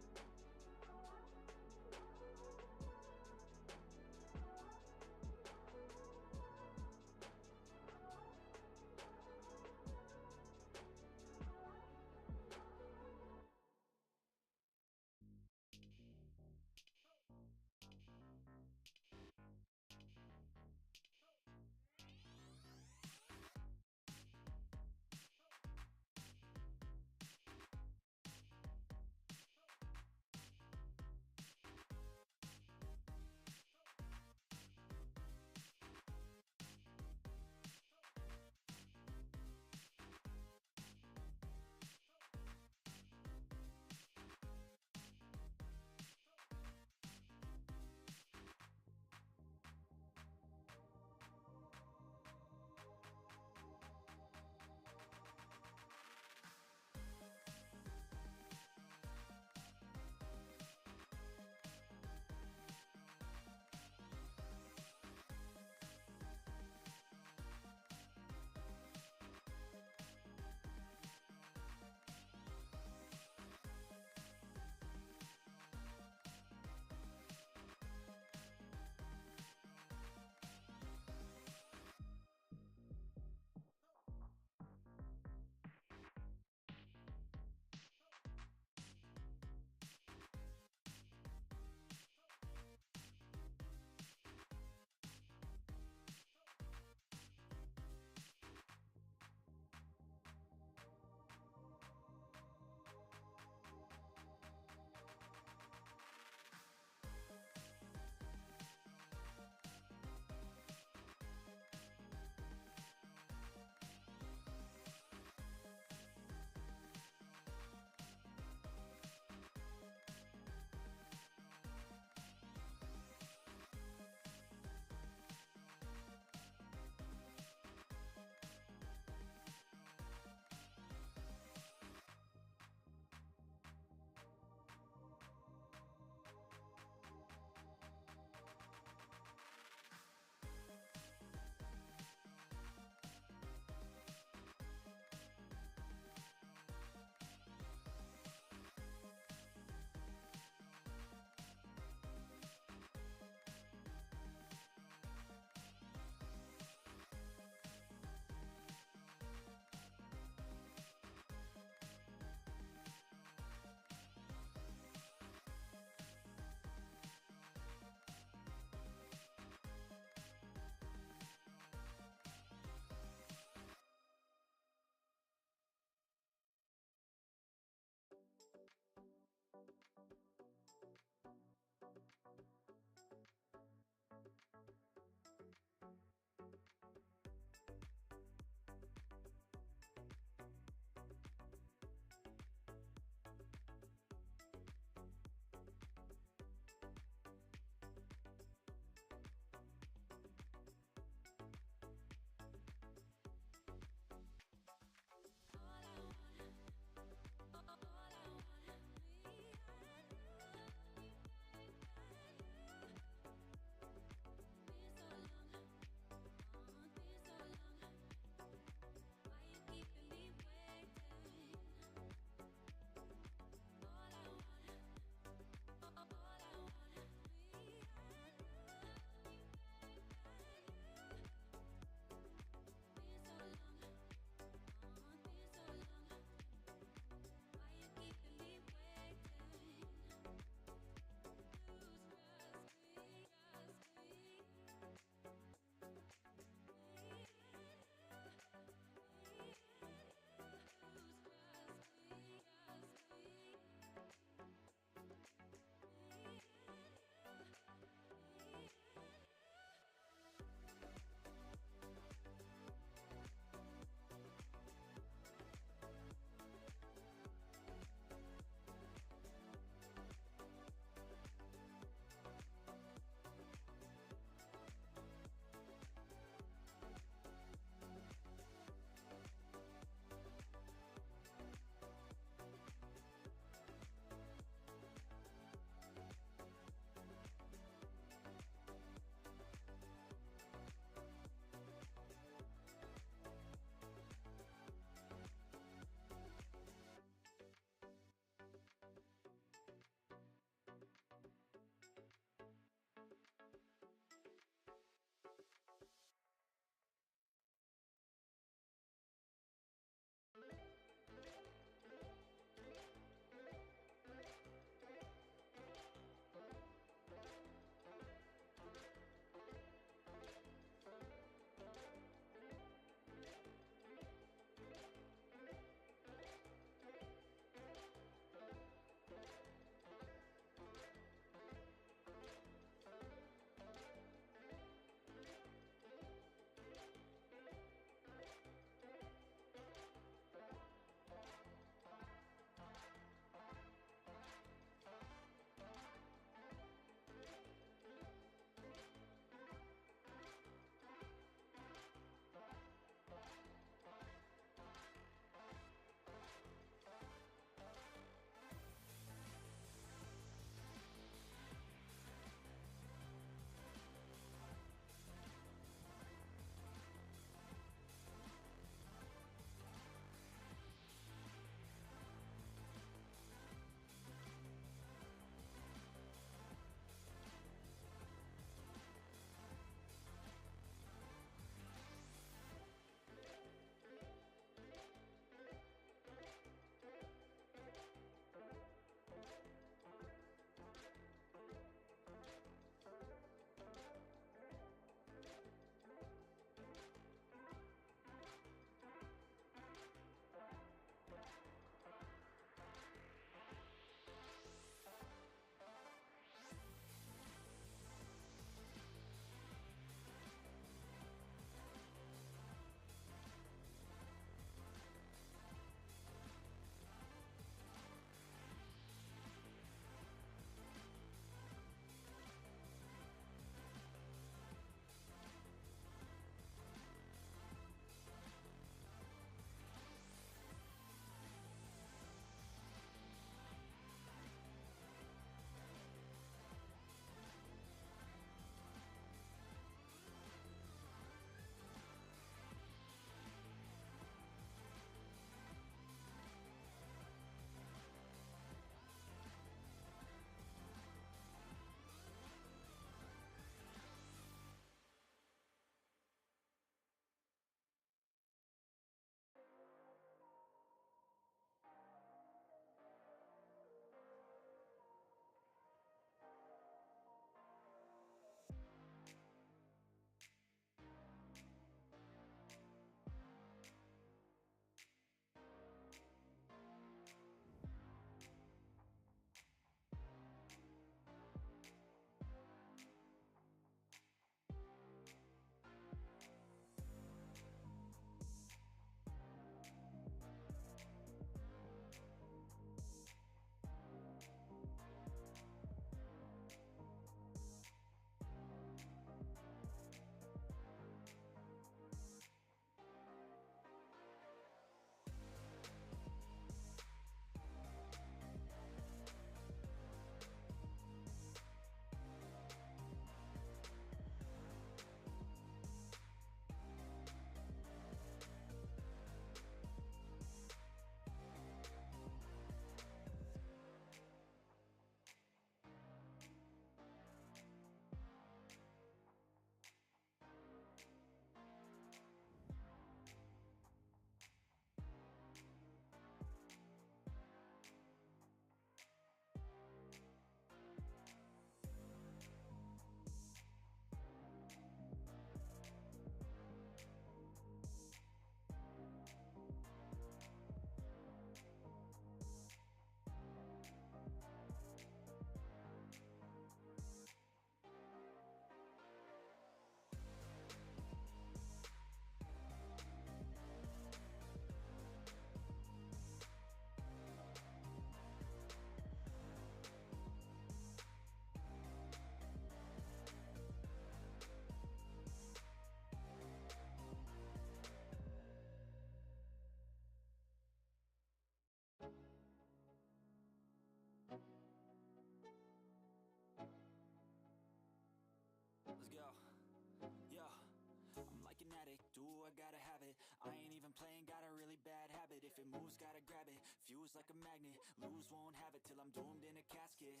[SPEAKER 12] do, I gotta have it. I ain't even playing, got a really bad habit. If it moves, gotta grab it. Fuse like a magnet, lose, won't have it till I'm doomed in a casket.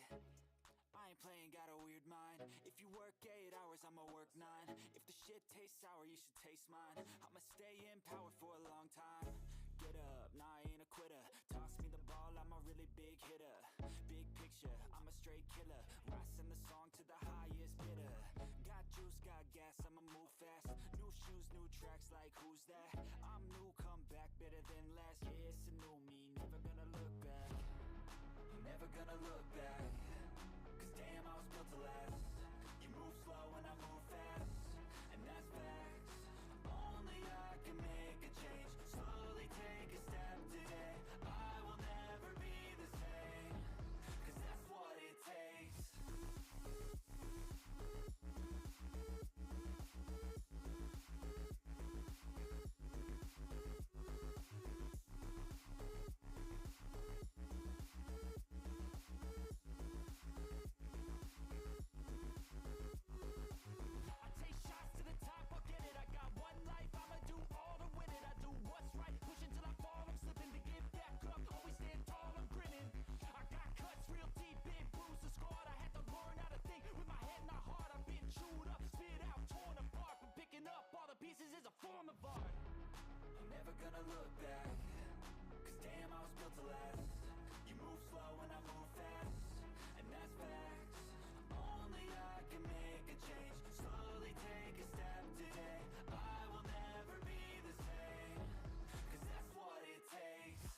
[SPEAKER 12] I ain't playing, got a weird mind. If you work 8 hours, I'ma work 9. If the shit tastes sour, you should taste mine. I'ma stay in power for a long time. Get up, nah, I ain't a quitter. Toss me the ball, I'm a really big hitter. Big picture, I'm a straight killer. Rising the song to the highest bidder. Got juice, got gas, I'ma move fast. New shoes, new tracks, like who's that? I'm new, come back, better than last. Yeah, it's a new me, never gonna look back. Never gonna look back. Cause damn, I was built to last. You move slow and I move fast, and that's facts. Only I can make a change. Slowly take a step today. I will never be the same. Cause that's what it takes. I take shots to the top, I'll get it. I got one life, I'ma do all to win it. I do what's right, push until I fall, I'm slipping. To give back up, always stand tall, I'm grinning. I got cuts real deep, big bruises scarred. I had to learn how to think with my head and my heart. I've been chewed up, spit out, torn apart. But picking up all the pieces is a form of art. I'm never gonna look back, cause damn, I was built to last. You move slow and I move fast, and that's facts. Only I can make a change. Slowly take a step today. I will never be the same. Cause that's what it takes.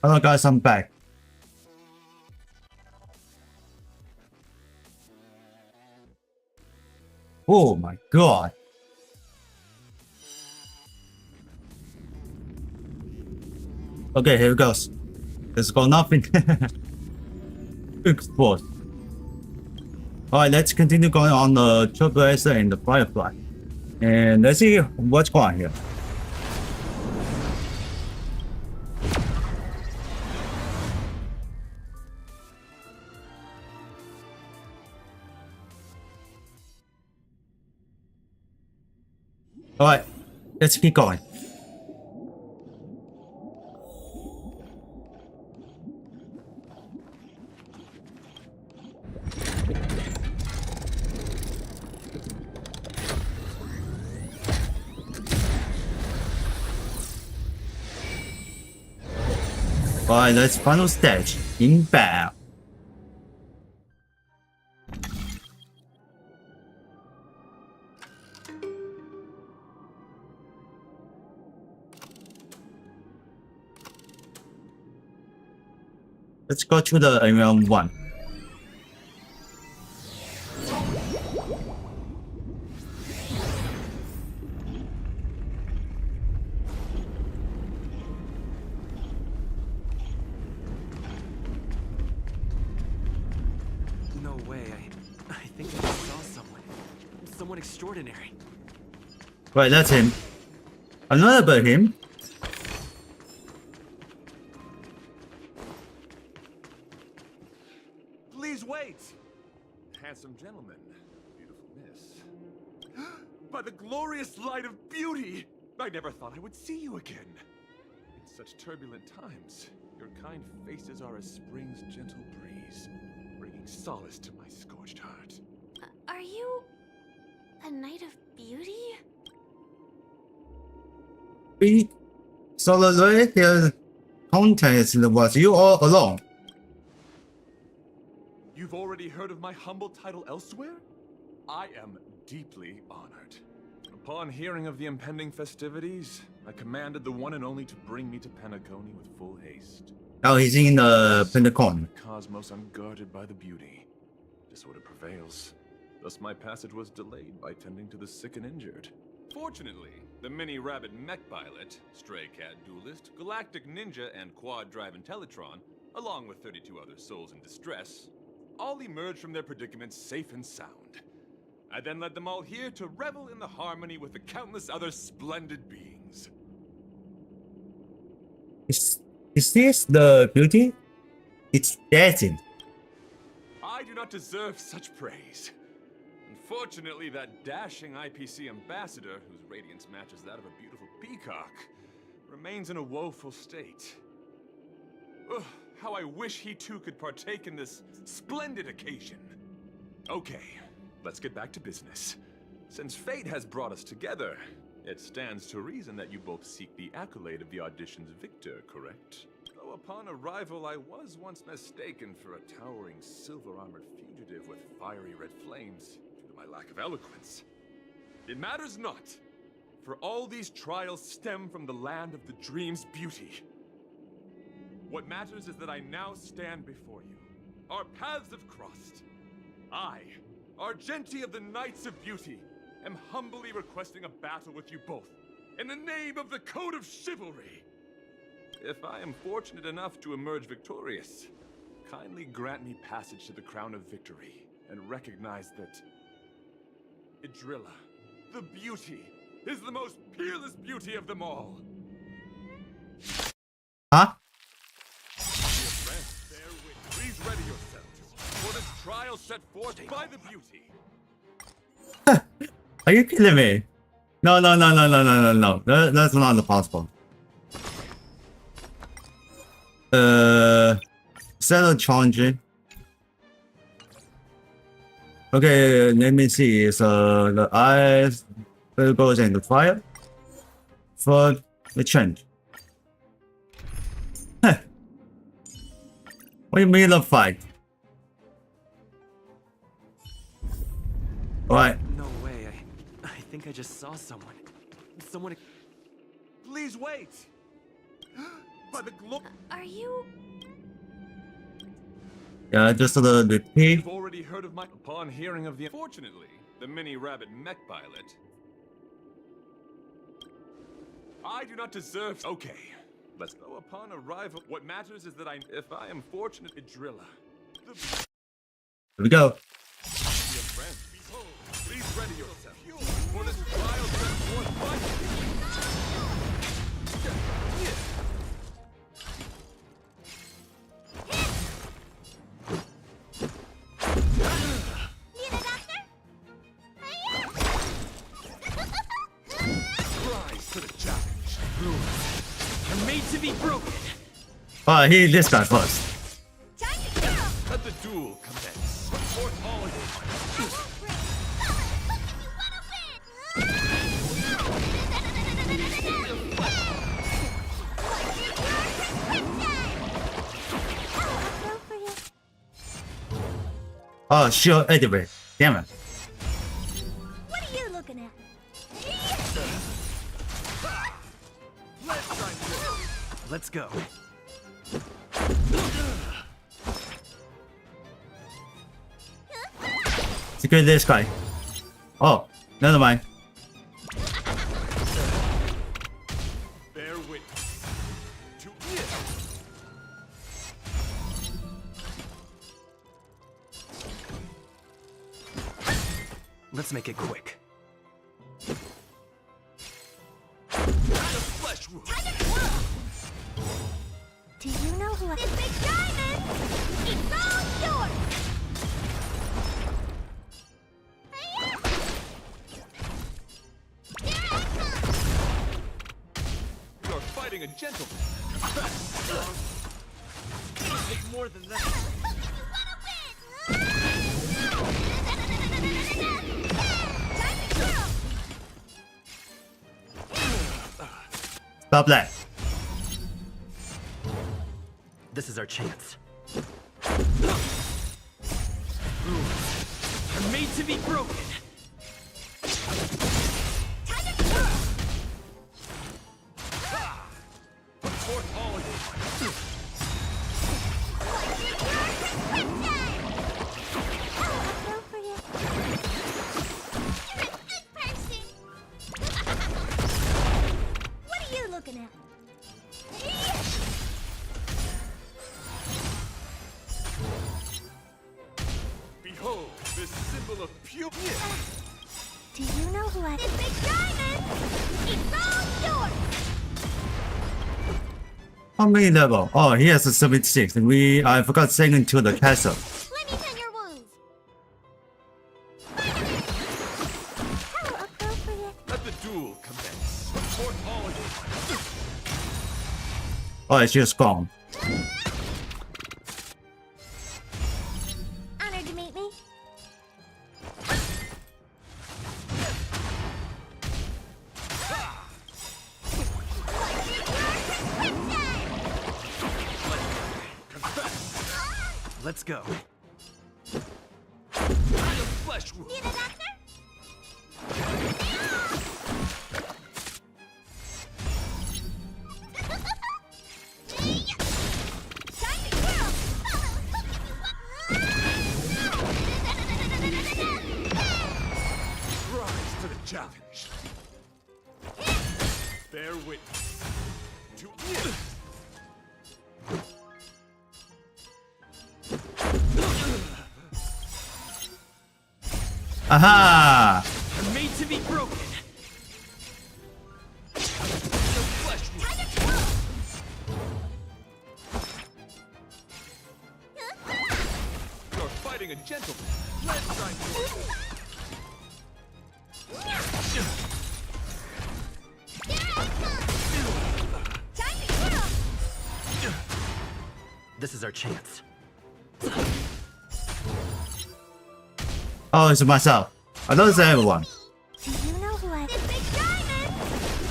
[SPEAKER 1] Hello guys, I'm back. Oh my god. Okay, here it goes. Let's go nothing. Export. Alright, let's continue going on the Trailblazer and the Firefly. And let's see what's going on here. Alright, let's keep going. Alright, let's final stage. Inbound. Let's go to the round 1.
[SPEAKER 11] No way. I think I just saw someone. Someone extraordinary.
[SPEAKER 1] Right, that's him. Another but him.
[SPEAKER 5] Please wait! Handsome gentleman, beautiful miss. By the glorious light of beauty! I never thought I would see you again. In such turbulent times, your kind faces are as spring's gentle breeze, bringing solace to my scorched heart.
[SPEAKER 13] Are you a knight of beauty?
[SPEAKER 1] So the contest was you all alone.
[SPEAKER 5] You've already heard of my humble title elsewhere? I am deeply honored. Upon hearing of the impending festivities, I commanded the one and only to bring me to Penacony with full haste.
[SPEAKER 1] Oh, he's in the Penacony.
[SPEAKER 5] The cosmos unguarded by the beauty. Disorder prevails. Thus my passage was delayed by tending to the sick and injured. Fortunately, the mini-rabbit mech pilot, stray cat duelist, galactic ninja, and quad-drive Intellitron, along with 32 other souls in distress, all emerged from their predicaments safe and sound. I then led them all here to revel in the harmony with the countless other splendid beings.
[SPEAKER 1] Is this the beauty? It's dancing.
[SPEAKER 5] I do not deserve such praise. Unfortunately, that dashing IPC ambassador, whose radiance matches that of a beautiful peacock, remains in a woeful state. Ugh, how I wish he too could partake in this splendid occasion. Okay, let's get back to business. Since fate has brought us together, it stands to reason that you both seek the accolade of the audition's victor, correct? Though upon arrival, I was once mistaken for a towering silver-armored fugitive with fiery red flames due to my lack of eloquence. It matters not, for all these trials stem from the land of the dream's beauty. What matters is that I now stand before you. Our paths have crossed. I, Argenti of the Knights of Beauty, am humbly requesting a battle with you both, in the name of the Code of Chivalry. If I am fortunate enough to emerge victorious, kindly grant me passage to the Crown of Victory, and recognize that Idrilla, the beauty, is the most peerless beauty of them all.
[SPEAKER 1] Huh?
[SPEAKER 5] Dear friends, bear with. Please ready yourselves for this trial set forth by the beauty.
[SPEAKER 1] Are you kidding me? No. That's not possible. Set a challenge. Okay, let me see. It's the ice, goes in the fire. For the change. What do you mean the fight? Alright.
[SPEAKER 11] No way. I think I just saw someone. Someone.
[SPEAKER 5] Please wait! by the glory.
[SPEAKER 2] Are you...
[SPEAKER 1] Yeah, just a little repeat.
[SPEAKER 5] You've already heard of my... Upon hearing of the... Fortunately, the mini-rabbit mech pilot... I do not deserve... Okay, let's go. Upon arrival, what matters is that if I am fortunate, a driller.
[SPEAKER 1] Here we go.
[SPEAKER 5] Dear friend, behold, please ready yourself for this trial transformed Rise to the challenge. Rules are made to be broken.
[SPEAKER 1] Alright, hit this guy first.
[SPEAKER 5] Let the duel commence. Forth all of
[SPEAKER 1] Oh, sure, anyway. Damn it.
[SPEAKER 2] What are you looking at?
[SPEAKER 20] Let's go.
[SPEAKER 1] Secure this guy. Oh, never mind.
[SPEAKER 5] bear witness to
[SPEAKER 20] Let's make it quick.
[SPEAKER 5] flesh wound.
[SPEAKER 2] Do you know who I... This big diamond! It's all yours!
[SPEAKER 5] You're fighting a gentleman. It's more than that.
[SPEAKER 1] Stop that.
[SPEAKER 20] This is our chance.
[SPEAKER 5] Rules are made to be broken. Forth all of
[SPEAKER 2] What are you looking at?
[SPEAKER 5] Behold, this symbol of pure.
[SPEAKER 2] Do you know who I... This big diamond! It's all yours!
[SPEAKER 1] How many level? Oh, he has a 76. I forgot saying into the castle.
[SPEAKER 2] Let me tend your wounds. How appropriate.
[SPEAKER 5] Let the duel commence. Forth all of
[SPEAKER 1] Oh, it's just gone.
[SPEAKER 2] Honored to meet me.
[SPEAKER 20] Let's go.
[SPEAKER 5] flesh wound.
[SPEAKER 2] Need a doctor? Time to kill!
[SPEAKER 5] Rise to the challenge. Bear witness to
[SPEAKER 1] Aha!
[SPEAKER 5] are made to be broken. Flesh wound. You're fighting a gentleman. Let's try.
[SPEAKER 2] Time to kill!
[SPEAKER 20] This is our chance.
[SPEAKER 1] Oh, it's myself. I thought it's everyone.
[SPEAKER 2] Do you know who I... This big diamond!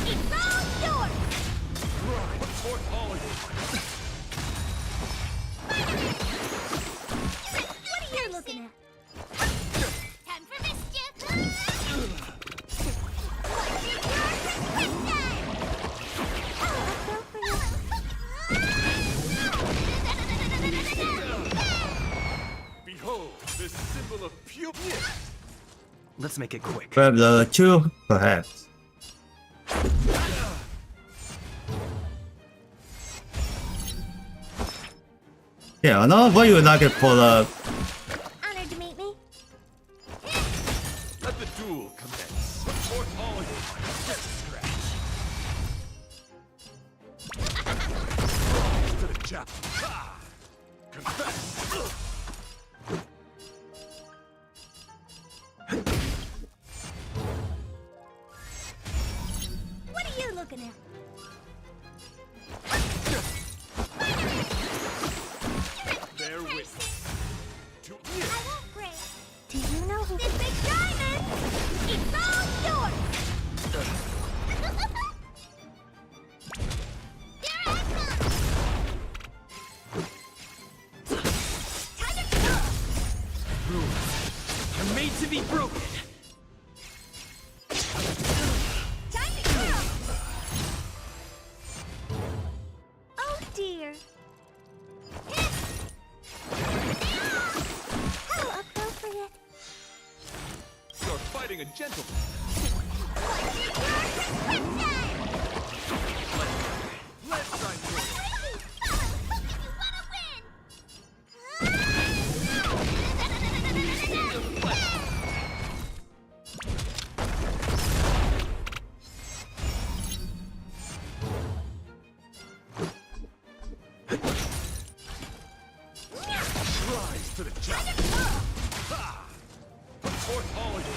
[SPEAKER 2] It's all yours!
[SPEAKER 5] Forth all of
[SPEAKER 2] What are you looking at? Time for mischief!
[SPEAKER 5] symbol of pure.
[SPEAKER 20] Let's make it quick.
[SPEAKER 1] Grab the 2, perhaps. Yeah, I know what you would like it for the.
[SPEAKER 13] Honored to meet me.
[SPEAKER 5] Let the duel commence. Support all of you. Just a scratch. To the chap. Confess.
[SPEAKER 13] What are you looking at?
[SPEAKER 5] Bear witness.
[SPEAKER 13] I won't break. Do you know who this big diamond? It's all yours. Here I come. Time to go.
[SPEAKER 20] Rules are made to be broken.
[SPEAKER 13] Time to go. Oh dear. How appropriate.
[SPEAKER 5] You're fighting a gentleman. Let's sign for it. Rise to the challenge. Support all of you.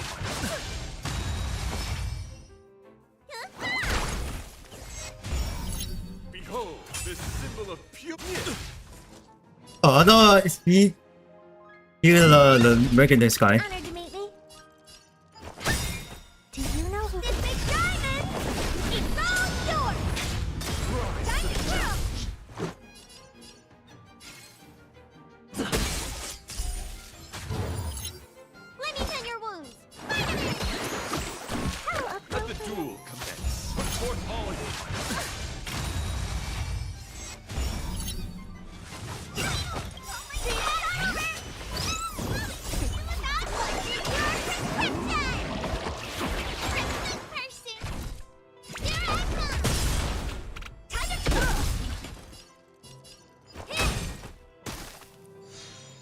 [SPEAKER 5] Behold, this symbol of pure.
[SPEAKER 1] Oh, no, it's he. The making this guy.
[SPEAKER 13] Honored to meet me. Do you know who this big diamond? It's all yours. Time to go. Let me tend your wounds. How
[SPEAKER 5] Let the
[SPEAKER 13] appropriate.
[SPEAKER 5] duel commence. Support all of you.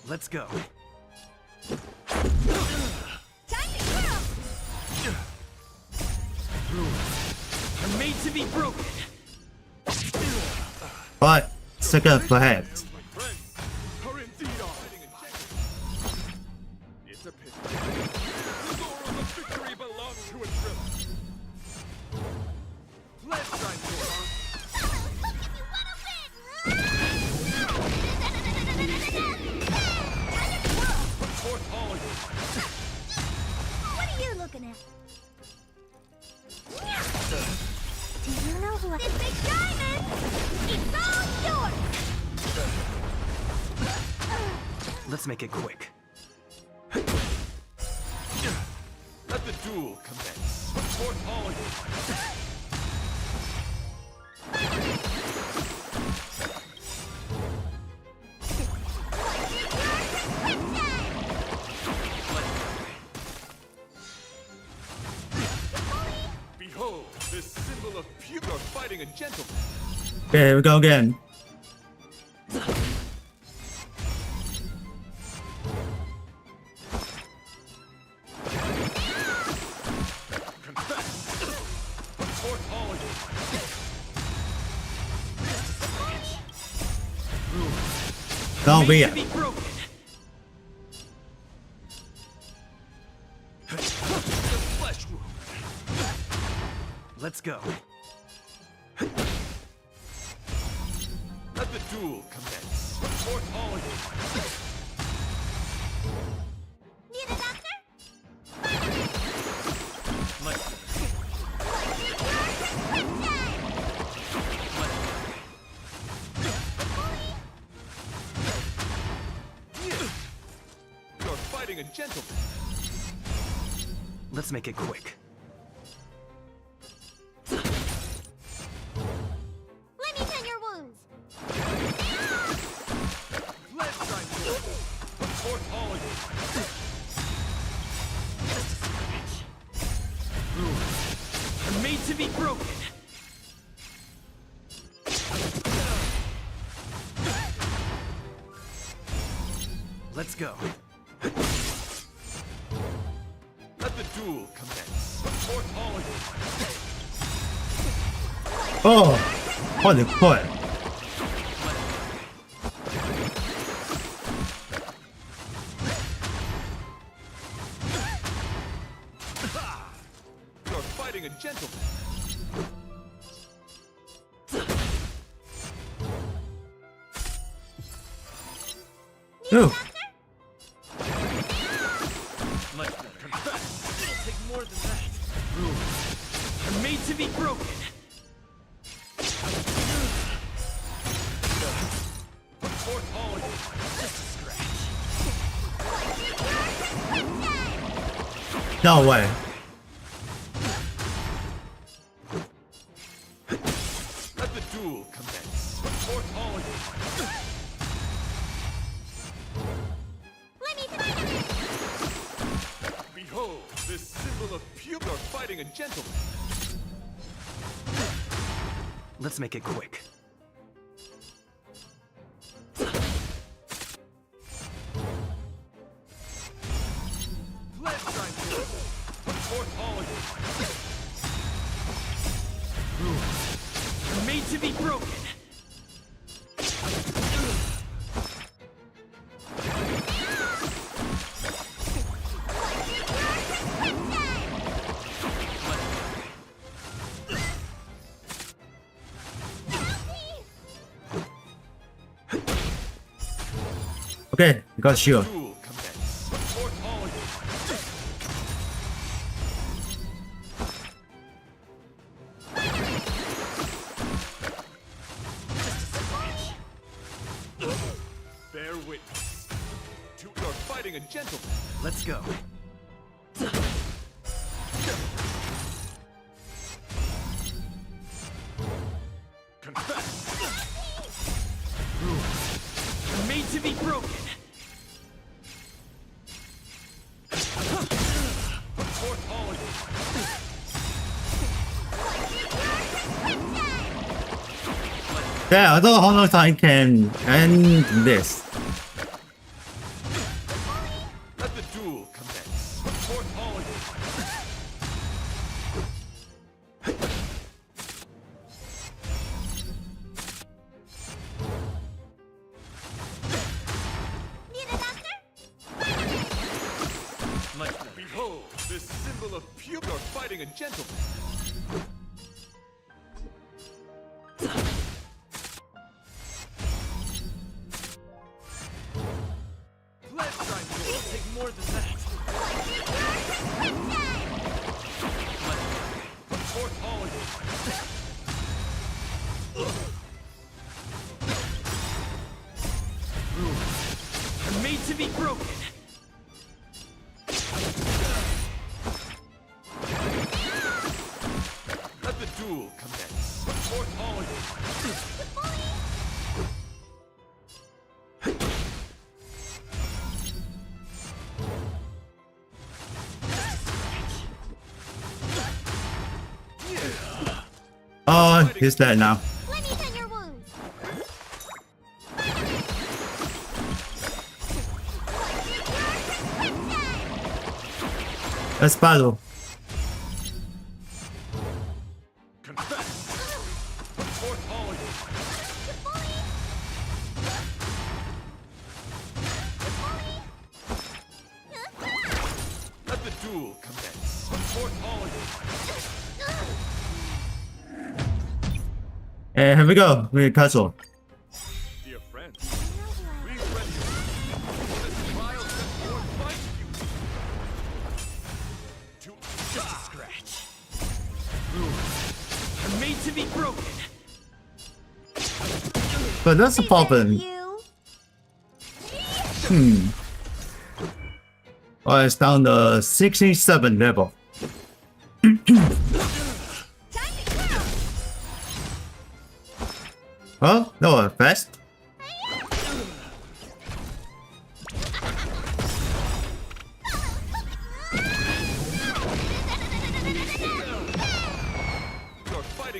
[SPEAKER 20] Let's go. Rules are made to be broken.
[SPEAKER 1] But second, perhaps.
[SPEAKER 5] Are indeed on. It's a pity. The laurels of victory belong to a thriller. Let's sign for it. Support all of you.
[SPEAKER 13] What are you looking at? Do you know who this big diamond? It's all yours.
[SPEAKER 20] Let's make it quick.
[SPEAKER 5] Let the duel commence. Support all of you. Behold, this symbol of pure fighting a gentleman.
[SPEAKER 1] Okay, here we go again.
[SPEAKER 5] Confess. Support all of you.
[SPEAKER 1] Don't be it.
[SPEAKER 5] Flesh wound.
[SPEAKER 20] Let's go.
[SPEAKER 5] Let the duel commence. Support all of you.
[SPEAKER 13] Need a doctor?
[SPEAKER 5] You're fighting a gentleman.
[SPEAKER 20] Let's make it quick.
[SPEAKER 13] Let me tend your wounds.
[SPEAKER 5] Let's sign for it. Support all of you.
[SPEAKER 12] be broken.
[SPEAKER 20] Let's go. Let the duel commence. Forth all of you.
[SPEAKER 1] Oh, holy crap.
[SPEAKER 20] You're fighting a gentleman.
[SPEAKER 1] Ooh.
[SPEAKER 12] Much better. It'll take more than that. Rules are made to be broken.
[SPEAKER 20] Forth all of you.
[SPEAKER 12] Just a scratch.
[SPEAKER 1] No way.
[SPEAKER 20] Let the duel commence. Forth all of you. Behold, this symbol of pure fighting a gentleman. Let's make it quick. Let's try forth all of you.
[SPEAKER 12] Rules are made to be broken.
[SPEAKER 1] Okay, got sure.
[SPEAKER 20] Duel commence. Forth all of you. Bear witness. You're fighting a gentleman. Let's go. Confess.
[SPEAKER 12] Rules are made to be broken.
[SPEAKER 20] Forth all of
[SPEAKER 1] Yeah, I don't know how long I can end this.
[SPEAKER 20] Let the duel commence. Forth all of
[SPEAKER 12] Much better.
[SPEAKER 20] Behold, this symbol of pure fighting a gentleman. Let's try
[SPEAKER 12] It'll take more than that.
[SPEAKER 20] forth all of you.
[SPEAKER 12] Rules are made to be broken.
[SPEAKER 20] Let the duel commence. Forth all of
[SPEAKER 1] Oh, he's dead now.
[SPEAKER 13] Let me tend your wounds.
[SPEAKER 1] Let's battle.
[SPEAKER 20] confess. Forth all of you. Let the duel commence. Forth all of
[SPEAKER 1] And here we go. We castle.
[SPEAKER 20] Dear friends, please ready. This trial set forth fight you.
[SPEAKER 12] Just a scratch. Rules are made to be broken.
[SPEAKER 1] But that's the problem. Oh, it's down to 67 level. Oh, no, fast.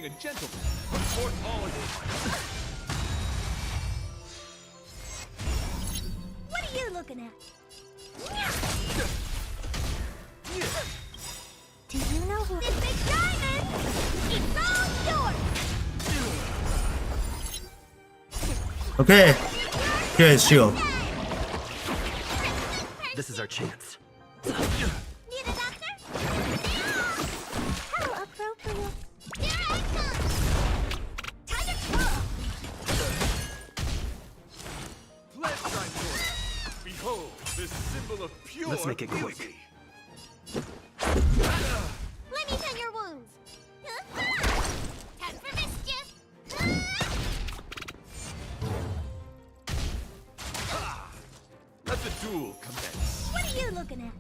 [SPEAKER 5] a gentleman. For all of
[SPEAKER 7] What are you looking at? Do you know who this big diamond? It's all yours!
[SPEAKER 1] Okay. Here is shield.
[SPEAKER 20] This is our chance.
[SPEAKER 7] Need a doctor? How appropriate. Here I come! Time to twirl!
[SPEAKER 5] Pledge time for it. Behold, this symbol of pure
[SPEAKER 20] Let's make it quick.
[SPEAKER 5] beauty.
[SPEAKER 7] Let me tend your wounds. Time for mischief.
[SPEAKER 5] Let the duel commence.
[SPEAKER 7] What are you looking at?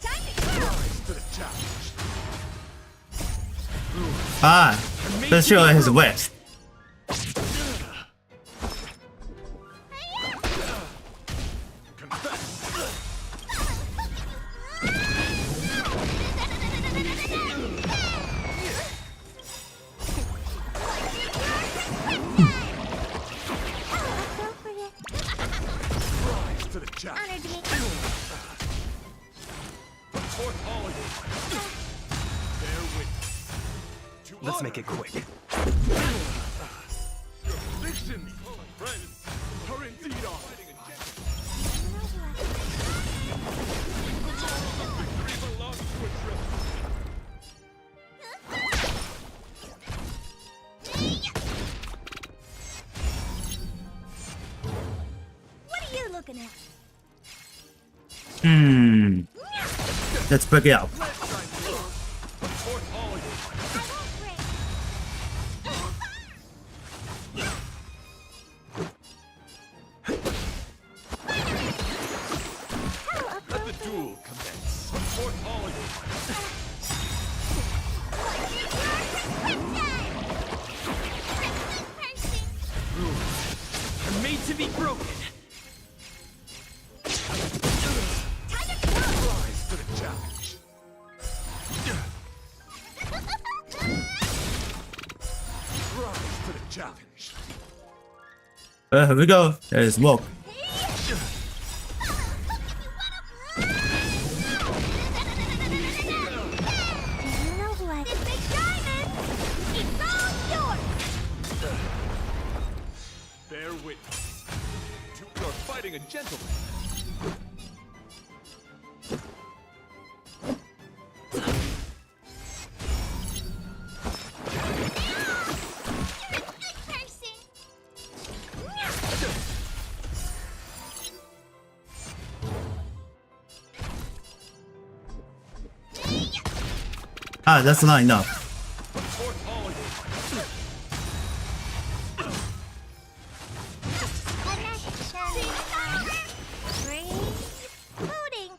[SPEAKER 7] Time to
[SPEAKER 5] Rise to the challenge.
[SPEAKER 1] Ah, the shield is west.
[SPEAKER 5] Rise to the challenge.
[SPEAKER 7] Honored me.
[SPEAKER 5] For all of you. Bear witness. To
[SPEAKER 20] Let's make it quick.
[SPEAKER 5] Your predictions, friends, are indeed on. Victory belongs to a trip.
[SPEAKER 7] What are you looking at?
[SPEAKER 1] Let's break it out.
[SPEAKER 5] For all of you.
[SPEAKER 7] I won't break.
[SPEAKER 5] Let the duel commence. For all of you. Rules are made to be broken. Rise to the challenge. Rise to the challenge.
[SPEAKER 1] Here we go. There is smoke.
[SPEAKER 7] Do you know who I... This big diamond! It's all yours!
[SPEAKER 5] Bear witness. You're fighting a gentleman.
[SPEAKER 1] Ah, that's not enough.
[SPEAKER 5] For all of
[SPEAKER 7] Booting!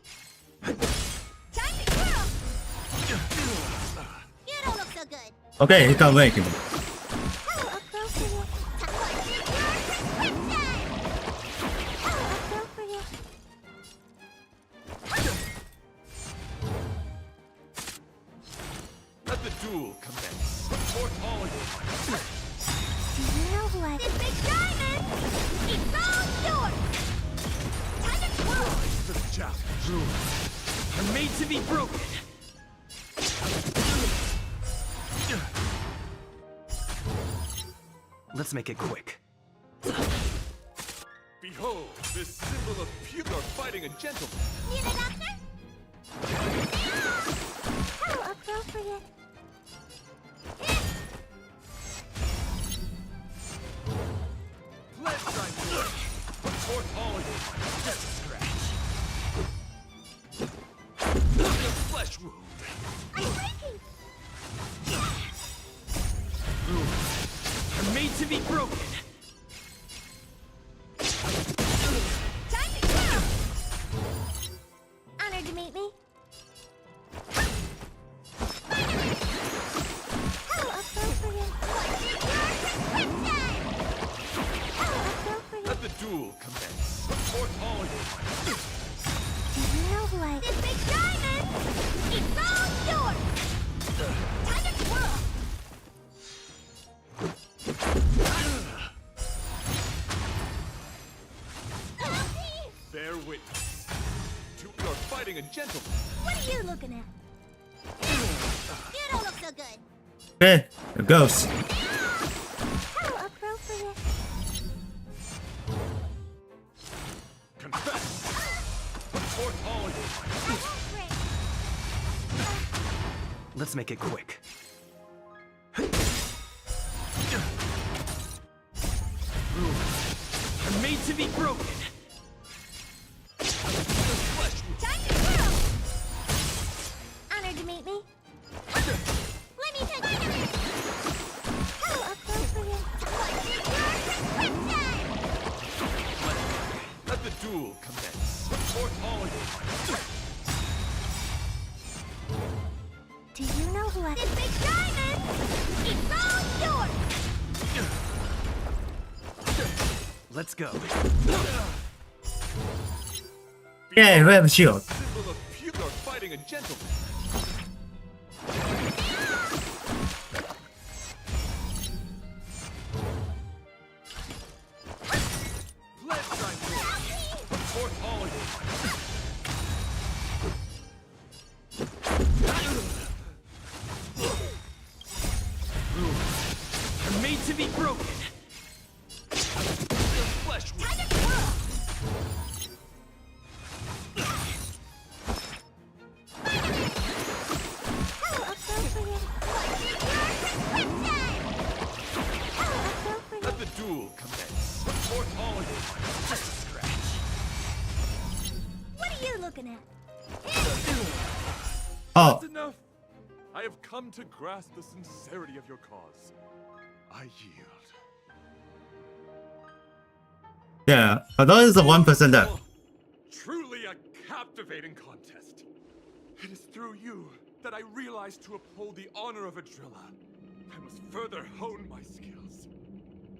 [SPEAKER 7] Time to twirl! You don't look so good.
[SPEAKER 1] Okay, he can't make him.
[SPEAKER 7] How appropriate. How appropriate.
[SPEAKER 5] Let the duel commence. For all of you.
[SPEAKER 7] Do you know who I... This big diamond! It's all yours! Time to twirl!
[SPEAKER 5] Rise to the challenge. Rules are made to be broken.
[SPEAKER 20] Let's make it quick.
[SPEAKER 5] Behold, this symbol of pure fighting a gentleman.
[SPEAKER 7] Need a doctor? How appropriate.
[SPEAKER 5] Pledge time for it. For all of you. Just a scratch. A flesh wound.
[SPEAKER 7] I'm breaking!
[SPEAKER 5] Rules are made to be broken.
[SPEAKER 7] Time to twirl! Honored to meet me. How appropriate. How appropriate.
[SPEAKER 5] Let the duel commence. For all of you.
[SPEAKER 7] Do you
[SPEAKER 5] fighting a gentleman.
[SPEAKER 7] What are you looking at? You don't look so good.
[SPEAKER 1] Okay, it goes.
[SPEAKER 7] How appropriate.
[SPEAKER 5] Confess. Report all you.
[SPEAKER 20] Let's make it quick.
[SPEAKER 5] Rules are made to be broken.
[SPEAKER 7] Time to grow. Honored to meet me. Let me take it. How appropriate. What's your prescription?
[SPEAKER 5] Let the duel commence. Report all you.
[SPEAKER 7] Do you know who I... This big diamond! It's all yours!
[SPEAKER 20] Let's go.
[SPEAKER 1] Yeah, we have a shield.
[SPEAKER 5] Symbol of pure fighting a gentleman. Let's try more. Report all you. Rules are made to be broken. The flesh will... Let the duel commence. Report all you. Just a scratch.
[SPEAKER 7] What are you looking at?
[SPEAKER 1] Oh,
[SPEAKER 21] That's enough. I have come to grasp the sincerity of your cause. I yield.
[SPEAKER 1] yeah. I thought it's a 1% there.
[SPEAKER 21] Truly a captivating contest. It is through you that I realized to uphold the honor of a driller, I must further hone my skills.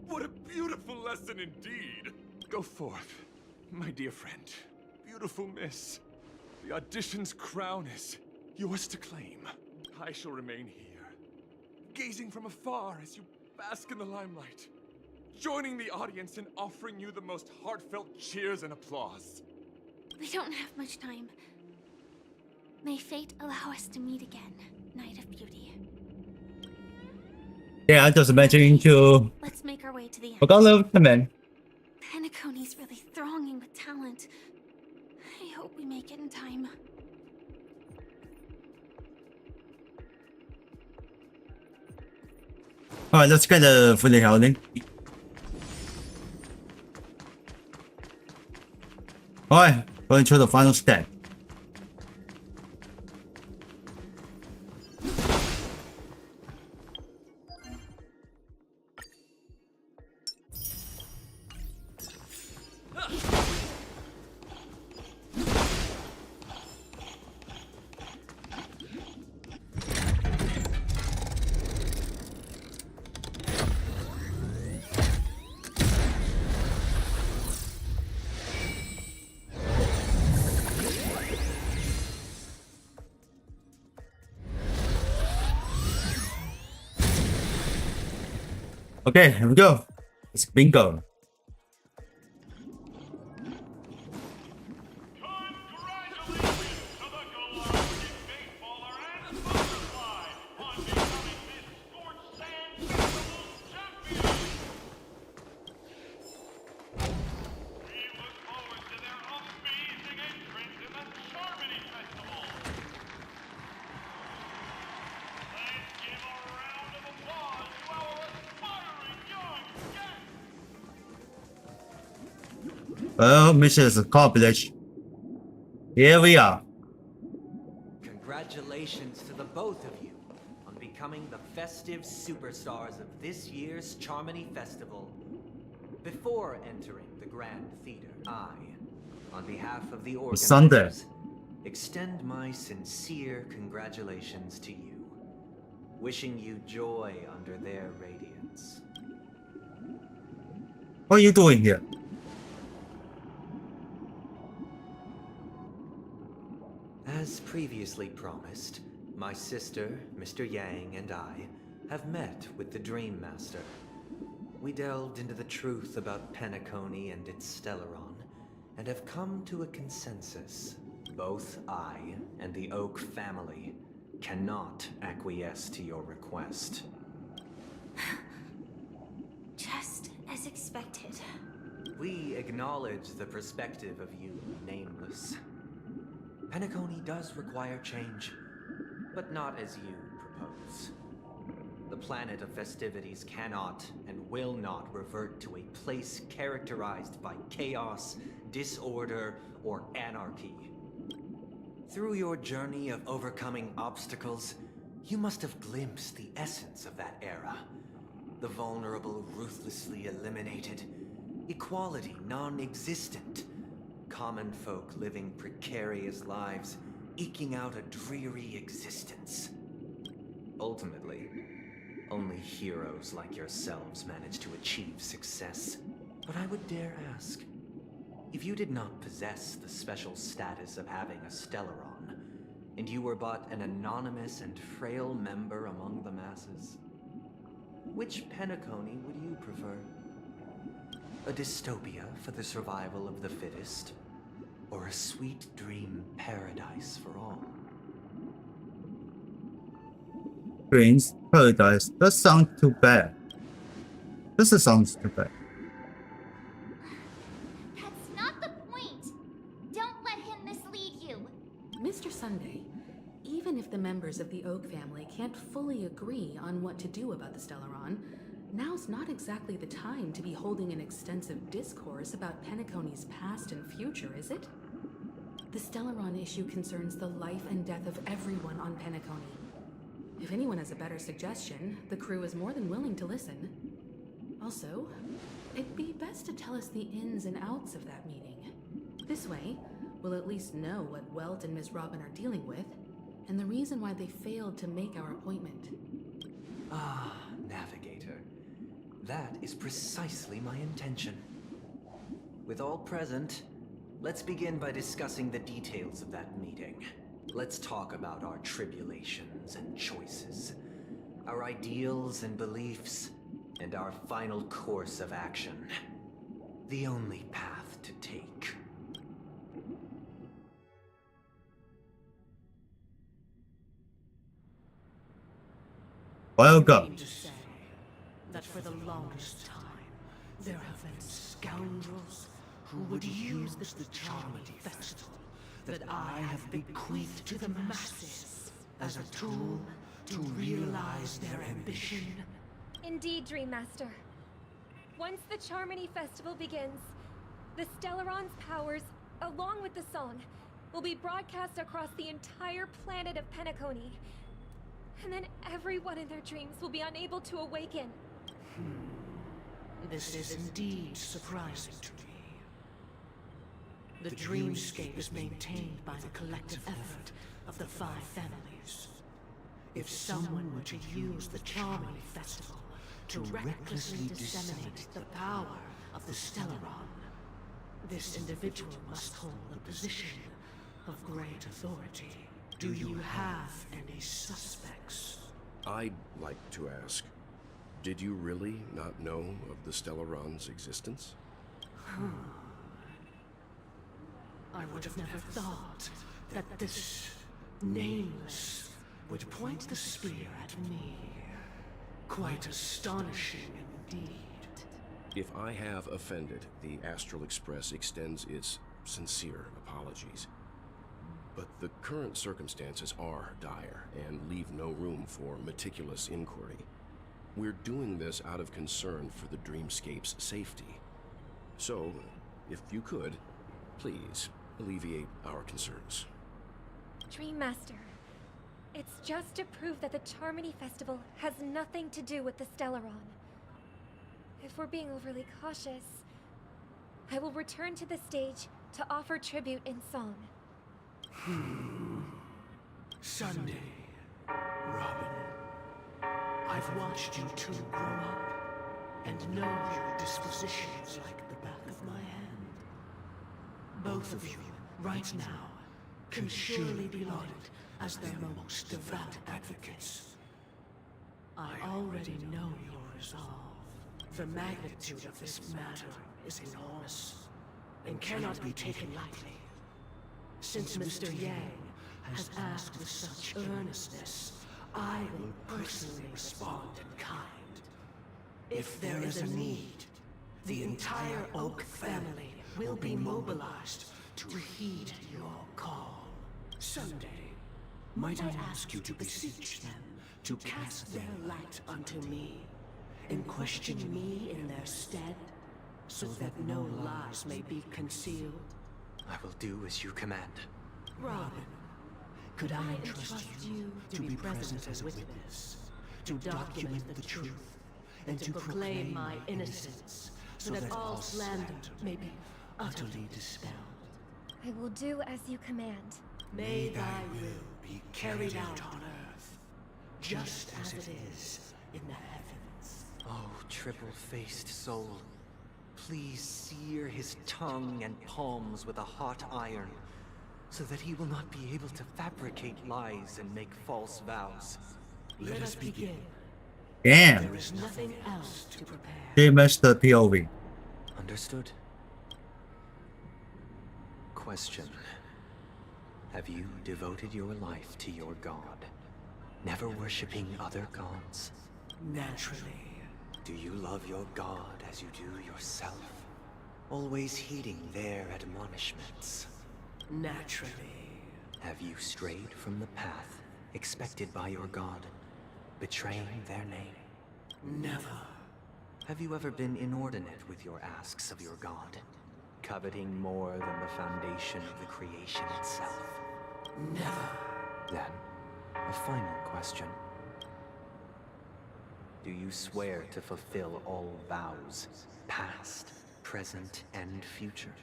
[SPEAKER 21] What a beautiful lesson indeed. Go forth, my dear friend. Beautiful miss. The audition's crown is yours to claim. I shall remain here, gazing from afar as you bask in the limelight, joining the audience in offering you the most heartfelt cheers and applause.
[SPEAKER 13] We don't have much time. May fate allow us to meet again, Knight of Beauty.
[SPEAKER 1] Yeah, I just mentioning to.
[SPEAKER 13] Let's make our way to the end.
[SPEAKER 1] Forgot to come in.
[SPEAKER 13] Penacony's really thronging with talent. I hope we make it in time.
[SPEAKER 1] Alright, let's get the fully holding. Alright, going to the final step. Okay, here we go. It's bingo. Well, mission is accomplished. Here we are.
[SPEAKER 20] Congratulations to the both of you on becoming the festive superstars of this year's Charmony Festival. Before entering the Grand Theater, I, on behalf of the
[SPEAKER 1] Sunday.
[SPEAKER 20] organizers, extend my sincere congratulations to you, wishing you joy under their radiance.
[SPEAKER 1] What are you doing here?
[SPEAKER 20] As previously promised, my sister, Mr. Yang, and I have met with the Dream Master. We delved into the truth about Penacony and its Stellaron, and have come to a consensus. Both I and the Oak family cannot acquiesce to your request.
[SPEAKER 13] Just as expected.
[SPEAKER 20] We acknowledge the perspective of you, Nameless. Penacony does require change, but not as you propose. The planet of festivities cannot and will not revert to a place characterized by chaos, disorder, or anarchy. Through your journey of overcoming obstacles, you must have glimpsed the essence of that era. The vulnerable ruthlessly eliminated, equality non-existent, common folk living precarious lives, eking out a dreary existence. Ultimately, only heroes like yourselves manage to achieve success. But I would dare ask, if you did not possess the special status of having a Stellaron, and you were but an anonymous and frail member among the masses, which Penacony would you prefer? A dystopia for the survival of the fittest, or a sweet dream paradise for all?
[SPEAKER 1] Dreams Paradise. That sounds too bad. This sounds too bad.
[SPEAKER 13] That's not the point! Don't let him mislead you!
[SPEAKER 15] Mr. Sunday, even if the members of the Oak family can't fully agree on what to do about the Stellaron, now's not exactly the time to be holding an extensive discourse about Penacony's past and future, is it? The Stellaron issue concerns the life and death of everyone on Penacony. If anyone has a better suggestion, the crew is more than willing to listen. Also, it'd be best to tell us the ins and outs of that meeting. This way, we'll at least know what Welt and Miss Robin are dealing with, and the reason why they failed to make our appointment.
[SPEAKER 20] Ah, Navigator. That is precisely my intention. With all present, let's begin by discussing the details of that meeting. Let's talk about our tribulations and choices, our ideals and beliefs, and our final course of action. The only path to take.
[SPEAKER 1] Well, go.
[SPEAKER 14] To say that for the longest time, there have been scoundrels who would use the Charmony Festival that I have bequeathed to the masses as a tool to realize their ambition.
[SPEAKER 2] Indeed, Dream Master. Once the Charmony Festival begins, the Stellaron's powers, along with the song, will be broadcast across the entire planet of Penacony. And then everyone in their dreams will be unable to awaken.
[SPEAKER 14] This is indeed surprising to me. The dreamscape is maintained by the collective effort of the 5 families. If someone were to use the Charmony Festival to recklessly disseminate the power of the Stellaron, this individual must hold a position of great authority. Do you have any suspects?
[SPEAKER 19] I'd like to ask, did you really not know of the Stellaron's existence?
[SPEAKER 14] I would have never thought that this Nameless would point the spear at me. Quite astonishing indeed.
[SPEAKER 19] If I have offended, the Astral Express extends its sincere apologies. But the current circumstances are dire and leave no room for meticulous inquiry. We're doing this out of concern for the Dreamscape's safety. So, if you could, please alleviate our concerns.
[SPEAKER 2] Dream Master, it's just to prove that the Charmony Festival has nothing to do with the Stellaron. If we're being overly cautious, I will return to the stage to offer tribute in song.
[SPEAKER 14] Sunday, Robin, I've watched you two grow up and know your dispositions like the back of my hand. Both of you, right now, can surely be lauded as their most devout advocates. I already know your resolve. The magnitude of this matter is enormous and cannot be taken lightly. Since Mr. Yang has asked with such earnestness, I will personally respond in kind. If there is a need, the entire Oak family will be mobilized to heed your call. Someday, might I ask you to beseech them to cast their light unto me, and question me in their stead, so that no lies may be concealed?
[SPEAKER 20] I will do as you command.
[SPEAKER 14] Robin, could I entrust you to be present as a witness, to document the truth, and to proclaim my innocence, so that all slander may be utterly dispelled?
[SPEAKER 2] I will do as you command.
[SPEAKER 14] May thy will be carried out on earth, just as it is in the heavens.
[SPEAKER 20] Oh, triple-faced soul, please sear his tongue and palms with a hot iron, so that he will not be able to fabricate lies and make false vows.
[SPEAKER 14] Let us begin.
[SPEAKER 1] Damn.
[SPEAKER 14] There is nothing else to prepare.
[SPEAKER 1] They messed the POV.
[SPEAKER 20] Understood? Question. Have you devoted your life to your god, never worshipping other gods?
[SPEAKER 14] Naturally.
[SPEAKER 20] Do you love your god as you do yourself, always heeding their admonishments?
[SPEAKER 14] Naturally.
[SPEAKER 20] Have you strayed from the path expected by your god, betraying their name?
[SPEAKER 14] Never.
[SPEAKER 20] Have you ever been inordinate with your asks of your god, coveting more than the foundation of the creation itself?
[SPEAKER 14] Never.
[SPEAKER 20] Then, a final question. Do you swear to fulfill all vows, past, present, and future?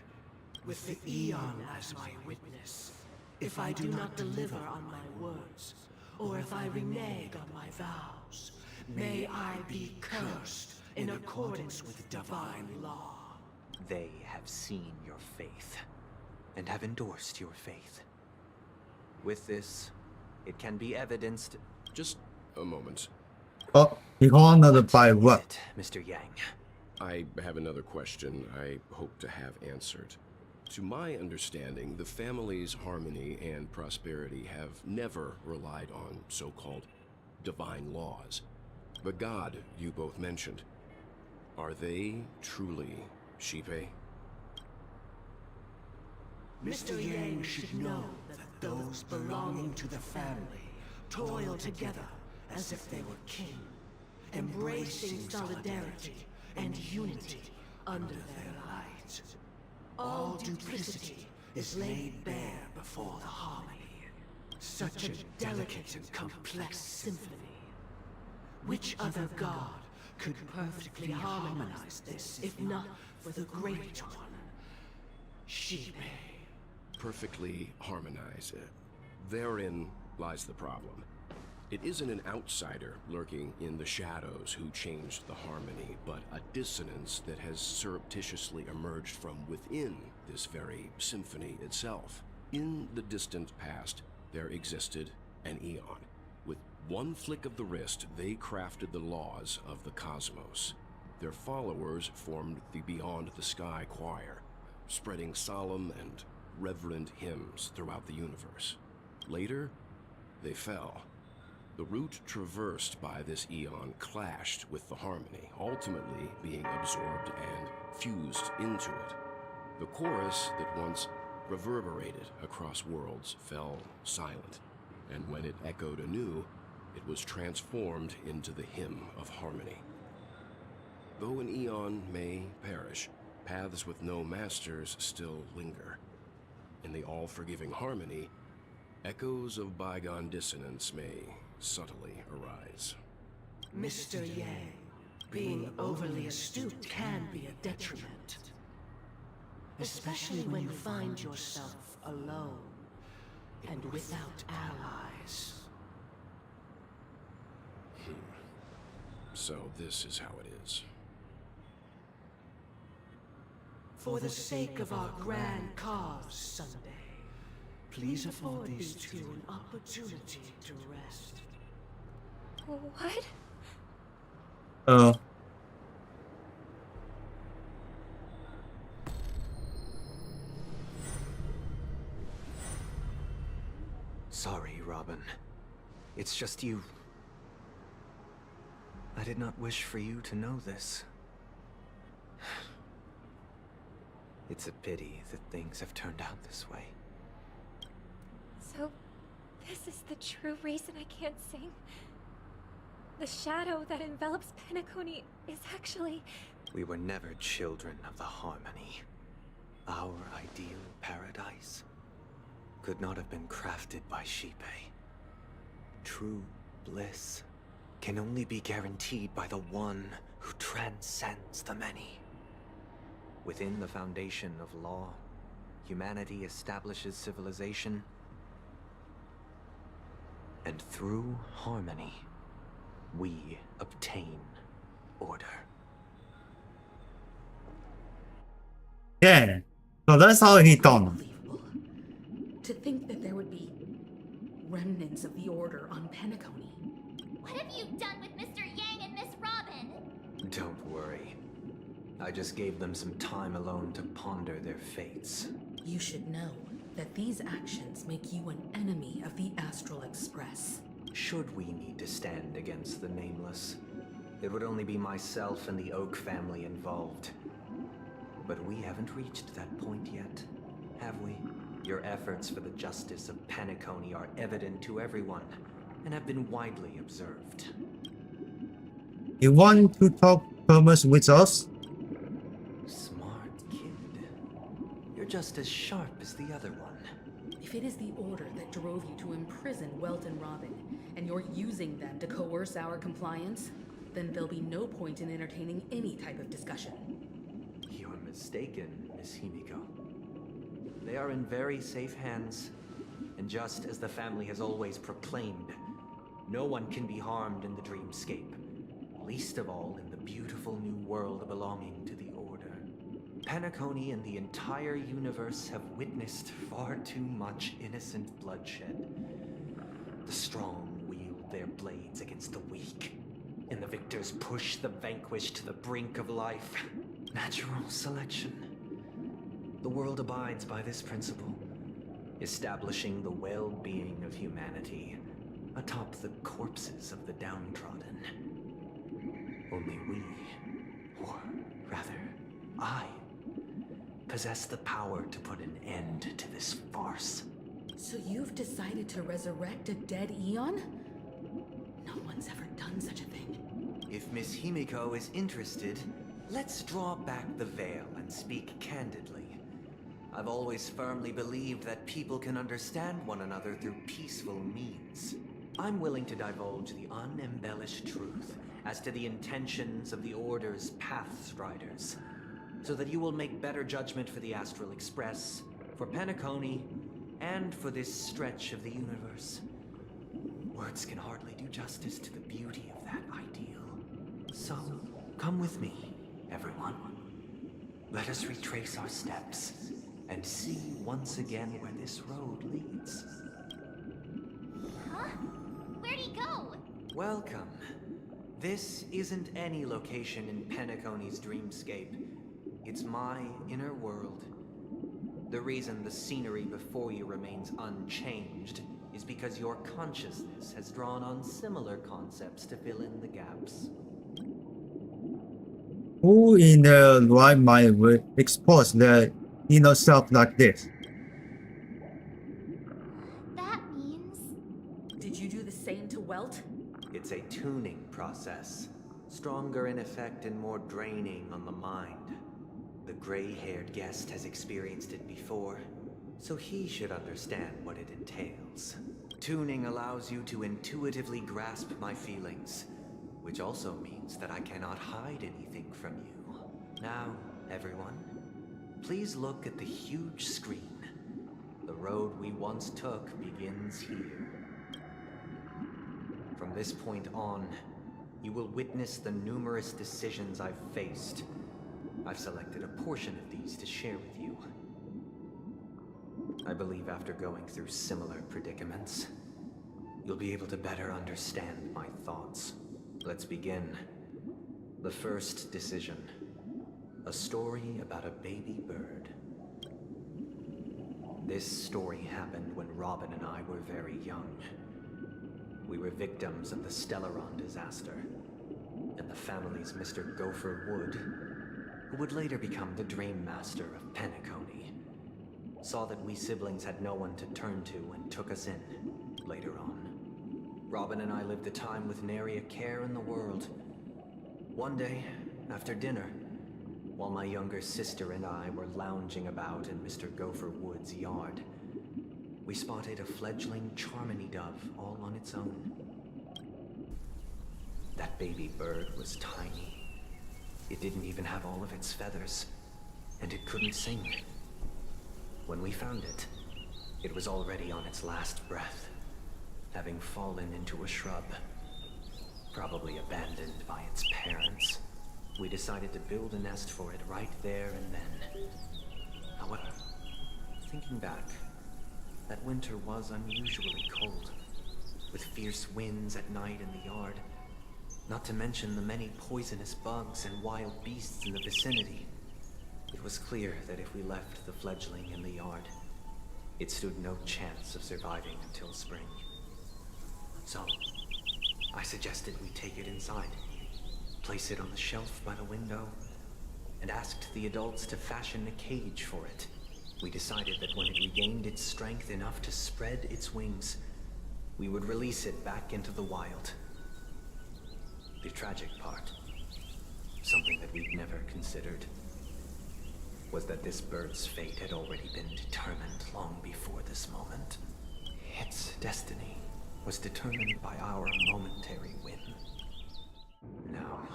[SPEAKER 14] With the Eon as my witness, if I do not deliver on my words, or if I renege on my vows, may I be cursed in accordance with divine law.
[SPEAKER 20] They have seen your faith, and have endorsed your faith. With this, it can be evidenced...
[SPEAKER 19] Just a moment.
[SPEAKER 1] Oh, he honored by what?
[SPEAKER 20] Mr. Yang.
[SPEAKER 19] I have another question I hope to have answered. To my understanding, the family's harmony and prosperity have never relied on so-called divine laws. The god you both mentioned, are they truly Shipe?
[SPEAKER 14] Mr. Yang should know that those belonging to the family toil together as if they were kin, embracing solidarity and unity under their light. All duplicity is laid bare before the harmony. Such a delicate and complex symphony. Which other god could perfectly harmonize this, if not for the great one, Shipe?
[SPEAKER 19] Perfectly harmonize. Therein lies the problem. It isn't an outsider lurking in the shadows who changed the harmony, but a dissonance that has surreptitiously emerged from within this very symphony itself. In the distant past, there existed an Eon. With one flick of the wrist, they crafted the laws of the cosmos. Their followers formed the Beyond the Sky Choir, spreading solemn and reverent hymns throughout the universe. Later, they fell. The route traversed by this Eon clashed with the harmony, ultimately being absorbed and fused into it. The chorus that once reverberated across worlds fell silent, and when it echoed anew, it was transformed into the hymn of harmony. Though an Eon may perish, paths with no masters still linger. In the all-forgiving harmony, echoes of bygone dissonance may subtly arise.
[SPEAKER 14] Mr. Yang, being overly astute can be a detriment. Especially when you find yourself alone and without allies.
[SPEAKER 19] So this is how it is.
[SPEAKER 14] For the sake of our grand cause someday, please afford these two an opportunity to rest.
[SPEAKER 2] What?
[SPEAKER 20] Sorry, Robin. It's just you. I did not wish for you to know this. It's a pity that things have turned out this way.
[SPEAKER 2] So, this is the true reason I can't sing? The shadow that envelops Penacony is actually...
[SPEAKER 20] We were never children of the harmony. Our ideal paradise could not have been crafted by Xipe. True bliss can only be guaranteed by the one who transcends the many. Within the foundation of law, humanity establishes civilization, and through harmony, we obtain order.
[SPEAKER 1] Yeah, so that's how he done.
[SPEAKER 15] To think that there would be remnants of the Order on Penacony.
[SPEAKER 7] What have you done with Mr. Yang and Miss Robin?
[SPEAKER 20] Don't worry. I just gave them some time alone to ponder their fates.
[SPEAKER 15] You should know that these actions make you an enemy of the Astral Express.
[SPEAKER 20] Should we need to stand against the Nameless, it would only be myself and the Oak family involved. But we haven't reached that point yet, have we? Your efforts for the justice of Penacony are evident to everyone, and have been widely observed.
[SPEAKER 1] You want to talk commerce with us?
[SPEAKER 20] Smart kid. You're just as sharp as the other one.
[SPEAKER 15] If it is the Order that drove you to imprison Welt and Robin, and you're using them to coerce our compliance, then there'll be no point in entertaining any type of discussion.
[SPEAKER 20] You're mistaken, Miss Himiko. They are in very safe hands, and just as the family has always proclaimed, no one can be harmed in the dreamscape, least of all in the beautiful new world belonging to the Order. Penacony and the entire universe have witnessed far too much innocent bloodshed. The strong wield their blades against the weak, and the victors push the vanquished to the brink of life. Natural selection. The world abides by this principle, establishing the well-being of humanity atop the corpses of the downtrodden. Only we, or rather, I, possess the power to put an end to this farce.
[SPEAKER 15] So you've decided to resurrect a dead Eon? No one's ever done such a thing.
[SPEAKER 20] If Miss Himiko is interested, let's draw back the veil and speak candidly. I've always firmly believed that people can understand one another through peaceful means. I'm willing to divulge the unembellished truth as to the intentions of the Order's Pathstriders, so that you will make better judgment for the Astral Express, for Penacony, and for this stretch of the universe. Words can hardly do justice to the beauty of that ideal. So, come with me, everyone. Let us retrace our steps and see once again where this road leads.
[SPEAKER 7] Huh? Where'd he go?
[SPEAKER 20] Welcome. This isn't any location in Penacony's dreamscape. It's my inner world. The reason the scenery before you remains unchanged is because your consciousness has drawn on similar concepts to fill in the gaps.
[SPEAKER 1] Who in their right mind would expose their inner self like this?
[SPEAKER 7] That means...
[SPEAKER 15] Did you do the same to Welt?
[SPEAKER 20] It's a tuning process. Stronger in effect and more draining on the mind. The gray-haired guest has experienced it before, so he should understand what it entails. Tuning allows you to intuitively grasp my feelings, which also means that I cannot hide anything from you. Now, everyone, please look at the huge screen. The road we once took begins here. From this point on, you will witness the numerous decisions I've faced. I've selected a portion of these to share with you. I believe after going through similar predicaments, you'll be able to better understand my thoughts. Let's begin. The first decision. A story about a baby bird. This story happened when Robin and I were very young. We were victims of the Stellaron disaster, and the family's Mr. Gopher Wood, who would later become the Dream Master of Penacony, saw that we siblings had no one to turn to and took us in later on. Robin and I lived a time with nary a care in the world. One day, after dinner, while my younger sister and I were lounging about in Mr. Gopher Wood's yard, we spotted a fledgling Charmony dove all on its own. That baby bird was tiny. It didn't even have all of its feathers, and it couldn't sing. When we found it, it was already on its last breath, having fallen into a shrub, probably abandoned by its parents. We decided to build a nest for it right there and then. However, thinking back, that winter was unusually cold, with fierce winds at night in the yard, not to mention the many poisonous bugs and wild beasts in the vicinity. It was clear that if we left the fledgling in the yard, it stood no chance of surviving until spring. So, I suggested we take it inside, place it on the shelf by the window, and asked the adults to fashion a cage for it. We decided that when it regained its strength enough to spread its wings, we would release it back into the wild. The tragic part, something that we'd never considered, was that this bird's fate had already been determined long before this moment. Its destiny was determined by our momentary whim. Now,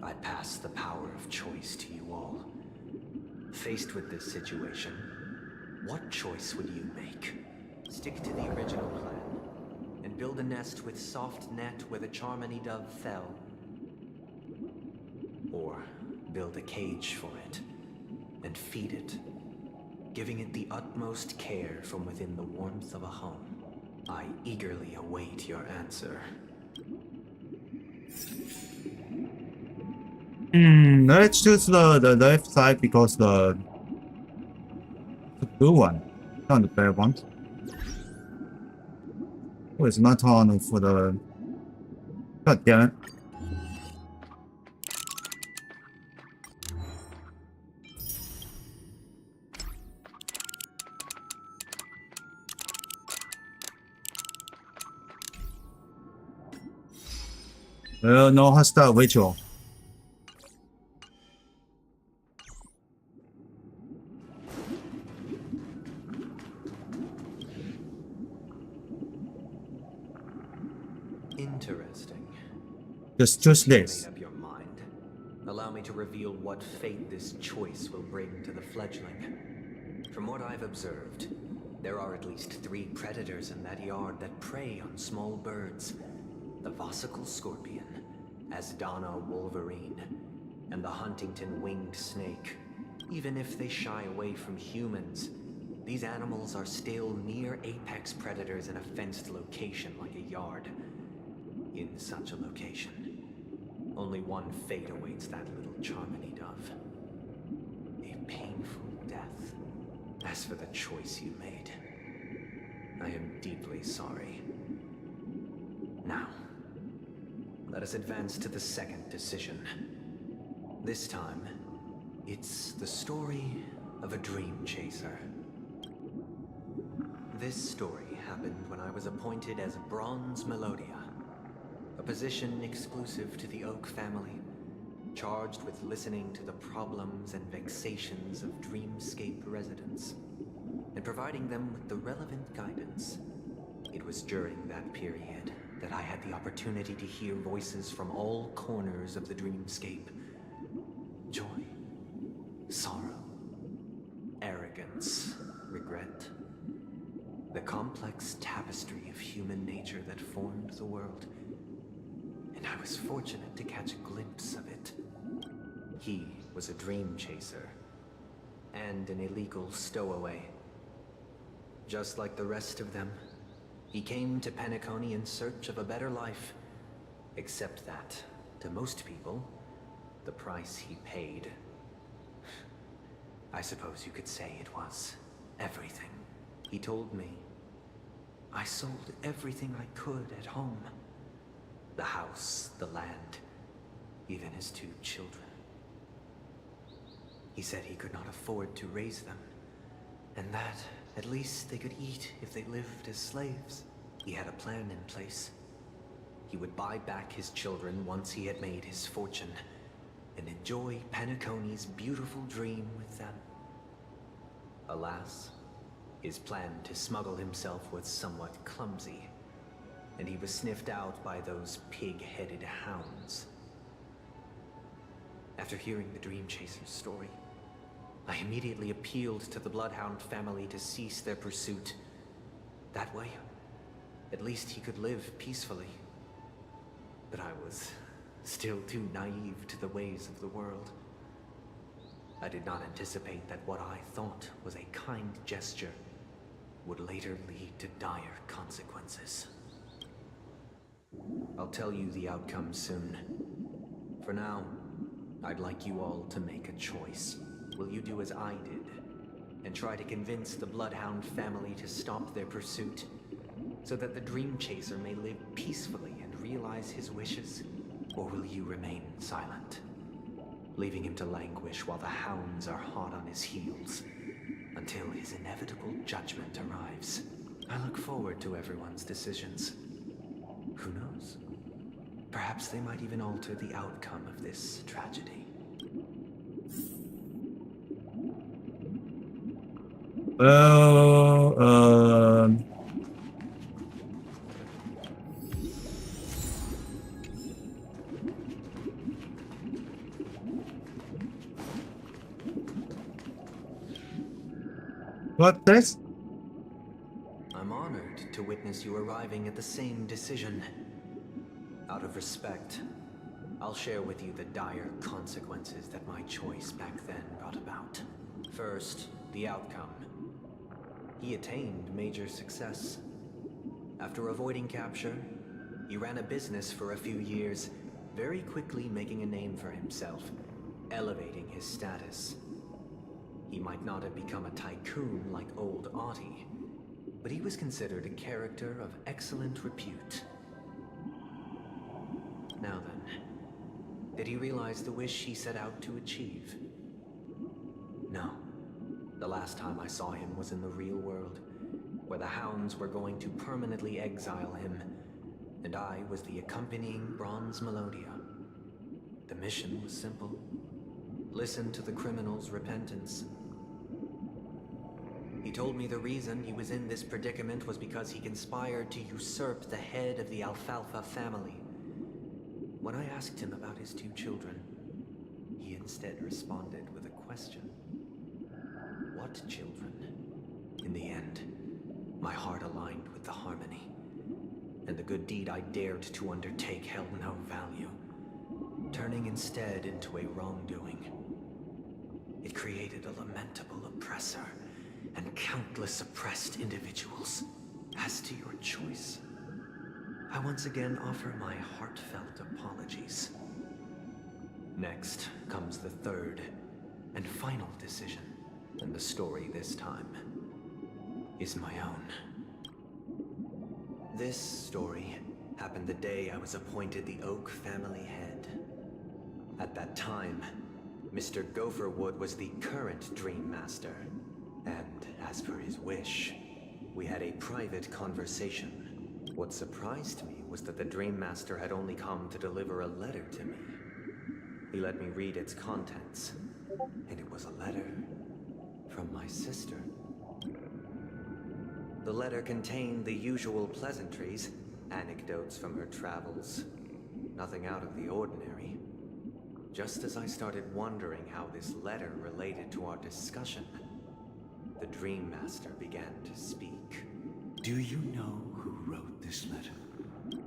[SPEAKER 20] I pass the power of choice to you all. Faced with this situation, what choice would you make? Stick to the original plan and build a nest with soft net where the Charmony dove fell? Or build a cage for it and feed it, giving it the utmost care from within the warmth of a home? I eagerly await your answer.
[SPEAKER 1] Let's choose the left side because the blue one, not the bad one. Oh, it's not on for the. God damn it. No hostile visual.
[SPEAKER 20] Interesting.
[SPEAKER 1] Just choose this.
[SPEAKER 20] Made up your mind. Allow me to reveal what fate this choice will bring to the fledgling. From what I've observed, there are at least 3 predators in that yard that prey on small birds. The Vossicle scorpion, Asdana wolverine, and the Huntington winged snake. Even if they shy away from humans, these animals are still near apex predators in a fenced location like a yard. In such a location, only one fate awaits that little Charmony dove. A painful death. As for the choice you made, I am deeply sorry. Now, let us advance to the second decision. This time, it's the story of a dream chaser. This story happened when I was appointed as Bronze Melodia, a position exclusive to the Oak family, charged with listening to the problems and vexations of Dreamscape residents, and providing them with the relevant guidance. It was during that period that I had the opportunity to hear voices from all corners of the Dreamscape. Joy, sorrow, arrogance, regret. The complex tapestry of human nature that formed the world. And I was fortunate to catch a glimpse of it. He was a dream chaser, and an illegal stowaway. Just like the rest of them, he came to Penacony in search of a better life. Except that, to most people, the price he paid, I suppose you could say it was everything. he told me, I sold everything I could at home. The house, the land, even his 2 children. He said he could not afford to raise them, and that at least they could eat if they lived as slaves. He had a plan in place. He would buy back his children once he had made his fortune, and enjoy Penacony's beautiful dream with them. Alas, his plan to smuggle himself was somewhat clumsy, and he was sniffed out by those pig-headed hounds. After hearing the Dream Chaser's story, I immediately appealed to the Bloodhound family to cease their pursuit. That way, at least he could live peacefully. But I was still too naive to the ways of the world. I did not anticipate that what I thought was a kind gesture would later lead to dire consequences. I'll tell you the outcome soon. For now, I'd like you all to make a choice. Will you do as I did, and try to convince the Bloodhound family to stop their pursuit, so that the Dream Chaser may live peacefully and realize his wishes? Or will you remain silent, leaving him to languish while the hounds are hot on his heels, until his inevitable judgment arrives? I look forward to everyone's decisions. Who knows? Perhaps they might even alter the outcome of this tragedy.
[SPEAKER 1] Well, what this?
[SPEAKER 20] I'm honored to witness you arriving at the same decision. Out of respect, I'll share with you the dire consequences that my choice back then brought about. First, the outcome. He attained major success. After avoiding capture, he ran a business for a few years, very quickly making a name for himself, elevating his status. He might not have become a tycoon like old Audie, but he was considered a character of excellent repute. Now then, did he realize the wish he set out to achieve? No. The last time I saw him was in the real world, where the hounds were going to permanently exile him, and I was the accompanying Bronze Melodia. The mission was simple. Listen to the criminal's repentance. He told me the reason he was in this predicament was because he conspired to usurp the head of the Alfalfa family. When I asked him about his 2 children, he instead responded with a question. What children? In the end, my heart aligned with the harmony, and the good deed I dared to undertake held no value, turning instead into a wrongdoing. It created a lamentable oppressor and countless oppressed individuals. As to your choice, I once again offer my heartfelt apologies. Next comes the third and final decision, and the story this time is my own. This story happened the day I was appointed the Oak family head. At that time, Mr. Gopherwood was the current Dream Master, and as per his wish, we had a private conversation. What surprised me was that the Dream Master had only come to deliver a letter to me. He let me read its contents, and it was a letter from my sister. The letter contained the usual pleasantries, anecdotes from her travels, nothing out of the ordinary. Just as I started wondering how this letter related to our discussion, the Dream Master began to speak.
[SPEAKER 14] Do you know who wrote this letter?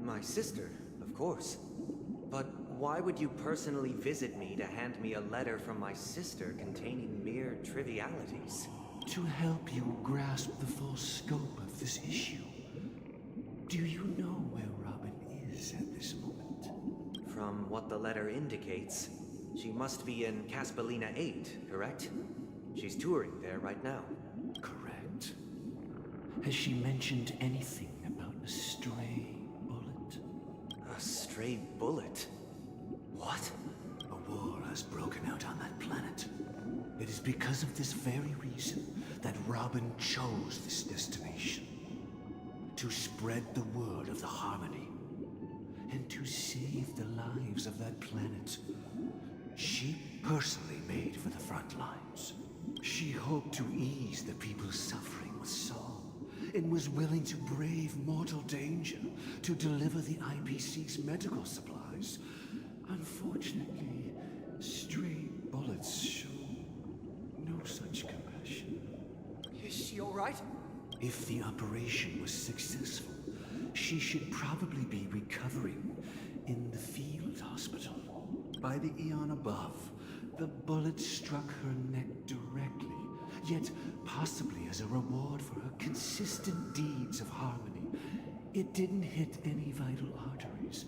[SPEAKER 20] My sister, of course. But why would you personally visit me to hand me a letter from my sister containing mere trivialities?
[SPEAKER 14] To help you grasp the full scope of this issue. Do you know where Robin is at this moment?
[SPEAKER 20] From what the letter indicates, she must be in Caspelina 8, correct? She's touring there right now.
[SPEAKER 14] Correct. Has she mentioned anything about a stray bullet?
[SPEAKER 20] A stray bullet? What?
[SPEAKER 14] A war has broken out on that planet. It is because of this very reason that Robin chose this destination. To spread the word of the Harmony. And to save the lives of that planet. She personally made for the front lines. She hoped to ease the people's suffering with song, and was willing to brave mortal danger to deliver the IPC's medical supplies. Unfortunately, stray bullets show no such compassion.
[SPEAKER 20] Is she alright?
[SPEAKER 14] If the operation was successful, she should probably be recovering in the field hospital. By the eon above, the bullet struck her neck directly, yet possibly as a reward for her consistent deeds of harmony. It didn't hit any vital arteries.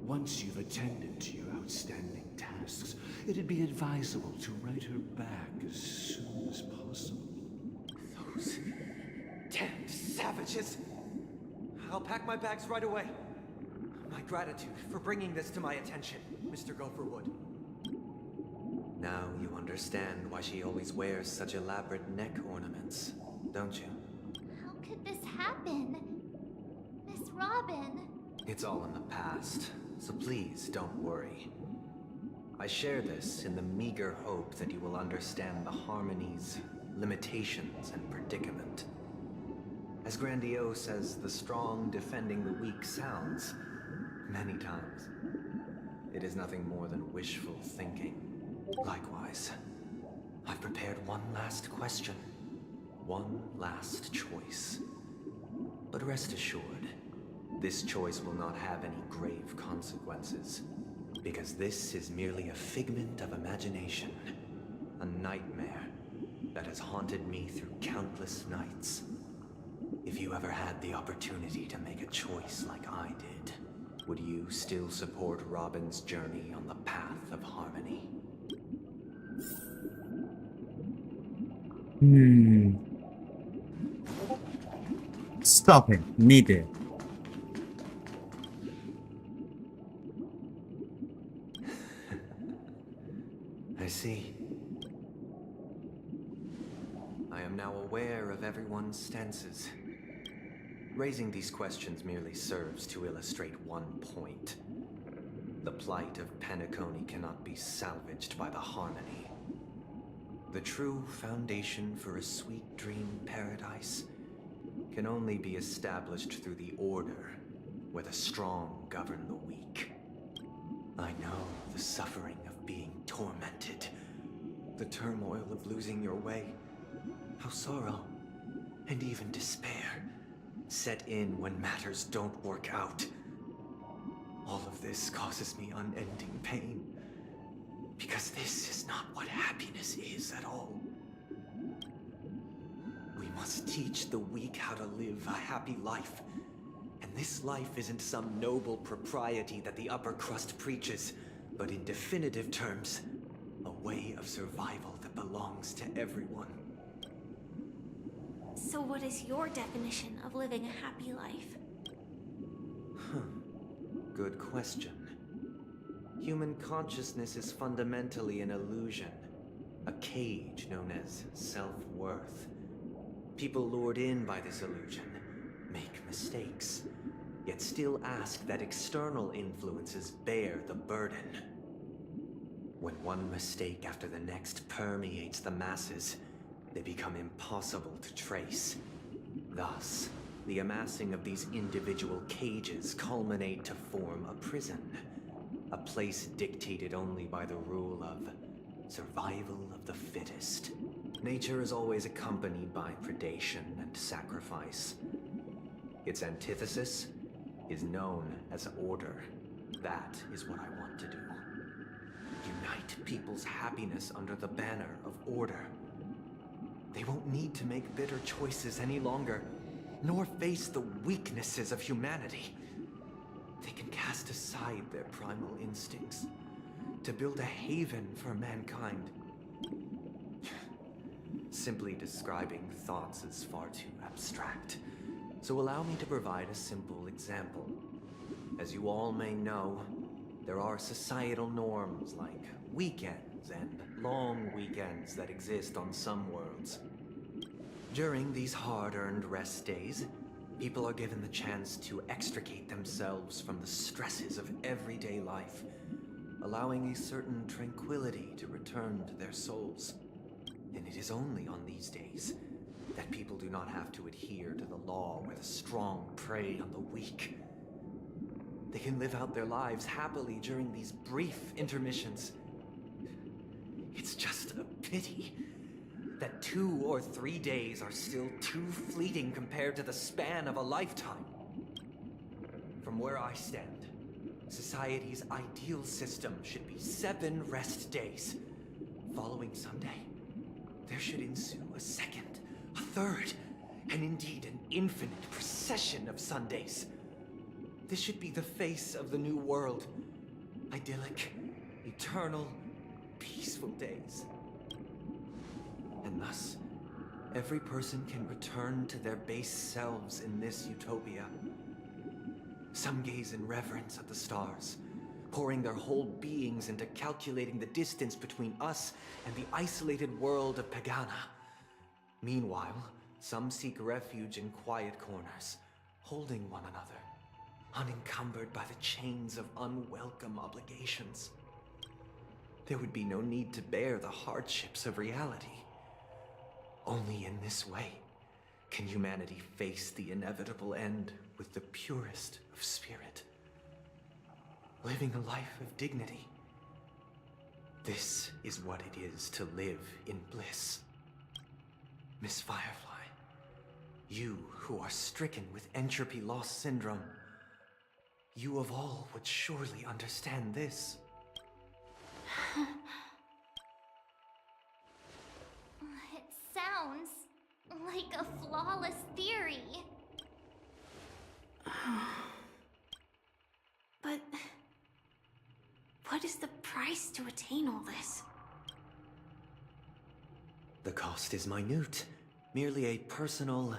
[SPEAKER 14] Once you've attended to your outstanding tasks, it'd be advisable to write her back as soon as possible.
[SPEAKER 20] Those damned savages! I'll pack my bags right away. My gratitude for bringing this to my attention, Mr. Gopherwood. Now you understand why she always wears such elaborate neck ornaments, don't you?
[SPEAKER 7] How could this happen? Miss Robin.
[SPEAKER 20] It's all in the past, so please don't worry. I share this in the meager hope that you will understand the Harmony's limitations and predicament. As grandiose as the strong defending the weak sounds, many times, it is nothing more than wishful thinking. Likewise, I've prepared one last question, one last choice. But rest assured, this choice will not have any grave consequences, because this is merely a figment of imagination, a nightmare that has haunted me through countless nights. If you ever had the opportunity to make a choice like I did, would you still support Robin's journey on the path of harmony?
[SPEAKER 1] Stop it. Needed.
[SPEAKER 20] I see. I am now aware of everyone's stances. Raising these questions merely serves to illustrate one point. The plight of Penacony cannot be salvaged by the Harmony. The true foundation for a sweet dream paradise can only be established through the order, where the strong govern the weak. I know the suffering of being tormented, the turmoil of losing your way, how sorrow, and even despair, set in when matters don't work out. All of this causes me unending pain, because this is not what happiness is at all. We must teach the weak how to live a happy life. And this life isn't some noble propriety that the upper crust preaches, but in definitive terms, a way of survival that belongs to everyone.
[SPEAKER 13] So what is your definition of living a happy life?
[SPEAKER 20] Good question. Human consciousness is fundamentally an illusion, a cage known as self-worth. People lured in by this illusion make mistakes, yet still ask that external influences bear the burden. When one mistake after the next permeates the masses, they become impossible to trace. Thus, the amassing of these individual cages culminate to form a prison, a place dictated only by the rule of survival of the fittest. Nature is always accompanied by predation and sacrifice. Its antithesis is known as order. That is what I want to do. Unite people's happiness under the banner of order. They won't need to make bitter choices any longer, nor face the weaknesses of humanity. They can cast aside their primal instincts to build a haven for mankind. Simply describing thoughts is far too abstract. So allow me to provide a simple example. As you all may know, there are societal norms like weekends and long weekends that exist on some worlds. During these hard-earned rest days, people are given the chance to extricate themselves from the stresses of everyday life, allowing a certain tranquility to return to their souls. And it is only on these days that people do not have to adhere to the law where the strong prey on the weak. They can live out their lives happily during these brief intermissions. It's just a pity that 2 or 3 days are still too fleeting compared to the span of a lifetime. From where I stand, society's ideal system should be 7 rest days. Following Sunday, there should ensue a second, a third, and indeed an infinite procession of Sundays. This should be the face of the new world. Idyllic, eternal, peaceful days. And thus, every person can return to their base selves in this utopia. Some gaze in reverence at the stars, pouring their whole beings into calculating the distance between us and the isolated world of Pagana. Meanwhile, some seek refuge in quiet corners, holding one another, unencumbered by the chains of unwelcome obligations. There would be no need to bear the hardships of reality. Only in this way can humanity face the inevitable end with the purest of spirit, living a life of dignity. This is what it is to live in bliss. Miss Firefly, you who are stricken with entropy loss syndrome, you of all would surely understand this.
[SPEAKER 13] It sounds like a flawless theory. But what is the price to attain all this?
[SPEAKER 20] The cost is minute, merely a personal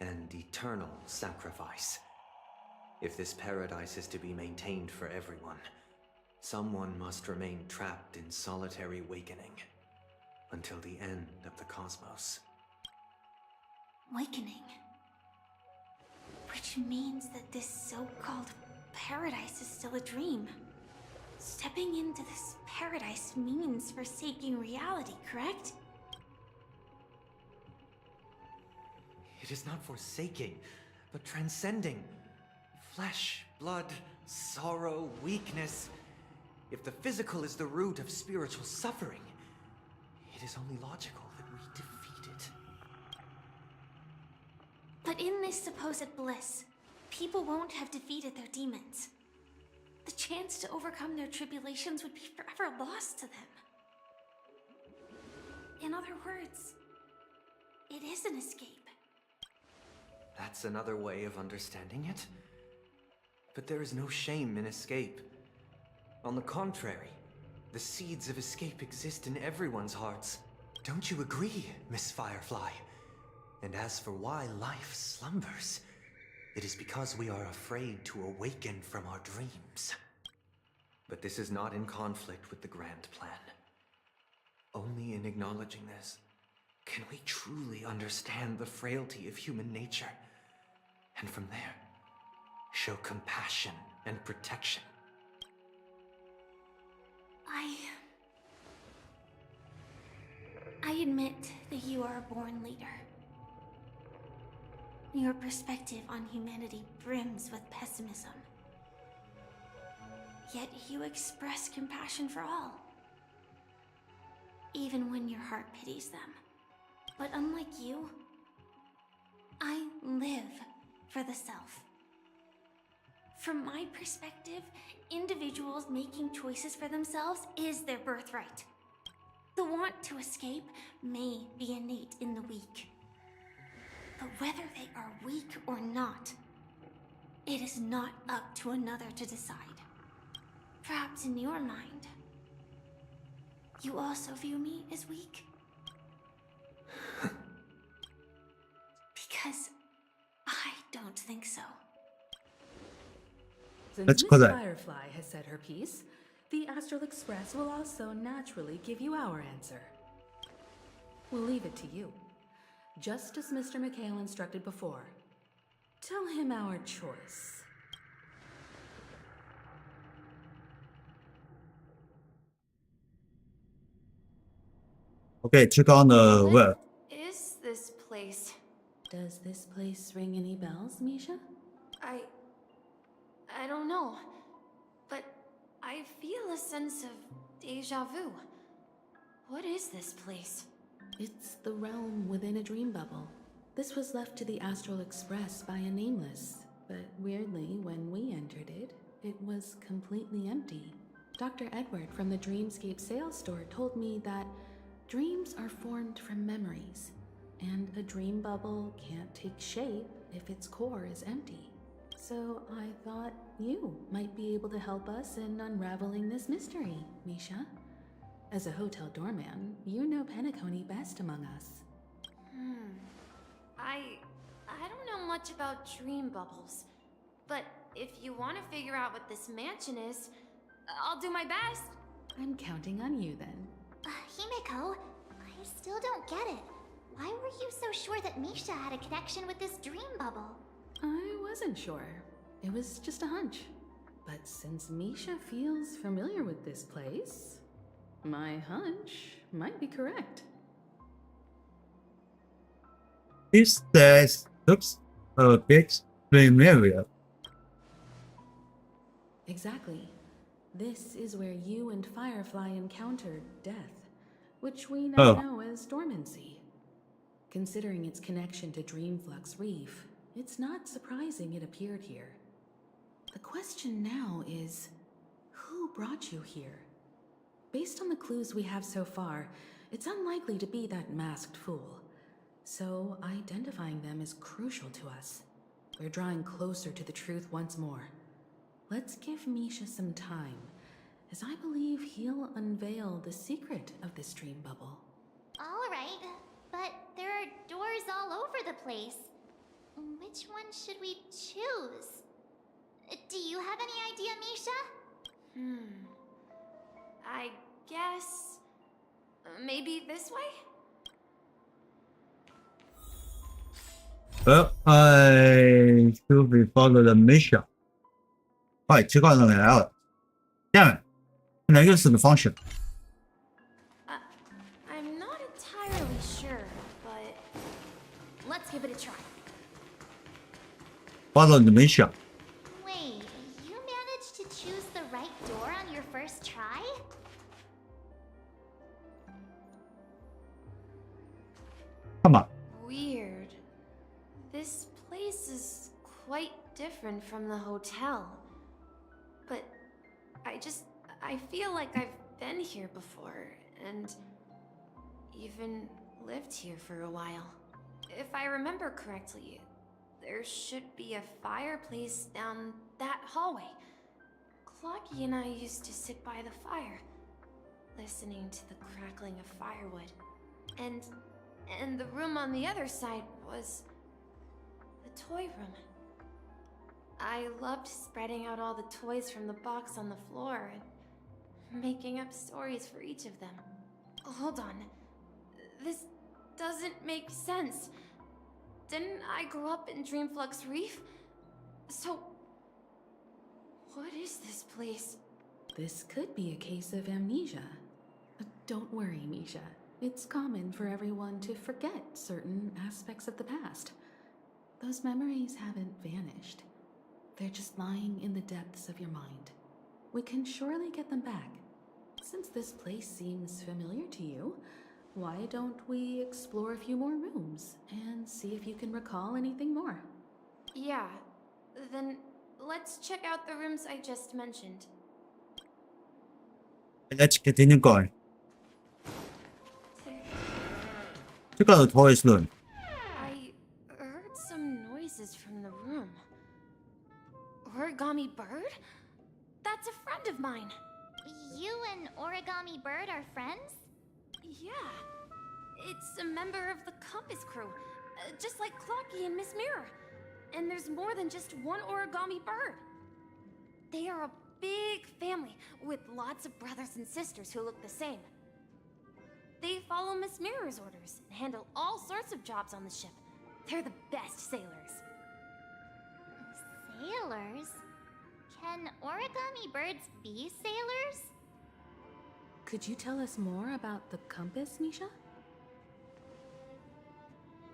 [SPEAKER 20] and eternal sacrifice. If this paradise is to be maintained for everyone, someone must remain trapped in solitary awakening until the end of the cosmos.
[SPEAKER 13] Awakening. Which means that this so-called paradise is still a dream. Stepping into this paradise means forsaking reality, correct?
[SPEAKER 20] It is not forsaking, but transcending. Flesh, blood, sorrow, weakness. If the physical is the root of spiritual suffering, it is only logical that we defeat it.
[SPEAKER 13] But in this supposed bliss, people won't have defeated their demons. The chance to overcome their tribulations would be forever lost to them. In other words, it is an escape.
[SPEAKER 20] That's another way of understanding it. But there is no shame in escape. On the contrary, the seeds of escape exist in everyone's hearts. Don't you agree, Miss Firefly? And as for why life slumbers, it is because we are afraid to awaken from our dreams. But this is not in conflict with the grand plan. Only in acknowledging this can we truly understand the frailty of human nature, and from there, show compassion and protection.
[SPEAKER 13] I admit that you are a born leader. Your perspective on humanity brims with pessimism. Yet you express compassion for all, even when your heart pities them. But unlike you, I live for the self. From my perspective, individuals making choices for themselves is their birthright. The want to escape may be innate in the weak. But whether they are weak or not, it is not up to another to decide. Perhaps in your mind, you also view me as weak?
[SPEAKER 4] don't think so.
[SPEAKER 15] Since
[SPEAKER 1] That's
[SPEAKER 15] Miss
[SPEAKER 1] correct.
[SPEAKER 15] Firefly has said her piece, the Astral Express will also naturally give you our answer. We'll leave it to you. Just as Mr. McHale instructed before. Tell him our choice.
[SPEAKER 1] Okay, check on the web.
[SPEAKER 4] Is this place?
[SPEAKER 15] Does this place ring any bells, Misha?
[SPEAKER 4] I don't know. But I feel a sense of deja vu. What is this place?
[SPEAKER 15] It's the realm within a dream bubble. This was left to the Astral Express by a nameless, but weirdly, when we entered it, it was completely empty. Dr. Edward from the Dreamscape sales store told me that dreams are formed from memories, and a dream bubble can't take shape if its core is empty. So I thought you might be able to help us in unraveling this mystery, Misha. As a hotel doorman, you know Penacony best among us.
[SPEAKER 4] I don't know much about dream bubbles, but if you want to figure out what this mansion is, I'll do my best.
[SPEAKER 15] I'm counting on you then.
[SPEAKER 7] Himeko, I still don't get it. Why were you so sure that Misha had a connection with this dream bubble?
[SPEAKER 15] I wasn't sure. It was just a hunch. But since Misha feels familiar with this place, my hunch might be correct.
[SPEAKER 1] This place looks a bit familiar.
[SPEAKER 15] Exactly. This is where you and Firefly encountered death, which we now know as dormancy. Considering its connection to Dreamflux Reef, it's not surprising it appeared here. The question now is, who brought you here? Based on the clues we have so far, it's unlikely to be that masked fool. So identifying them is crucial to us. We're drawing closer to the truth once more. Let's give Misha some time, as I believe he'll unveil the secret of this dream bubble.
[SPEAKER 7] All right, but there are doors all over the place. Which one should we choose? Do you have any idea, Misha?
[SPEAKER 4] I guess... maybe this way?
[SPEAKER 1] Well, I should be follow the mission. 快，奇怪的来了。Damn it！现在又是个方向。
[SPEAKER 4] I'm not entirely sure, but let's give it a try.
[SPEAKER 1] Follow the mission.
[SPEAKER 7] Wait, you managed to choose the right door on your first try?
[SPEAKER 1] Come on.
[SPEAKER 4] Weird. This place is quite different from the hotel. But I feel like I've been here before, and even lived here for a while. If I remember correctly, there should be a fireplace down that hallway. Clocky and I used to sit by the fire, listening to the crackling of firewood. And the room on the other side was the toy room. I loved spreading out all the toys from the box on the floor and making up stories for each of them. Hold on. This doesn't make sense. Didn't I grow up in Dreamflux Reef? So, what is this place?
[SPEAKER 15] This could be a case of amnesia. Don't worry, Misha. It's common for everyone to forget certain aspects of the past. Those memories haven't vanished. They're just lying in the depths of your mind. We can surely get them back. Since this place seems familiar to you, why don't we explore a few more rooms and see if you can recall anything more?
[SPEAKER 4] Yeah, then let's check out the rooms I just mentioned.
[SPEAKER 1] Let's continue going. Check out the toys room.
[SPEAKER 4] I heard some noises from the room. Origami Bird? That's a friend of mine.
[SPEAKER 7] You and Origami Bird are friends?
[SPEAKER 4] Yeah. It's a member of the Compass crew, just like Clocky and Miss Mirror.
[SPEAKER 2] And there's more than just one origami bird. They are a big family with lots of brothers and sisters who look the same. They follow Miss Mirror's orders and handle all sorts of jobs on the ship. They're the best sailors.
[SPEAKER 7] Sailors? Can origami birds be sailors?
[SPEAKER 15] Could you tell us more about the compass, Misha?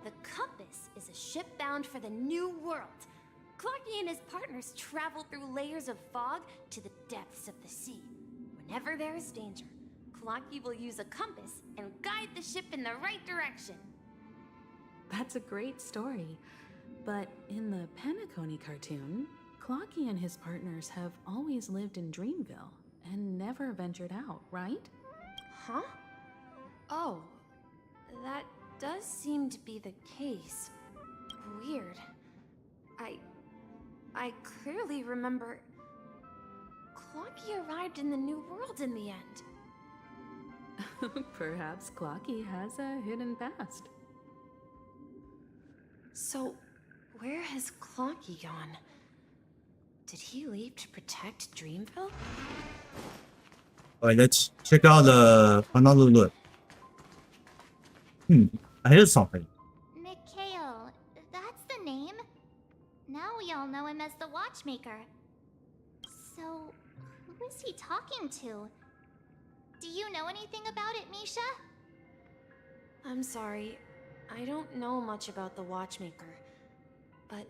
[SPEAKER 2] The compass is a ship bound for the new world. Clocky and his partners travel through layers of fog to the depths of the sea. Whenever there is danger, Clocky will use a compass and guide the ship in the right direction.
[SPEAKER 15] That's a great story. But in the Penacony cartoon, Clocky and his partners have always lived in Dreamville and never ventured out, right?
[SPEAKER 2] Huh? Oh, that does seem to be the case. Weird. I clearly remember Clocky arrived in the new world in the end.
[SPEAKER 15] Perhaps Clocky has a hidden past.
[SPEAKER 2] So, where has Clocky gone? Did he leave to protect Dreamville?
[SPEAKER 1] Alright, let's check out Honolulu. I heard something.
[SPEAKER 7] Mikhail, that's the name. Now we all know him as the Watchmaker. So, who is he talking to? Do you know anything about it, Misha?
[SPEAKER 2] I'm sorry, I don't know much about the Watchmaker. But,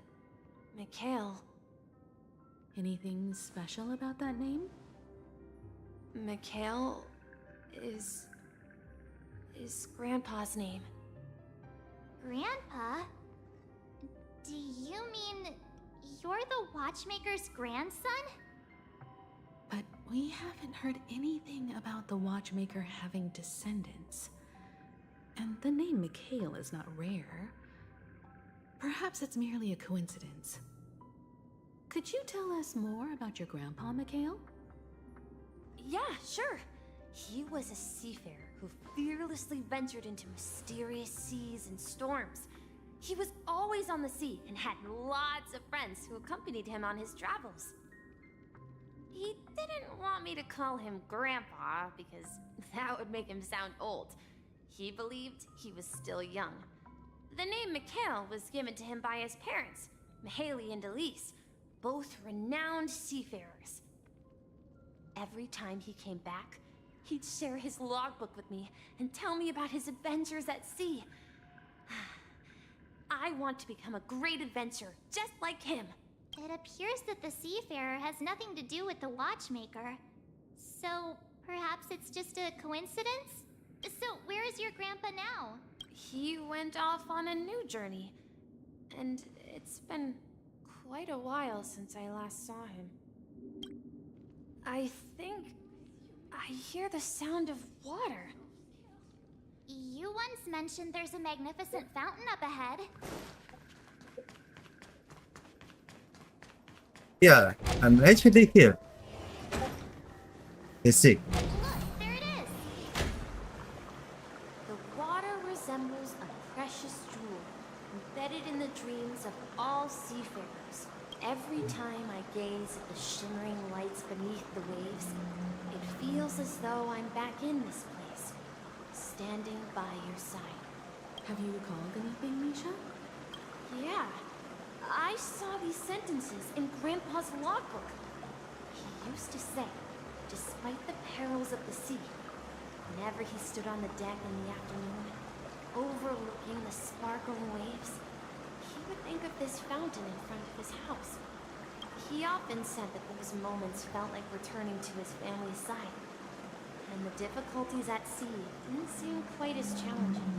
[SPEAKER 2] Mikhail...
[SPEAKER 15] Anything special about that name?
[SPEAKER 2] Mikhail is Grandpa's name.
[SPEAKER 7] Grandpa? Do you mean you're the Watchmaker's grandson?
[SPEAKER 15] But we haven't heard anything about the Watchmaker having descendants. And the name Mikhail is not rare. Perhaps it's merely a coincidence. Could you tell us more about your grandpa, Mikhail?
[SPEAKER 2] Yeah, sure. He was a seafarer who fearlessly ventured into mysterious seas and storms. He was always on the sea and had lots of friends who accompanied him on his travels. He didn't want me to call him Grandpa because that would make him sound old. He believed he was still young. The name Mikhail was given to him by his parents, Mihaly and Elise, both renowned seafarers. Every time he came back, he'd share his logbook with me and tell me about his adventures at sea. I want to become a great adventurer, just like him.
[SPEAKER 7] It appears that the seafarer has nothing to do with the Watchmaker. So, perhaps it's just a coincidence? So, where is your grandpa now?
[SPEAKER 2] He went off on a new journey, and it's been quite a while since I last saw him. I think I hear the sound of water.
[SPEAKER 7] You once mentioned there's a magnificent fountain up ahead.
[SPEAKER 1] Yeah, I'm actually here. Let's see.
[SPEAKER 7] Look, there it is.
[SPEAKER 2] The water resembles a precious jewel, embedded in the dreams of all seafarers. Every time I gaze at the shimmering lights beneath the waves, it feels as though I'm back in this place, standing by your side.
[SPEAKER 15] Have you recalled anything, Misha?
[SPEAKER 2] Yeah, I saw these sentences in Grandpa's logbook. He used to say, despite the perils of the sea, whenever he stood on the deck in the afternoon, overlooking the sparkling waves, he would think of this fountain in front of his house. He often said that those moments felt like returning to his family's side, and the difficulties at sea didn't seem quite as challenging.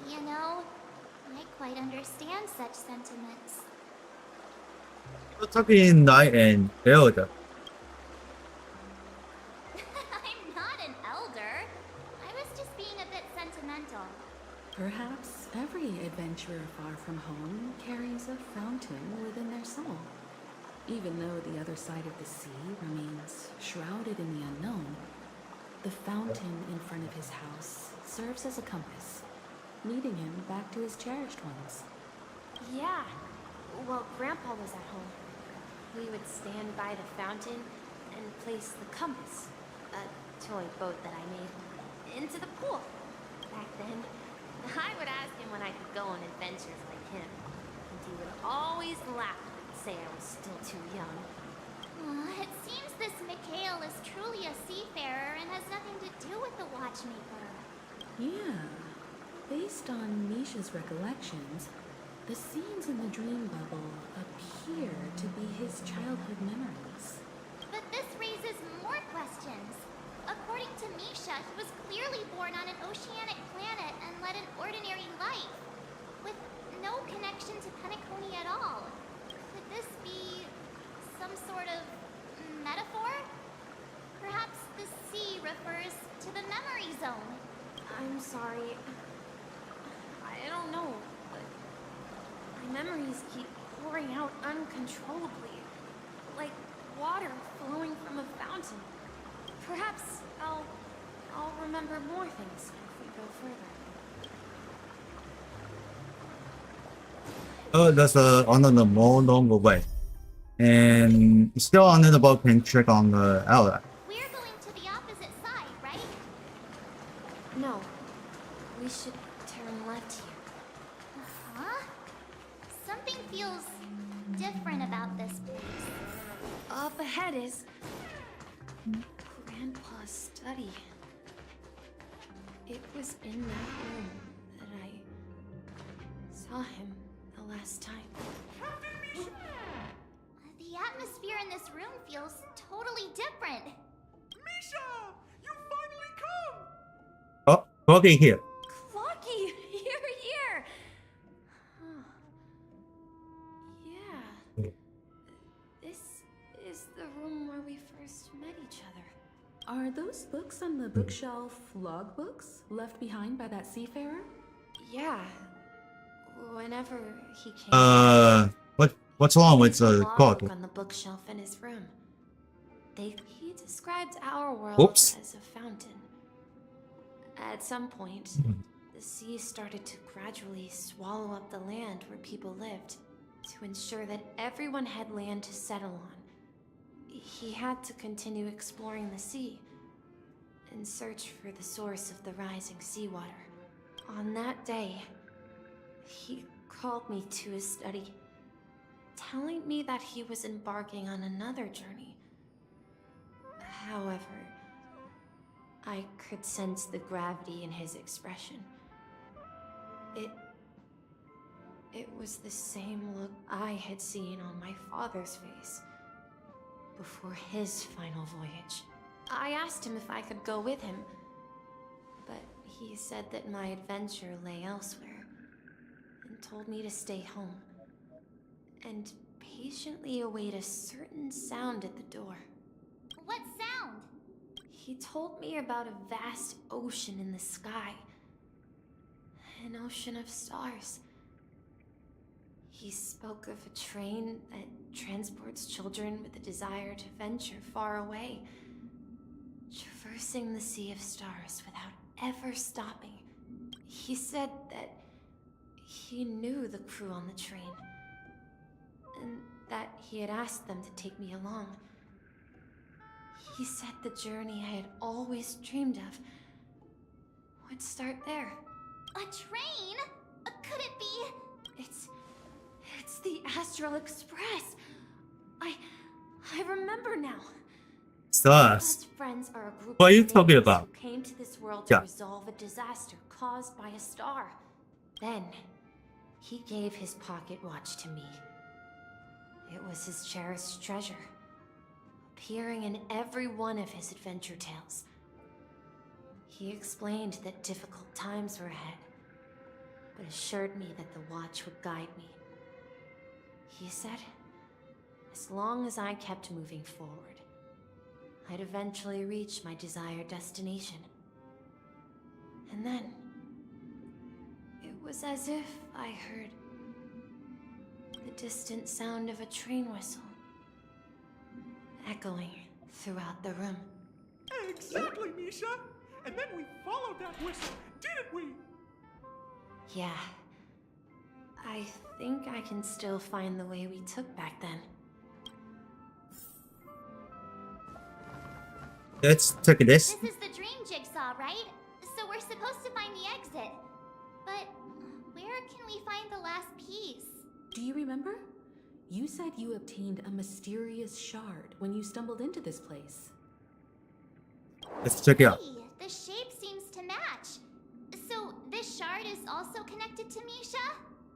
[SPEAKER 7] You know, I quite understand such sentiments.
[SPEAKER 1] 어차피 나이 and elder.
[SPEAKER 7] I'm not an elder. I was just being a bit sentimental.
[SPEAKER 15] Perhaps every adventurer far from home carries a fountain within their soul. Even though the other side of the sea remains shrouded in the unknown, the fountain in front of his house serves as a compass, leading him back to his cherished ones.
[SPEAKER 2] Yeah. Well, Grandpa was at home. We would stand by the fountain and place the compass, a toy boat that I made, into the pool. Back then, I would ask him when I could go on adventures like him. And he would always laugh and say I was still too young.
[SPEAKER 7] It seems this Mikhail is truly a seafarer and has nothing to do with the watchmaker.
[SPEAKER 15] Yeah. Based on Misha's recollections, the scenes in the dream bubble appear to be his childhood memories.
[SPEAKER 7] But this raises more questions. According to Misha, he was clearly born on an oceanic planet and led an ordinary life, with no connection to Penacony at all. Could this be some sort of metaphor? Perhaps the sea refers to the memory zone.
[SPEAKER 2] I'm sorry. I don't know, but my memories keep pouring out uncontrollably, like water flowing from a fountain. Perhaps I'll remember more things if we go further.
[SPEAKER 1] That's another more longer way. And still another boat can check on the outlet.
[SPEAKER 7] We're going to the opposite side, right?
[SPEAKER 2] No. We should turn left here.
[SPEAKER 7] Huh? Something feels different about this place.
[SPEAKER 2] Up ahead is Grandpa's study. It was in that room that I saw him the last time.
[SPEAKER 7] The atmosphere in this room feels totally different.
[SPEAKER 3] Misha! You finally come!
[SPEAKER 1] Oh, Clocky here.
[SPEAKER 2] Clocky, you're here! Yeah. This is the room where we first met each other.
[SPEAKER 15] Are those books on the bookshelf logbooks left behind by that seafarer?
[SPEAKER 2] Yeah. Whenever he came.
[SPEAKER 1] What's wrong with the
[SPEAKER 2] logbook
[SPEAKER 1] clock?
[SPEAKER 2] on the bookshelf in his room. He described our world
[SPEAKER 1] Oops.
[SPEAKER 2] as a fountain. At some point, the sea started to gradually swallow up the land where people lived to ensure that everyone had land to settle on. He had to continue exploring the sea and search for the source of the rising seawater. On that day, he called me to his study, telling me that he was embarking on another journey. However, I could sense the gravity in his expression. It was the same look I had seen on my father's face before his final voyage. I asked him if I could go with him, but he said that my adventure lay elsewhere and told me to stay home and patiently await a certain sound at the door.
[SPEAKER 7] What sound?
[SPEAKER 2] He told me about a vast ocean in the sky. An ocean of stars. He spoke of a train that transports children with a desire to venture far away, traversing the sea of stars without ever stopping. He said that he knew the crew on the train, and that he had asked them to take me along. He said the journey I had always dreamed of would start there.
[SPEAKER 7] A train? Could it be?
[SPEAKER 2] It's the Astral Express. I remember now.
[SPEAKER 1] Stars.
[SPEAKER 2] Best friends are a group
[SPEAKER 1] What are you
[SPEAKER 2] of
[SPEAKER 1] talking
[SPEAKER 2] neighbors
[SPEAKER 1] about?
[SPEAKER 2] who came to this world to
[SPEAKER 1] Yeah.
[SPEAKER 2] resolve a disaster caused by a star. Then, he gave his pocket watch to me. It was his cherished treasure, appearing in every one of his adventure tales. He explained that difficult times were ahead, but assured me that the watch would guide me. He said, as long as I kept moving forward, I'd eventually reach my desired destination. And then, it was as if I heard the distant sound of a train whistle, echoing throughout the room.
[SPEAKER 3] Exactly, Misha! And then we followed that whistle, didn't we?
[SPEAKER 2] Yeah. I think I can still find the way we took back then.
[SPEAKER 1] Let's take this.
[SPEAKER 7] This is the dream jigsaw, right? So we're supposed to find the exit. But where can we find the last piece?
[SPEAKER 15] Do you remember? You said you obtained a mysterious shard when you stumbled into this place.
[SPEAKER 1] Let's check it out.
[SPEAKER 7] Hey, the shape seems to match. So this shard is also connected to Misha?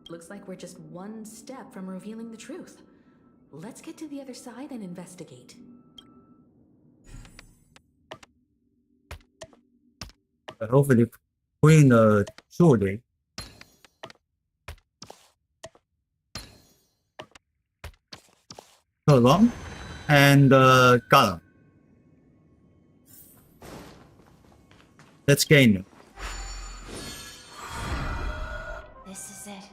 [SPEAKER 15] Looks like we're just one step from revealing the truth. Let's get to the other side and investigate.
[SPEAKER 1] Hopefully, Queen shortly. Column and column. Let's gain.
[SPEAKER 2] This is it.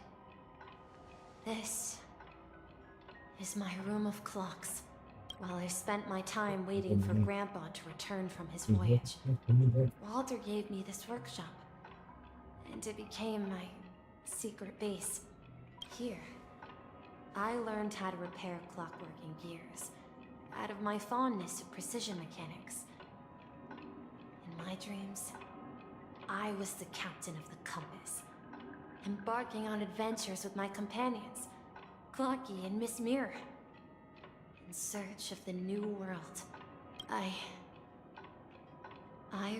[SPEAKER 2] This is my room of clocks. While I spent my time waiting for Grandpa to return from his voyage, Walter gave me this workshop, and it became my secret base. Here, I learned how to repair clockwork and gears, out of my fondness of precision mechanics. In my dreams, I was the captain of the compass, embarking on adventures with my companions, Clocky and Miss Mirror, in search of the new world. I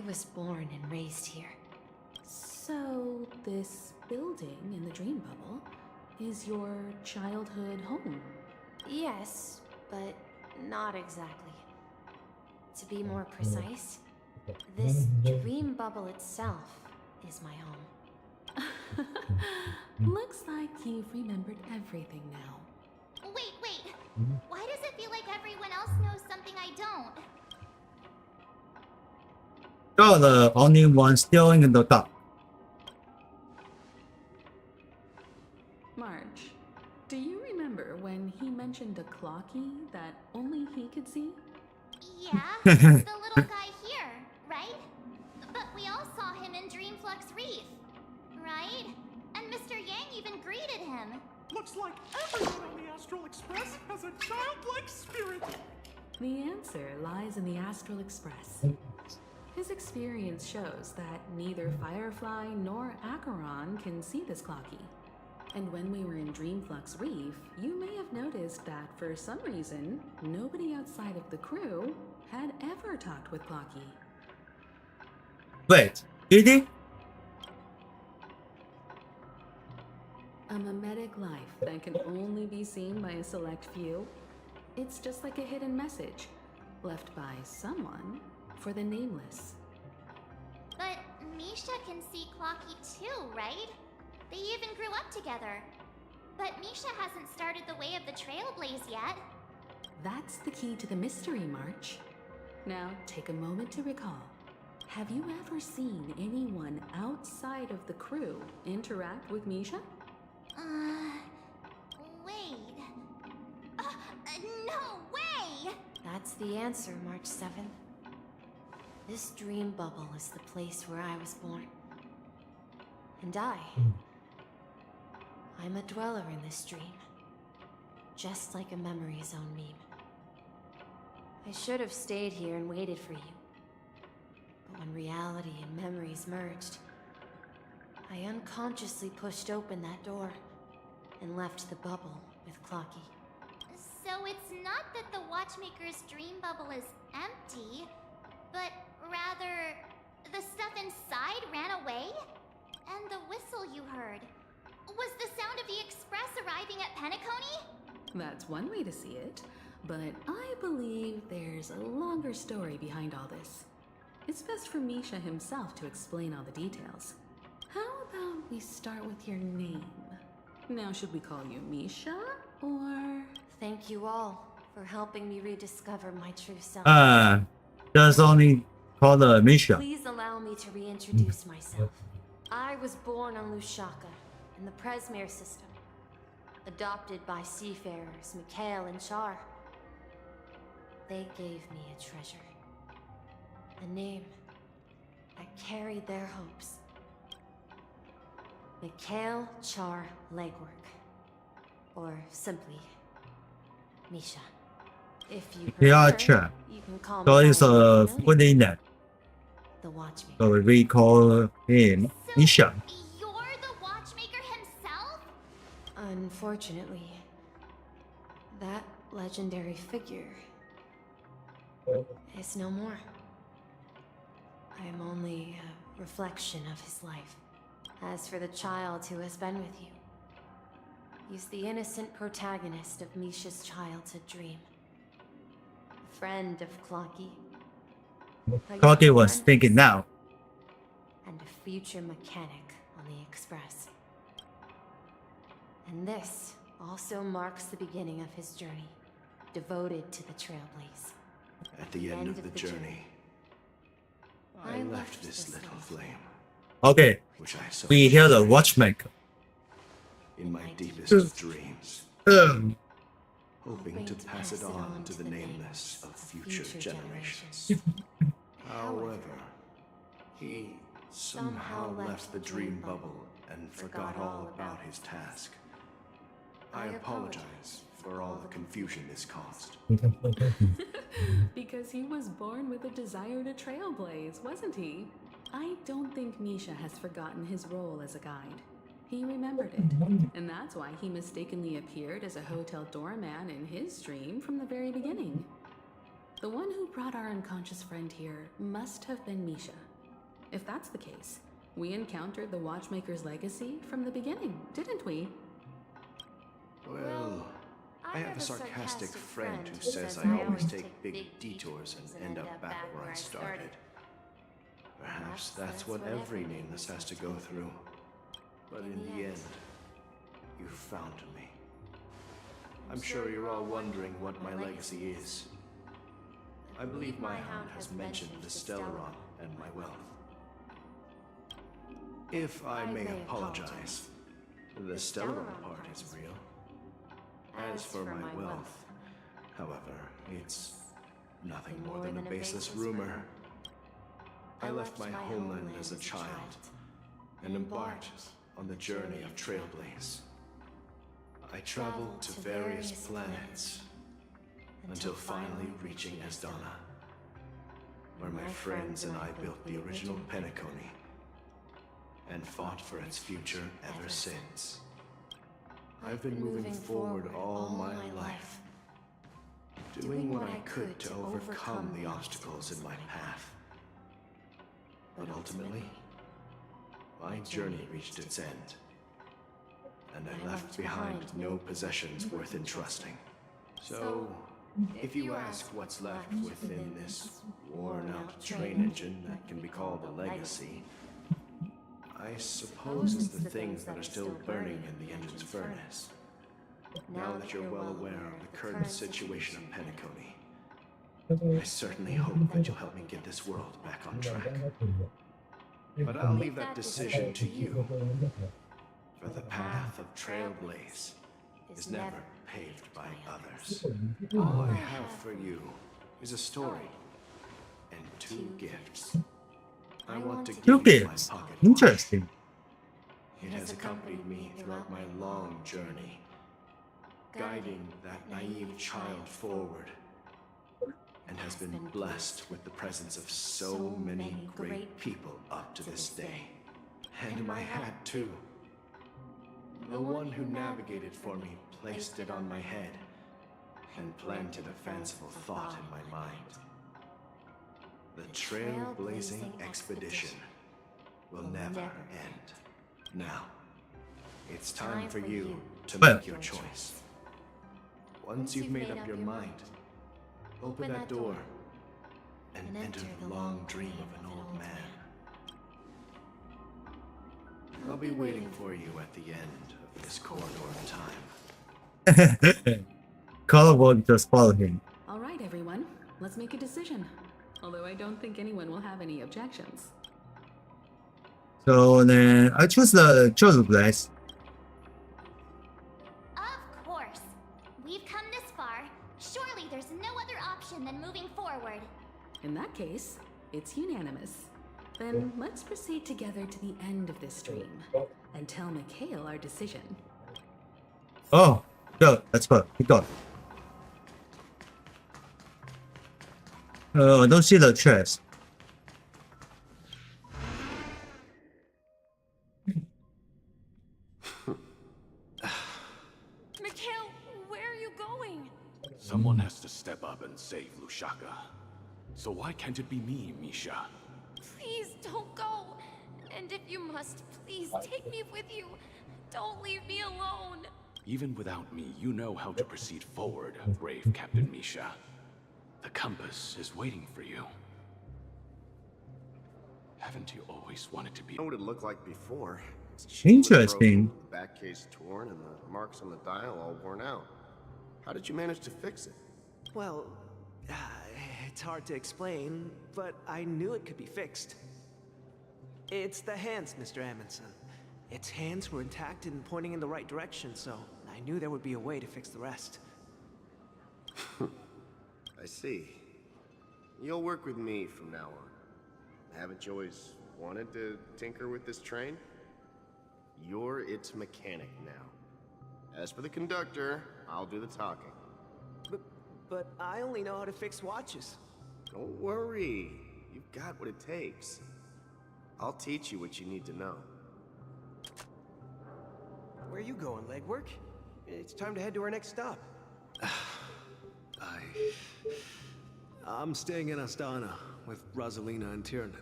[SPEAKER 2] was born and raised here.
[SPEAKER 15] So, this building in the dream bubble is your childhood home?
[SPEAKER 2] Yes, but not exactly. To be more precise, this dream bubble itself is my home.
[SPEAKER 15] Looks like you've remembered everything now.
[SPEAKER 7] Wait. Why does it feel like everyone else knows something I don't?
[SPEAKER 1] You're the only one still in the dark.
[SPEAKER 15] Marge, do you remember when he mentioned a clocky that only he could see?
[SPEAKER 7] Yeah, the little guy here, right? But we all saw him in Dreamflux Reef, right? And Mr. Yang even greeted him.
[SPEAKER 9] Looks like everyone on the Astral Express has a childlike spirit.
[SPEAKER 15] The answer lies in the Astral Express. His experience shows that neither Firefly nor Acheron can see this clocky. And when we were in Dreamflux Reef, you may have noticed that for some reason, nobody outside of the crew had ever talked with Clocky.
[SPEAKER 1] Wait, did he?
[SPEAKER 15] A mimetic life that can only be seen by a select few. It's just like a hidden message left by someone for the nameless.
[SPEAKER 7] But Misha can see Clocky too, right? They even grew up together. But Misha hasn't started the way of the Trailblaze yet.
[SPEAKER 15] That's the key to the mystery, March. Now, take a moment to recall. Have you ever seen anyone outside of the crew interact with Misha?
[SPEAKER 7] Wait. No way!
[SPEAKER 2] That's the answer, March 7th. This dream bubble is the place where I was born. And I'm a dweller in this dream. Just like a memory zone meme. I should have stayed here and waited for you. But when reality and memories merged, I unconsciously pushed open that door and left the bubble with Clocky.
[SPEAKER 7] So it's not that the Watchmaker's dream bubble is empty, but rather the stuff inside ran away? And the whistle you heard was the sound of the Express arriving at Penacony?
[SPEAKER 15] That's one way to see it, but I believe there's a longer story behind all this. It's best for Misha himself to explain all the details. How about we start with your name? Now, should we call you Misha, or...
[SPEAKER 2] Thank you all for helping me rediscover my true self.
[SPEAKER 1] Just only call the Misha.
[SPEAKER 2] Please allow me to reintroduce myself. I was born on Lushaka, in the Presmere system. Adopted by seafarers Mikhail and Char. They gave me a treasure. A name that carried their hopes.
[SPEAKER 16] Mikhail Char Legwork. Or simply, Misha. If you
[SPEAKER 1] Yeah,
[SPEAKER 16] prefer,
[SPEAKER 1] sure.
[SPEAKER 16] you can call
[SPEAKER 1] So
[SPEAKER 16] me
[SPEAKER 1] it's
[SPEAKER 16] by
[SPEAKER 1] a
[SPEAKER 16] my
[SPEAKER 1] full
[SPEAKER 16] name,
[SPEAKER 1] name.
[SPEAKER 16] the Watchmaker.
[SPEAKER 1] So we call him Isha.
[SPEAKER 7] You're the watchmaker himself?
[SPEAKER 16] Unfortunately, that legendary figure is no more. I'm only a reflection of his life. As for the child who has been with you, he's the innocent protagonist of Misha's childhood dream. A friend of Clocky.
[SPEAKER 1] Clocky was thinking now.
[SPEAKER 16] And a future mechanic on the Express. And this also marks the beginning of his journey, devoted to the Trailblaze.
[SPEAKER 19] At the end of the journey, I left this little flame.
[SPEAKER 1] Okay,
[SPEAKER 19] Which I so
[SPEAKER 1] we hear the watchmaker.
[SPEAKER 19] in my deepest of dreams, hoping to pass it on to the nameless of future generations. However, he somehow left the dream bubble and forgot all about his task. I apologize for all the confusion this caused.
[SPEAKER 15] Because he was born with a desire to trailblaze, wasn't he? I don't think Misha has forgotten his role as a guide. He remembered it, and that's why he mistakenly appeared as a hotel doorman in his dream from the very beginning. The one who brought our unconscious friend here must have been Misha. If that's the case, we encountered the Watchmaker's legacy from the beginning, didn't we?
[SPEAKER 19] Well, I have a sarcastic friend who says I always take big detours and end up back where I started. Perhaps that's what every nameless has to go through. But in the end, you found me. I'm sure you're all wondering what my legacy is. I believe my hound has mentioned the Stellaron and my wealth. If I may apologize, the Stellaron part is real. As for my wealth, however, it's nothing more than a baseless rumor. I left my homeland as a child and embarked on the journey of Trailblaze. I traveled to various planets until finally reaching Asdana, where my friends and I built the original Penacony and fought for its future ever since. I've been moving forward all my life, doing what I could to overcome the obstacles in my path. But ultimately, my journey reached its end, and I left behind no possessions worth entrusting. So, if you ask what's left within this worn-out train engine that can be called a legacy, I suppose it's the things that are still burning in the engine's furnace. Now that you're well aware of the current situation of Penacony, I certainly hope that you'll help me get this world back on track. But I'll leave that decision to you, for the path of Trailblaze is never paved by others. All I have for you is a story and 2 gifts. I want to
[SPEAKER 1] Two
[SPEAKER 19] give you my
[SPEAKER 1] gifts.
[SPEAKER 19] pocket
[SPEAKER 1] Interesting.
[SPEAKER 19] watch. It has accompanied me throughout my long journey, guiding that naive child forward, and has been blessed with the presence of so many great people up to this day. And my hat, too. The one who navigated for me placed it on my head and planted a fanciful thought in my mind. The trailblazing expedition will never end. Now, it's time for you to make your choice. Once you've made up your mind, open that door and enter the long dream of an old man. I'll be waiting for you at the end of this corridor of time.
[SPEAKER 1] Carl won't just follow him.
[SPEAKER 15] All right, everyone, let's make a decision. Although I don't think anyone will have any objections.
[SPEAKER 1] So then I choose the Trailblaze.
[SPEAKER 7] Of course. We've come this far. Surely there's no other option than moving forward.
[SPEAKER 15] In that case, it's unanimous. Then let's proceed together to the end of this dream and tell Mikhail our decision.
[SPEAKER 1] Oh, go. Let's go. Keep going. I don't see the chest.
[SPEAKER 8] Mikhail, where are you going?
[SPEAKER 17] Someone has to step up and save Lushaka. So why can't it be me, Misha?
[SPEAKER 8] Please don't go. And if you must, please take me with you. Don't leave me alone.
[SPEAKER 17] Even without me, you know how to proceed forward, brave Captain Misha. The compass is waiting for you. Haven't you always wanted to be?
[SPEAKER 18] Know what it looked like before.
[SPEAKER 1] Interesting.
[SPEAKER 18] The back case torn and the marks on the dial all worn out. How did you manage to fix it?
[SPEAKER 22] Well, it's hard to explain, but I knew it could be fixed. It's the hands, Mr. Amundsen. Its hands were intact and pointing in the right direction, so I knew there would be a way to fix the rest.
[SPEAKER 18] I see. You'll work with me from now on. Haven't you always wanted to tinker with this train? You're its mechanic now. As for the conductor, I'll do the talking.
[SPEAKER 22] But I only know how to fix watches.
[SPEAKER 18] Don't worry. You've got what it takes. I'll teach you what you need to know.
[SPEAKER 22] Where are you going, legwork? It's time to head to our next stop.
[SPEAKER 23] I'm staying in Astana with Rosalina and Tiernan.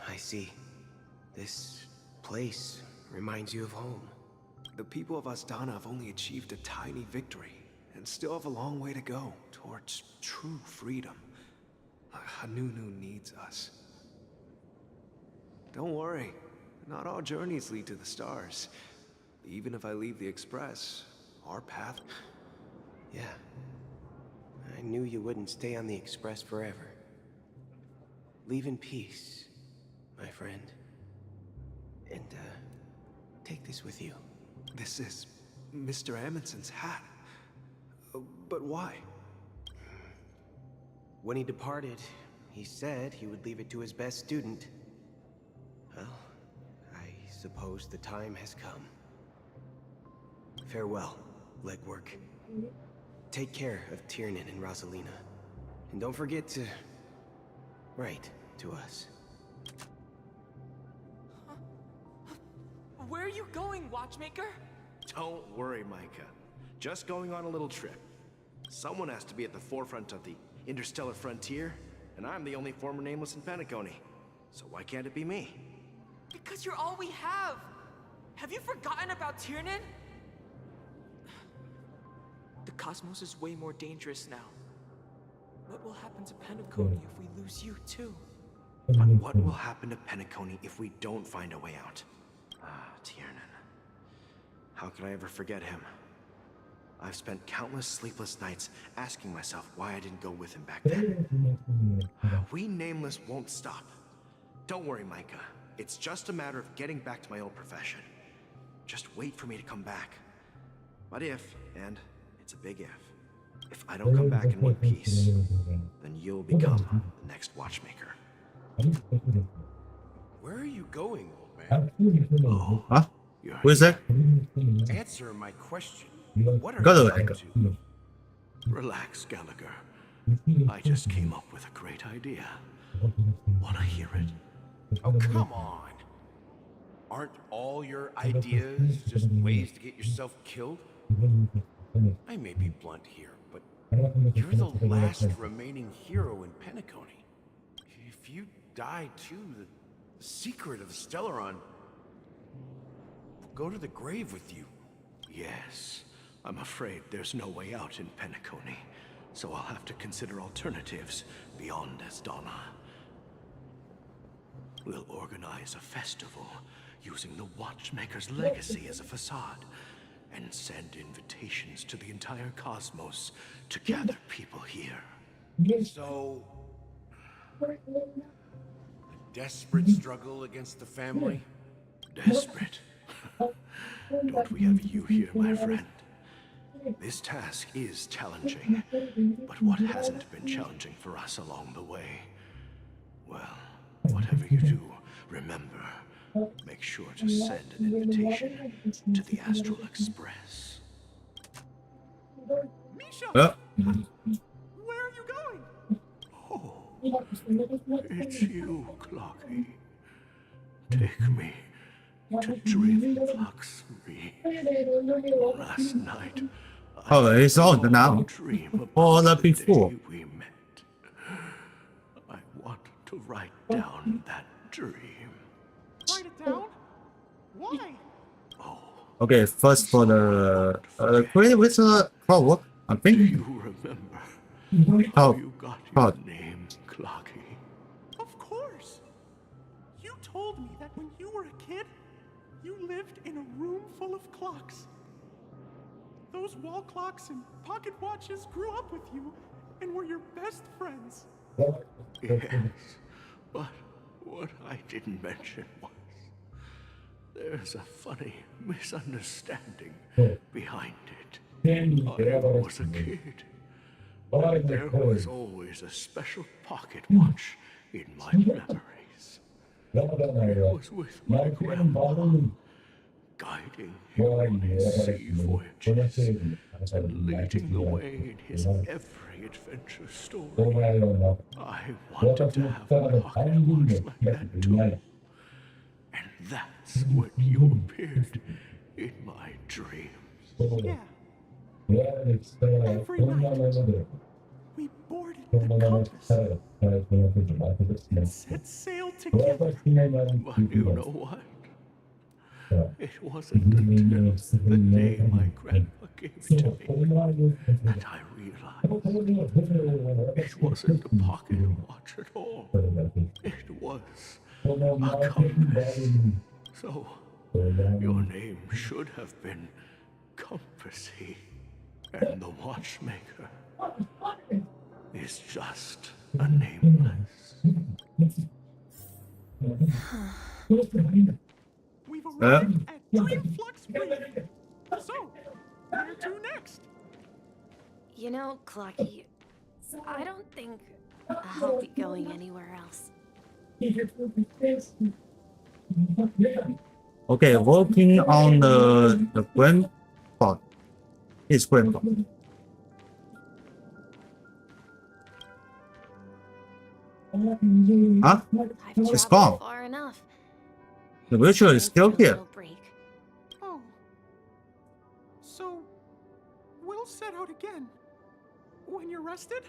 [SPEAKER 22] I see. This place reminds you of home.
[SPEAKER 23] The people of Astana have only achieved a tiny victory and still have a long way to go towards true freedom. Hanunu needs us. Don't worry, not all journeys lead to the stars. Even if I leave the Express, our path...
[SPEAKER 22] Yeah. I knew you wouldn't stay on the Express forever. Leave in peace, my friend. And, take this with you.
[SPEAKER 23] This is Mr. Amundsen's hat. But why?
[SPEAKER 22] When he departed, he said he would leave it to his best student. Well, I suppose the time has come. Farewell, legwork. Take care of Tiernan and Rosalina. And don't forget to write to us.
[SPEAKER 25] Where are you going, Watchmaker?
[SPEAKER 26] Don't worry, Micah. Just going on a little trip. Someone has to be at the forefront of the interstellar frontier, and I'm the only former nameless in Penacony. So why can't it be me?
[SPEAKER 25] Because you're all we have. Have you forgotten about Tiernan? The cosmos is way more dangerous now. What will happen to Penacony if we lose you too?
[SPEAKER 26] But what will happen to Penacony if we don't find a way out? Tiernan. How could I ever forget him? I've spent countless sleepless nights asking myself why I didn't go with him back then. We Nameless won't stop. Don't worry, Micah. It's just a matter of getting back to my old profession. Just wait for me to come back. But if, and it's a big if I don't come back in one piece, then you'll become the next Watchmaker.
[SPEAKER 5] Where are you going, old man?
[SPEAKER 1] Oh, huh? Who is that?
[SPEAKER 5] Answer my question. What are
[SPEAKER 1] Gallagher.
[SPEAKER 5] you up to?
[SPEAKER 26] Relax, Gallagher. I just came up with a great idea. Wanna hear it?
[SPEAKER 5] Oh, come on. Aren't all your ideas just ways to get yourself killed? I may be blunt here, but you're the last remaining hero in Penacony. If you die too, the secret of the Stellaron will go to the grave with you.
[SPEAKER 26] Yes. I'm afraid there's no way out in Penacony, so I'll have to consider alternatives beyond Astana. We'll organize a festival using the Watchmaker's legacy as a facade, and send invitations to the entire cosmos to gather people here.
[SPEAKER 5] So, a desperate struggle against the family?
[SPEAKER 26] Desperate? Don't we have you here, my friend? This task is challenging, but what hasn't been challenging for us along the way? Well, whatever you do,
[SPEAKER 17] Remember, make sure to send an invitation to the Astral Express.
[SPEAKER 9] Misha! Where are you going?
[SPEAKER 17] It's you, Clocky. Take me to Dream Flux 3. Last night,
[SPEAKER 1] Oh, it's on now.
[SPEAKER 17] dream
[SPEAKER 1] Or
[SPEAKER 17] about
[SPEAKER 1] the
[SPEAKER 17] the
[SPEAKER 1] before.
[SPEAKER 17] day we met. I want to write down that dream.
[SPEAKER 9] Write it down? Why?
[SPEAKER 1] Okay, first for the create with the clockwork, I think.
[SPEAKER 17] You remember how you got your name, Clocky?
[SPEAKER 9] Of course. You told me that when you were a kid, you lived in a room full of clocks. Those wall clocks and pocket watches grew up with you and were your best friends.
[SPEAKER 17] Yes, but what I didn't mention was there's a funny misunderstanding behind it. I was a kid, and there was always a special pocket watch in my memories. It was with my grandpa, guiding him on his sea voyages and leading the way in his every adventure story. I wanted to have a pocket watch like that too. And that's when you appeared in my dreams.
[SPEAKER 9] Yeah. Every night, we boarded the compass and set sail together.
[SPEAKER 17] But you know what? It wasn't until the day my grandpa gave it to me that I realized it wasn't a pocket watch at all. It was a compass. So, your name should have been Compassy, and the watchmaker is just a nameless.
[SPEAKER 9] We've arrived at Dream Flux 3. So, where to next?
[SPEAKER 16] You know, Clocky, I don't think I'll be going anywhere else.
[SPEAKER 1] Okay, working on the grandpa. His grandpa. Huh? It's gone.
[SPEAKER 16] Far enough.
[SPEAKER 1] The virtual is still here.
[SPEAKER 9] Oh. So, we'll set out again. When you're rested?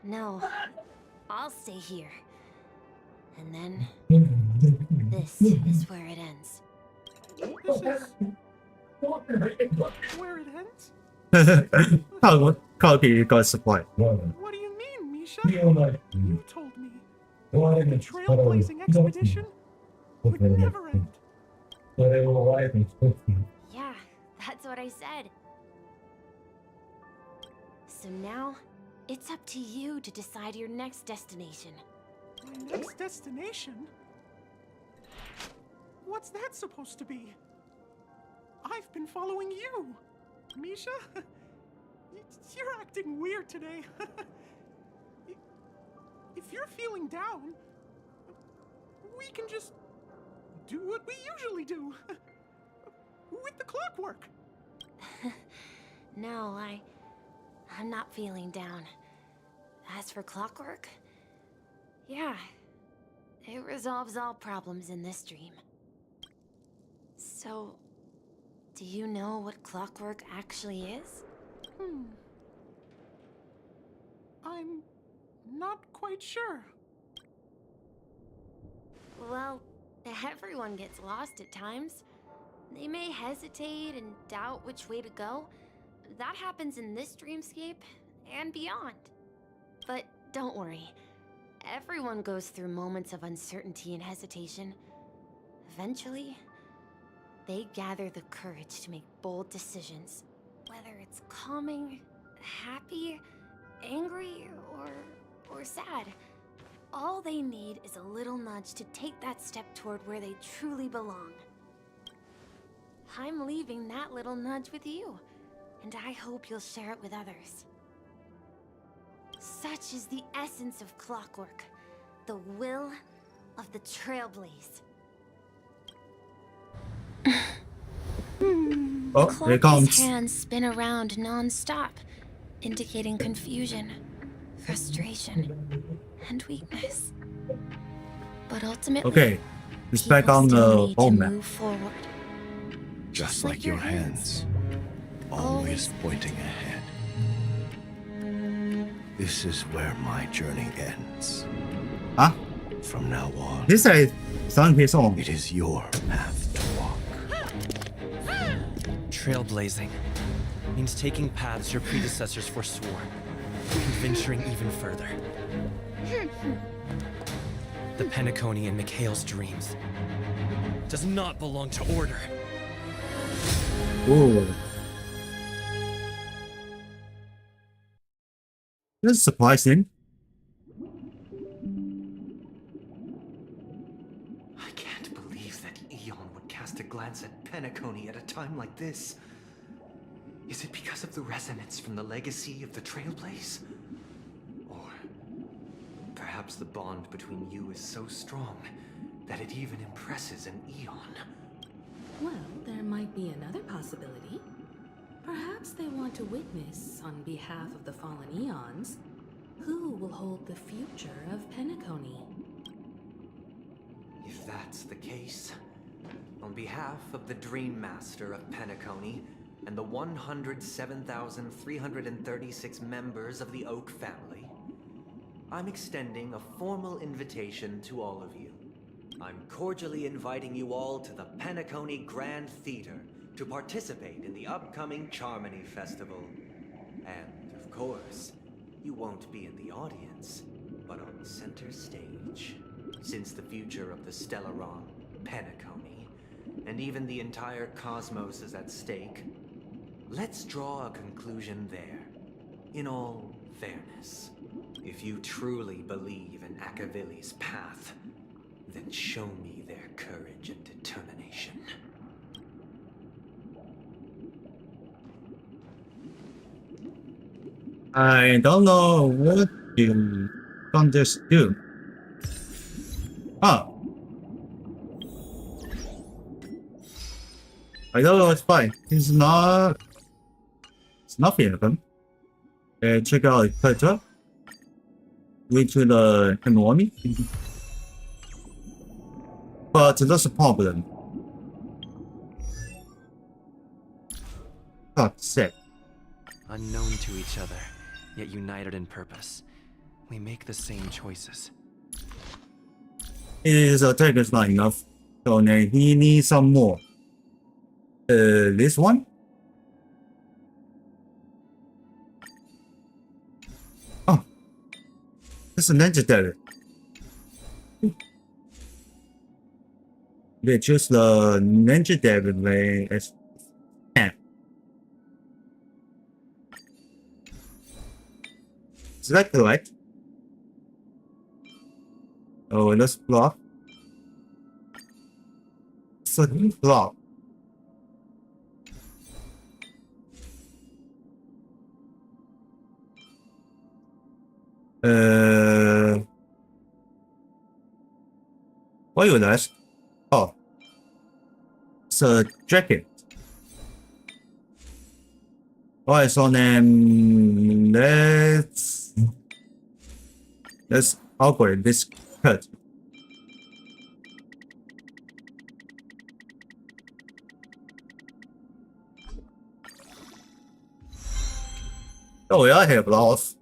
[SPEAKER 16] No, I'll stay here. And then, this is where it ends.
[SPEAKER 9] This is... where it ends?
[SPEAKER 1] Clocky got spoiled.
[SPEAKER 9] What do you mean, Misha? You told me the Trailblazing expedition would never end.
[SPEAKER 16] Yeah, that's what I said. So now, it's up to you to decide your next destination.
[SPEAKER 9] My next destination? What's that supposed to be? I've been following you, Misha. You're acting weird today. If you're feeling down, we can just do what we usually do. With the clockwork.
[SPEAKER 16] No, I'm not feeling down. As for clockwork, yeah, it resolves all problems in this dream. So, do you know what clockwork actually is?
[SPEAKER 9] I'm not quite sure.
[SPEAKER 16] Well, everyone gets lost at times. They may hesitate and doubt which way to go. That happens in this dreamscape and beyond. But don't worry. Everyone goes through moments of uncertainty and hesitation. Eventually, they gather the courage to make bold decisions. Whether it's calming, happy, angry, or sad. All they need is a little nudge to take that step toward where they truly belong. I'm leaving that little nudge with you, and I hope you'll share it with others. Such is the essence of clockwork. The will,
[SPEAKER 13] of the Trailblaze.
[SPEAKER 1] Oh, here it comes.
[SPEAKER 13] His hands spin around non-stop, indicating confusion, frustration, and weakness. But ultimately,
[SPEAKER 1] Okay, it's back on the home map.
[SPEAKER 13] move forward.
[SPEAKER 19] Just like your hands, always pointing ahead. This is where my journey ends.
[SPEAKER 1] Huh?
[SPEAKER 19] From now on,
[SPEAKER 1] This is sound his own.
[SPEAKER 19] it is your path to walk.
[SPEAKER 6] Trailblazing means taking paths your predecessors forswore, and venturing even further. The Penacony in Mikhail's dreams does not belong to Order.
[SPEAKER 1] Ooh. That's surprising.
[SPEAKER 22] I can't believe that Eon would cast a glance at Penacony at a time like this. Is it because of the resonance from the legacy of the Trailblaze? Or perhaps the bond between you is so strong that it even impresses an Eon?
[SPEAKER 15] Well, there might be another possibility. Perhaps they want to witness, on behalf of the fallen Eons, who will hold the future of Penacony.
[SPEAKER 20] If that's the case, on behalf of the Dream Master of Penacony and the 107,336 members of the Oak family, I'm extending a formal invitation to all of you. I'm cordially inviting you all to the Penacony Grand Theater to participate in the upcoming Charmony Festival. And, of course, you won't be in the audience, but on center stage. Since the future of the Stellaron, Penacony, and even the entire cosmos is at stake, let's draw a conclusion there, in all fairness. If you truly believe in Akavili's path, then show me their courage and determination.
[SPEAKER 1] I don't know what you can just do. Ah. I know it's fine. It's nothing happen. Check out Petra. Wait to the economy. But that's a problem. God's sake.
[SPEAKER 6] Unknown to each other, yet united in purpose. We make the same choices.
[SPEAKER 1] His attack is not enough. So then he needs some more. This one? Oh. This is legendary. They choose the legendary way as 10. Is that correct? Oh, let's block. Sudden block. What you ask? Oh, it's a jacket. Alright, so then let's upgrade this cut. Oh, yeah, I have lost.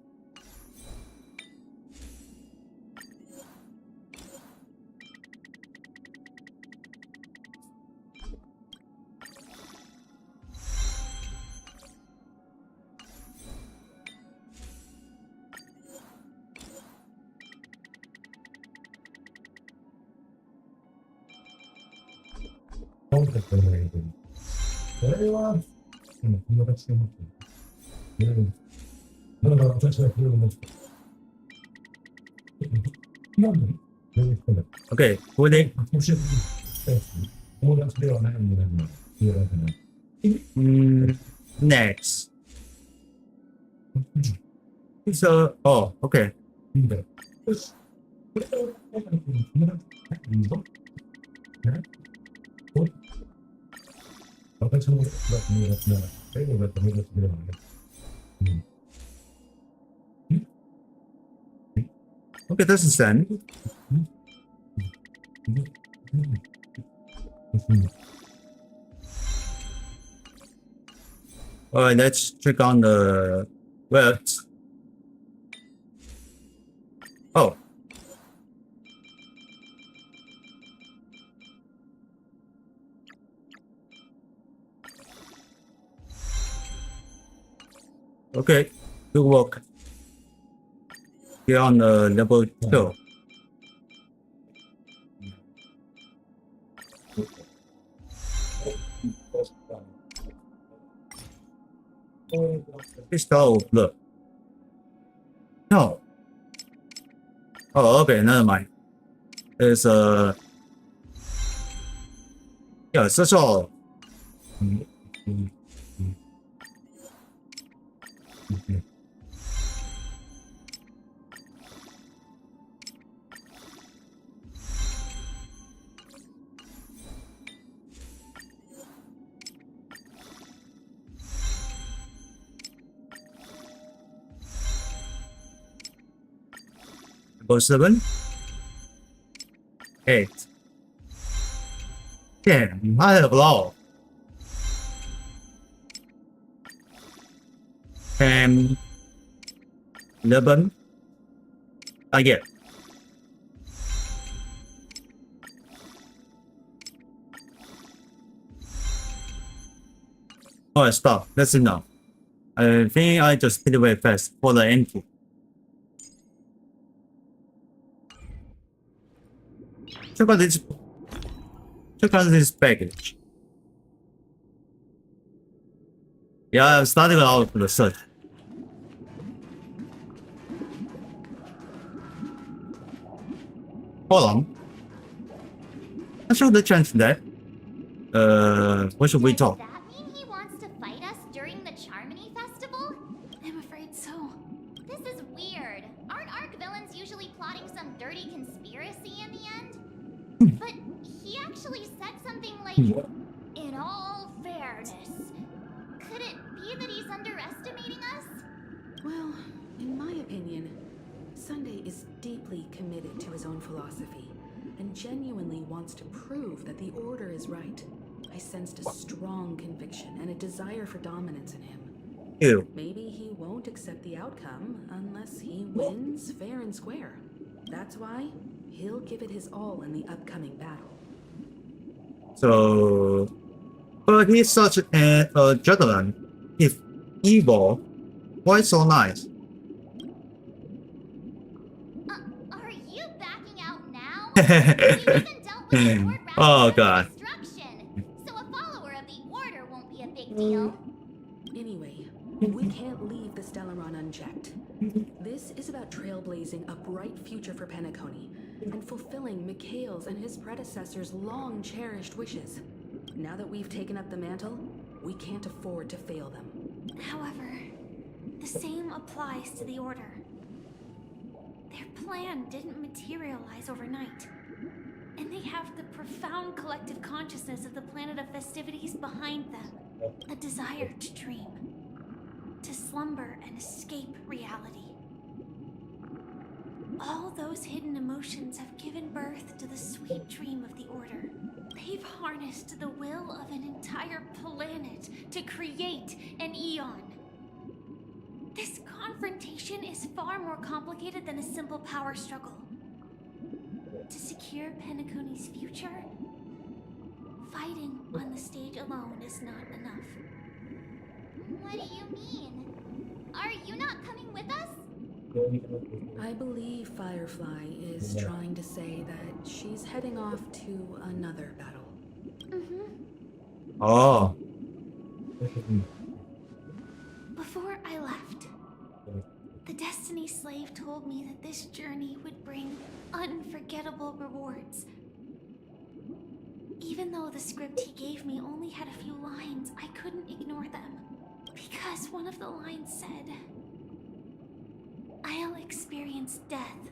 [SPEAKER 1] Okay, holding. Next. So, oh, okay. Okay, this is done. Alright, let's check on the welds. Oh. Okay, good work. Here on the level 2. Crystal look. No. Oh, okay, never mind. It's yeah, that's all. Go 7, 8, 10. I have a lot. 10, 11. I get. Oh, stop. That's enough. I think I just hit it very fast for the entry. Check out this. Check out this package. Yeah, I'm starting out for the search. Hold on. I should have changed that. What should we talk?
[SPEAKER 7] Does that mean he wants to fight us during the Charmony Festival?
[SPEAKER 13] I'm afraid so.
[SPEAKER 7] This is weird. Aren't Arc villains usually plotting some dirty conspiracy in the end? But he actually said something like, in all fairness. Could it be that he's underestimating us?
[SPEAKER 15] Well, in my opinion, Sunday is deeply committed to his own philosophy and genuinely wants to prove that the Order is right. I sensed a strong conviction and a desire for dominance in him.
[SPEAKER 1] Ew.
[SPEAKER 15] Maybe he won't accept the outcome unless he wins fair and square. That's why he'll give it his all in the upcoming battle.
[SPEAKER 1] So, but he's such a gentleman. If evil, why so nice?
[SPEAKER 7] Are you backing out now? You even dealt with the Lord
[SPEAKER 1] Oh god.
[SPEAKER 7] destruction. So a follower of the Order won't be a big deal.
[SPEAKER 15] Anyway, we can't leave the Stellaron unchecked. This is about trailblazing a bright future for Penacony and fulfilling Mikhail's and his predecessors' long-cherished wishes. Now that we've taken up the mantle, we can't afford to fail them.
[SPEAKER 13] However, the same applies to the Order. Their plan didn't materialize overnight, and they have the profound collective consciousness of the planet of festivities behind them. A desire to dream, to slumber and escape reality. All those hidden emotions have given birth to the sweet dream of the Order. They've harnessed the will of an entire planet to create an eon. This confrontation is far more complicated than a simple power struggle. To secure Penacony's future, fighting on the stage alone is not enough.
[SPEAKER 7] What do you mean? Are you not coming with us?
[SPEAKER 15] I believe Firefly is trying to say that she's heading off to another battle.
[SPEAKER 1] Oh.
[SPEAKER 13] Before I left, the Destiny Slave told me that this journey would bring unforgettable rewards. Even though the script he gave me only had a few lines, I couldn't ignore them. Because one of the lines said, "I'll experience death,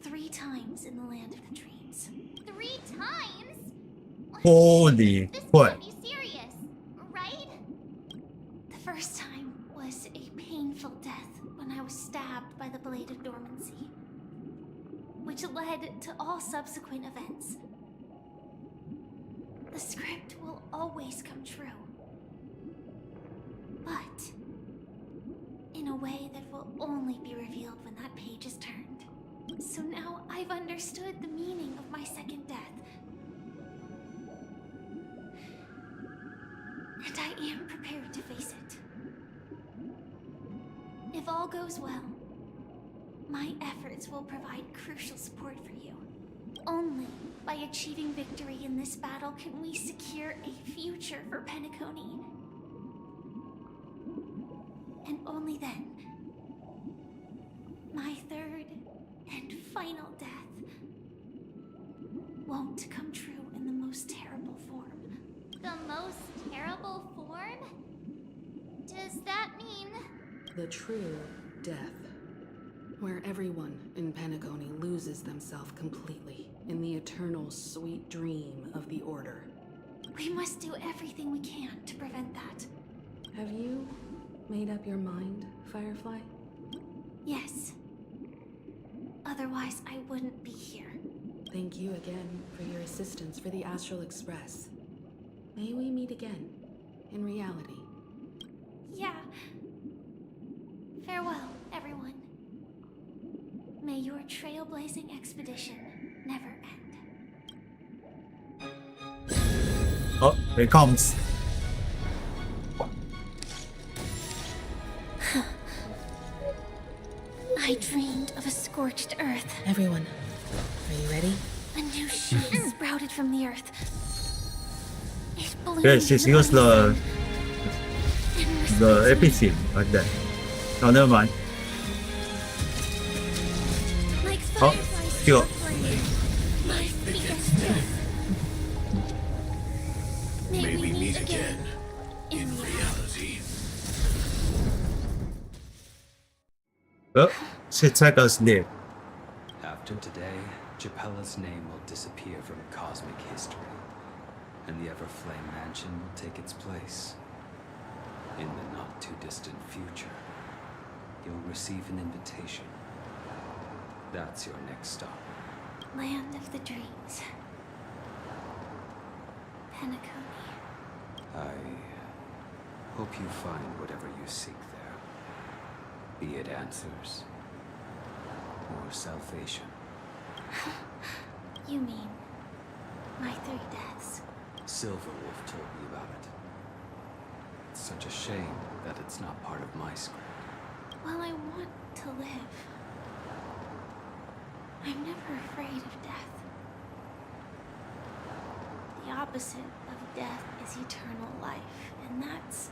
[SPEAKER 7] 3 times in the land of the dreams.
[SPEAKER 13] 3 times?
[SPEAKER 1] Holy
[SPEAKER 13] This
[SPEAKER 1] what?
[SPEAKER 13] can't be serious, right?
[SPEAKER 7] The first time was a painful death when I was stabbed by the Blade of Dormancy, which led to all subsequent events. The script will always come true, but in a way that will only be revealed when that page is turned. So now I've understood the meaning of my second death. And I am prepared to face it. If all goes well, my efforts will provide crucial support for you. Only by achieving victory in this battle can we secure a future for Penacony. And only then, my third and final death won't come true in the most terrible form.
[SPEAKER 13] The most terrible form? Does that mean...
[SPEAKER 15] The true death, where everyone in Penacony loses themselves completely in the eternal sweet dream of the Order.
[SPEAKER 7] We must do everything we can to prevent that.
[SPEAKER 15] Have you made up your mind, Firefly?
[SPEAKER 7] Yes. Otherwise, I wouldn't be here.
[SPEAKER 15] Thank you again for your assistance for the Astral Express. May we meet again, in reality.
[SPEAKER 7] Yeah. Farewell, everyone. May your trailblazing expedition never end.
[SPEAKER 1] Oh, here it comes.
[SPEAKER 7] I dreamed of a scorched earth.
[SPEAKER 15] Everyone, are you ready?
[SPEAKER 7] A new shoot sprouted from the earth. It bloomed
[SPEAKER 1] Yes, she used the epic like that. Oh, never mind.
[SPEAKER 7] like
[SPEAKER 1] Oh,
[SPEAKER 7] fireflies
[SPEAKER 1] sure.
[SPEAKER 7] separated. My biggest death. May we meet again in reality.
[SPEAKER 1] Oh, she took us there.
[SPEAKER 10] After today, Japella's name will disappear from cosmic history, and the Everflame Mansion will take its place. In the not-too-distant future, you'll receive an invitation. That's your next stop.
[SPEAKER 7] Land of the dreams. Penacony.
[SPEAKER 10] I hope you find whatever you seek there. Be it answers or salvation.
[SPEAKER 7] You mean my 3 deaths?
[SPEAKER 10] Silverwolf told me about it. It's such a shame that it's not part of my script.
[SPEAKER 7] Well, I want to live. I'm never afraid of death. The opposite of death is eternal life, and that's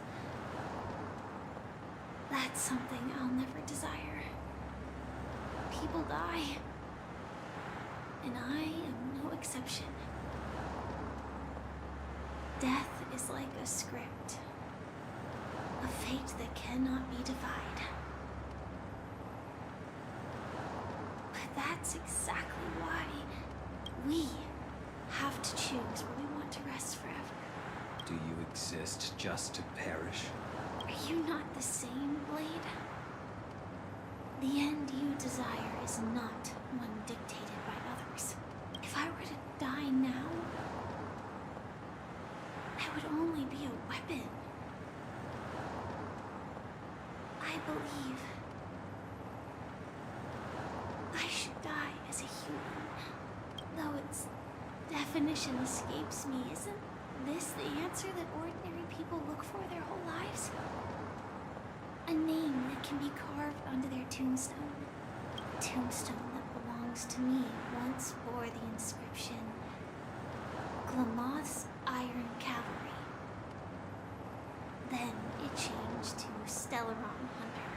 [SPEAKER 7] something I'll never desire. People die, and I am no exception. Death is like a script, a fate that cannot be defied. But that's exactly why we have to choose where we want to rest forever.
[SPEAKER 10] Do you exist just to perish?
[SPEAKER 7] Are you not the same, Blade? The end you desire is not one dictated by others. If I were to die now, I would only be a weapon. I believe I should die as a human. Though its definition escapes me, isn't this the answer that ordinary people look for their whole lives? A name that can be carved onto their tombstone. A tombstone that belongs to me once bore the inscription, Glamoth's Iron Cavalry. Then it changed to Stellaron Hunter.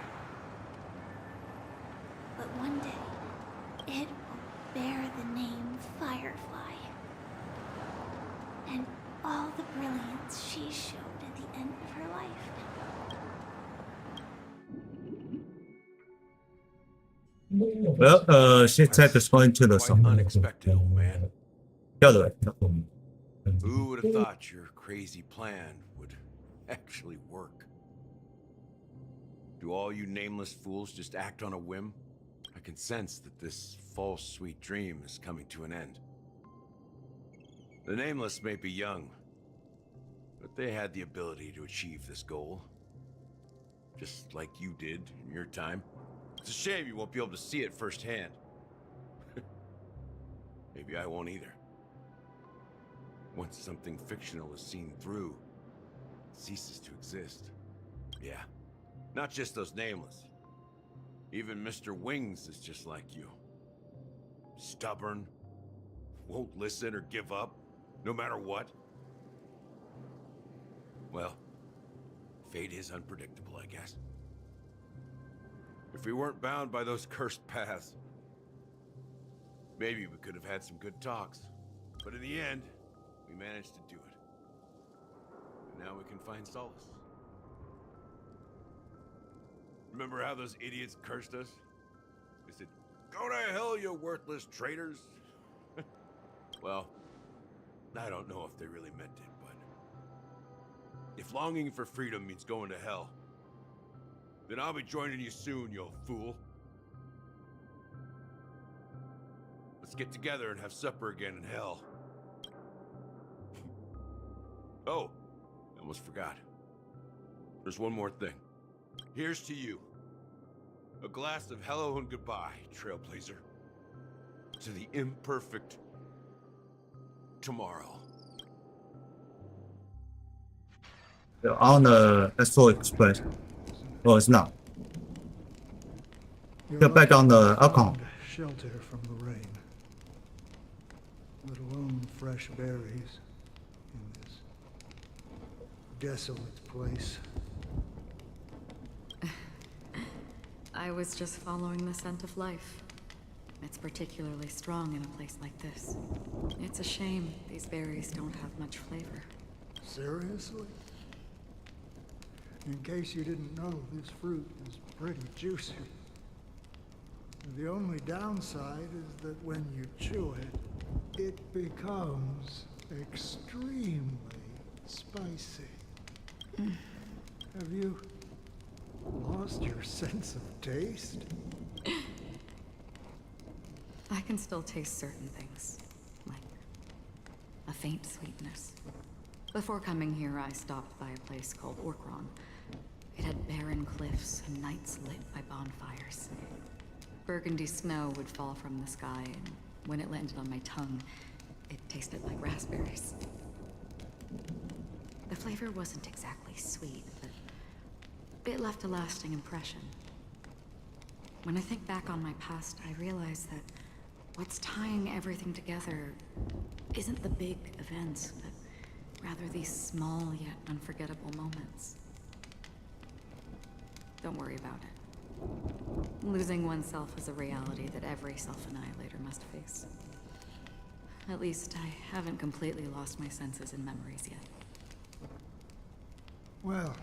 [SPEAKER 7] But one day, it will bear the name Firefly. And all the brilliance she showed at the end of her life.
[SPEAKER 1] Well, she said it's going to the
[SPEAKER 5] Quite unexpected, old man.
[SPEAKER 1] The other way.
[SPEAKER 5] Who would have thought your crazy plan would actually work? Do all you nameless fools just act on a whim? I can sense that this false sweet dream is coming to an end. The nameless may be young, but they had the ability to achieve this goal. Just like you did in your time. It's a shame you won't be able to see it firsthand. Maybe I won't either. Once something fictional is seen through, it ceases to exist. Yeah, not just those nameless. Even Mr. Wings is just like you. Stubborn, won't listen or give up, no matter what. Well, fate is unpredictable, I guess. If we weren't bound by those cursed paths, maybe we could have had some good talks. But in the end, we managed to do it. And now we can find solace. Remember how those idiots cursed us? They said, "Go to hell, you worthless traitors." Well, I don't know if they really meant it, but if longing for freedom means going to hell, then I'll be joining you soon, you fool. Let's get together and have supper again in hell. Oh, I almost forgot. There's one more thing. Here's to you. A glass of hello and goodbye, Trailblazer. To the imperfect tomorrow.
[SPEAKER 1] On the Astral Express. Oh, it's not. Get back on the Alcon.
[SPEAKER 4] Shelter from the rain. Let alone fresh berries in this desolate place.
[SPEAKER 15] I was just following the scent of life. It's particularly strong in a place like this. It's a shame these berries don't have much flavor.
[SPEAKER 4] Seriously? In case you didn't know, this fruit is pretty juicy. The only downside is that when you chew it, it becomes extremely spicy. Have you lost your sense of taste?
[SPEAKER 15] I can still taste certain things, like a faint sweetness. Before coming here, I stopped by a place called Orkron. It had barren cliffs and nights lit by bonfires. Burgundy snow would fall from the sky, and when it landed on my tongue, it tasted like raspberries. The flavor wasn't exactly sweet, but it left a lasting impression. When I think back on my past, I realize that what's tying everything together isn't the big events, but rather these small yet unforgettable moments. Don't worry about it. Losing oneself is a reality that every self-annihilator must face. At least I haven't completely lost my senses and memories yet.
[SPEAKER 4] Well,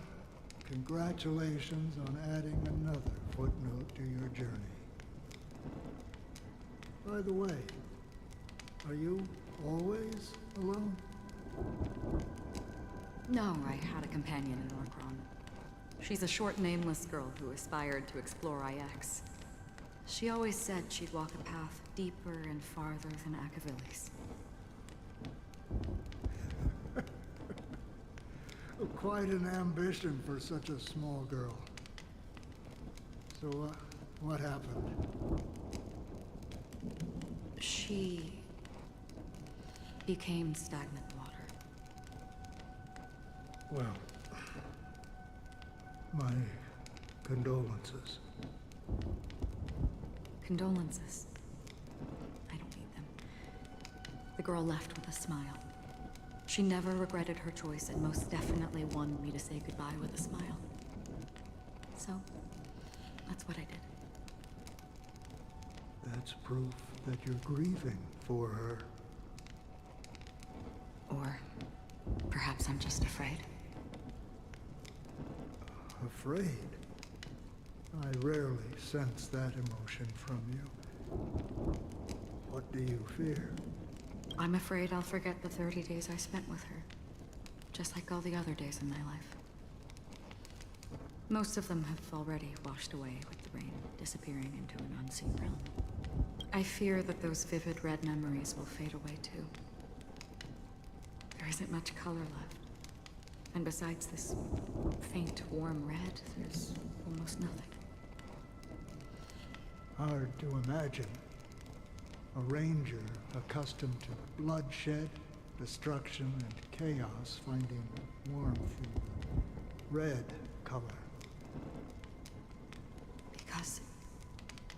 [SPEAKER 4] congratulations on adding another footnote to your journey. By the way, are you always alone?
[SPEAKER 15] No, I had a companion in Orkron. She's a short, nameless girl who aspired to explore IX. She always said she'd walk a path deeper and farther than Akavili's.
[SPEAKER 4] Quite an ambition for such a small girl. So, what happened?
[SPEAKER 15] She became stagnant water.
[SPEAKER 4] Well, my condolences.
[SPEAKER 15] Condolences. I don't need them. The girl left with a smile. She never regretted her choice and most definitely wanted me to say goodbye with a smile. So, that's what I did.
[SPEAKER 4] That's proof that you're grieving for her.
[SPEAKER 15] Or perhaps I'm just afraid.
[SPEAKER 4] Afraid? I rarely sense that emotion from you. What do you fear?
[SPEAKER 15] I'm afraid I'll forget the 30 days I spent with her. Just like all the other days in my life. Most of them have already washed away with the rain, disappearing into an unseen realm. I fear that those vivid red memories will fade away too. There isn't much color left. And besides this faint, warm red, there's almost nothing.
[SPEAKER 4] Hard to imagine. A ranger accustomed to bloodshed, destruction, and chaos finding warmth in red color.
[SPEAKER 15] Because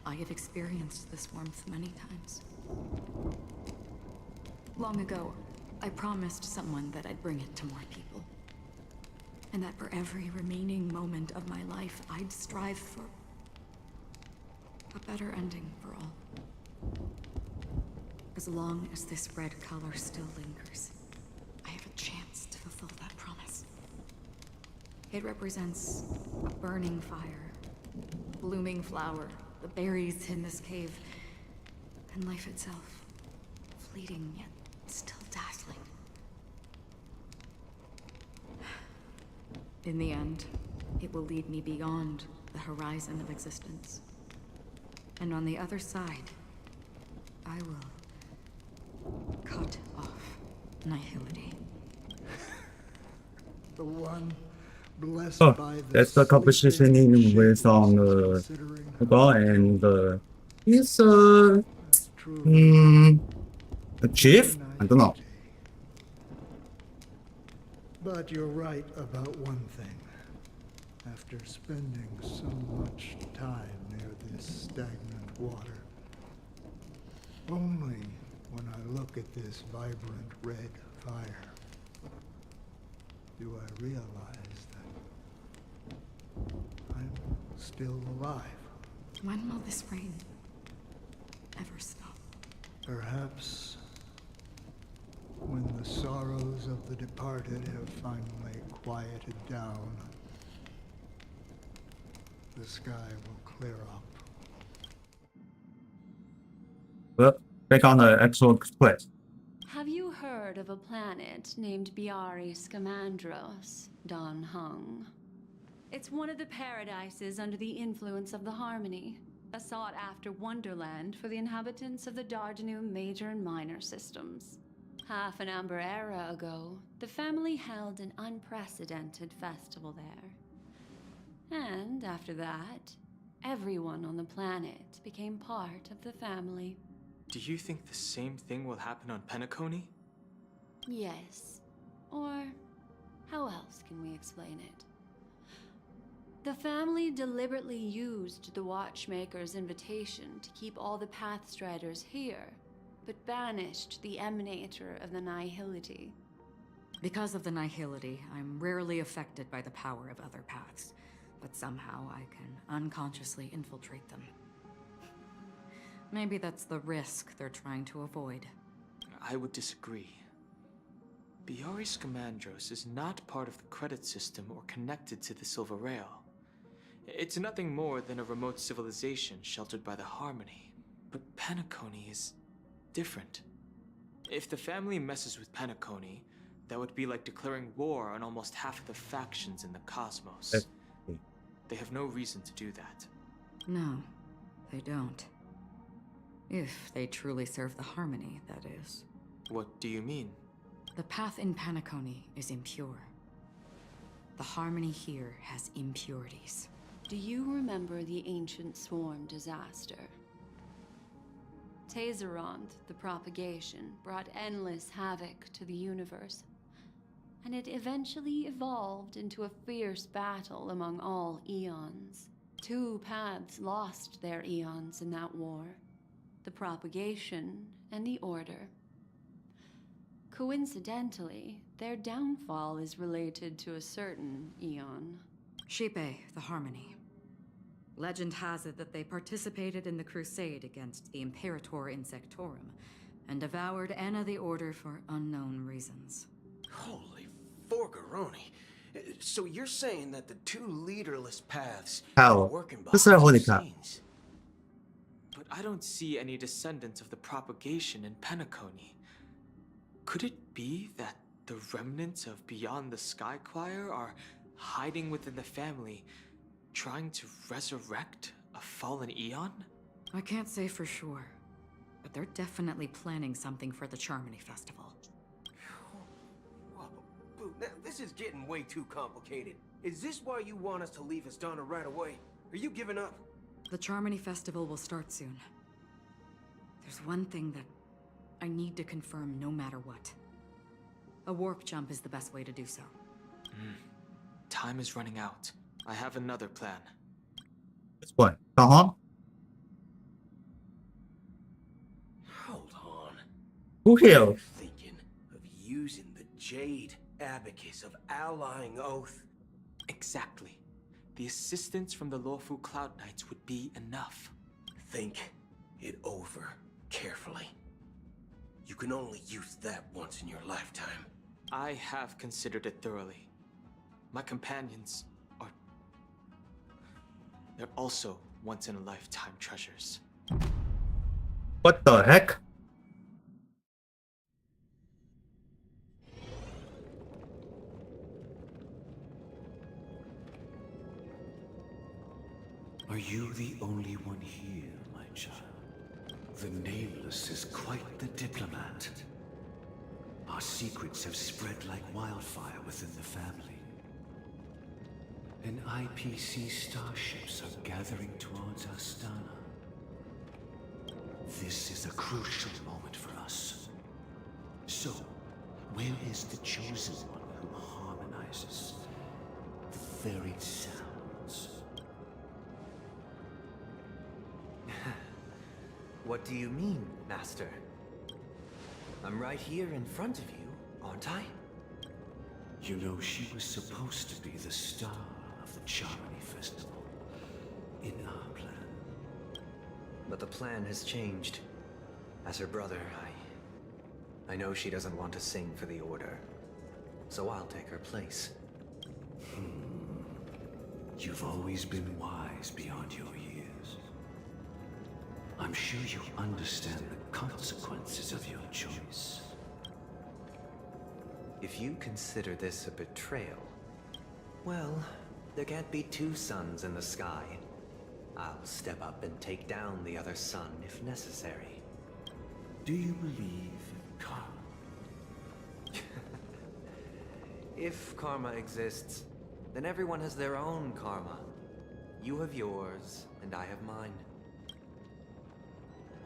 [SPEAKER 15] I have experienced this warmth many times. Long ago, I promised someone that I'd bring it to more people. And that for every remaining moment of my life, I'd strive for a better ending for all. As long as this red color still lingers, I have a chance to fulfill that promise. It represents a burning fire, a blooming flower, the berries in this cave, and life itself, fleeting yet still dazzling. In the end, it will lead me beyond the horizon of existence. And on the other side, I will cut off nihility.
[SPEAKER 4] The one blessed
[SPEAKER 1] Oh,
[SPEAKER 4] by the
[SPEAKER 1] that's the composition with on and it's a chief? I don't know.
[SPEAKER 4] But you're right about one thing. After spending so much time near this stagnant water, only when I look at this vibrant red fire do I realize that I'm still alive.
[SPEAKER 15] When will this rain ever stop?
[SPEAKER 4] Perhaps when the sorrows of the departed have finally quieted down, the sky will clear up.
[SPEAKER 1] Well, back on the actual quest.
[SPEAKER 8] Have you heard of a planet named Biari Scamandros, Don Hung? It's one of the paradises under the influence of the Harmony, a sought-after wonderland for the inhabitants of the Dardanum major and minor systems. Half an Amber era ago, the family held an unprecedented festival there. And after that, everyone on the planet became part of the family.
[SPEAKER 25] Do you think the same thing will happen on Penacony?
[SPEAKER 8] Yes. Or how else can we explain it? The family deliberately used the Watchmaker's invitation to keep all the Pathstriders here, but banished the Emanator of the Nihility.
[SPEAKER 15] Because of the Nihility, I'm rarely affected by the power of other paths, but somehow I can unconsciously infiltrate them. Maybe that's the risk they're trying to avoid.
[SPEAKER 25] I would disagree. Biari Scamandros is not part of the credit system or connected to the Silver Rail. It's nothing more than a remote civilization sheltered by the Harmony. But Penacony is different. If the family messes with Penacony, that would be like declaring war on almost half of the factions in the cosmos. They have no reason to do that.
[SPEAKER 15] No, they don't. If they truly serve the Harmony, that is.
[SPEAKER 25] What do you mean?
[SPEAKER 15] The path in Penacony is impure. The Harmony here has impurities.
[SPEAKER 8] Do you remember the Ancient Swarm disaster? Tazerond, the propagation, brought endless havoc to the universe, and it eventually evolved into a fierce battle among all eons. Two paths lost their eons in that war, the propagation and the order. Coincidentally, their downfall is related to a certain eon.
[SPEAKER 15] Shipe, the Harmony. Legend has it that they participated in the crusade against the Imperator Insectorum and devoured Anna the Order for unknown reasons.
[SPEAKER 19] Holy forgaroni.
[SPEAKER 17] So you're saying that the two leaderless paths
[SPEAKER 1] How?
[SPEAKER 17] are working
[SPEAKER 1] This is a
[SPEAKER 17] behind
[SPEAKER 1] holy
[SPEAKER 17] the
[SPEAKER 1] cow.
[SPEAKER 17] scenes?
[SPEAKER 25] But I don't see any descendants of the propagation in Penacony. Could it be that the remnants of Beyond the Sky Choir are hiding within the family, trying to resurrect a fallen eon?
[SPEAKER 3] I can't say for sure, but they're definitely planning something for the Charmony Festival.
[SPEAKER 17] Whoa, Boo, now this is getting way too complicated. Is this why you want us to leave Astana right away? Are you giving up?
[SPEAKER 3] The Charmony Festival will start soon. There's one thing that I need to confirm no matter what. A warp jump is the best way to do so.
[SPEAKER 25] Time is running out. I have another plan.
[SPEAKER 1] What? Uh-huh.
[SPEAKER 17] Hold on.
[SPEAKER 1] Who here?
[SPEAKER 17] Thinking of using the Jade Abacus of Allying Oath.
[SPEAKER 25] Exactly. The assistance from the lawful Cloud Knights would be enough.
[SPEAKER 17] Think it over carefully. You can only use that once in your lifetime.
[SPEAKER 25] I have considered it thoroughly. My companions are... they're also once-in-a-lifetime treasures.
[SPEAKER 1] What the heck?
[SPEAKER 10] Are you the only one here, my child? The Nameless is quite the diplomat. Our secrets have spread like wildfire within the family. And IPC starships are gathering towards Astana. This is a crucial moment for us. So, where is the chosen one who harmonizes the varied sounds?
[SPEAKER 20] What do you mean, Master? I'm right here in front of you, aren't I?
[SPEAKER 10] You know, she was supposed to be the star of the Charmony Festival. In our plan.
[SPEAKER 20] But the plan has changed. As her brother, I know she doesn't want to sing for the Order. So I'll take her place.
[SPEAKER 10] You've always been wise beyond your years. I'm sure you understand the consequences of your choice.
[SPEAKER 20] If you consider this a betrayal, well, there can't be two suns in the sky. I'll step up and take down the other sun if necessary.
[SPEAKER 10] Do you believe in karma?
[SPEAKER 20] If karma exists, then everyone has their own karma. You have yours, and I have mine.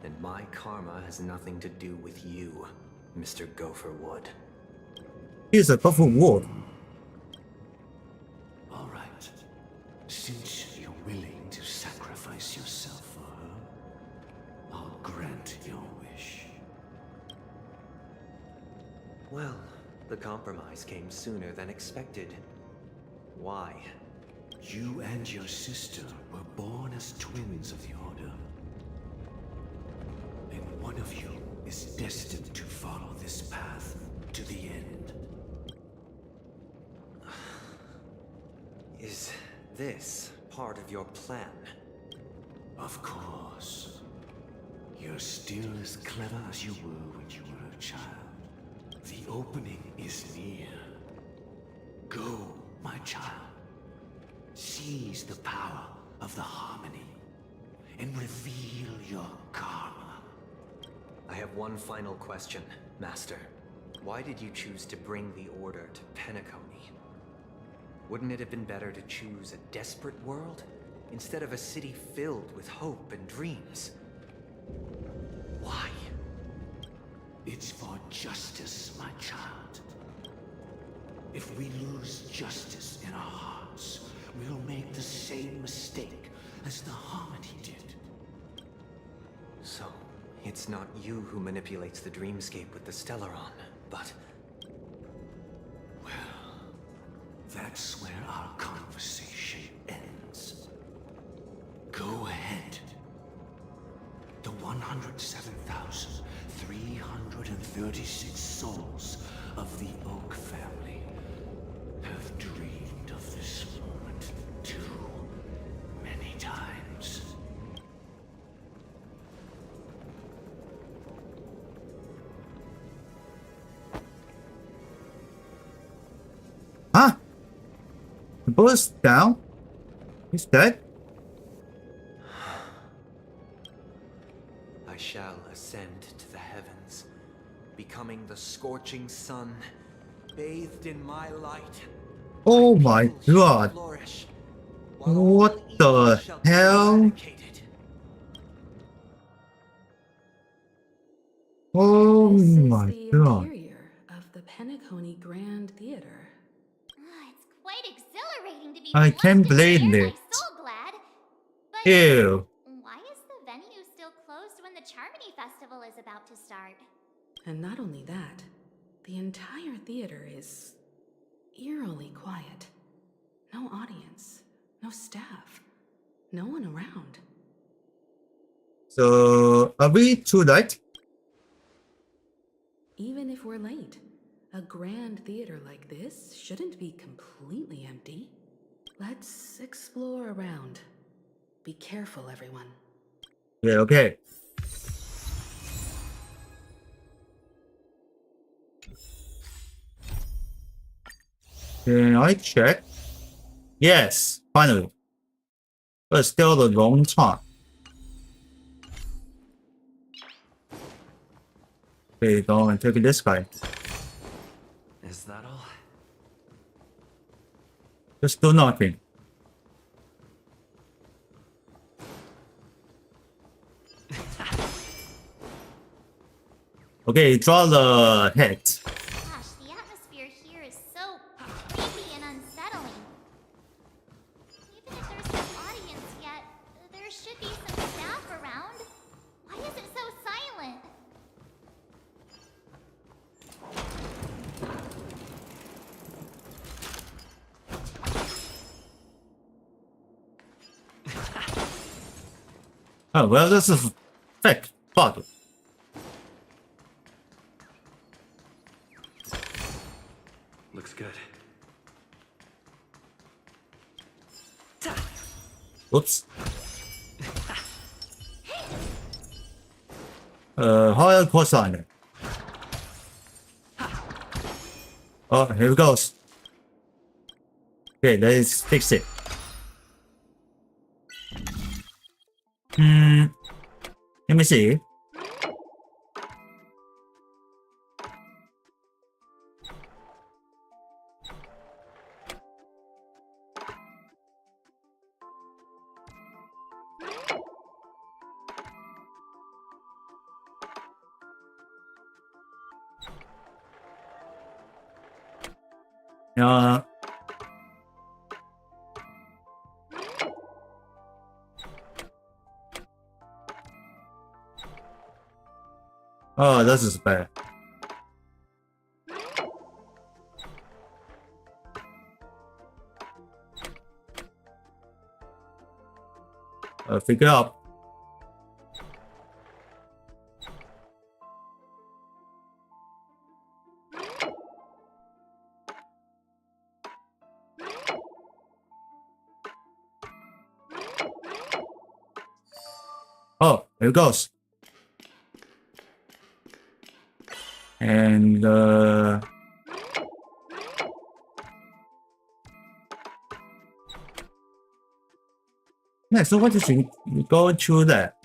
[SPEAKER 20] And my karma has nothing to do with you, Mr. Gopherwood.
[SPEAKER 1] He's a Gopher Wood.
[SPEAKER 10] All right. Since you're willing to sacrifice yourself for her, I'll grant your wish.
[SPEAKER 20] Well, the compromise came sooner than expected. Why?
[SPEAKER 10] You and your sister were born as twins of the Order. And one of you is destined to follow this path to the end.
[SPEAKER 20] Is this part of your plan?
[SPEAKER 10] Of course. You're still as clever as you were when you were a child. The opening is near. Go, my child. Seize the power of the harmony and reveal your karma.
[SPEAKER 20] I have one final question, Master. Why did you choose to bring the Order to Penacony? Wouldn't it have been better to choose a desperate world instead of a city filled with hope and dreams? Why?
[SPEAKER 10] It's for justice, my child. If we lose justice in our hearts, we'll make the same mistake as the Harmony did.
[SPEAKER 20] So, it's not you who manipulates the dreamscape with the Stellaron, but...
[SPEAKER 10] Well, that's where our conversation ends. Go ahead. The 107,336 souls of the Oak family have dreamed of
[SPEAKER 1] Huh? The bullet's down? He's dead?
[SPEAKER 20] I shall ascend to the heavens, becoming the scorching sun, bathed in my light.
[SPEAKER 1] Oh my god. What the hell? Oh my
[SPEAKER 15] The
[SPEAKER 1] god.
[SPEAKER 15] interior of the Penacony Grand Theater.
[SPEAKER 7] It's quite exhilarating to be
[SPEAKER 1] I can't
[SPEAKER 7] flushed in
[SPEAKER 1] believe
[SPEAKER 7] the air,
[SPEAKER 1] it.
[SPEAKER 7] my soul glad. But
[SPEAKER 1] Ew.
[SPEAKER 7] why is the venue still closed when the Charmony Festival is about to start?
[SPEAKER 15] And not only that, the entire theater is eerily quiet. No audience, no staff, no one around.
[SPEAKER 1] So, are we too late?
[SPEAKER 15] Even if we're late, a grand theater like this shouldn't be completely empty. Let's explore around. Be careful, everyone.
[SPEAKER 1] Yeah, okay. Can I check? Yes, finally. But still a long time. Okay, go and take this guy.
[SPEAKER 20] Is that all?
[SPEAKER 1] Just do nothing. Okay, draw the head.
[SPEAKER 7] Gosh, the atmosphere here is so creepy and unsettling. Even if there's no audience yet, there should be some staff around. Why is it so silent?
[SPEAKER 1] Oh, well, this is fake. Bug.
[SPEAKER 10] Looks good.
[SPEAKER 1] Oops. Higher cosine. Oh, here it goes. Okay, let's fix it. Let me see. Oh, this is bad. Figure out. Oh, here it goes. And yeah, so what is it? You go through that.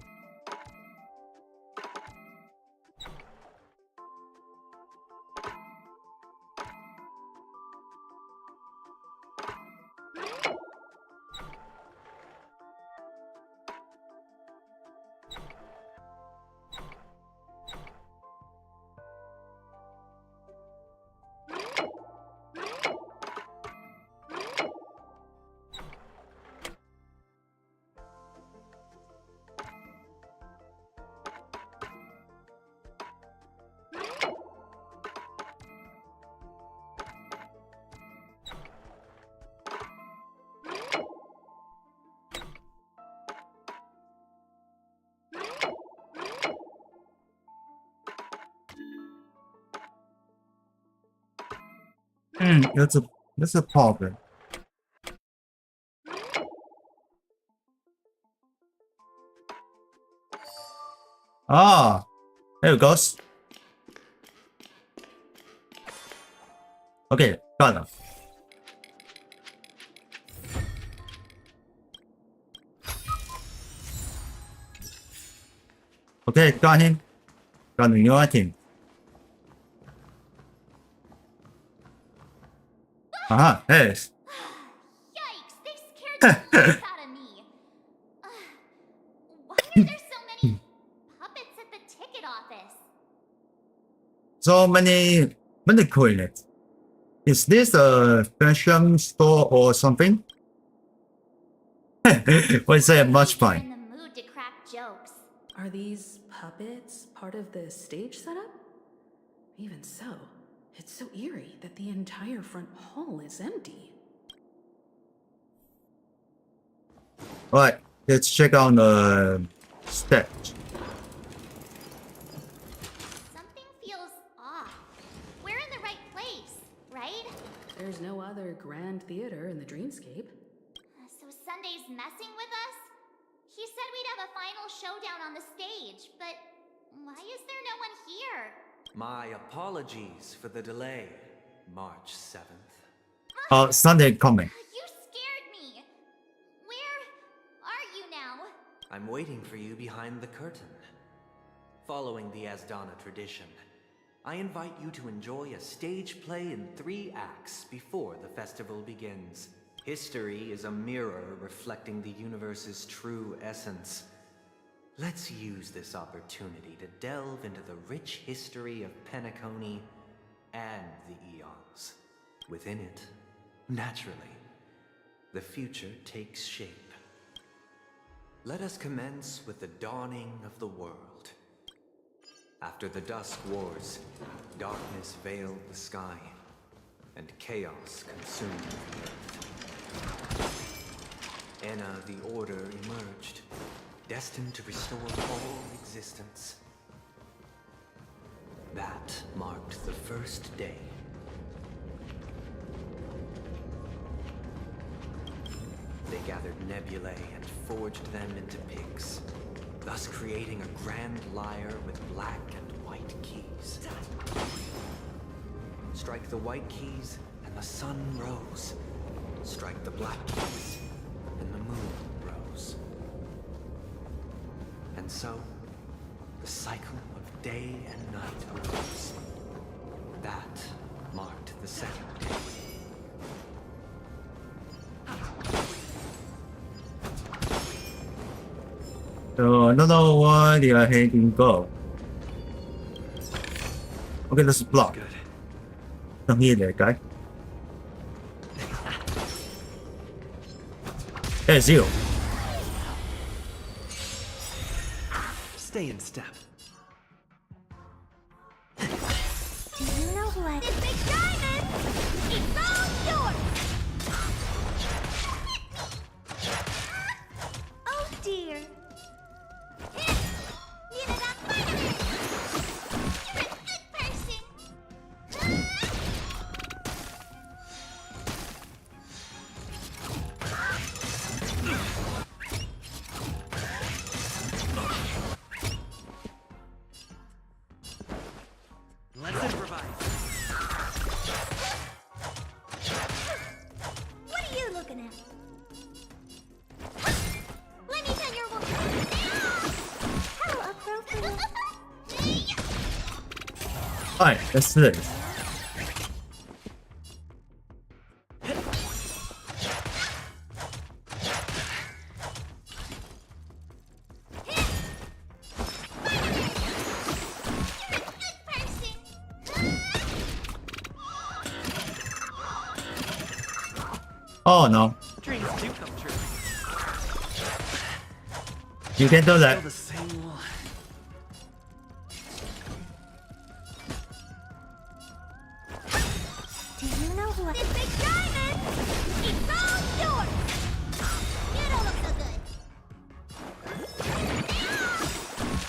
[SPEAKER 1] That's a problem. Ah, there it goes. Okay, got it. Okay, got him. Got a new item. Hey.
[SPEAKER 7] Yikes, they scared the life out of me. Why are there so many puppets at the ticket office?
[SPEAKER 1] So many mannequins in it. Is this a fashion store or something? Was that much
[SPEAKER 7] In
[SPEAKER 1] fun?
[SPEAKER 7] the mood to crack jokes.
[SPEAKER 15] Are these puppets part of the stage setup? Even so, it's so eerie that the entire front hall is empty.
[SPEAKER 1] Alright, let's check out the stage.
[SPEAKER 7] Something feels off. We're in the right place, right?
[SPEAKER 15] There's no other grand theater in the dreamscape.
[SPEAKER 7] So Sunday's messing with us? He said we'd have a final showdown on the stage, but why is there no one here?
[SPEAKER 20] My apologies for the delay, March 7th.
[SPEAKER 1] Sunday coming.
[SPEAKER 7] You scared me. Where are you now?
[SPEAKER 20] I'm waiting for you behind the curtain. Following the Asdana tradition, I invite you to enjoy a stage play in 3 acts before the festival begins. History is a mirror reflecting the universe's true essence. Let's use this opportunity to delve into the rich history of Penacony and the eons. Within it, naturally, the future takes shape. Let us commence with the dawning of the world. After the Dusk Wars, darkness veiled the sky, and chaos consumed the earth. Enna the Order emerged, destined to restore all existence. That marked the first day. They gathered nebulae and forged them into pigs, thus creating a grand lyre with black and white keys. Strike the white keys and the sun rose. Strike the black keys and the moon rose. And so, the cycle of day and night arose. That marked the second day.
[SPEAKER 1] So I don't know why they are heading go. Okay, let's block. Don't hear that guy. Hey, Zero.
[SPEAKER 22] Stay in step.
[SPEAKER 7] Do you know what? This big diamond! It's all yours! Oh dear. You're a good person.
[SPEAKER 22] Let's improvise.
[SPEAKER 7] What are you looking at? Let me tell your woman. How appropriate.
[SPEAKER 1] Alright, let's do this. Oh no,
[SPEAKER 22] Dreams do come true.
[SPEAKER 1] you can do that.
[SPEAKER 22] Still the same one.
[SPEAKER 7] Do you know what? This big diamond! It's all yours! You don't look so good.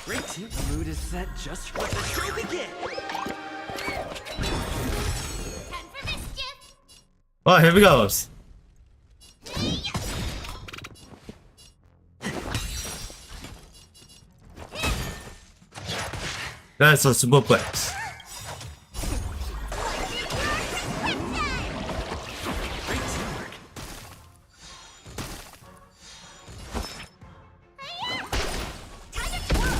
[SPEAKER 22] Great team. The mood is set just for the show begin.
[SPEAKER 7] Time for mischief!
[SPEAKER 1] Oh, here we goes. That's a superplex.
[SPEAKER 22] Great teamwork.
[SPEAKER 7] Time to twirl!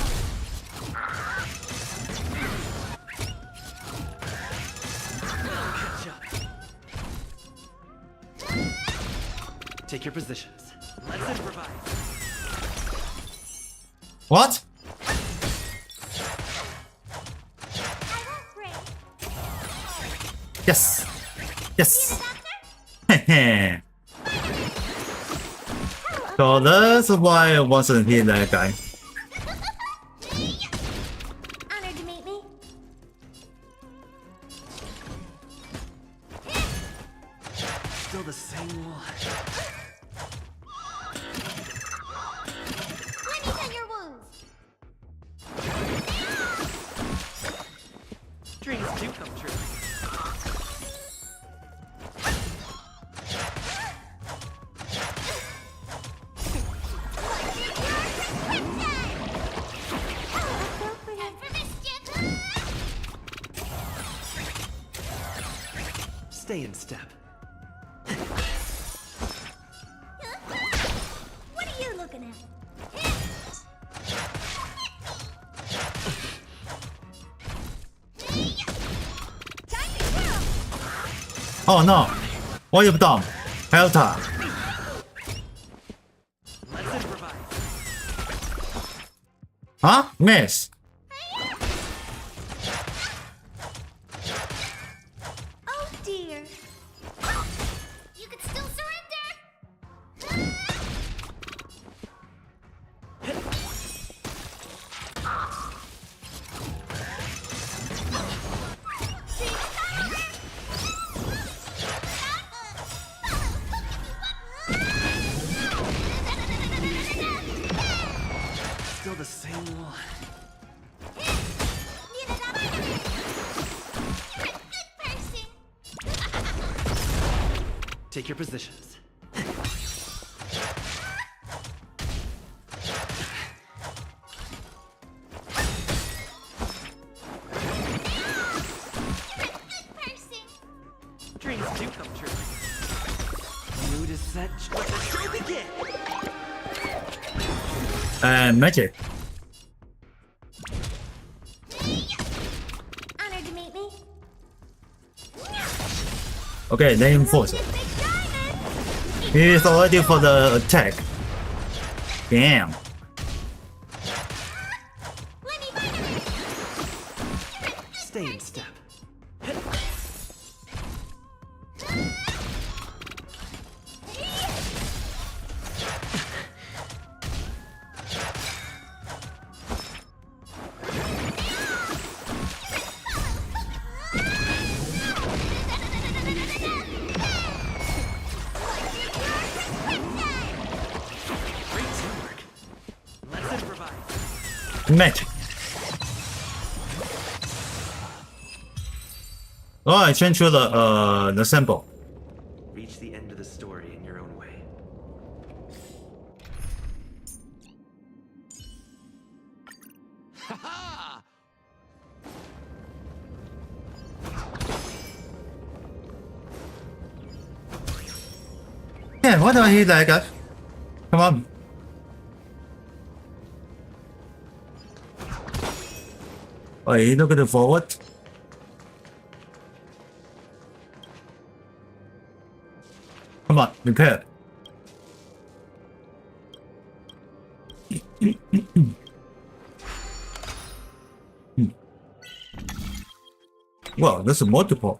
[SPEAKER 6] Take your positions. Let's improvise.
[SPEAKER 1] What? Yes. Yes. Hehe. So that's why I wasn't here that guy.
[SPEAKER 13] Honored to meet me.
[SPEAKER 6] Still the same wall.
[SPEAKER 13] Let me tend your wounds.
[SPEAKER 6] Dreams do come true. Stay in step.
[SPEAKER 13] What are you looking at?
[SPEAKER 1] Oh no! What you've done? Helter.
[SPEAKER 6] Let's improvise.
[SPEAKER 1] Huh? Miss.
[SPEAKER 13] Oh dear. You could still surrender.
[SPEAKER 6] Still the same wall. Take your positions. Dreams do come true. Mood is set. Let the show begin.
[SPEAKER 1] Magic.
[SPEAKER 13] Honored to meet me.
[SPEAKER 1] Okay, name force. He's already for the attack. Damn.
[SPEAKER 6] Stay in step.
[SPEAKER 1] Magic. Oh, I changed the sample.
[SPEAKER 6] Reach the end of the story in your own way.
[SPEAKER 1] Yeah, what do I hear that guy? Come on. Oh, you looking forward? Come on, repair. Wow, that's a multiple.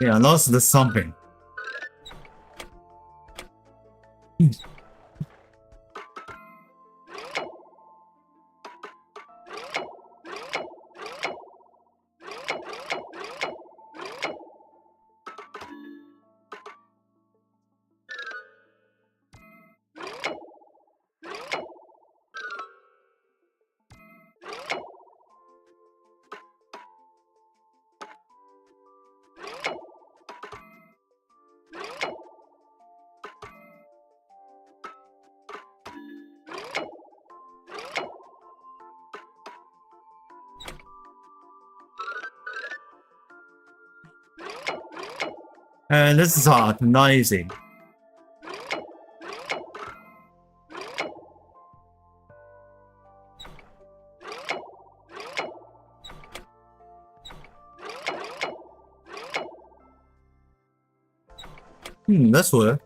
[SPEAKER 1] Yeah, I lost the something. And this is hard, not easy. That's weird.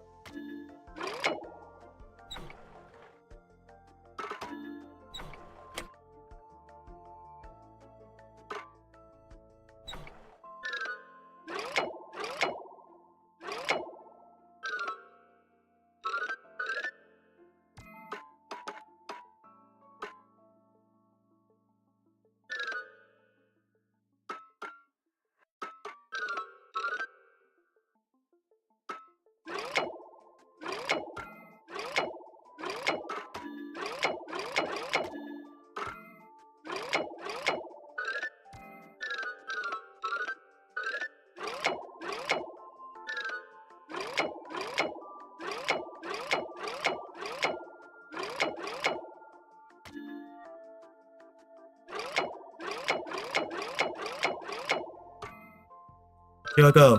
[SPEAKER 1] Here I go.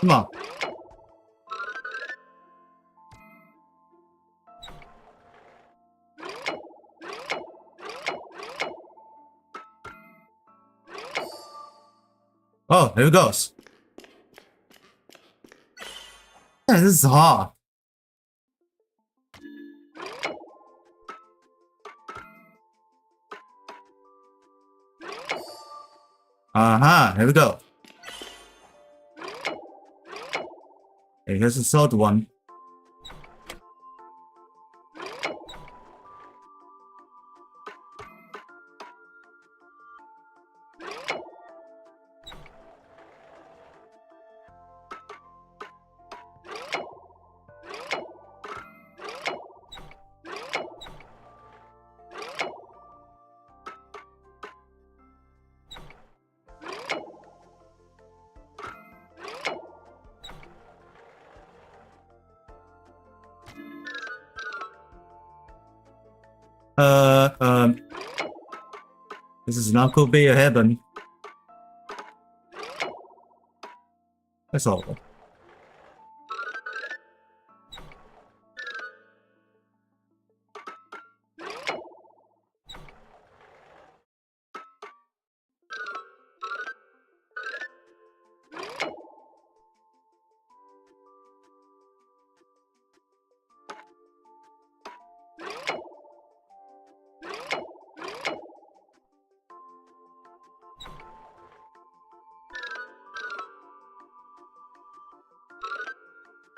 [SPEAKER 1] Come on. Oh, here it goes. Man, this is hard. Here we go. Hey, here's the third one. This is not gonna be a heaven. That's all.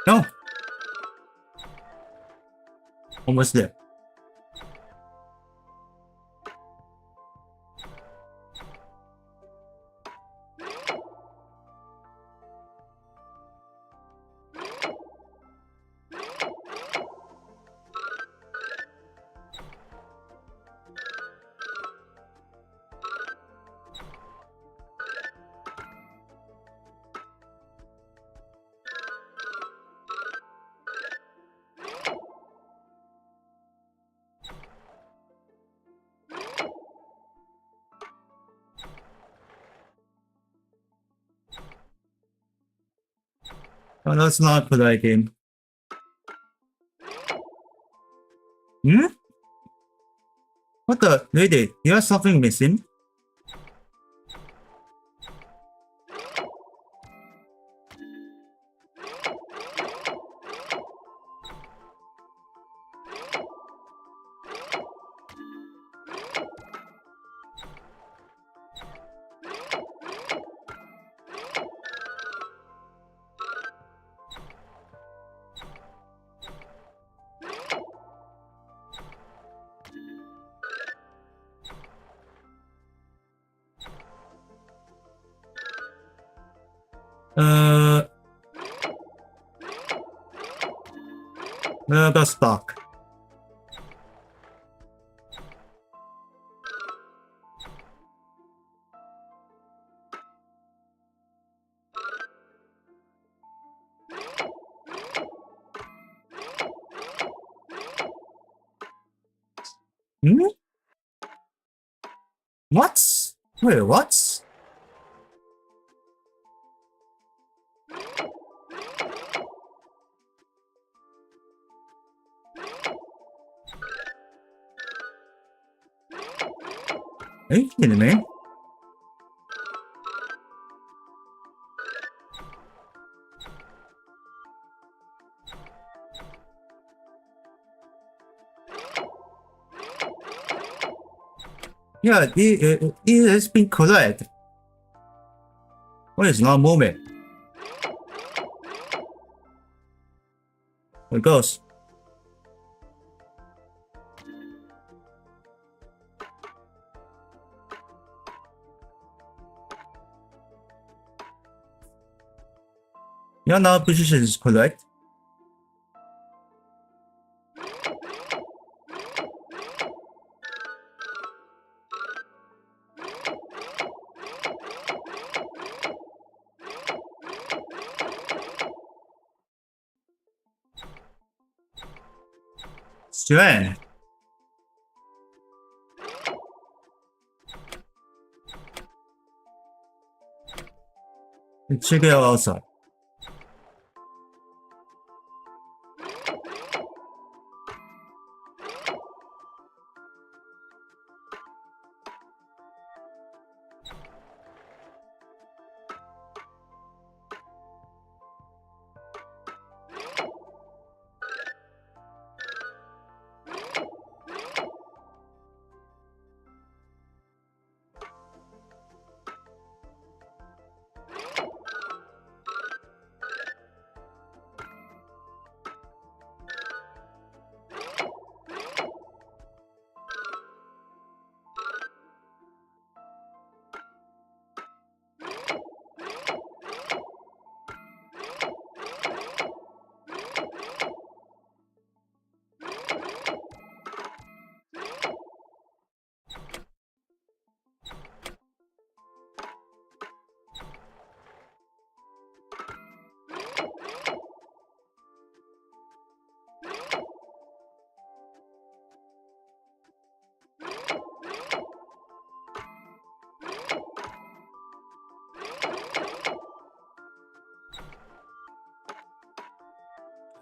[SPEAKER 1] No. Almost there. Oh, let's not play that game. Hmm? What the? Lady, you have something missing? Got stuck. Hmm? What? Wait, what? Are you kidding me? Yeah, it has been correct. Why is not moving? It goes. Yeah, now position is correct. Strange. Check it out outside.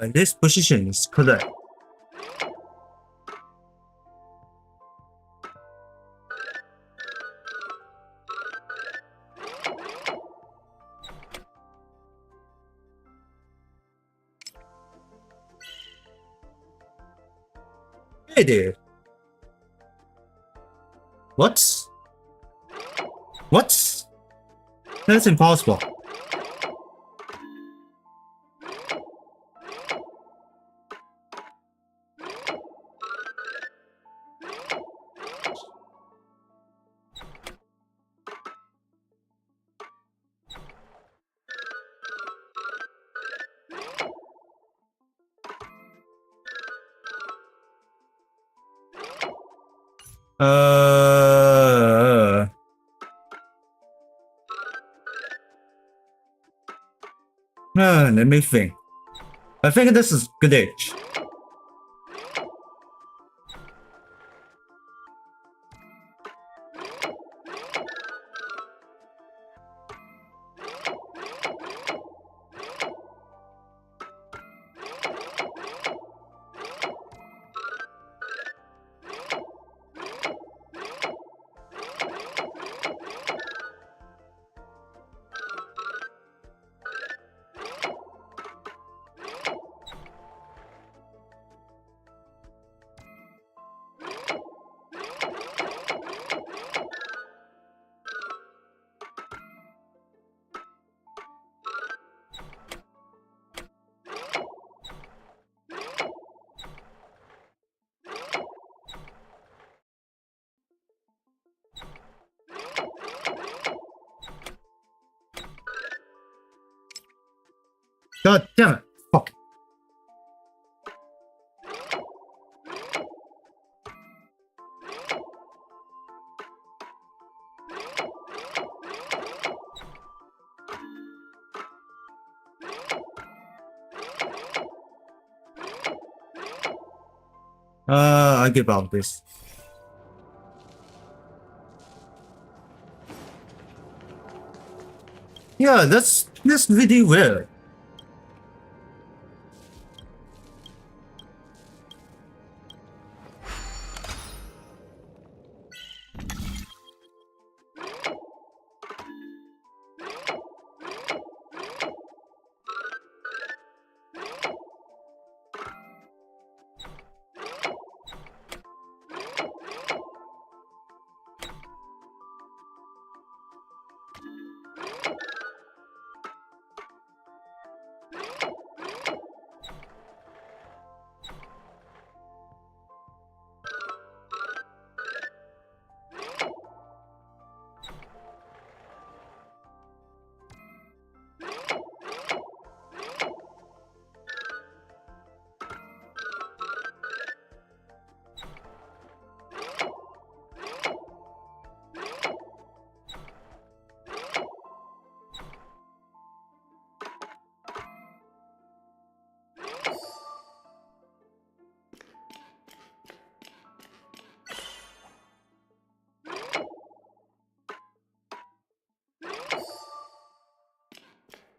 [SPEAKER 1] And this position is correct. Hey there. What? What? That's impossible. Let me think. I think this is glitch. God damn it. Fuck. I give up this. Yeah, that's really weird.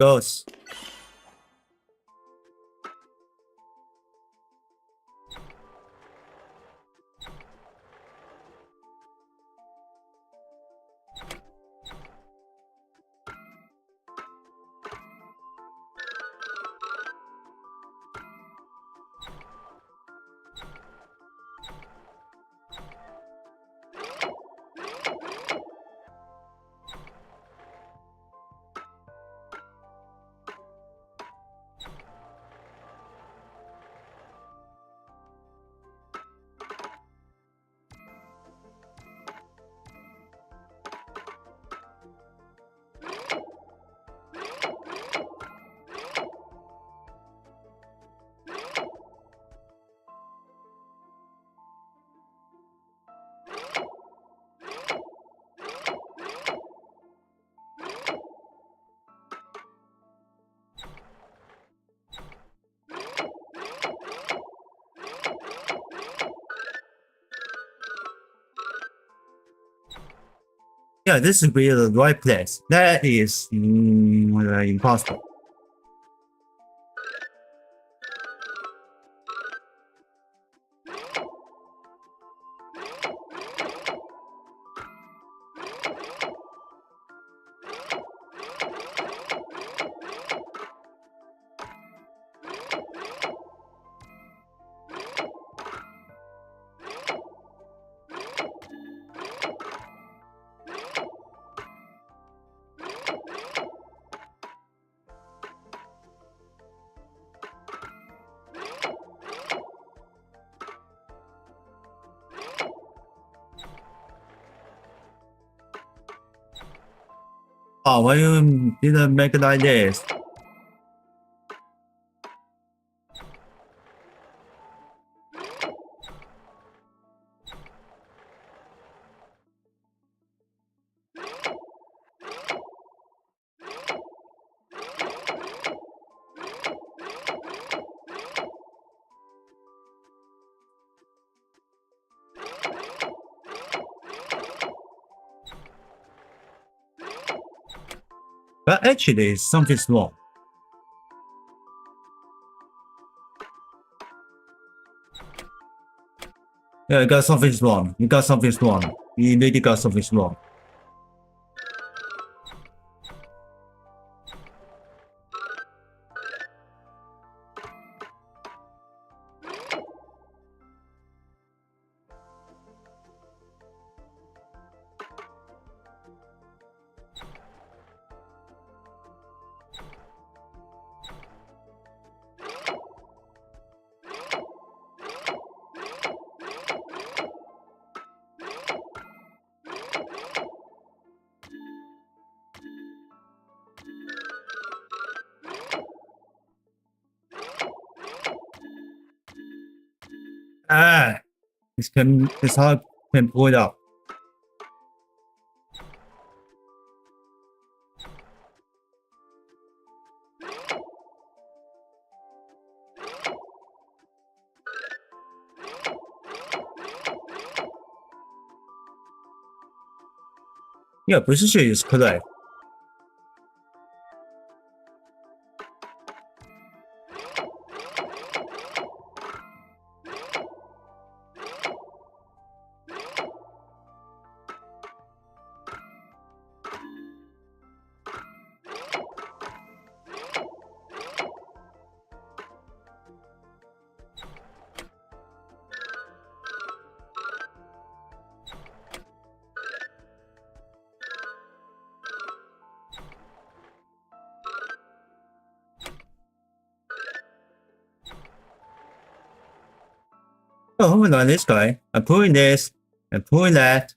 [SPEAKER 1] Goes. Yeah, this is really the right place. That is impossible. Oh, why you didn't make it like this? But actually, something's wrong. Yeah, you got something wrong. You got something wrong. You really got something wrong. Ah, this hard can pull it up. Yeah, precision is correct. Oh, hold on, this guy. I'm pulling this. I'm pulling that.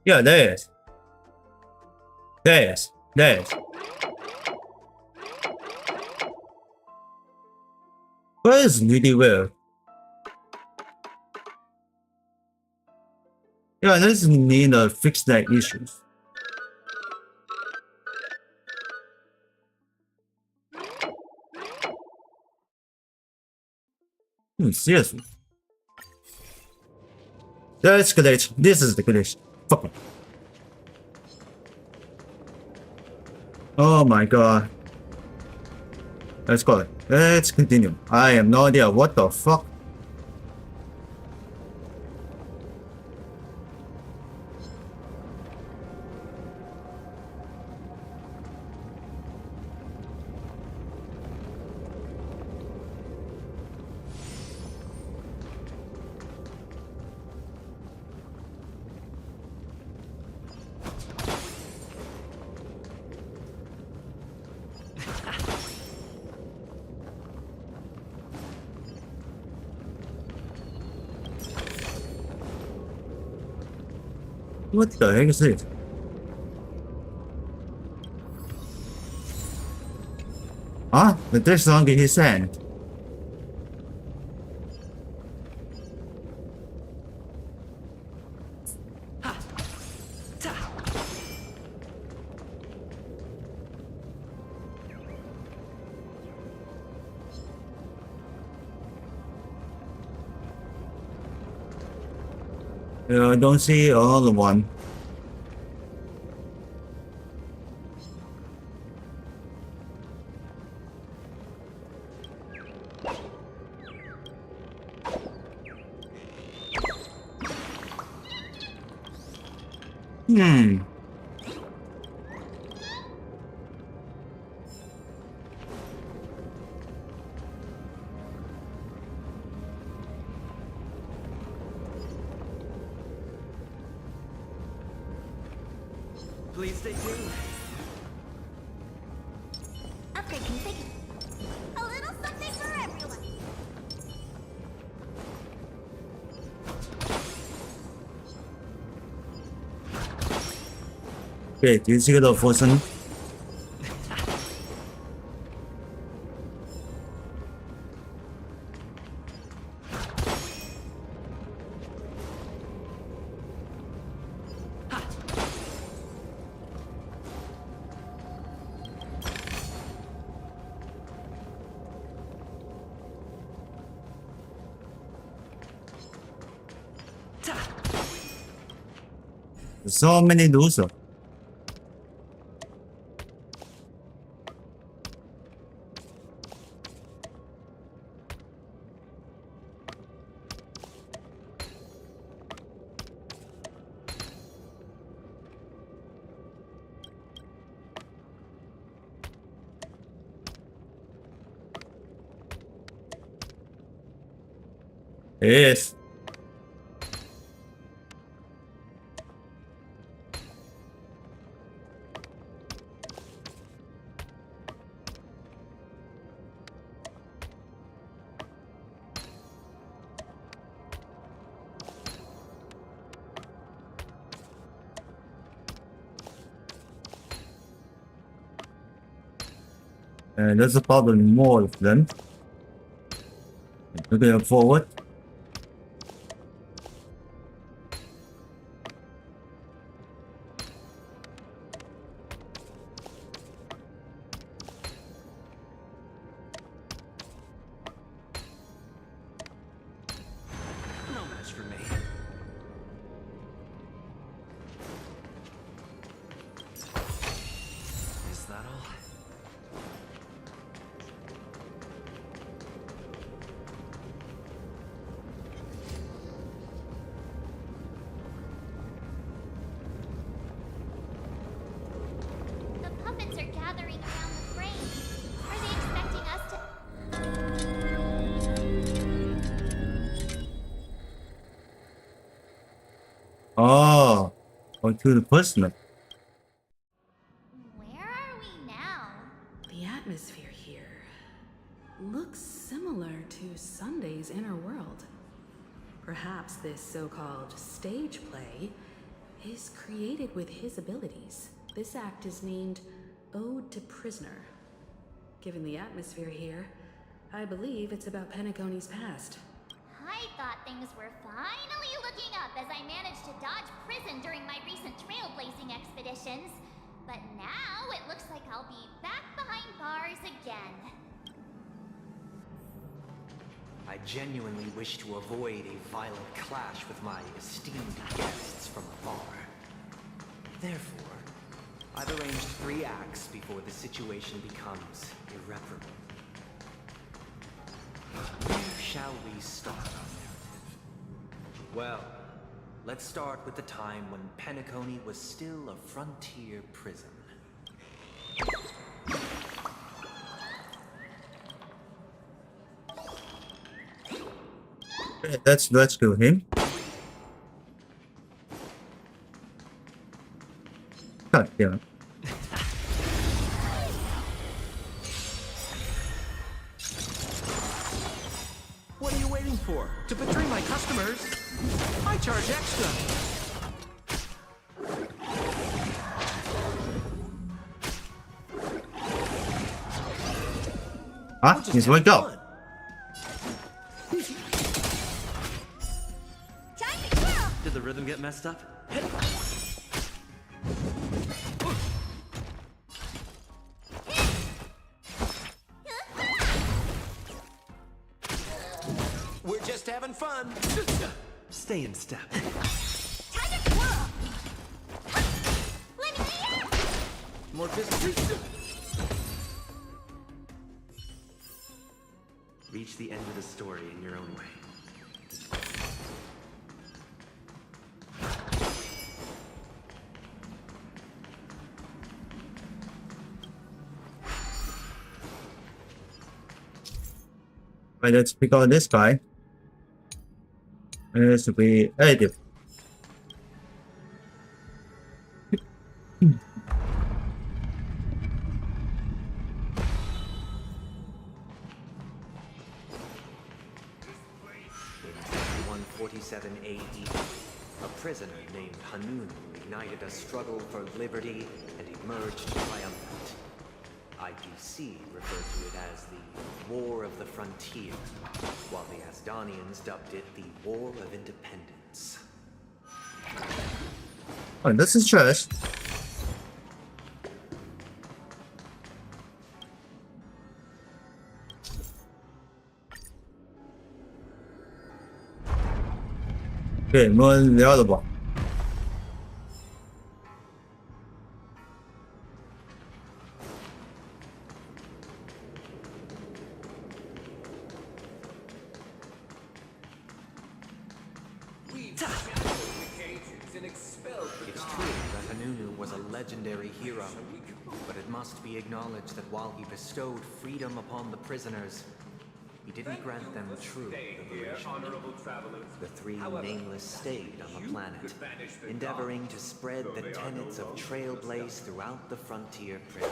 [SPEAKER 1] Yeah, there is. There is. There is. What is really weird? Yeah, this need to fix that issues. Seriously. That's glitch. This is the glitch. Fuck it. Oh my god. Let's go. Let's continue. I have no idea what the fuck. What the heck is it? Huh? There's something in his hand. I don't see another one.
[SPEAKER 20] Please stay tuned.
[SPEAKER 13] Upgrade configured. A little something for everyone.
[SPEAKER 1] Okay, do you see the person? So many losers. Yes. And there's probably more of them. Looking forward. Oh, going to the prisoner.
[SPEAKER 7] Where are we now?
[SPEAKER 15] The atmosphere here looks similar to Sunday's inner world. Perhaps this so-called stage play is created with his abilities. This act is named Ode to Prisoner. Given the atmosphere here, I believe it's about Penacony's past.
[SPEAKER 7] I thought things were finally looking up as I managed to dodge prison during my recent trailblazing expeditions. But now it looks like I'll be back behind bars again.
[SPEAKER 20] I genuinely wish to avoid a violent clash with my esteemed guests from afar. Therefore, I've arranged 3 acts before the situation becomes irreparable. Where shall we start our narrative? Well, let's start with the time when Penacony was still a frontier prison.
[SPEAKER 1] Okay, let's rescue him. God damn it.
[SPEAKER 22] What are you waiting for? To betray my customers? I charge extra.
[SPEAKER 1] Ah, he's wake up.
[SPEAKER 6] Did the rhythm get messed up?
[SPEAKER 22] We're just having fun.
[SPEAKER 6] Stay in step.
[SPEAKER 22] More business.
[SPEAKER 6] Reach the end of the story in your own way.
[SPEAKER 1] Right, let's pick out this guy. And this will be additive.
[SPEAKER 20] AD, a prisoner named Hanun ignited a struggle for liberty and emerged triumphant. IGC referred to it as the War of the Frontier, while the Asdanians dubbed it the War of Independence.
[SPEAKER 1] Oh, this is trash. Okay, 们聊了吧。
[SPEAKER 20] It's true that Hanunu was a legendary hero, but it must be acknowledged that while he bestowed freedom upon the prisoners, he didn't grant them true liberation. The 3 nameless stayed on the planet, endeavoring to spread the tenets of Trailblaze throughout the frontier prison.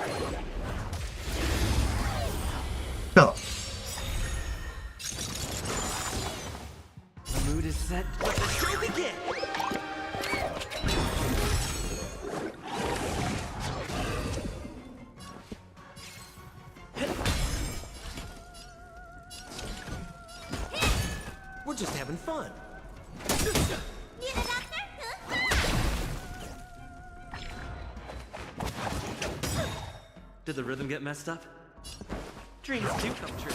[SPEAKER 1] Go.
[SPEAKER 6] The mood is set. Let the show begin!
[SPEAKER 22] We're just having fun.
[SPEAKER 6] Did the rhythm get messed up? Dreams do come true.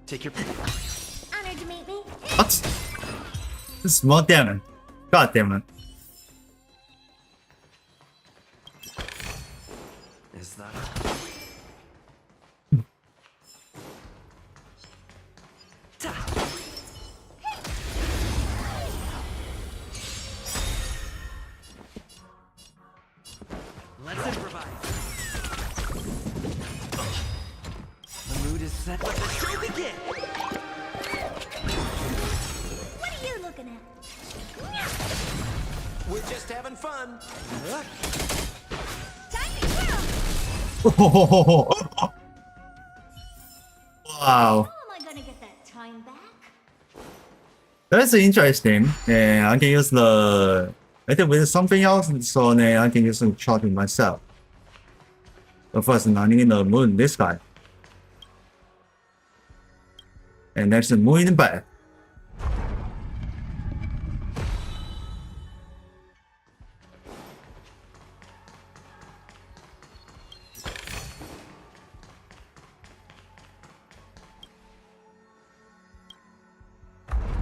[SPEAKER 6] Take your pick.
[SPEAKER 7] Honored to meet me.
[SPEAKER 1] What? This is more damage. God damn it.
[SPEAKER 6] Is that
[SPEAKER 5] We're just having fun.
[SPEAKER 1] Wow.
[SPEAKER 7] How am I gonna get that time back?
[SPEAKER 1] That's interesting. And I can use the... I think with something else, so then I can use some charging myself. But first, I need the moon, this guy. And next, moving back.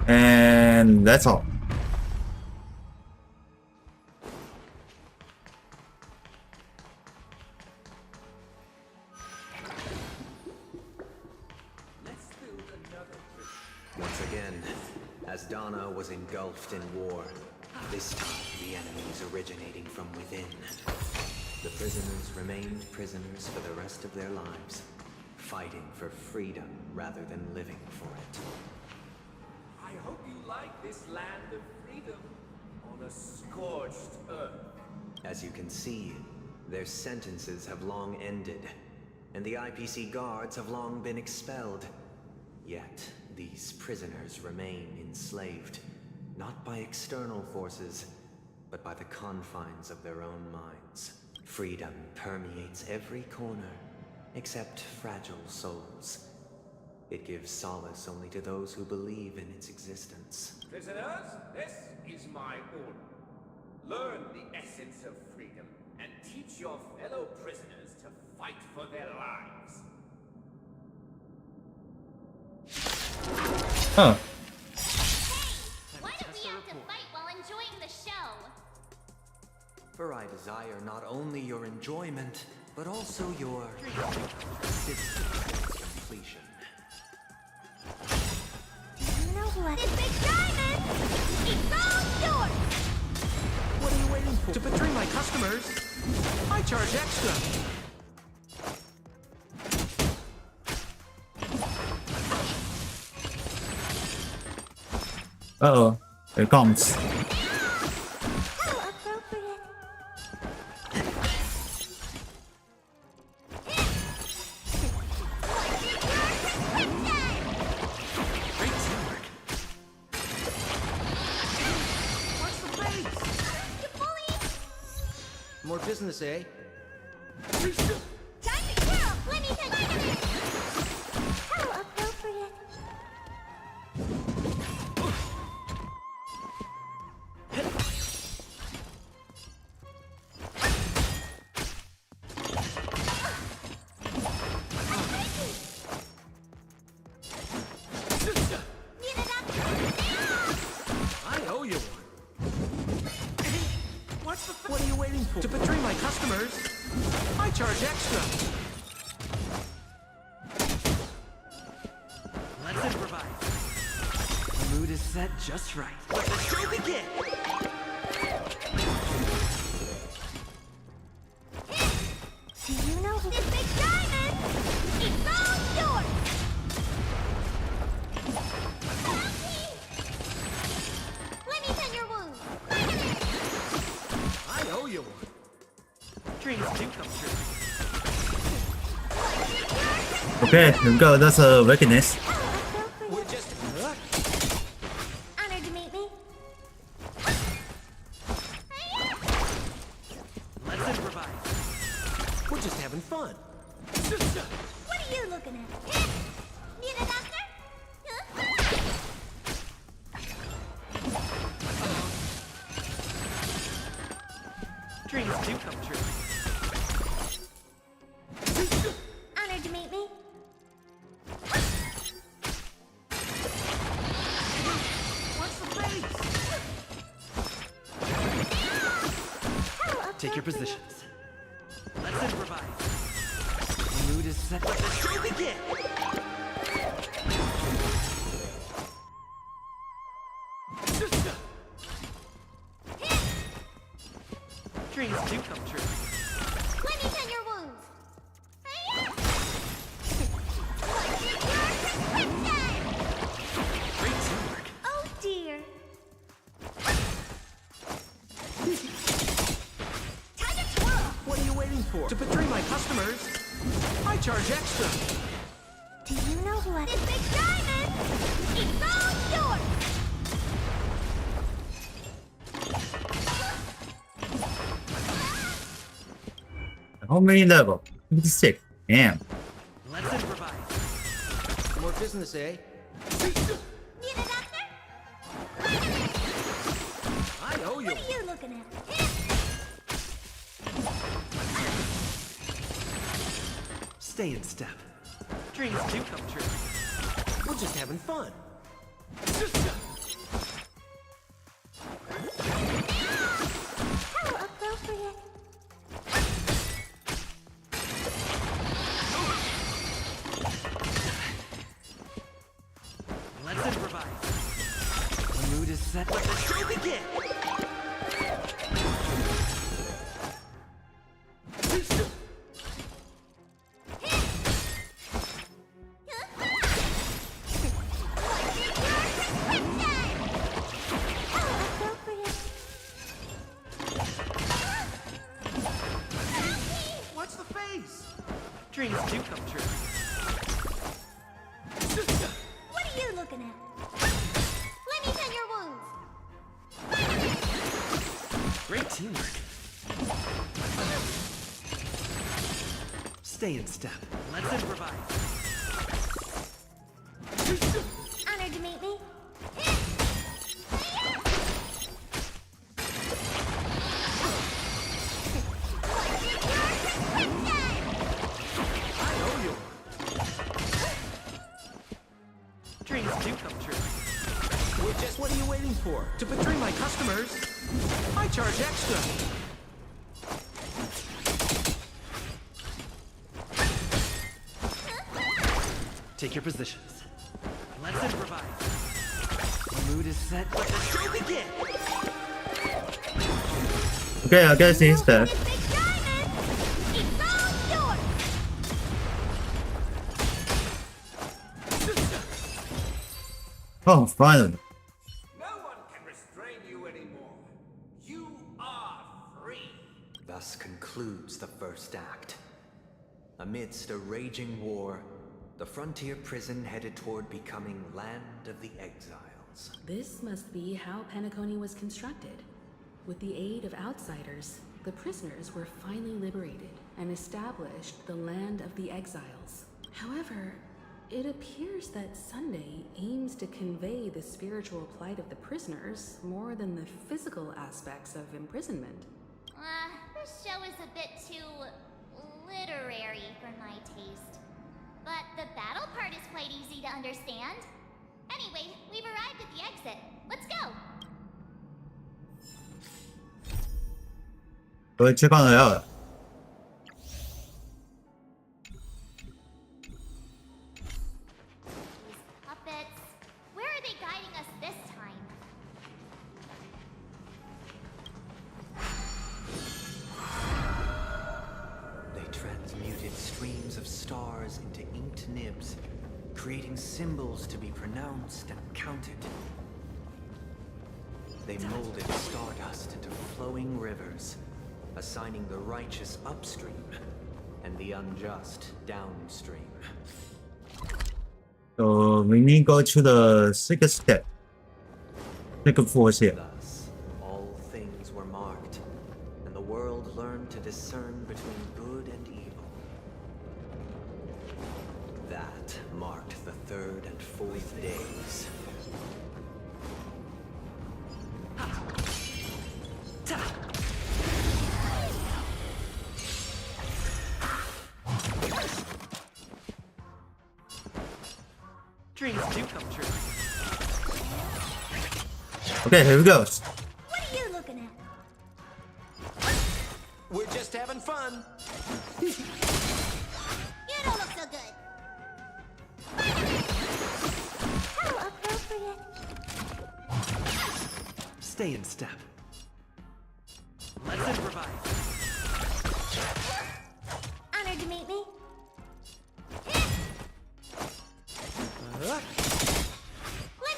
[SPEAKER 1] And that's all.
[SPEAKER 20] Once again, as Donna was engulfed in war, this time the enemies originating from within. The prisoners remained prisoners for the rest of their lives, fighting for freedom rather than living for it.
[SPEAKER 5] I hope you like this land of freedom on a scorched earth.
[SPEAKER 20] As you can see, their sentences have long ended, and the IPC guards have long been expelled. Yet, these prisoners remain enslaved, not by external forces, but by the confines of their own minds. Freedom permeates every corner, except fragile souls. It gives solace only to those who believe in its existence.
[SPEAKER 5] Prisoners, this is my order. Learn the essence of freedom and teach your fellow prisoners to fight for their lives.
[SPEAKER 1] Huh.
[SPEAKER 7] Why do we have to fight while enjoying the show?
[SPEAKER 20] For I desire not only your enjoyment, but also your assistance in completion.
[SPEAKER 7] You know what? This big diamond! It's all yours!
[SPEAKER 22] What are you waiting for? To betray my customers? I charge extra.
[SPEAKER 1] Uh-oh. Here it comes.
[SPEAKER 7] How appropriate.
[SPEAKER 22] Great teamwork. What's the face?
[SPEAKER 7] You bully!
[SPEAKER 22] More business, eh?
[SPEAKER 7] Time to kill! Let me take it! How appropriate.
[SPEAKER 22] I owe you one. What are you waiting for? To betray my customers? I charge extra. Let's improvise. The mood is set just right. Let the show begin.
[SPEAKER 7] Do you know who this big diamond? It's all yours! Let me tend your wounds.
[SPEAKER 22] I owe you one. Dreams do come true.
[SPEAKER 1] Okay, here we go. That's a weakness.
[SPEAKER 22] We're just...
[SPEAKER 7] Honored to meet me.
[SPEAKER 22] Let's improvise. We're just having fun.
[SPEAKER 7] What are you looking at? Need a doctor? Huh?
[SPEAKER 22] Dreams do come true.
[SPEAKER 7] Honored to meet me.
[SPEAKER 22] What's the face? Take your positions. Let's improvise. The mood is set. Let the show begin. Dreams do come true.
[SPEAKER 7] Let me tend your wounds.
[SPEAKER 22] Great teamwork.
[SPEAKER 7] Oh dear.
[SPEAKER 22] for? To betray my customers, I charge extra.
[SPEAKER 7] Do you know who I... This big diamond! It's all yours!
[SPEAKER 1] How many level? 56. Damn.
[SPEAKER 22] Let's improvise. More business, eh?
[SPEAKER 7] Need a doctor?
[SPEAKER 22] I owe you.
[SPEAKER 7] What are you looking at?
[SPEAKER 22] Stay in step. Dreams do come true. We're just having fun.
[SPEAKER 7] How appropriate.
[SPEAKER 22] Let's improvise. The mood is set. Let the show begin. What's the face? Dreams do come true.
[SPEAKER 7] What are you looking at? Let me tend your wounds.
[SPEAKER 22] Great teamwork. Stay in step. Let's improvise.
[SPEAKER 7] Honored to meet me.
[SPEAKER 22] I owe you. Dreams do come true. What are you waiting for? To betray my customers, I charge extra. Take your positions. Let's improvise. The mood is set. Let the show begin.
[SPEAKER 1] Okay, I guess he's dead.
[SPEAKER 7] This big diamond! It's all yours!
[SPEAKER 1] Oh, finally.
[SPEAKER 17] No one can restrain you anymore. You are free.
[SPEAKER 20] Thus concludes the first act. Amidst a raging war, the frontier prison headed toward becoming Land of the Exiles.
[SPEAKER 15] This must be how Penacony was constructed. With the aid of outsiders, the prisoners were finally liberated and established the Land of the Exiles. However, it appears that Sunday aims to convey the spiritual plight of the prisoners more than the physical aspects of imprisonment.
[SPEAKER 7] This show is a bit too literary for my taste. But the battle part is quite easy to understand. Anyway, we've arrived at the exit. Let's go!
[SPEAKER 1] check on it out.
[SPEAKER 7] These puppets. Where are they guiding us this time?
[SPEAKER 20] They transmuted streams of stars into inked nibs, creating symbols to be pronounced and counted. They molded stardust into flowing rivers, assigning the righteous upstream and the unjust downstream.
[SPEAKER 1] So we need to go to the second step. Second force here.
[SPEAKER 20] Thus, all things were marked, and the world learned to discern between good and evil. That marked the third and fourth days.
[SPEAKER 22] Dreams do come true.
[SPEAKER 1] Okay, here we go.
[SPEAKER 7] What are you looking at?
[SPEAKER 22] We're just having fun.
[SPEAKER 7] You don't look so good. How appropriate.
[SPEAKER 22] Stay in step. Let's improvise.
[SPEAKER 7] Honored to meet me. Let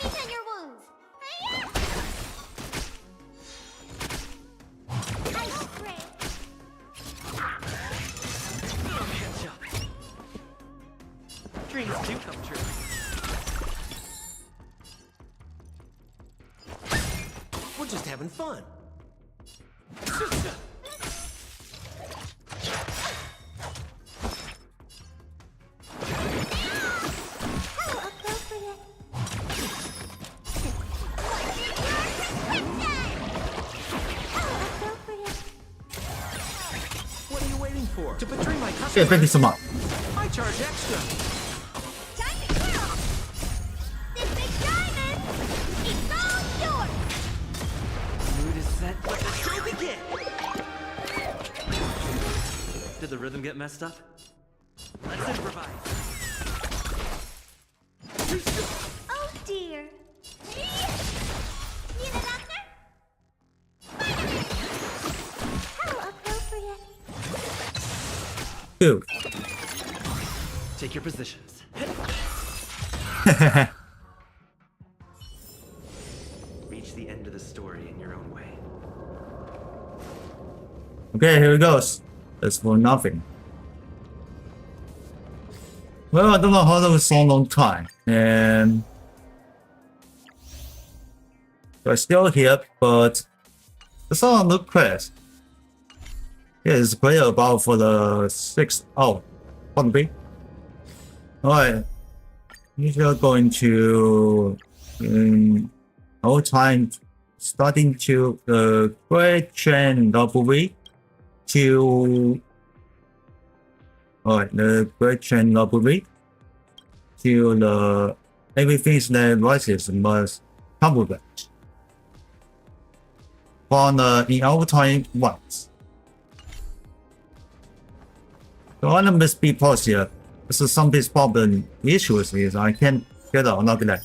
[SPEAKER 7] me tend your wounds. I hope, Ray.
[SPEAKER 6] dreams do come true.
[SPEAKER 2] We're just having fun. What are you waiting for? To betray my customers?
[SPEAKER 1] Okay, thank you so much.
[SPEAKER 2] I charge extra.
[SPEAKER 13] Time to kill! This big diamond! It's all yours!
[SPEAKER 6] Mood is set.
[SPEAKER 2] Let the show begin!
[SPEAKER 6] Did the rhythm get messed up? Let's improvise.
[SPEAKER 13] Oh dear. Need a doctor? How appropriate.
[SPEAKER 1] Two.
[SPEAKER 6] Take your positions. Reach the end of the story in your own way.
[SPEAKER 1] Okay, here it goes. That's for nothing. Well, I don't know how that was so long time, and we're still here, but it's not a look quest. Yeah, it's play about for the 6th. Oh, one big. Alright, we are going to our time starting to the Great Chain W to the Great Chain W to the everything that rises must compliment from the in our time once. So I must be paused here. This is some problem issues is I can't get out not that.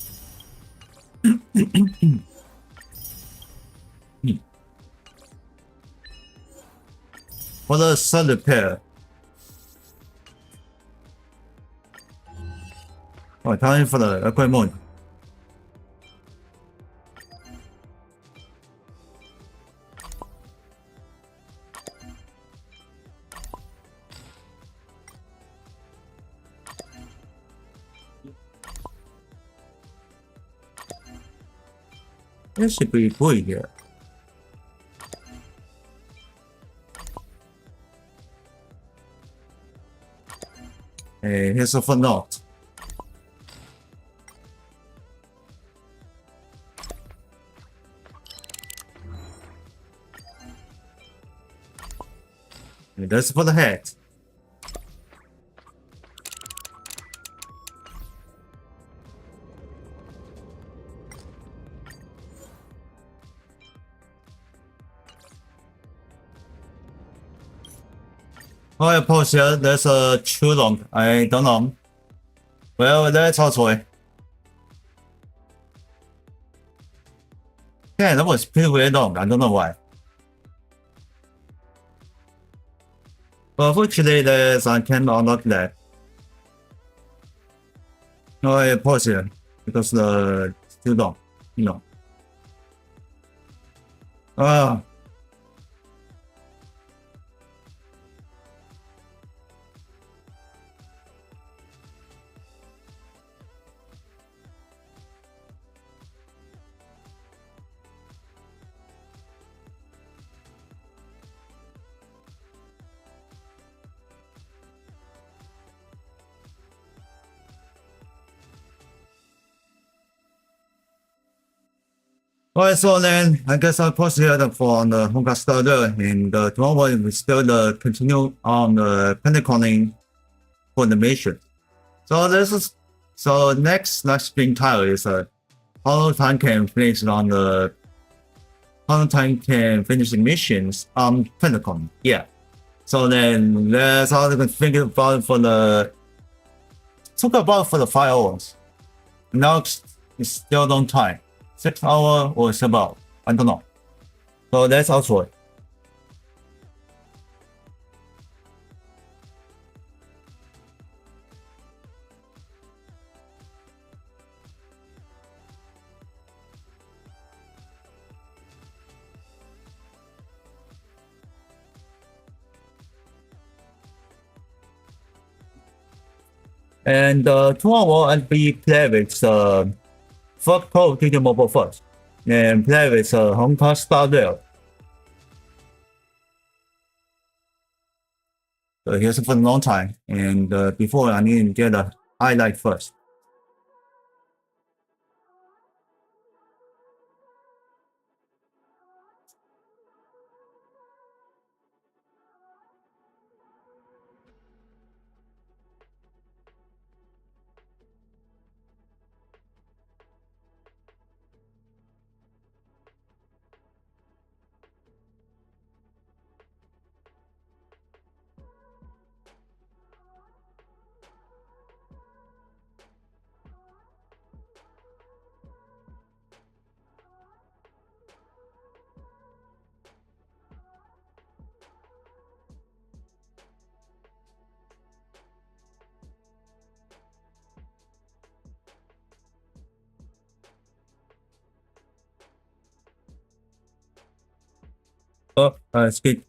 [SPEAKER 1] For the third repair. Oh, time for the equipment. This should be good here. Hey, here's a footnote. And that's for the head. Oh, I pause here. That's too long. I don't know. Well, that's also it. Yeah, that was pretty very long. I don't know why. But unfortunately, there's I can unlock that. No, I pause here because the too long. You know. Alright, so then I guess I'll post here for the Honkai starter, and tomorrow we still continue on the Penacony for the mission. So this is next stream title is how long time can finish on the how long time can finish the missions on Penacony. Yeah. So then that's how we can think about for the talk about for the 5 hours. Now it's still long time. 6 hours or 7 hours. I don't know. So that's also it. And tomorrow I'll be play with first Call of Duty Mobile first, and play with Honkai Star Rail. So here's for a long time, and before I need to get a highlight first. Oh, skip.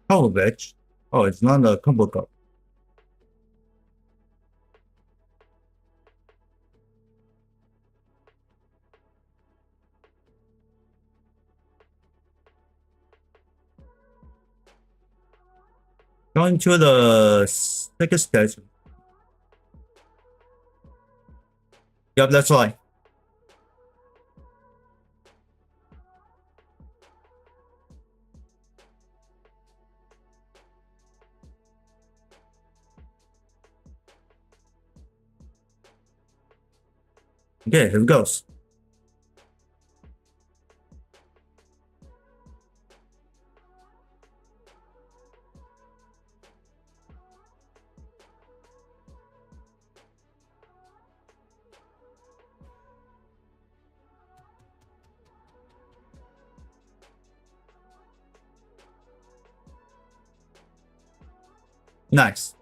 [SPEAKER 1] Combo batch. Oh, it's not a combo cup. Going to the second stage. Yep, that's right. Okay, here it goes. Nice.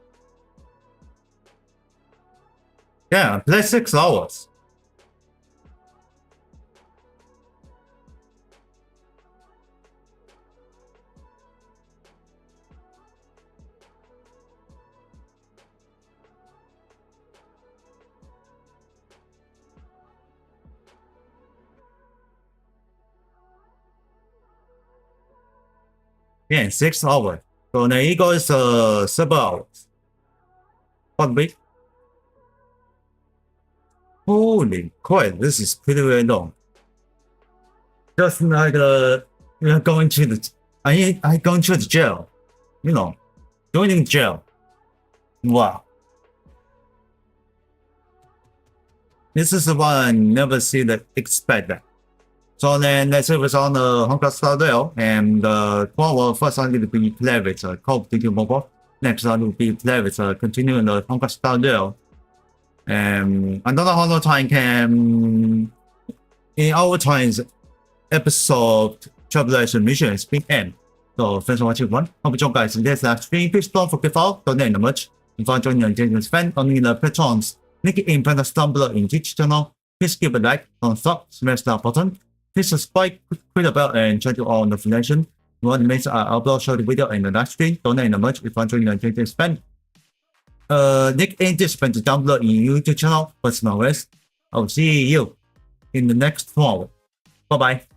[SPEAKER 1] Yeah, play 6 hours. Yeah, 6 hours. So the ego is 7 hours. 1 week. Holy crap, this is pretty very long. Just like you're going to the I going to the jail. You know, joining jail. Wow. This is what I never see that expect that. So then let's say it's on the Honkai Star Rail, and tomorrow first I need to be play with Call of Duty Mobile. Next I will be play with continuing the Honkai Star Rail. And I don't know how long time can in our times episode Trailblazer mission is being end. So thanks for watching everyone. Hope you enjoyed guys in this live stream. Please don't forget to donate much. If you join your James fan only the patrons, link in the Stumbler in each channel. Please give a like, thumbs up, smash that button. Please subscribe, click the bell, and turn on notification. You want to make sure I upload short video in the live stream. Donate much if you join your James fan. Link in description down below in YouTube channel. Personal ways. I'll see you in the next one. Bye bye.